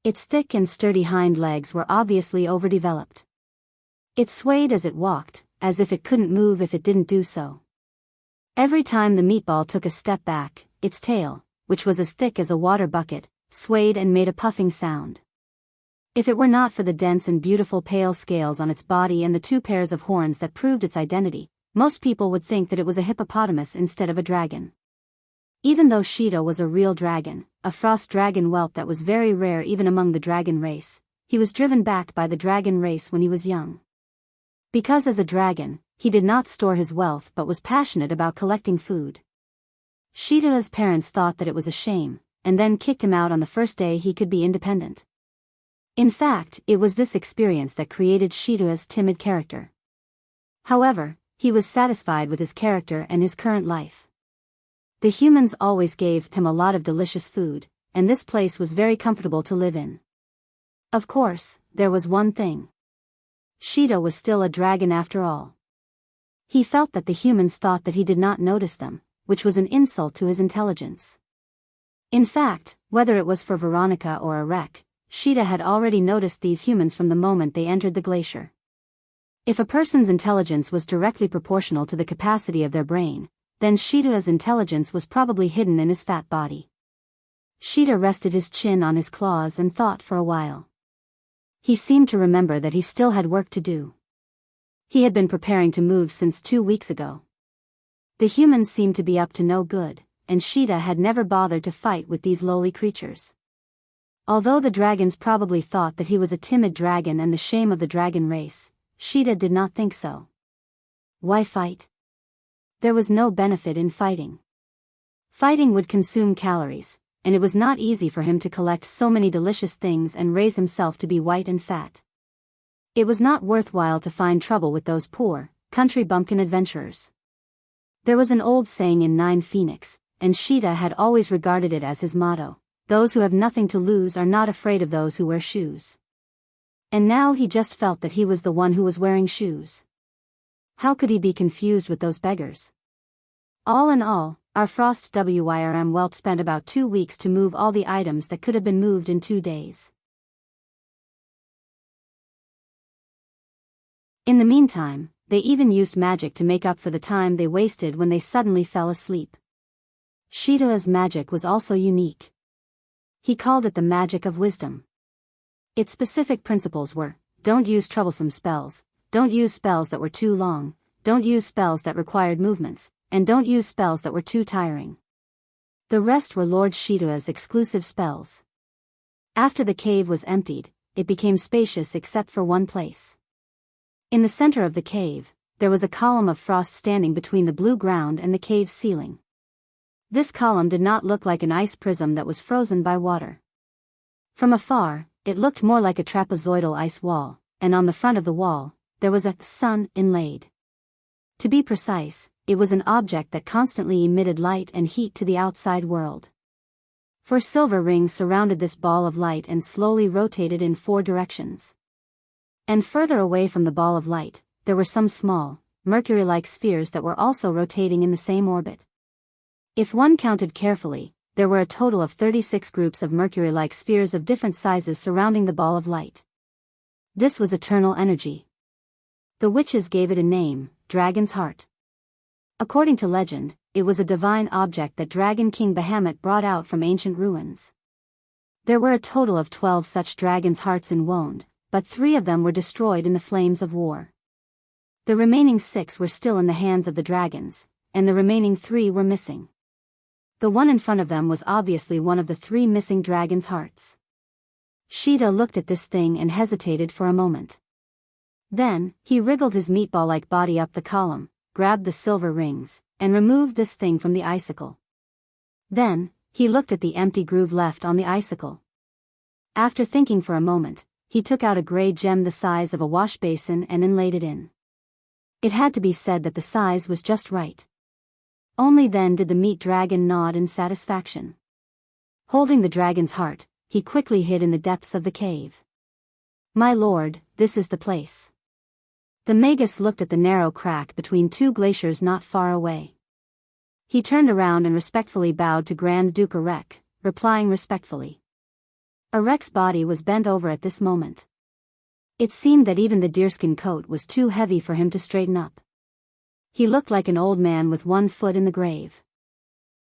Its thick and sturdy hind legs were obviously overdeveloped. It swayed as it walked, as if it couldn't move if it didn't do so. Every time the meatball took a step back, its tail, which was as thick as a water bucket, swayed and made a puffing sound. If it were not for the dense and beautiful pale scales on its body and the two pairs of horns that proved its identity, most people would think that it was a hippopotamus instead of a dragon. Even though Sheeta was a real dragon, a frost dragon whelp that was very rare even among the dragon race, he was driven back by the dragon race when he was young. Because as a dragon, he did not store his wealth but was passionate about collecting food. Sheeta's parents thought that it was a shame, and then kicked him out on the first day he could be independent. In fact, it was this experience that created Sheeta's timid character. However, he was satisfied with his character and his current life. The humans always gave him a lot of delicious food, and this place was very comfortable to live in. Of course, there was one thing. Sheeta was still a dragon after all. He felt that the humans thought that he did not notice them, which was an insult to his intelligence. In fact, whether it was for Veronica or Erek, Sheeta had already noticed these humans from the moment they entered the glacier. If a person's intelligence was directly proportional to the capacity of their brain, then Sheeta's intelligence was probably hidden in his fat body. Sheeta rested his chin on his claws and thought for a while. He seemed to remember that he still had work to do. He had been preparing to move since 2 weeks ago. The humans seemed to be up to no good, and Sheeta had never bothered to fight with these lowly creatures. Although the dragons probably thought that he was a timid dragon and the shame of the dragon race, Sheeta did not think so. Why fight? There was no benefit in fighting. Fighting would consume calories, and it was not easy for him to collect so many delicious things and raise himself to be white and fat. It was not worthwhile to find trouble with those poor, country bumpkin adventurers. There was an old saying in Nine Phoenix, and Sheeta had always regarded it as his motto: those who have nothing to lose are not afraid of those who wear shoes. And now he just felt that he was the one who was wearing shoes. How could he be confused with those beggars? All in all, our Frost Wyrm whelp spent about 2 weeks to move all the items that could have been moved in 2 days. In the meantime, they even used magic to make up for the time they wasted when they suddenly fell asleep. Sheeta's magic was also unique. He called it the magic of wisdom. Its specific principles were: don't use troublesome spells, don't use spells that were too long, don't use spells that required movements, and don't use spells that were too tiring. The rest were Lord Sheeta's exclusive spells. After the cave was emptied, it became spacious except for one place. In the center of the cave, there was a column of frost standing between the blue ground and the cave ceiling. This column did not look like an ice prism that was frozen by water. From afar, it looked more like a trapezoidal ice wall, and on the front of the wall, there was a sun inlaid. To be precise, it was an object that constantly emitted light and heat to the outside world. 4 silver rings surrounded this ball of light and slowly rotated in 4 directions. And further away from the ball of light, there were some small, mercury-like spheres that were also rotating in the same orbit. If one counted carefully, there were a total of 36 groups of mercury-like spheres of different sizes surrounding the ball of light. This was eternal energy. The witches gave it a name: Dragon's Heart. According to legend, it was a divine object that Dragon King Bahamut brought out from ancient ruins. There were a total of 12 such dragon's hearts in Wonde, but 3 of them were destroyed in the flames of war. The remaining 6 were still in the hands of the dragons, and the remaining 3 were missing. The one in front of them was obviously one of the 3 missing dragon's hearts. Sheeta looked at this thing and hesitated for a moment. Then, he wriggled his meatball-like body up the column, grabbed the silver rings, and removed this thing from the icicle. Then, he looked at the empty groove left on the icicle. After thinking for a moment, he took out a gray gem the size of a wash basin and inlaid it in. It had to be said that the size was just right. Only then did the meat dragon nod in satisfaction. Holding the dragon's heart, he quickly hid in the depths of the cave. "My lord, this is the place." The Magus looked at the narrow crack between 2 glaciers not far away. He turned around and respectfully bowed to Grand Duke Erek, replying respectfully. Erek's body was bent over at this moment. It seemed that even the deerskin coat was too heavy for him to straighten up. He looked like an old man with 1 foot in the grave.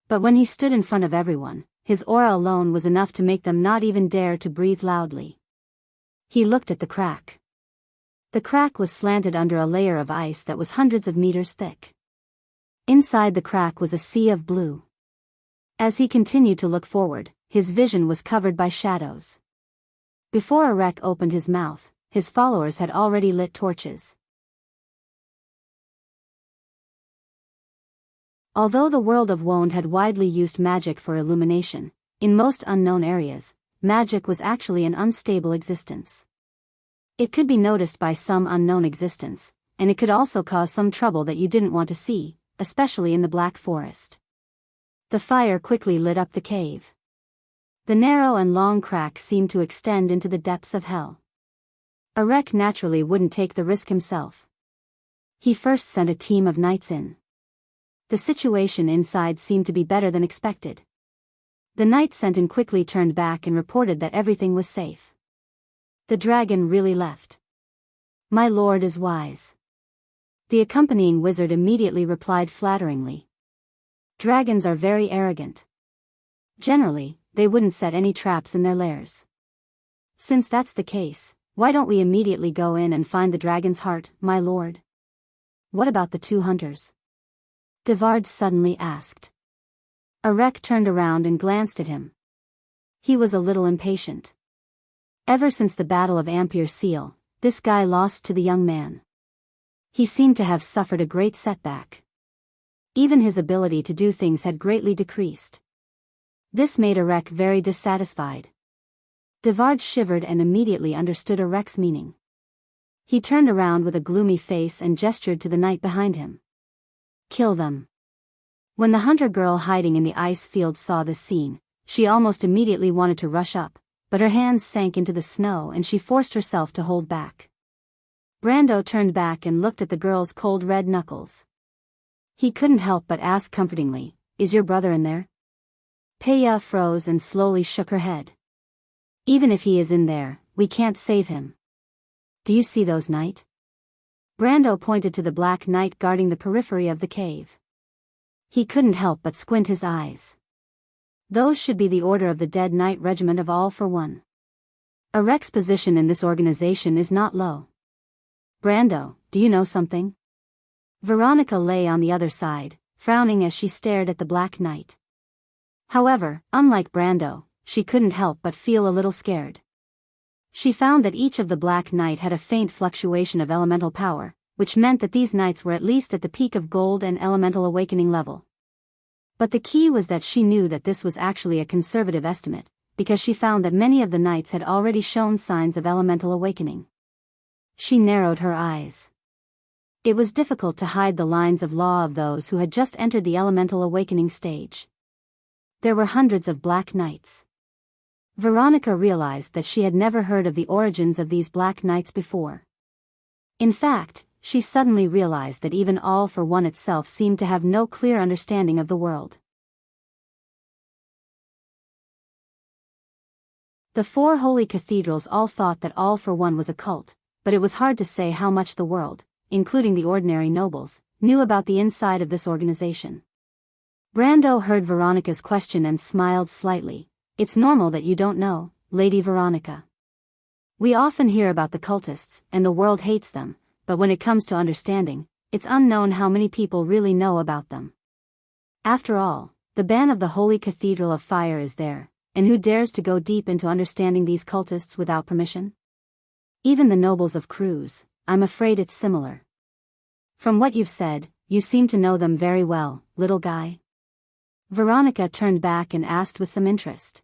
But when he stood in front of everyone, his aura alone was enough to make them not even dare to breathe loudly. He looked at the crack. The crack was slanted under a layer of ice that was hundreds of meters thick. Inside the crack was a sea of blue. As he continued to look forward, his vision was covered by shadows. Before Erek opened his mouth, his followers had already lit torches. Although the world of Wonde had widely used magic for illumination, in most unknown areas, magic was actually an unstable existence. It could be noticed by some unknown existence, and it could also cause some trouble that you didn't want to see, especially in the Black Forest. The fire quickly lit up the cave. The narrow and long crack seemed to extend into the depths of hell. Erek naturally wouldn't take the risk himself. He first sent a team of knights in. The situation inside seemed to be better than expected. The knights sent in quickly turned back and reported that everything was safe. The dragon really left. "My lord is wise." The accompanying wizard immediately replied flatteringly. "Dragons are very arrogant. Generally, they wouldn't set any traps in their lairs. Since that's the case, why don't we immediately go in and find the dragon's heart, my lord?" "What about the 2 hunters?" Devard suddenly asked. Erech turned around and glanced at him. He was a little impatient. Ever since the Battle of Ampere Seal, this guy lost to the young man. He seemed to have suffered a great setback. Even his ability to do things had greatly decreased. This made Erech very dissatisfied. Devard shivered and immediately understood Erech's meaning. He turned around with a gloomy face and gestured to the knight behind him. Kill them. When the hunter girl hiding in the ice field saw this scene, she almost immediately wanted to rush up, but her hands sank into the snow and she forced herself to hold back. Brando turned back and looked at the girl's cold red knuckles. He couldn't help but ask comfortingly, "Is your brother in there?" Peya froze and slowly shook her head. "Even if he is in there, we can't save him. Do you see those, knight?" Brando pointed to the black knight guarding the periphery of the cave. He couldn't help but squint his eyes. Those should be the Order of the Dead Knight Regiment of All for One. Erech's position in this organization is not low. "Brando, do you know something?" Veronica lay on the other side, frowning as she stared at the Black Knight. However, unlike Brando, she couldn't help but feel a little scared. She found that each of the Black Knight had a faint fluctuation of elemental power, which meant that these knights were at least at the peak of gold and elemental awakening level. But the key was that she knew that this was actually a conservative estimate, because she found that many of the knights had already shown signs of elemental awakening. She narrowed her eyes. It was difficult to hide the lines of law of those who had just entered the elemental awakening stage. There were hundreds of Black Knights. Veronica realized that she had never heard of the origins of these Black Knights before. In fact, she suddenly realized that even All for One itself seemed to have no clear understanding of the world. The four holy cathedrals all thought that All for One was a cult, but it was hard to say how much the world, including the ordinary nobles, knew about the inside of this organization. Brando heard Veronica's question and smiled slightly. "It's normal that you don't know, Lady Veronica. We often hear about the cultists, and the world hates them, but when it comes to understanding, it's unknown how many people really know about them. After all, the ban of the Holy Cathedral of Fire is there, and who dares to go deep into understanding these cultists without permission? Even the nobles of Cruz, I'm afraid it's similar. From what you've said, you seem to know them very well, little guy." Veronica turned back and asked with some interest.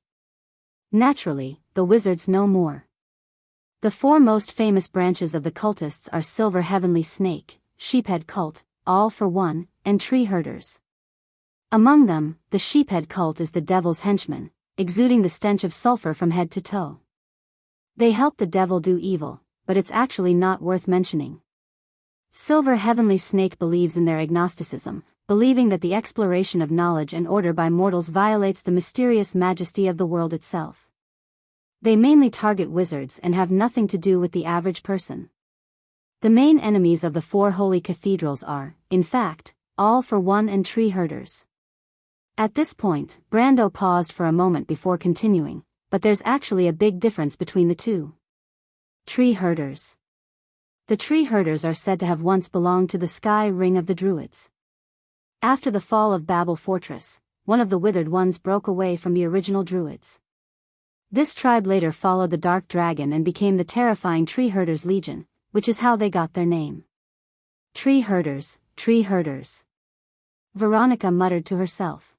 "Naturally, the wizards know more. The four most famous branches of the cultists are Silver Heavenly Snake, Sheephead Cult, All for One, and Tree Herders. Among them, the Sheephead Cult is the devil's henchman, exuding the stench of sulfur from head to toe. They help the devil do evil, but it's actually not worth mentioning. Silver Heavenly Snake believes in their agnosticism, believing that the exploration of knowledge and order by mortals violates the mysterious majesty of the world itself. They mainly target wizards and have nothing to do with the average person. The main enemies of the four holy cathedrals are, in fact, All for One and Tree Herders." At this point, Brando paused for a moment before continuing, "But there's actually a big difference between the two. Tree Herders. The Tree Herders are said to have once belonged to the Sky Ring of the Druids. After the fall of Babel Fortress, one of the Withered Ones broke away from the original Druids. This tribe later followed the Dark Dragon and became the terrifying Tree Herders Legion, which is how they got their name. Tree Herders, Tree Herders." Veronica muttered to herself.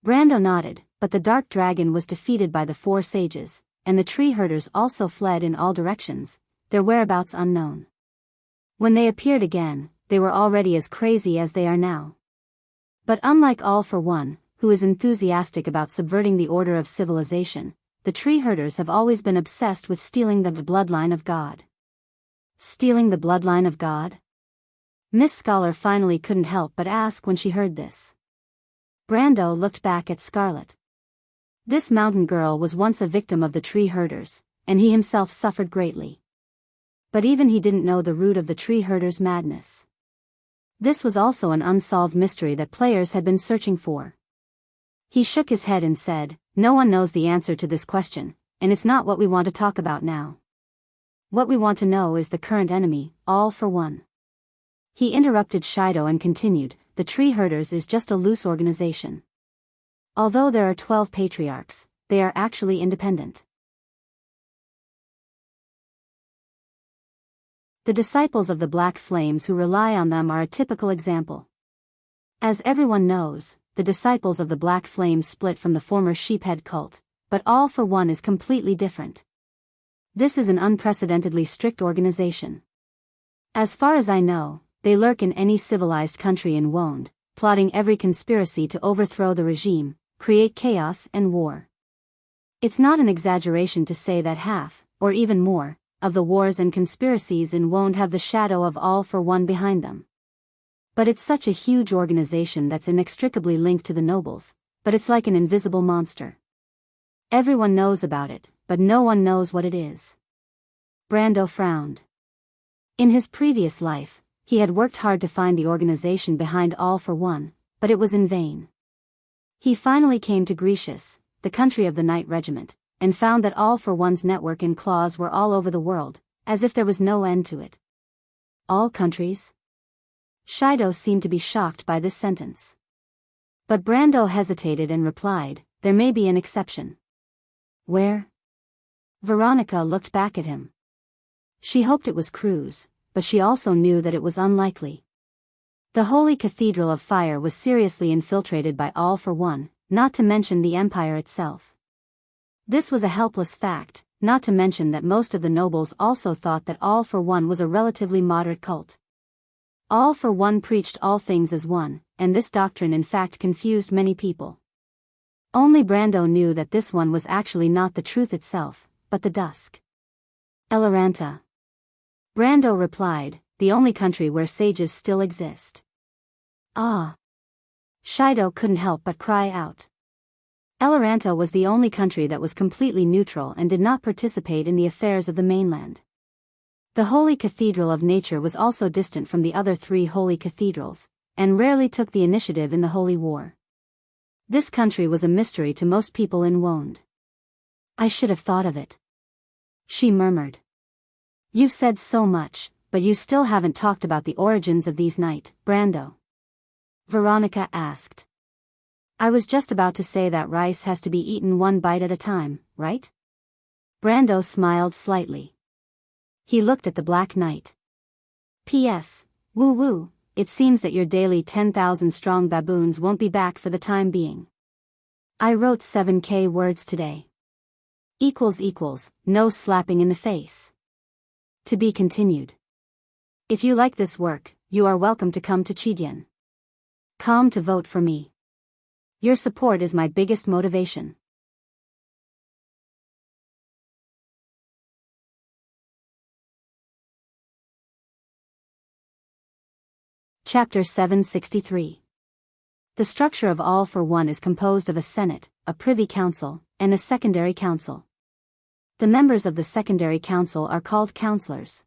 Brando nodded, but the Dark Dragon was defeated by the four sages, and the Tree Herders also fled in all directions, their whereabouts unknown. When they appeared again, they were already as crazy as they are now. But unlike All for One, who is enthusiastic about subverting the order of civilization, the Tree Herders have always been obsessed with stealing the bloodline of God. Stealing the bloodline of God? Miss Scholar finally couldn't help but ask when she heard this. Brando looked back at Scarlet. This mountain girl was once a victim of the Tree Herders, and he himself suffered greatly. But even he didn't know the root of the Tree Herders' madness. This was also an unsolved mystery that players had been searching for. He shook his head and said, "No one knows the answer to this question, and it's not what we want to talk about now. What we want to know is the current enemy, All for One." He interrupted Shido and continued, "The Tree Herders is just a loose organization. Although there are 12 patriarchs, they are actually independent. The disciples of the Black Flames who rely on them are a typical example. As everyone knows, the disciples of the Black Flames split from the former Sheephead cult, but All for One is completely different. This is an unprecedentedly strict organization. As far as I know, they lurk in any civilized country in Wonde, plotting every conspiracy to overthrow the regime, create chaos and war. It's not an exaggeration to say that half, or even more, of the wars and conspiracies in Wonde have the shadow of All for One behind them. But it's such a huge organization that's inextricably linked to the nobles, but it's like an invisible monster. Everyone knows about it, but no one knows what it is. Brando frowned. In his previous life, he had worked hard to find the organization behind All for One, but it was in vain. He finally came to Grecius, the country of the Knight Regiment, and found that All for One's network and claws were all over the world, as if there was no end to it. All countries? Shido seemed to be shocked by this sentence. But Brando hesitated and replied, "There may be an exception." "Where?" Veronica looked back at him. She hoped it was Cruz, but she also knew that it was unlikely. The Holy Cathedral of Fire was seriously infiltrated by All for One, not to mention the Empire itself. This was a helpless fact, not to mention that most of the nobles also thought that All for One was a relatively moderate cult. All for One preached all things as one, and this doctrine in fact confused many people. Only Brando knew that this one was actually not the truth itself, but the dusk. Eloranta. Brando replied, "The only country where sages still exist." Ah! Shido couldn't help but cry out. Eloranta was the only country that was completely neutral and did not participate in the affairs of the mainland. The Holy Cathedral of Nature was also distant from the other 3 holy cathedrals, and rarely took the initiative in the Holy War. This country was a mystery to most people in Wonde. "I should have thought of it," she murmured. "You've said so much, but you still haven't talked about the origins of these Knight, Brando?" Veronica asked. "I was just about to say that rice has to be eaten one bite at a time, right?" Brando smiled slightly. He looked at the Black Knight. "P.S. Woo-woo, it seems that your daily 10,000-strong baboons won't be back for the time being. I wrote 7K words today. == No slapping in the face. To be continued. If you like this work, you are welcome to come to Chidyan. Come to vote for me. Your support is my biggest motivation." Chapter 763. The structure of All for One is composed of a Senate, a Privy Council, and a Secondary Council. The members of the Secondary Council are called councillors.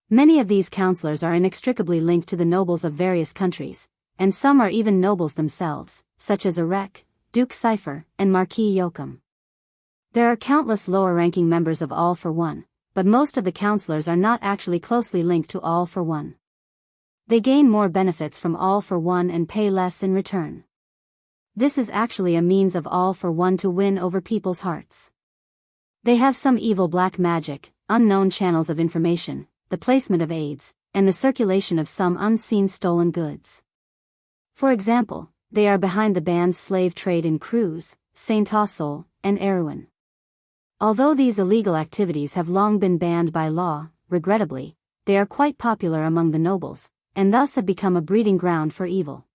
Many of these councillors are inextricably linked to the nobles of various countries, and some are even nobles themselves, such as Enrich, Duke Cypher, and Marquis Yoakum. There are countless lower-ranking members of All for One, but most of the councillors are not actually closely linked to All for One. They gain more benefits from All for One and pay less in return. This is actually a means of All for One to win over people's hearts. They have some evil black magic, unknown channels of information, the placement of aids, and the circulation of some unseen stolen goods. For example, they are behind the banned slave trade in Cruz, Saint Ausol, and Erewhon. Although these illegal activities have long been banned by law, regrettably, they are quite popular among the nobles, and thus have become a breeding ground for evil.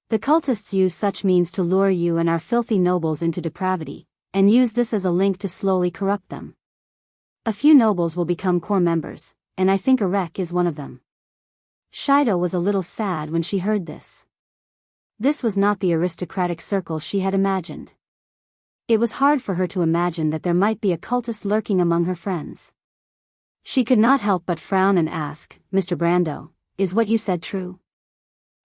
The cultists use such means to lure you and our filthy nobles into depravity, and use this as a link to slowly corrupt them. A few nobles will become core members, and I think Erech is one of them. Shido was a little sad when she heard this. This was not the aristocratic circle she had imagined. It was hard for her to imagine that there might be a cultist lurking among her friends. She could not help but frown and ask, "Mr. Brando, is what you said true?"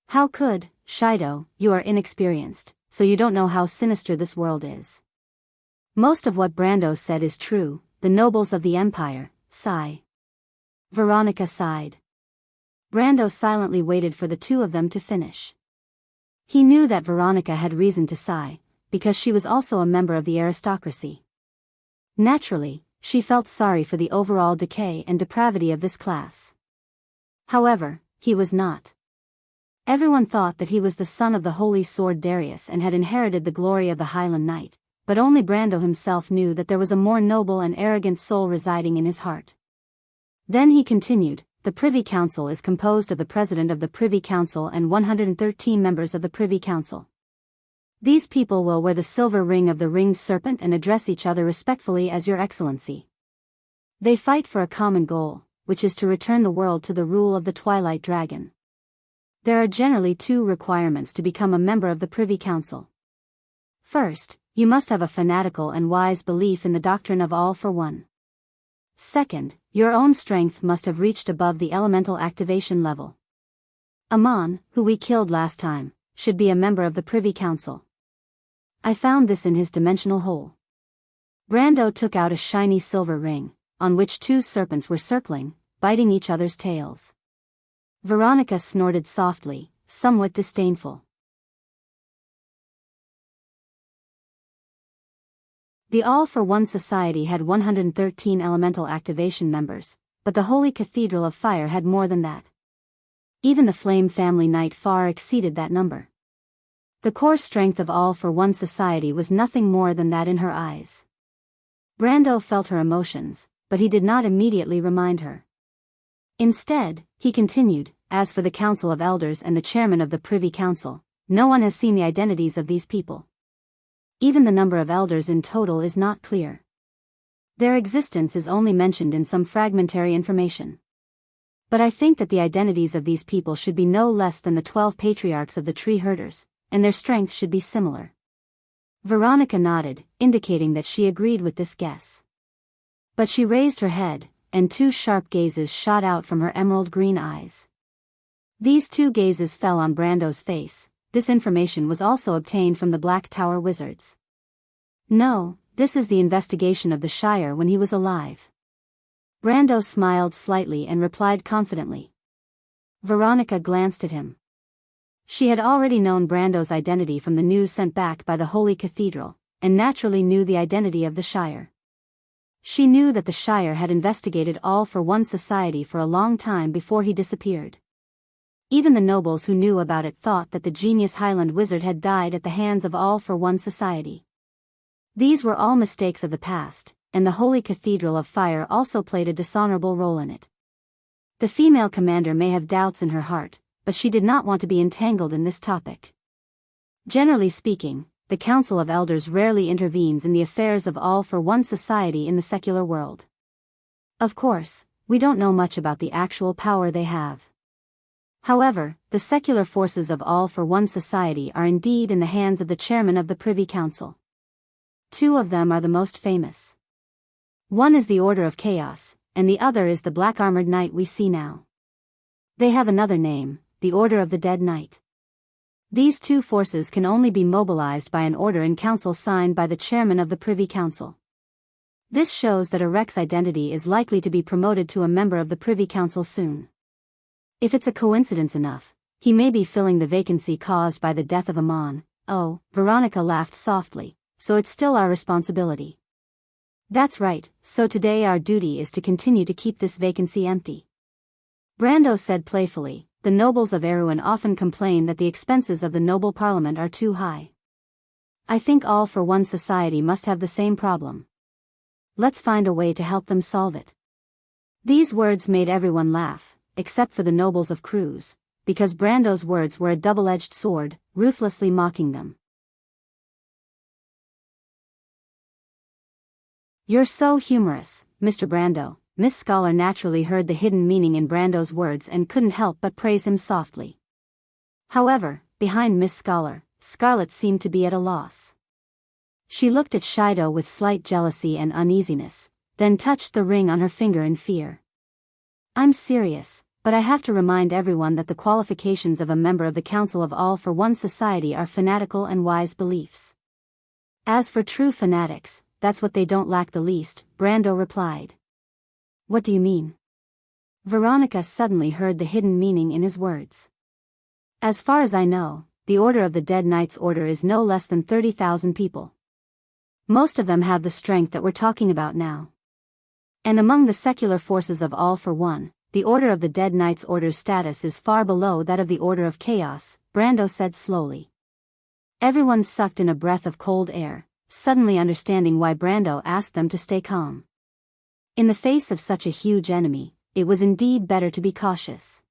"How could, Shido, you are inexperienced, so you don't know how sinister this world is." "Most of what Brando said is true, the nobles of the Empire, sigh." Veronica sighed. Brando silently waited for the two of them to finish. He knew that Veronica had reason to sigh, because she was also a member of the aristocracy. Naturally, she felt sorry for the overall decay and depravity of this class. However, he was not. Everyone thought that he was the son of the Holy Sword Darius and had inherited the glory of the Highland Knight, but only Brando himself knew that there was a more noble and arrogant soul residing in his heart. Then he continued, "The Privy Council is composed of the President of the Privy Council and 113 members of the Privy Council. These people will wear the silver ring of the ringed serpent and address each other respectfully as Your Excellency. They fight for a common goal, which is to return the world to the rule of the Twilight Dragon. There are generally 2 requirements to become a member of the Privy Council. First, you must have a fanatical and wise belief in the doctrine of all for one. Second, your own strength must have reached above the elemental activation level. Amon, who we killed last time, should be a member of the Privy Council. I found this in his dimensional hole." Brando took out a shiny silver ring, on which 2 serpents were circling, biting each other's tails. Veronica snorted softly, somewhat disdainful. The All for One Society had 113 elemental activation members, but the Holy Cathedral of Fire had more than that. Even the Flame Family Knight far exceeded that number. The core strength of All for One Society was nothing more than that in her eyes. Brando felt her emotions, but he did not immediately remind her. Instead, he continued, "As for the Council of Elders and the chairman of the Privy Council, no one has seen the identities of these people. Even the number of elders in total is not clear. Their existence is only mentioned in some fragmentary information. But I think that the identities of these people should be no less than the 12 patriarchs of the tree herders, and their strength should be similar." Veronica nodded, indicating that she agreed with this guess. But she raised her head, and 2 sharp gazes shot out from her emerald green eyes. These 2 gazes fell on Brando's face. This information was also obtained from the Black Tower wizards. "No, this is the investigation of the Shire when he was alive." Brando smiled slightly and replied confidently. Veronica glanced at him. She had already known Brando's identity from the news sent back by the Holy Cathedral, and naturally knew the identity of the Shire. She knew that the Shire had investigated All for One Society for a long time before he disappeared. Even the nobles who knew about it thought that the genius Highland wizard had died at the hands of All for One Society. These were all mistakes of the past, and the Holy Cathedral of Fire also played a dishonorable role in it. The female commander may have doubts in her heart, but she did not want to be entangled in this topic. Generally speaking, the Council of Elders rarely intervenes in the affairs of All for One Society in the secular world. Of course, we don't know much about the actual power they have. However, the secular forces of All for One Society are indeed in the hands of the chairman of the Privy Council. 2 of them are the most famous. One is the Order of Chaos, and the other is the black-armored knight we see now. They have another name, the Order of the Dead Knight. These 2 forces can only be mobilized by an order in council signed by the chairman of the Privy Council. This shows that Erech's identity is likely to be promoted to a member of the Privy Council soon. If it's a coincidence enough, he may be filling the vacancy caused by the death of Amon. Oh, Veronica laughed softly, so it's still our responsibility. That's right, so today our duty is to continue to keep this vacancy empty. Brando said playfully, "The nobles of Erewhon often complain that the expenses of the noble parliament are too high. I think All for One Society must have the same problem. Let's find a way to help them solve it." These words made everyone laugh, except for the nobles of Cruz, because Brando's words were a double-edged sword, ruthlessly mocking them. "You're so humorous, Mr. Brando." Miss Scholar naturally heard the hidden meaning in Brando's words and couldn't help but praise him softly. However, behind Miss Scholar, Scarlet seemed to be at a loss. She looked at Shido with slight jealousy and uneasiness, then touched the ring on her finger in fear. "I'm serious, but I have to remind everyone that the qualifications of a member of the Council of All for One Society are fanatical and wise beliefs. As for true fanatics, that's what they don't lack the least," Brando replied. "What do you mean?" Veronica suddenly heard the hidden meaning in his words. "As far as I know, the Order of the Dead Knight's order is no less than 30,000 people. Most of them have the strength that we're talking about now. And among the secular forces of All for One, the Order of the Dead Knight's order's status is far below that of the Order of Chaos, Brando said slowly. Everyone sucked in a breath of cold air, suddenly understanding why Brando asked them to stay calm. In the face of such a huge enemy, it was indeed better to be cautious.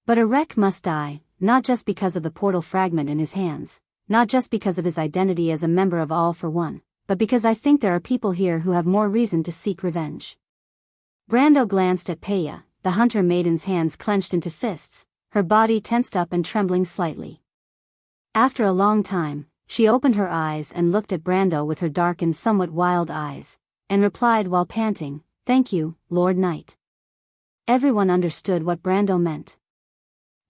But Enrich must die, not just because of the portal fragment in his hands, not just because of his identity as a member of All for One, but because I think there are people here who have more reason to seek revenge. Brando glanced at Peya, the hunter maiden's hands clenched into fists, her body tensed up and trembling slightly. After a long time, she opened her eyes and looked at Brando with her dark and somewhat wild eyes, and replied while panting, "Thank you, Lord Knight." Everyone understood what Brando meant.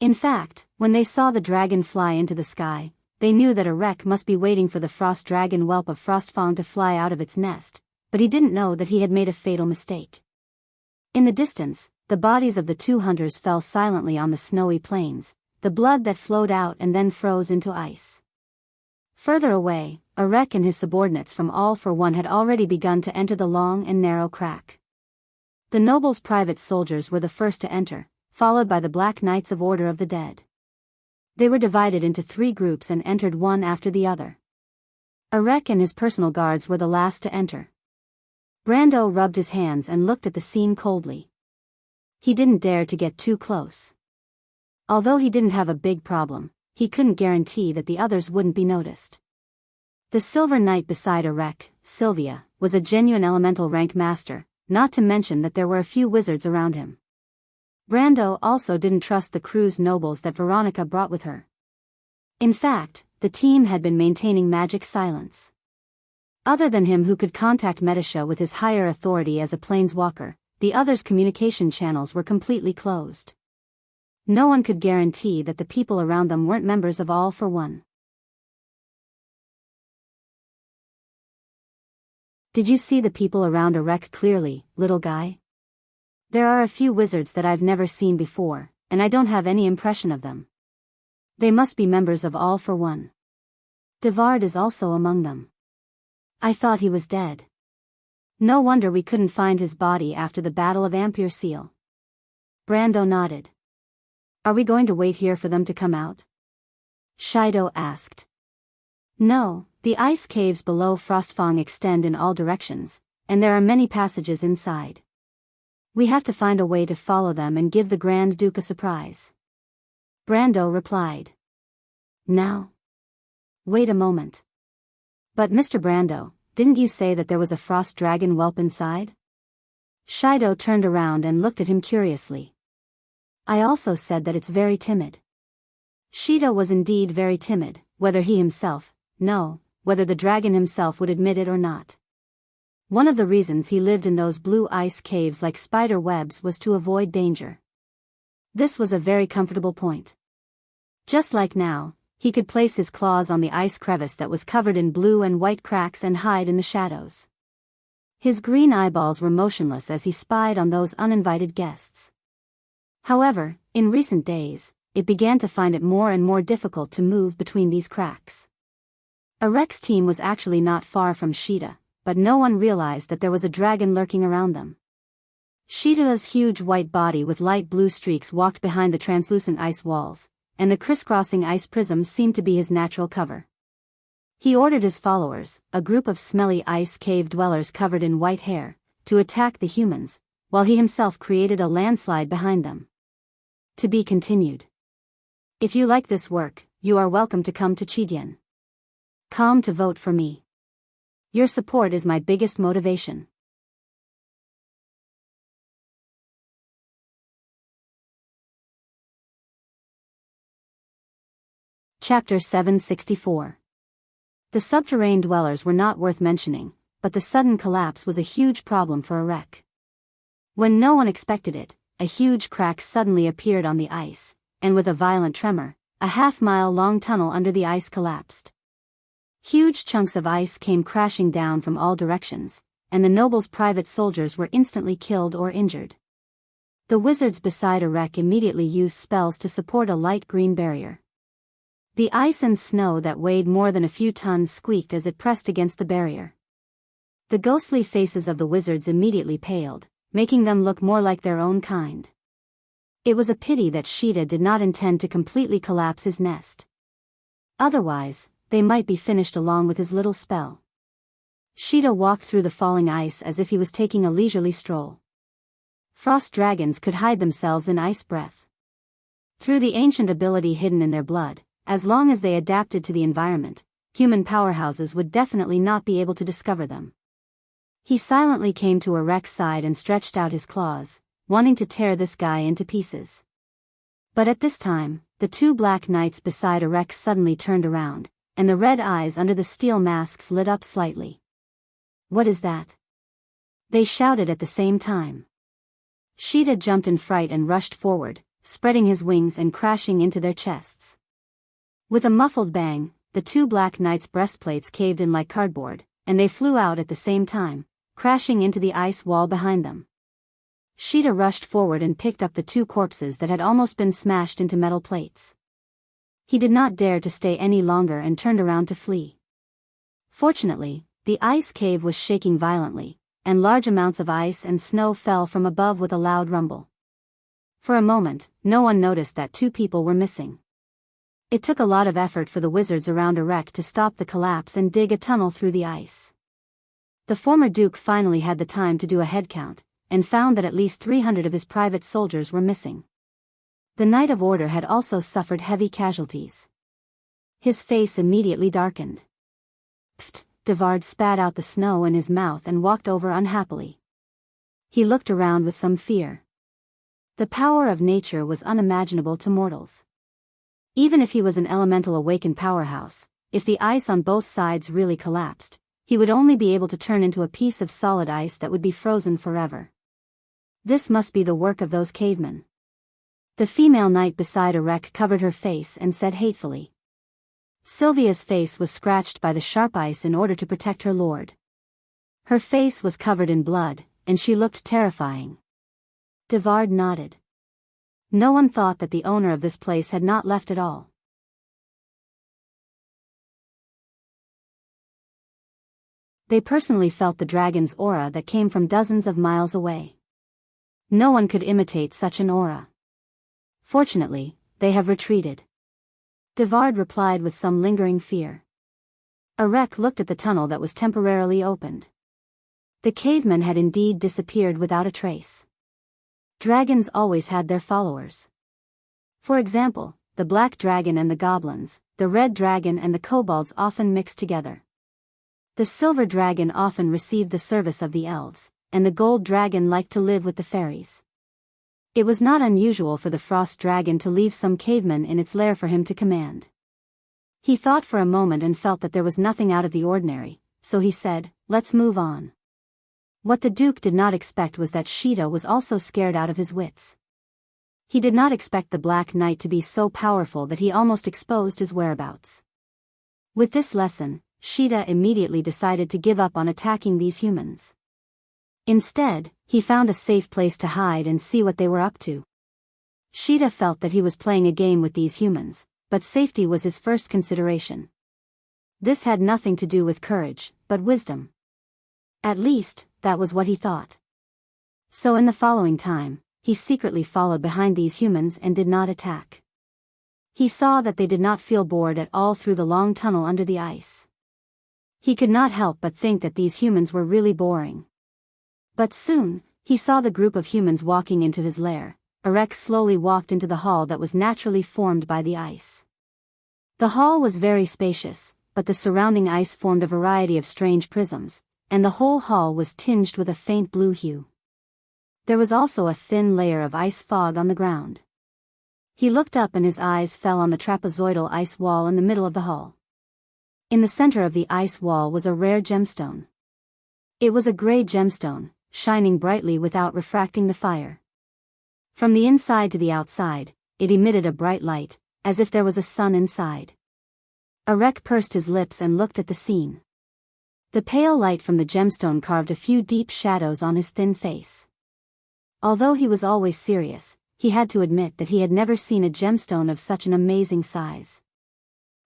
In fact, when they saw the dragon fly into the sky, they knew that Enrich must be waiting for the frost dragon whelp of Frostfang to fly out of its nest, but he didn't know that he had made a fatal mistake. In the distance, the bodies of the two hunters fell silently on the snowy plains, the blood that flowed out and then froze into ice. Further away, Enrich and his subordinates from All for One had already begun to enter the long and narrow crack. The noble's private soldiers were the first to enter, followed by the Black Knights of Order of the Dead. They were divided into 3 groups and entered one after the other. Enrich and his personal guards were the last to enter. Brando rubbed his hands and looked at the scene coldly. He didn't dare to get too close. Although he didn't have a big problem, he couldn't guarantee that the others wouldn't be noticed. The Silver Knight beside Enrich, Sylvia, was a genuine elemental rank master, not to mention that there were a few wizards around him. Brando also didn't trust the crew's nobles that Veronica brought with her. In fact, the team had been maintaining magic silence. Other than him who could contact Metasha with his higher authority as a planeswalker, the others' communication channels were completely closed. No one could guarantee that the people around them weren't members of All for One. "Did you see the people around Enrich clearly, little guy? There are a few wizards that I've never seen before, and I don't have any impression of them. They must be members of All for One. Devard is also among them. I thought he was dead. No wonder we couldn't find his body after the Battle of Ampere Seal." Brando nodded. "Are we going to wait here for them to come out?" Shido asked. "No, the ice caves below Frostfang extend in all directions, and there are many passages inside. We have to find a way to follow them and give the Grand Duke a surprise." Brando replied. "Now? Wait a moment. But Mr. Brando, didn't you say that there was a frost dragon whelp inside?" Shido turned around and looked at him curiously. "I also said that it's very timid." Shido was indeed very timid, whether he himself, whether the dragon himself would admit it or not. One of the reasons he lived in those blue ice caves like spider webs was to avoid danger. This was a very comfortable point. Just like now, he could place his claws on the ice crevice that was covered in blue and white cracks and hide in the shadows. His green eyeballs were motionless as he spied on those uninvited guests. However, in recent days, it began to find it more and more difficult to move between these cracks. Enrich's team was actually not far from Sheeta, but no one realized that there was a dragon lurking around them. Sheeta's huge white body with light blue streaks walked behind the translucent ice walls, and the crisscrossing ice prisms seemed to be his natural cover. He ordered his followers, a group of smelly ice cave dwellers covered in white hair, to attack the humans, while he himself created a landslide behind them. To be continued. If you like this work, you are welcome to come to Chidien. Come to vote for me. Your support is my biggest motivation. Chapter 764. The subterranean dwellers were not worth mentioning, but the sudden collapse was a huge problem for Enrich. When no one expected it, a huge crack suddenly appeared on the ice, and with a violent tremor, a half-mile-long tunnel under the ice collapsed. Huge chunks of ice came crashing down from all directions, and the noble's private soldiers were instantly killed or injured. The wizards beside Enrich immediately used spells to support a light green barrier. The ice and snow that weighed more than a few tons squeaked as it pressed against the barrier. The ghostly faces of the wizards immediately paled, making them look more like their own kind. It was a pity that Sheeta did not intend to completely collapse his nest. Otherwise, they might be finished along with his little spell. Sheeta walked through the falling ice as if he was taking a leisurely stroll. Frost dragons could hide themselves in ice breath. Through the ancient ability hidden in their blood, as long as they adapted to the environment, human powerhouses would definitely not be able to discover them. He silently came to Erech's side and stretched out his claws, wanting to tear this guy into pieces. But at this time, the two black knights beside Erech suddenly turned around, and the red eyes under the steel masks lit up slightly. "What is that?" they shouted at the same time. Sheeta jumped in fright and rushed forward, spreading his wings and crashing into their chests. With a muffled bang, the two black knights' breastplates caved in like cardboard, and they flew out at the same time, crashing into the ice wall behind them. Sheeta rushed forward and picked up the two corpses that had almost been smashed into metal plates. He did not dare to stay any longer and turned around to flee. Fortunately, the ice cave was shaking violently, and large amounts of ice and snow fell from above with a loud rumble. For a moment, no one noticed that two people were missing. It took a lot of effort for the wizards around Erech to stop the collapse and dig a tunnel through the ice. The former duke finally had the time to do a head count, and found that at least 300 of his private soldiers were missing. The Knight of Order had also suffered heavy casualties. His face immediately darkened. "Pfft," Devard spat out the snow in his mouth and walked over unhappily. He looked around with some fear. The power of nature was unimaginable to mortals. Even if he was an elemental awakened powerhouse, if the ice on both sides really collapsed, he would only be able to turn into a piece of solid ice that would be frozen forever. This must be the work of those cavemen. The female knight beside Erech covered her face and said hatefully. Sylvia's face was scratched by the sharp ice in order to protect her lord. Her face was covered in blood, and she looked terrifying. Devard nodded. No one thought that the owner of this place had not left at all. They personally felt the dragon's aura that came from dozens of miles away. No one could imitate such an aura. Fortunately, they have retreated. Devard replied with some lingering fear. Erech looked at the tunnel that was temporarily opened. The cavemen had indeed disappeared without a trace. Dragons always had their followers. For example, the black dragon and the goblins, the red dragon and the kobolds often mixed together. The silver dragon often received the service of the elves, and the gold dragon liked to live with the fairies. It was not unusual for the frost dragon to leave some caveman in its lair for him to command. He thought for a moment and felt that there was nothing out of the ordinary, so he said, "Let's move on." What the Duke did not expect was that Sheeta was also scared out of his wits. He did not expect the Black Knight to be so powerful that he almost exposed his whereabouts. With this lesson, Sheeta immediately decided to give up on attacking these humans. Instead, he found a safe place to hide and see what they were up to. Sheeta felt that he was playing a game with these humans, but safety was his first consideration. This had nothing to do with courage, but wisdom. At least, that was what he thought. So in the following time, he secretly followed behind these humans and did not attack. He saw that they did not feel bored at all through the long tunnel under the ice. He could not help but think that these humans were really boring. But soon, he saw the group of humans walking into his lair. Erech slowly walked into the hall that was naturally formed by the ice. The hall was very spacious, but the surrounding ice formed a variety of strange prisms, and the whole hall was tinged with a faint blue hue. There was also a thin layer of ice fog on the ground. He looked up and his eyes fell on the trapezoidal ice wall in the middle of the hall. In the center of the ice wall was a rare gemstone. It was a gray gemstone, shining brightly without refracting the fire. From the inside to the outside, it emitted a bright light, as if there was a sun inside. Erech pursed his lips and looked at the scene. The pale light from the gemstone carved a few deep shadows on his thin face. Although he was always serious, he had to admit that he had never seen a gemstone of such an amazing size.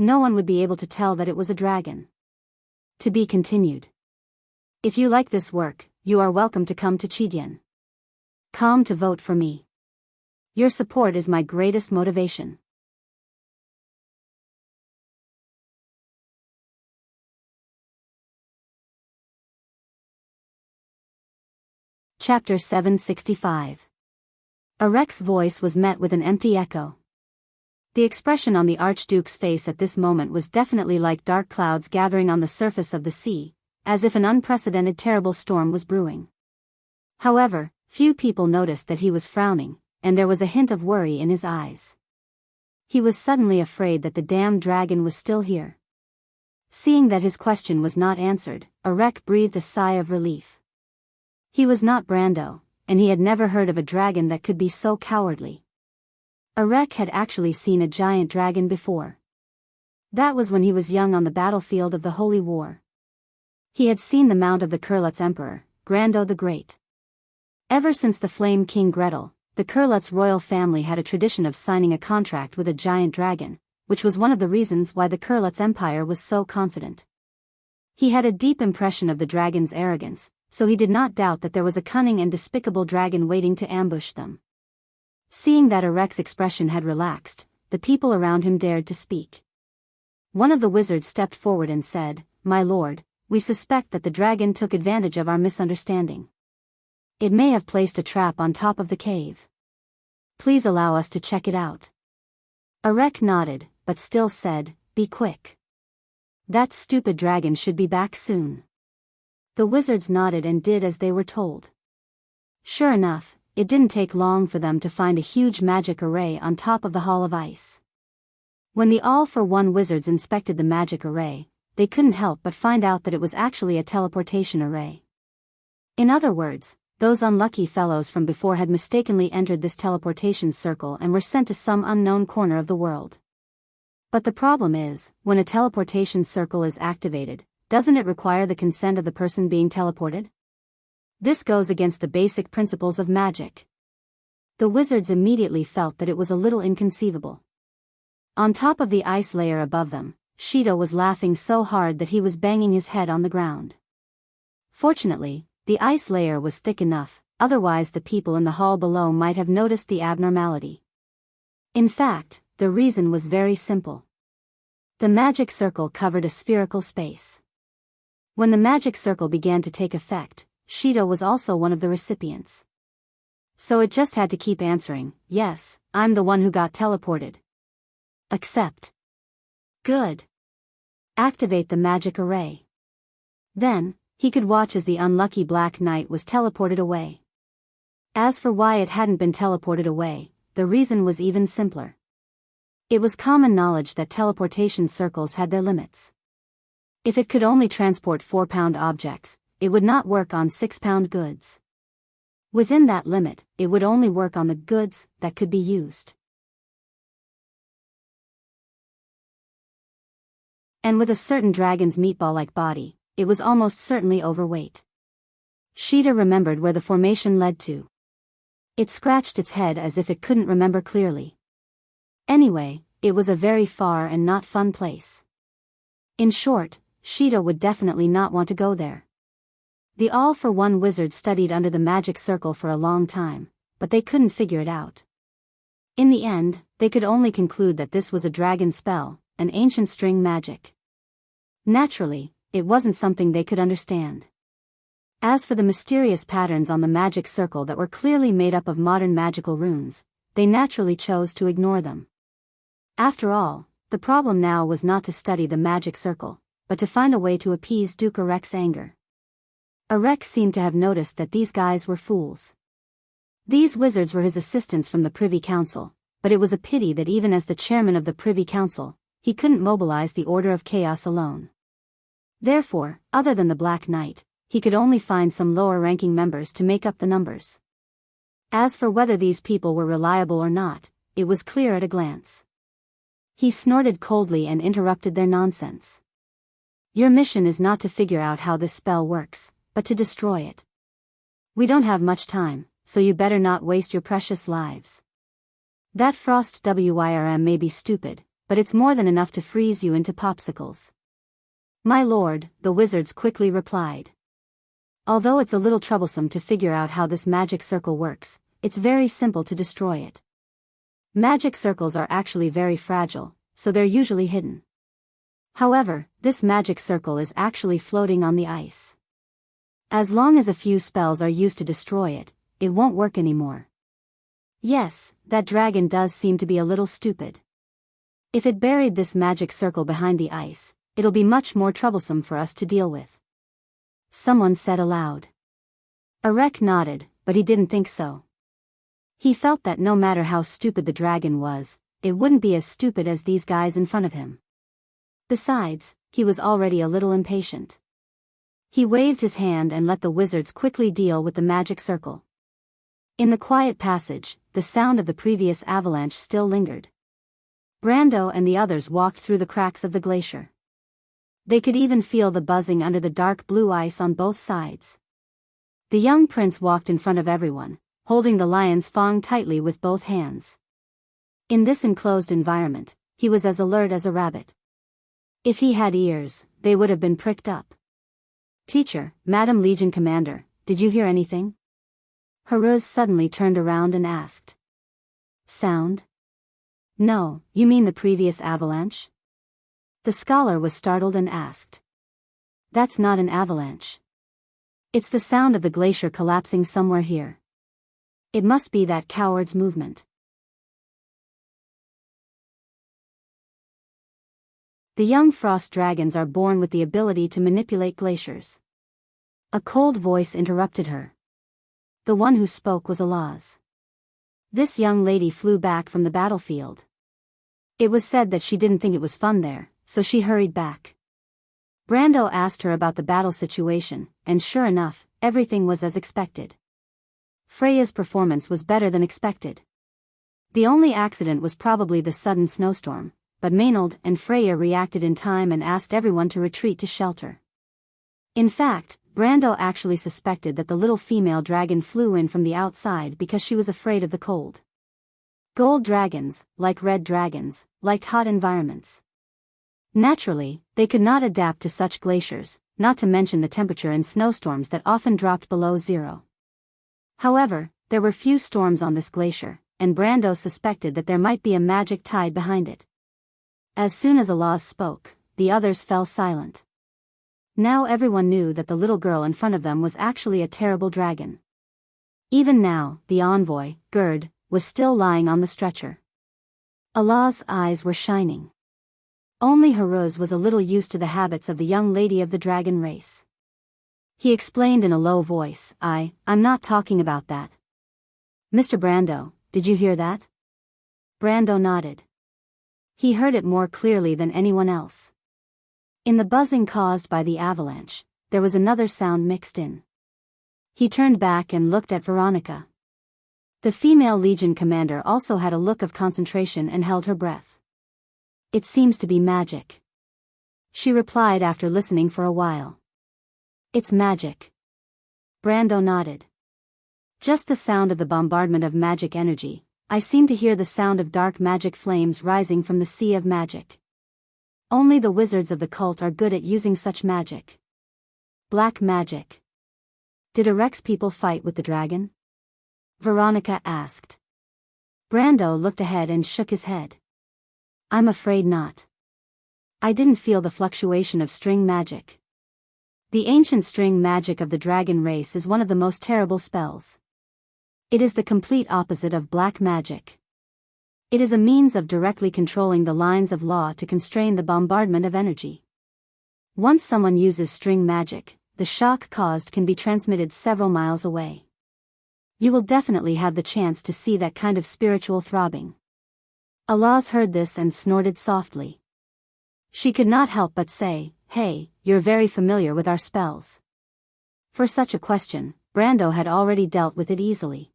no one would be able to tell that it was a dragon. To be continued. If you like this work, you are welcome to come to Chidien. Come to vote for me. Your support is my greatest motivation. Chapter 765. Enrich's voice was met with an empty echo. The expression on the Archduke's face at this moment was definitely like dark clouds gathering on the surface of the sea, as if an unprecedented terrible storm was brewing. However, few people noticed that he was frowning, and there was a hint of worry in his eyes. He was suddenly afraid that the damned dragon was still here. Seeing that his question was not answered, Enrich breathed a sigh of relief. He was not Brando, and he had never heard of a dragon that could be so cowardly. Enrich had actually seen a giant dragon before. That was when he was young on the battlefield of the Holy War. He had seen the mount of the Kurlutz Emperor, Grando the Great. Ever since the Flame King Gretel, the Kurlutz royal family had a tradition of signing a contract with a giant dragon, which was one of the reasons why the Kurlutz Empire was so confident. He had a deep impression of the dragon's arrogance, so he did not doubt that there was a cunning and despicable dragon waiting to ambush them. Seeing that Enrich's expression had relaxed, the people around him dared to speak. One of the wizards stepped forward and said, "My lord, we suspect that the dragon took advantage of our misunderstanding. It may have placed a trap on top of the cave. Please allow us to check it out." Enrich nodded, but still said, "Be quick. That stupid dragon should be back soon." The wizards nodded and did as they were told. Sure enough, it didn't take long for them to find a huge magic array on top of the Hall of Ice. When the all-for-one wizards inspected the magic array, they couldn't help but find out that it was actually a teleportation array. In other words, those unlucky fellows from before had mistakenly entered this teleportation circle and were sent to some unknown corner of the world. But the problem is, when a teleportation circle is activated, doesn't it require the consent of the person being teleported? This goes against the basic principles of magic. The wizards immediately felt that it was a little inconceivable. On top of the ice layer above them, Shido was laughing so hard that he was banging his head on the ground. Fortunately, the ice layer was thick enough, otherwise the people in the hall below might have noticed the abnormality. In fact, the reason was very simple. The magic circle covered a spherical space. When the magic circle began to take effect, Shido was also one of the recipients. So it just had to keep answering, "Yes, I'm the one who got teleported." Accept. Good. Activate the magic array. Then, he could watch as the unlucky Black Knight was teleported away. As for why it hadn't been teleported away, the reason was even simpler. It was common knowledge that teleportation circles had their limits. If it could only transport 4-pound objects, it would not work on 6-pound goods. Within that limit, it would only work on the goods that could be used. And with a certain dragon's meatball-like body, it was almost certainly overweight. Shido remembered where the formation led to. It scratched its head as if it couldn't remember clearly. Anyway, it was a very far and not fun place. In short, Shido would definitely not want to go there. The all-for-one wizards studied under the magic circle for a long time, but they couldn't figure it out. In the end, they could only conclude that this was a dragon spell, an ancient string magic. Naturally, it wasn't something they could understand. As for the mysterious patterns on the magic circle that were clearly made up of modern magical runes, they naturally chose to ignore them. After all, the problem now was not to study the magic circle, but to find a way to appease Duke Enrich's anger. Enrich seemed to have noticed that these guys were fools. These wizards were his assistants from the Privy Council, but it was a pity that even as the chairman of the Privy Council, he couldn't mobilize the Order of Chaos alone. Therefore, other than the Black Knight, he could only find some lower-ranking members to make up the numbers. As for whether these people were reliable or not, it was clear at a glance. He snorted coldly and interrupted their nonsense. "Your mission is not to figure out how this spell works, but to destroy it. We don't have much time, so you better not waste your precious lives. That Frost Wyrm may be stupid, but it's more than enough to freeze you into popsicles. My lord, the wizards quickly replied. Although it's a little troublesome to figure out how this magic circle works, it's very simple to destroy it. Magic circles are actually very fragile, so they're usually hidden. However, this magic circle is actually floating on the ice. As long as a few spells are used to destroy it, it won't work anymore. Yes, that dragon does seem to be a little stupid. If it buried this magic circle behind the ice, it'll be much more troublesome for us to deal with. Someone said aloud. Enrich nodded, but he didn't think so. He felt that no matter how stupid the dragon was, it wouldn't be as stupid as these guys in front of him. Besides, he was already a little impatient. He waved his hand and let the wizards quickly deal with the magic circle. In the quiet passage, the sound of the previous avalanche still lingered. Brando and the others walked through the cracks of the glacier. They could even feel the buzzing under the dark blue ice on both sides. The young prince walked in front of everyone, holding the lion's fang tightly with both hands. In this enclosed environment, he was as alert as a rabbit. If he had ears, they would have been pricked up. Teacher, Madam Legion Commander, did you hear anything? Haruz suddenly turned around and asked. Sound? No, you mean the previous avalanche? The scholar was startled and asked. That's not an avalanche. It's the sound of the glacier collapsing somewhere here. It must be that coward's movement. The young frost dragons are born with the ability to manipulate glaciers. A cold voice interrupted her. The one who spoke was Alaz. This young lady flew back from the battlefield. It was said that she didn't think it was fun there, so she hurried back. Brando asked her about the battle situation, and sure enough, everything was as expected. Freya's performance was better than expected. The only accident was probably the sudden snowstorm, but Maynard and Freya reacted in time and asked everyone to retreat to shelter. In fact, Brando actually suspected that the little female dragon flew in from the outside because she was afraid of the cold. Gold dragons, like red dragons, liked hot environments. Naturally, they could not adapt to such glaciers, not to mention the temperature in snowstorms that often dropped below zero. However, there were few storms on this glacier, and Brando suspected that there might be a magic tide behind it. As soon as Alaz spoke, the others fell silent. Now everyone knew that the little girl in front of them was actually a terrible dragon. Even now, the envoy, Gerd, was still lying on the stretcher. Alaz's eyes were shining. Only Haruz was a little used to the habits of the young lady of the dragon race. He explained in a low voice, I'm not talking about that. Mr. Brando, did you hear that? Brando nodded. He heard it more clearly than anyone else. In the buzzing caused by the avalanche, there was another sound mixed in. He turned back and looked at Veronica. The female Legion commander also had a look of concentration and held her breath. It seems to be magic, she replied after listening for a while. It's magic. Brando nodded. Just the sound of the bombardment of magic energy. I seem to hear the sound of dark magic flames rising from the sea of magic. Only the wizards of the cult are good at using such magic. Black magic. Did Enrich's people fight with the dragon? Veronica asked. Brando looked ahead and shook his head. I'm afraid not. I didn't feel the fluctuation of string magic. The ancient string magic of the dragon race is one of the most terrible spells. It is the complete opposite of black magic. It is a means of directly controlling the lines of law to constrain the bombardment of energy. Once someone uses string magic, the shock caused can be transmitted several miles away. You will definitely have the chance to see that kind of spiritual throbbing. Alaz heard this and snorted softly. She could not help but say, Hey, you're very familiar with our spells. For such a question, Brando had already dealt with it easily.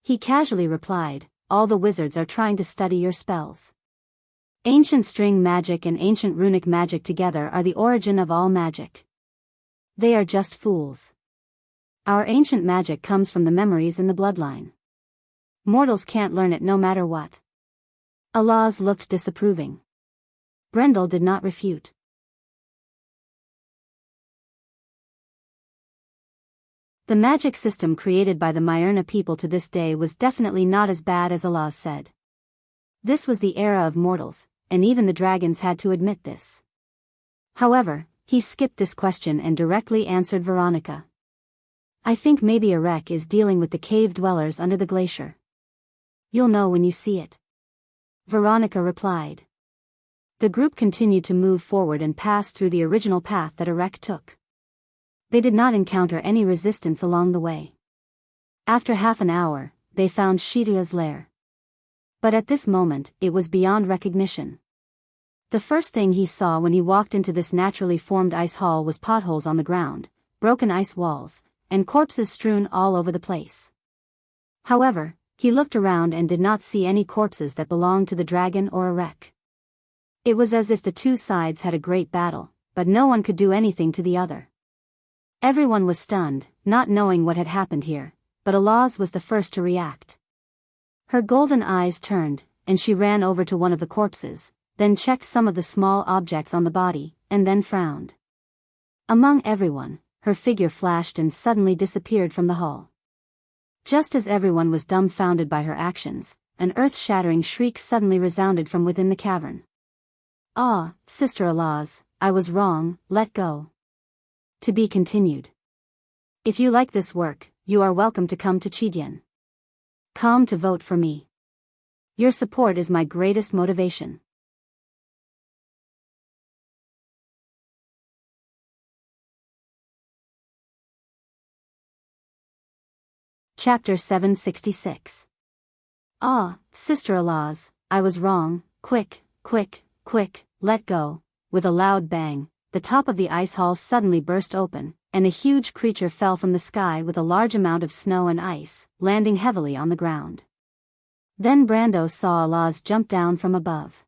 He casually replied, all the wizards are trying to study your spells. Ancient string magic and ancient runic magic together are the origin of all magic. They are just fools. Our ancient magic comes from the memories in the bloodline. Mortals can't learn it no matter what. Alaz looked disapproving. Brendel did not refute. The magic system created by the Myrna people to this day was definitely not as bad as Alaz said. This was the era of mortals, and even the dragons had to admit this. However, he skipped this question and directly answered Veronica. I think maybe Erech is dealing with the cave dwellers under the glacier. You'll know when you see it. Veronica replied. The group continued to move forward and passed through the original path that Erech took. They did not encounter any resistance along the way. After half an hour, they found Shitua's lair. But at this moment, it was beyond recognition. The first thing he saw when he walked into this naturally formed ice hall was potholes on the ground, broken ice walls, and corpses strewn all over the place. However, he looked around and did not see any corpses that belonged to the dragon or Erech. It was as if the two sides had a great battle, but no one could do anything to the other. Everyone was stunned, not knowing what had happened here, but Alaz was the first to react. Her golden eyes turned, and she ran over to one of the corpses, then checked some of the small objects on the body, and then frowned. Among everyone, her figure flashed and suddenly disappeared from the hall. Just as everyone was dumbfounded by her actions, an earth-shattering shriek suddenly resounded from within the cavern. Ah, Sister Alaz, I was wrong, let go. To be continued. If you like this work, you are welcome to come to Chidien. Come to vote for me. Your support is my greatest motivation. Chapter 766. Ah, Sister Alaz, I was wrong, quick, quick, quick, let go. With a loud bang, the top of the ice hall suddenly burst open, and a huge creature fell from the sky with a large amount of snow and ice, landing heavily on the ground. Then Brando saw Alaz jump down from above.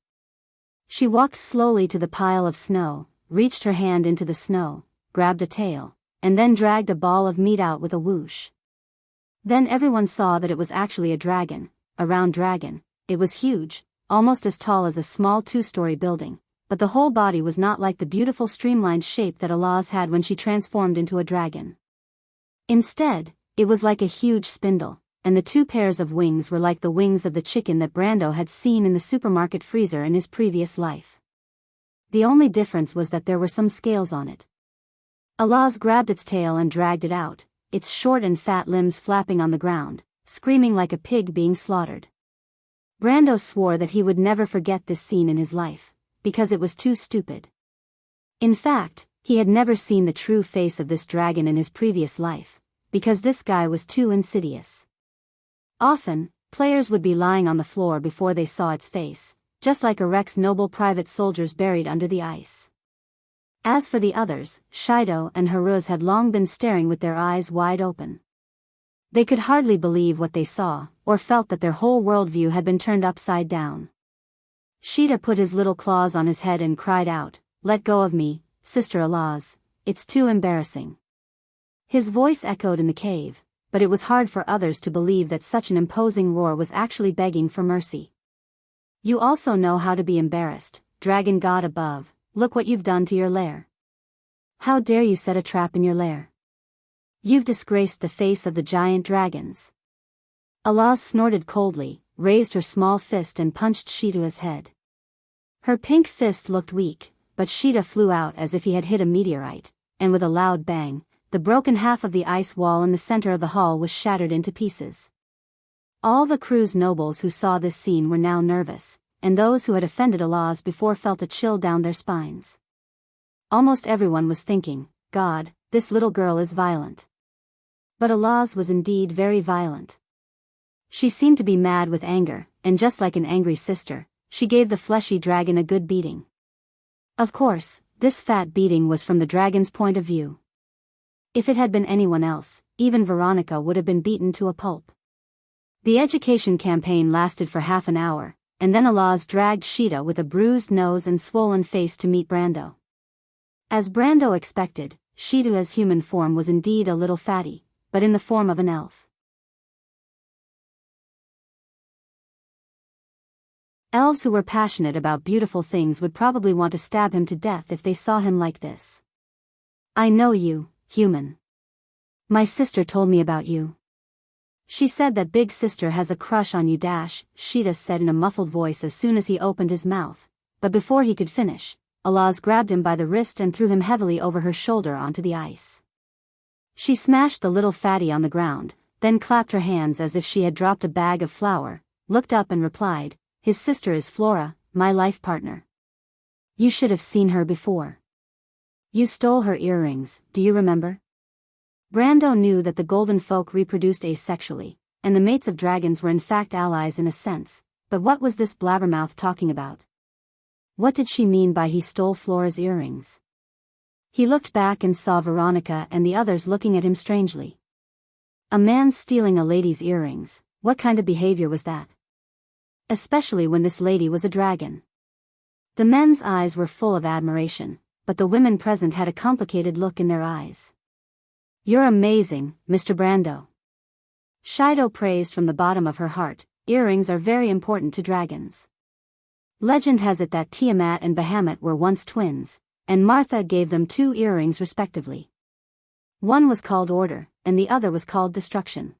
She walked slowly to the pile of snow, reached her hand into the snow, grabbed a tail, and then dragged a ball of meat out with a whoosh. Then everyone saw that it was actually a dragon, a round dragon. It was huge, almost as tall as a small two-story building, but the whole body was not like the beautiful streamlined shape that Alaz had when she transformed into a dragon. Instead, it was like a huge spindle, and the two pairs of wings were like the wings of the chicken that Brando had seen in the supermarket freezer in his previous life. The only difference was that there were some scales on it. Alaz grabbed its tail and dragged it out, its short and fat limbs flapping on the ground, screaming like a pig being slaughtered. Brando swore that he would never forget this scene in his life, because it was too stupid. In fact, he had never seen the true face of this dragon in his previous life, because this guy was too insidious. Often, players would be lying on the floor before they saw its face, just like Erech's noble private soldiers buried under the ice. As for the others, Shido and Haruz had long been staring with their eyes wide open. They could hardly believe what they saw, or felt that their whole worldview had been turned upside down. Shida put his little claws on his head and cried out, "Let go of me, Sister Alaz, it's too embarrassing." His voice echoed in the cave, but it was hard for others to believe that such an imposing roar was actually begging for mercy. You also know how to be embarrassed, Dragon God above. Look what you've done to your lair. How dare you set a trap in your lair? You've disgraced the face of the giant dragons. Alaz snorted coldly, raised her small fist and punched Shitua's head. Her pink fist looked weak, but Shida flew out as if he had hit a meteorite, and with a loud bang, the broken half of the ice wall in the center of the hall was shattered into pieces. All the crew's nobles who saw this scene were now nervous, and those who had offended Alaz before felt a chill down their spines. Almost everyone was thinking, God, this little girl is violent. But Alaz was indeed very violent. She seemed to be mad with anger, and just like an angry sister, she gave the fleshy dragon a good beating. Of course, this fat beating was from the dragon's point of view. If it had been anyone else, even Veronica would have been beaten to a pulp. The education campaign lasted for half an hour, and then Alaz dragged Shida with a bruised nose and swollen face to meet Brando. As Brando expected, Shida's human form was indeed a little fatty, but in the form of an elf. Elves who were passionate about beautiful things would probably want to stab him to death if they saw him like this. I know you, human. My sister told me about you. She said that big sister has a crush on you. Sheeta said in a muffled voice as soon as he opened his mouth, but before he could finish, Alaz grabbed him by the wrist and threw him heavily over her shoulder onto the ice. She smashed the little fatty on the ground, then clapped her hands as if she had dropped a bag of flour, looked up and replied, his sister is Flora, my life partner. You should have seen her before. You stole her earrings, do you remember? Brando knew that the golden folk reproduced asexually, and the mates of dragons were in fact allies in a sense, but what was this blabbermouth talking about? What did she mean by he stole Flora's earrings? He looked back and saw Veronica and the others looking at him strangely. A man stealing a lady's earrings, what kind of behavior was that? Especially when this lady was a dragon. The men's eyes were full of admiration, but the women present had a complicated look in their eyes. You're amazing, Mr. Brando. Shido praised from the bottom of her heart. Earrings are very important to dragons. Legend has it that Tiamat and Bahamut were once twins, and Martha gave them 2 earrings respectively. One was called order, and the other was called destruction.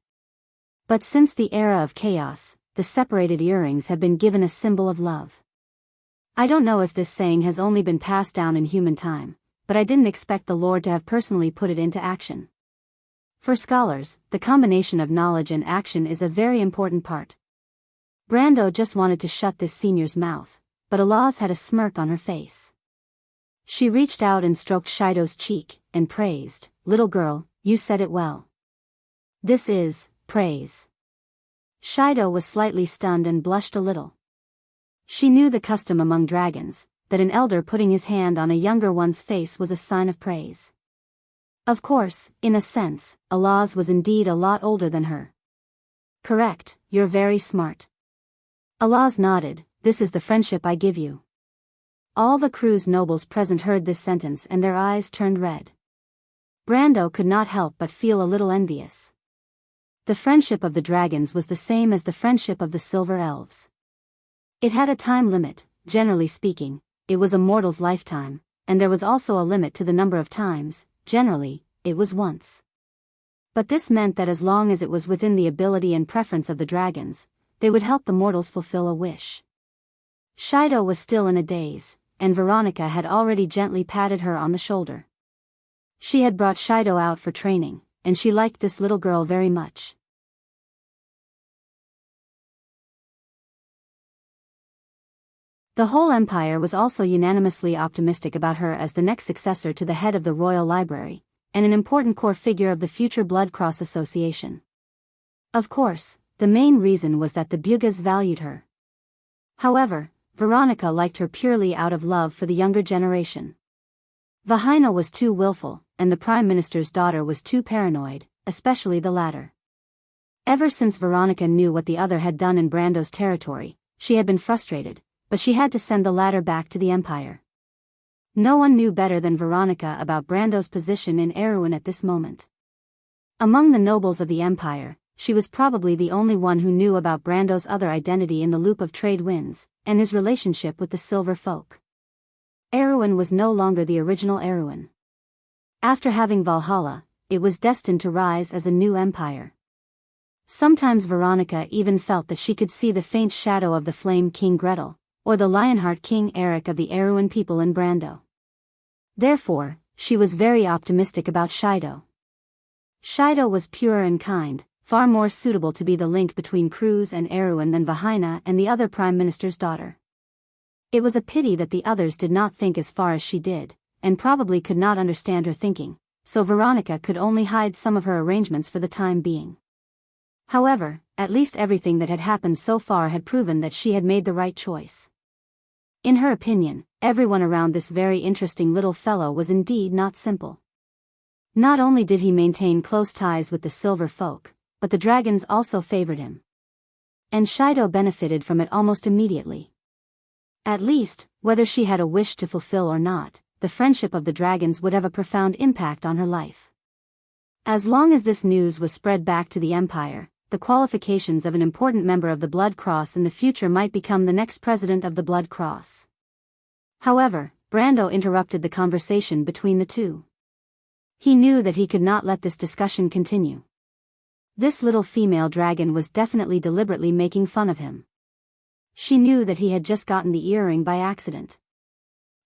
But since the era of chaos, the separated earrings have been given a symbol of love. I don't know if this saying has only been passed down in human time, but I didn't expect the Lord to have personally put it into action. For scholars, the combination of knowledge and action is a very important part. Brando just wanted to shut this senior's mouth, but Alaz had a smirk on her face. She reached out and stroked Shido's cheek, and praised, little girl, you said it well. This is praise. Shido was slightly stunned and blushed a little. She knew the custom among dragons, that an elder putting his hand on a younger one's face was a sign of praise. Of course, in a sense, Alaz was indeed a lot older than her. Correct, you're very smart. Alaz nodded, this is the friendship I give you. All the crew's nobles present heard this sentence and their eyes turned red. Brando could not help but feel a little envious. The friendship of the dragons was the same as the friendship of the silver elves. It had a time limit, generally speaking, it was a mortal's lifetime, and there was also a limit to the number of times, generally, it was once. But this meant that as long as it was within the ability and preference of the dragons, they would help the mortals fulfill a wish. Shido was still in a daze, and Veronica had already gently patted her on the shoulder. She had brought Shido out for training, and she liked this little girl very much. The whole empire was also unanimously optimistic about her as the next successor to the head of the Royal Library, and an important core figure of the future Blood Cross Association. Of course, the main reason was that the Bugas valued her. However, Veronica liked her purely out of love for the younger generation. Vahina was too willful, and the Prime Minister's daughter was too paranoid, especially the latter. Ever since Veronica knew what the other had done in Brando's territory, she had been frustrated, but she had to send the latter back to the Empire. No one knew better than Veronica about Brando's position in Erewhon at this moment. Among the nobles of the Empire, she was probably the only one who knew about Brando's other identity in the loop of trade winds, and his relationship with the Silver Folk. Erewhon was no longer the original Erewhon. After having Valhalla, it was destined to rise as a new empire. Sometimes Veronica even felt that she could see the faint shadow of the Flame King Gretel, or the Lionheart King Eric of the Erewhon people in Brando. Therefore, she was very optimistic about Shido. Shido was pure and kind, far more suitable to be the link between Cruz and Erewhon than Vahina and the other Prime Minister's daughter. It was a pity that the others did not think as far as she did, and probably could not understand her thinking, so Veronica could only hide some of her arrangements for the time being. However, at least everything that had happened so far had proven that she had made the right choice. In her opinion, everyone around this very interesting little fellow was indeed not simple. Not only did he maintain close ties with the Silver Folk, but the dragons also favored him. And Shido benefited from it almost immediately. At least, whether she had a wish to fulfill or not, the friendship of the dragons would have a profound impact on her life. As long as this news was spread back to the Empire, the qualifications of an important member of the Blood Cross in the future might become the next president of the Blood Cross. However, Brando interrupted the conversation between the two. He knew that he could not let this discussion continue. This little female dragon was definitely deliberately making fun of him. She knew that he had just gotten the earring by accident.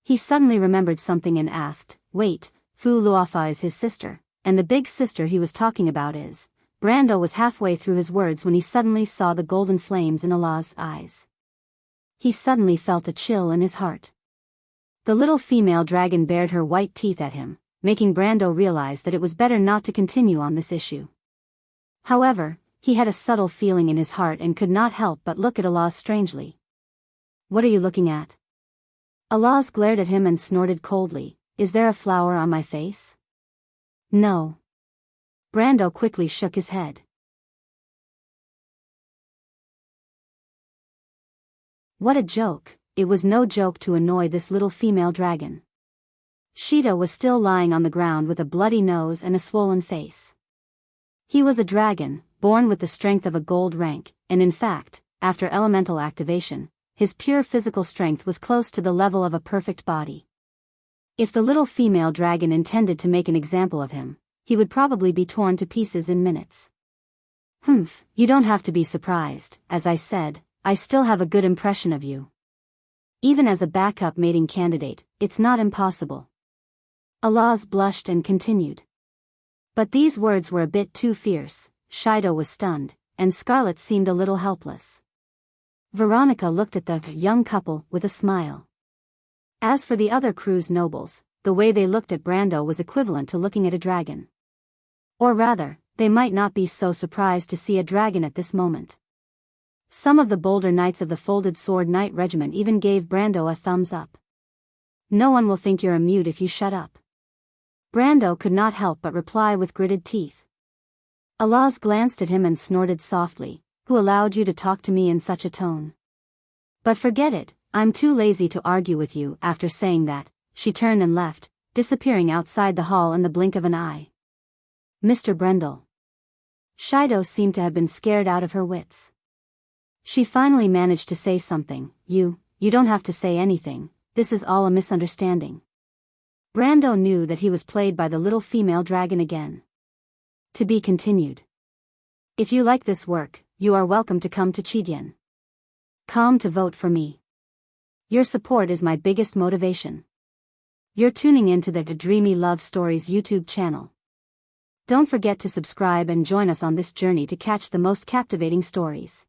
He suddenly remembered something and asked, "Wait, Fu Luofa is his sister, and the big sister he was talking about is..." Brando was halfway through his words when he suddenly saw the golden flames in Allah's eyes. He suddenly felt a chill in his heart. The little female dragon bared her white teeth at him, making Brando realize that it was better not to continue on this issue. However, he had a subtle feeling in his heart and could not help but look at Allah strangely. "What are you looking at?" Allah glared at him and snorted coldly, "Is there a flower on my face?" "No." Brando quickly shook his head. What a joke! It was no joke to annoy this little female dragon. Shida was still lying on the ground with a bloody nose and a swollen face. He was a dragon, born with the strength of a gold rank, and in fact, after elemental activation, his pure physical strength was close to the level of a perfect body. If the little female dragon intended to make an example of him, he would probably be torn to pieces in minutes. You don't have to be surprised. As I said, I still have a good impression of you. Even as a backup mating candidate, it's not impossible." Allah blushed and continued. But these words were a bit too fierce. Shida was stunned, and Scarlet seemed a little helpless. Veronica looked at the young couple with a smile. As for the other crew's nobles, the way they looked at Brando was equivalent to looking at a dragon. Or rather, they might not be so surprised to see a dragon at this moment. Some of the bolder knights of the Folded Sword Knight Regiment even gave Brando a thumbs up. "No one will think you're a mute if you shut up." Brando could not help but reply with gritted teeth. Allah glanced at him and snorted softly, "Who allowed you to talk to me in such a tone? But forget it, I'm too lazy to argue with you." After saying that, she turned and left, disappearing outside the hall in the blink of an eye. "Mr. Brendel." Shida seemed to have been scared out of her wits. She finally managed to say something. You don't have to say anything, this is all a misunderstanding." Brando knew that he was played by the little female dragon again. To be continued. If you like this work, you are welcome to come to Chidien.com to vote for me. Your support is my biggest motivation. You're tuning in to the Dreamy Love Stories YouTube channel. Don't forget to subscribe and join us on this journey to catch the most captivating stories.